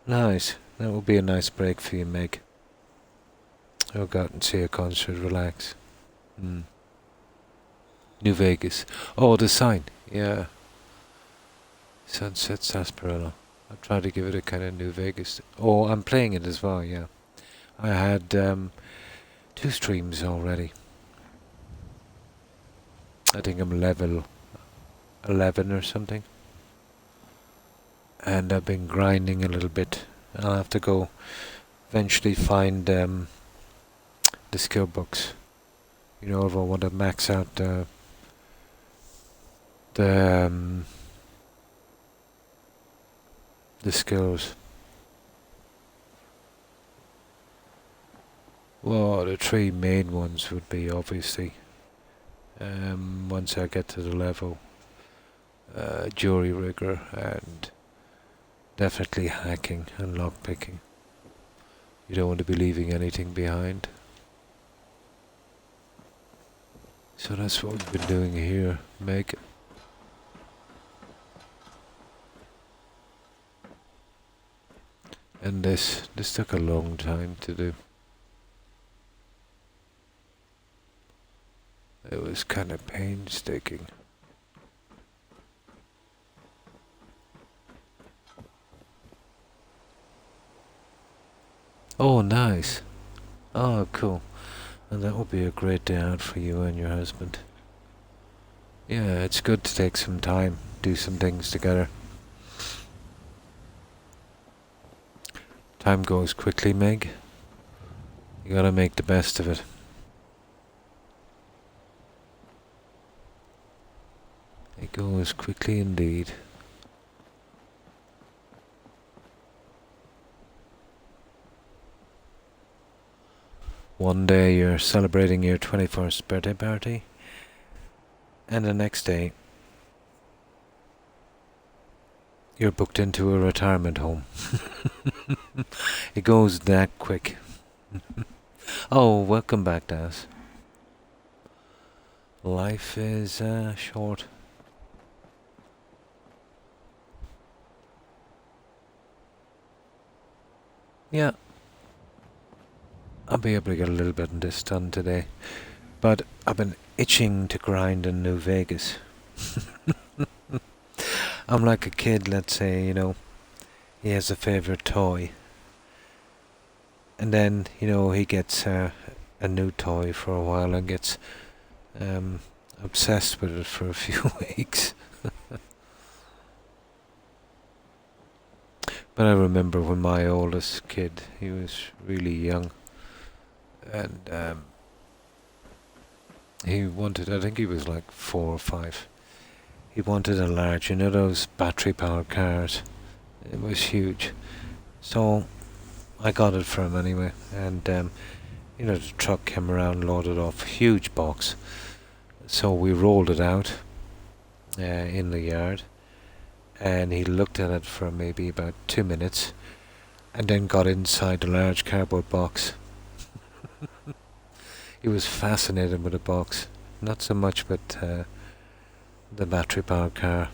Nice. That would be a nice break for you, Meg. I'll go out and see a concert, relax. New Vegas. Oh, the sign. Yeah. Sunset Sarsaparilla. I'll try to give it a kind of New Vegas. Oh, I'm playing it as well, yeah. I had 2 streams already. I think I'm level 11 or something. And I've been grinding a little bit. I'll have to go eventually find the skill books. You know, if I want to max out the skills. Well, the 3 main ones would be obviously once I get to the level, jury rigger and definitely hacking and lockpicking. You don't want to be leaving anything behind. So that's what we've been doing here, Meg. And this took a long time to do. It was kind of painstaking. Oh, nice. Oh, cool. And that would be a great day out for you and your husband. Yeah, it's good to take some time, do some things together. Time goes quickly, Meg. You gotta make the best of it. It goes quickly indeed. One day you're celebrating your 21st birthday party, and the next day you're booked into a retirement home. It goes that quick. Oh, welcome back, Daz. Life is short. Yeah. I'll be able to get a little bit of this done today. But I've been itching to grind in New Vegas. I'm like a kid, let's say, you know, he has a favourite toy. And then, you know, he gets a new toy for a while and gets obsessed with it for a few weeks. But I remember when my oldest kid, he was really young. And he wanted, I think he was like 4 or 5. He wanted a large, you know, those battery powered cars. It was huge. So I got it for him anyway. And, you know, the truck came around, loaded off a huge box. So we rolled it out in the yard. And he looked at it for maybe about 2 minutes. And then got inside the large cardboard box. He was fascinated with the box, not so much with the battery powered car.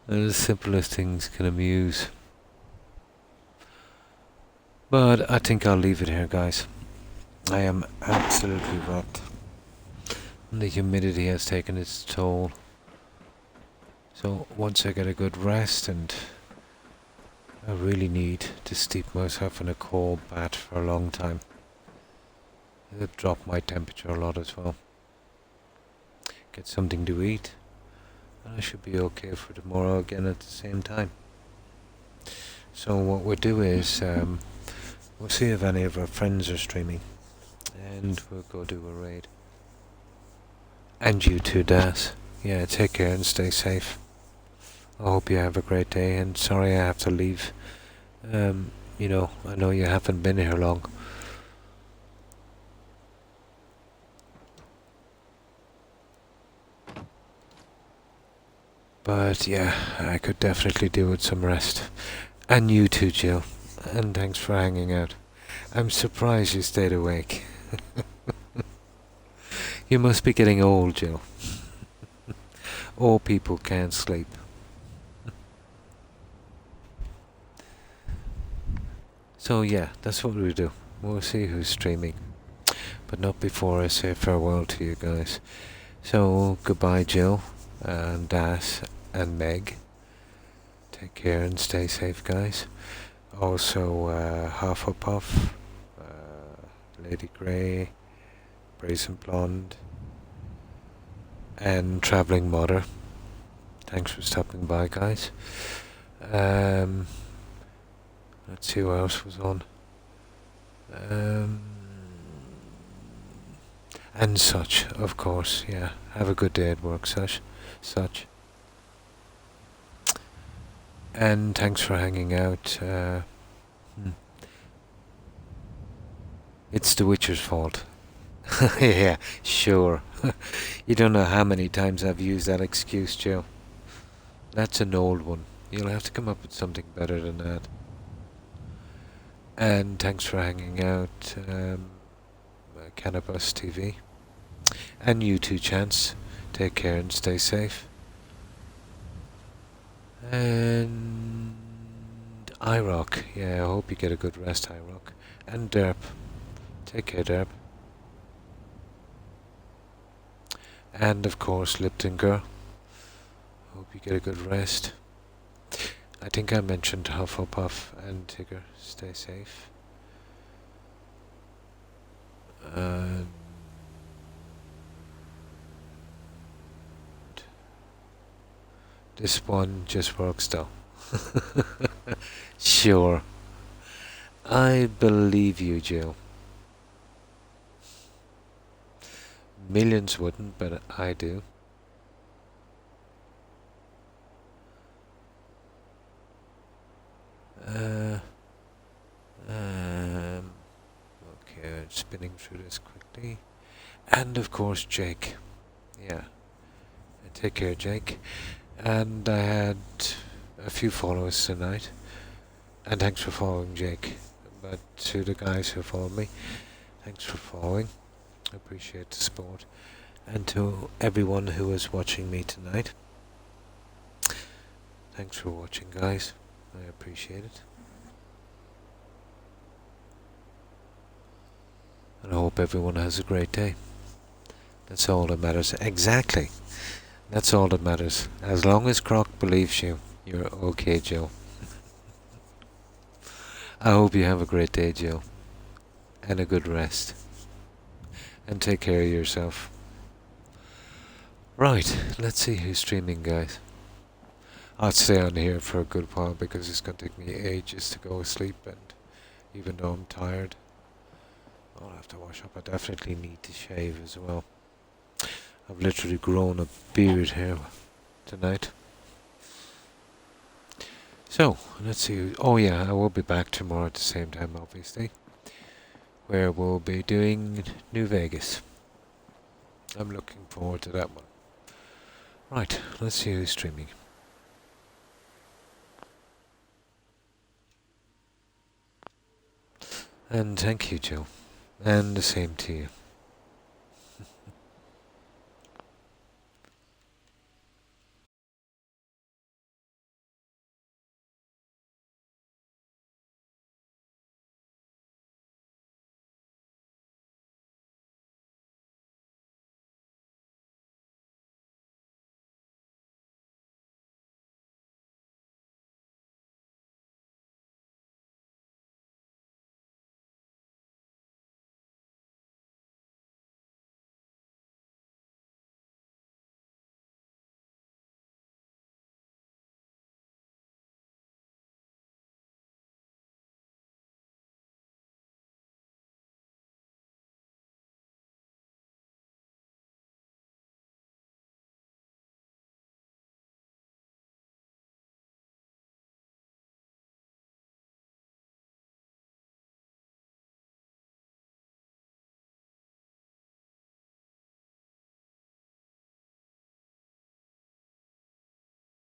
The simplest things can amuse. But I think I'll leave it here, guys. I am absolutely wrecked. The humidity has taken its toll. So once I get a good rest, and I really need to steep myself in a cold bath for a long time. It'll drop my temperature a lot as well. get something to eat, and I should be okay for tomorrow again at the same time. So what we'll do is we'll see if any of our friends are streaming, and we'll go do a raid. And you too, Das. Yeah, take care and stay safe. I hope you have a great day, and sorry I have to leave. You know, I know you haven't been here long. But yeah, I could definitely do with some rest. And you too, Jill. And thanks for hanging out. I'm surprised you stayed awake. You must be getting old, Jill. Old people can't sleep. So yeah, that's what we do. We'll see who's streaming. But not before I say farewell to you guys. So goodbye, Jill, and Das, and Meg. Take care and stay safe, guys. Also, Hufflepuff, Lady Grey, Brazen Blonde, and Travelling Mother. Thanks for stopping by, guys. Let's see who else was on. And Such, of course, yeah. Have a good day at work, Such. And thanks for hanging out. It's the Witcher's fault. Yeah, sure. You don't know how many times I've used that excuse, Joe. That's an old one. You'll have to come up with something better than that. And thanks for hanging out, Cannabis TV. And you too, Chance. Take care and stay safe. And iRock. Yeah, I hope you get a good rest, iRock. And Derp. Take care, Derp. And of course, Lipton Girl. Hope you get a good rest. I think I mentioned Hufflepuff and Tigger. Stay safe. This one just works though. Sure. I believe you, Jill. Millions wouldn't, but I do. Okay, spinning through this quickly. And of course, Jake. Yeah. Take care, Jake. And I had a few followers tonight. And thanks for following, Jake. But to the guys who followed me, thanks for following. I appreciate the support. And to everyone who is watching me tonight, thanks for watching, guys. I appreciate it. And I hope everyone has a great day. That's all that matters. Exactly. That's all that matters. As long as Croc believes you, you're okay, Joe. I hope you have a great day, Joe. And a good rest. And take care of yourself. Right, let's see who's streaming, guys. I'll stay on here for a good while because it's going to take me ages to go to sleep, and even though I'm tired, I'll have to wash up. I definitely need to shave as well. I've literally grown a beard here tonight. So, let's see. Oh yeah, I will be back tomorrow at the same time, obviously, where we'll be doing New Vegas. I'm looking forward to that one. Right, let's see who's streaming. And thank you, Joe. And the same to you.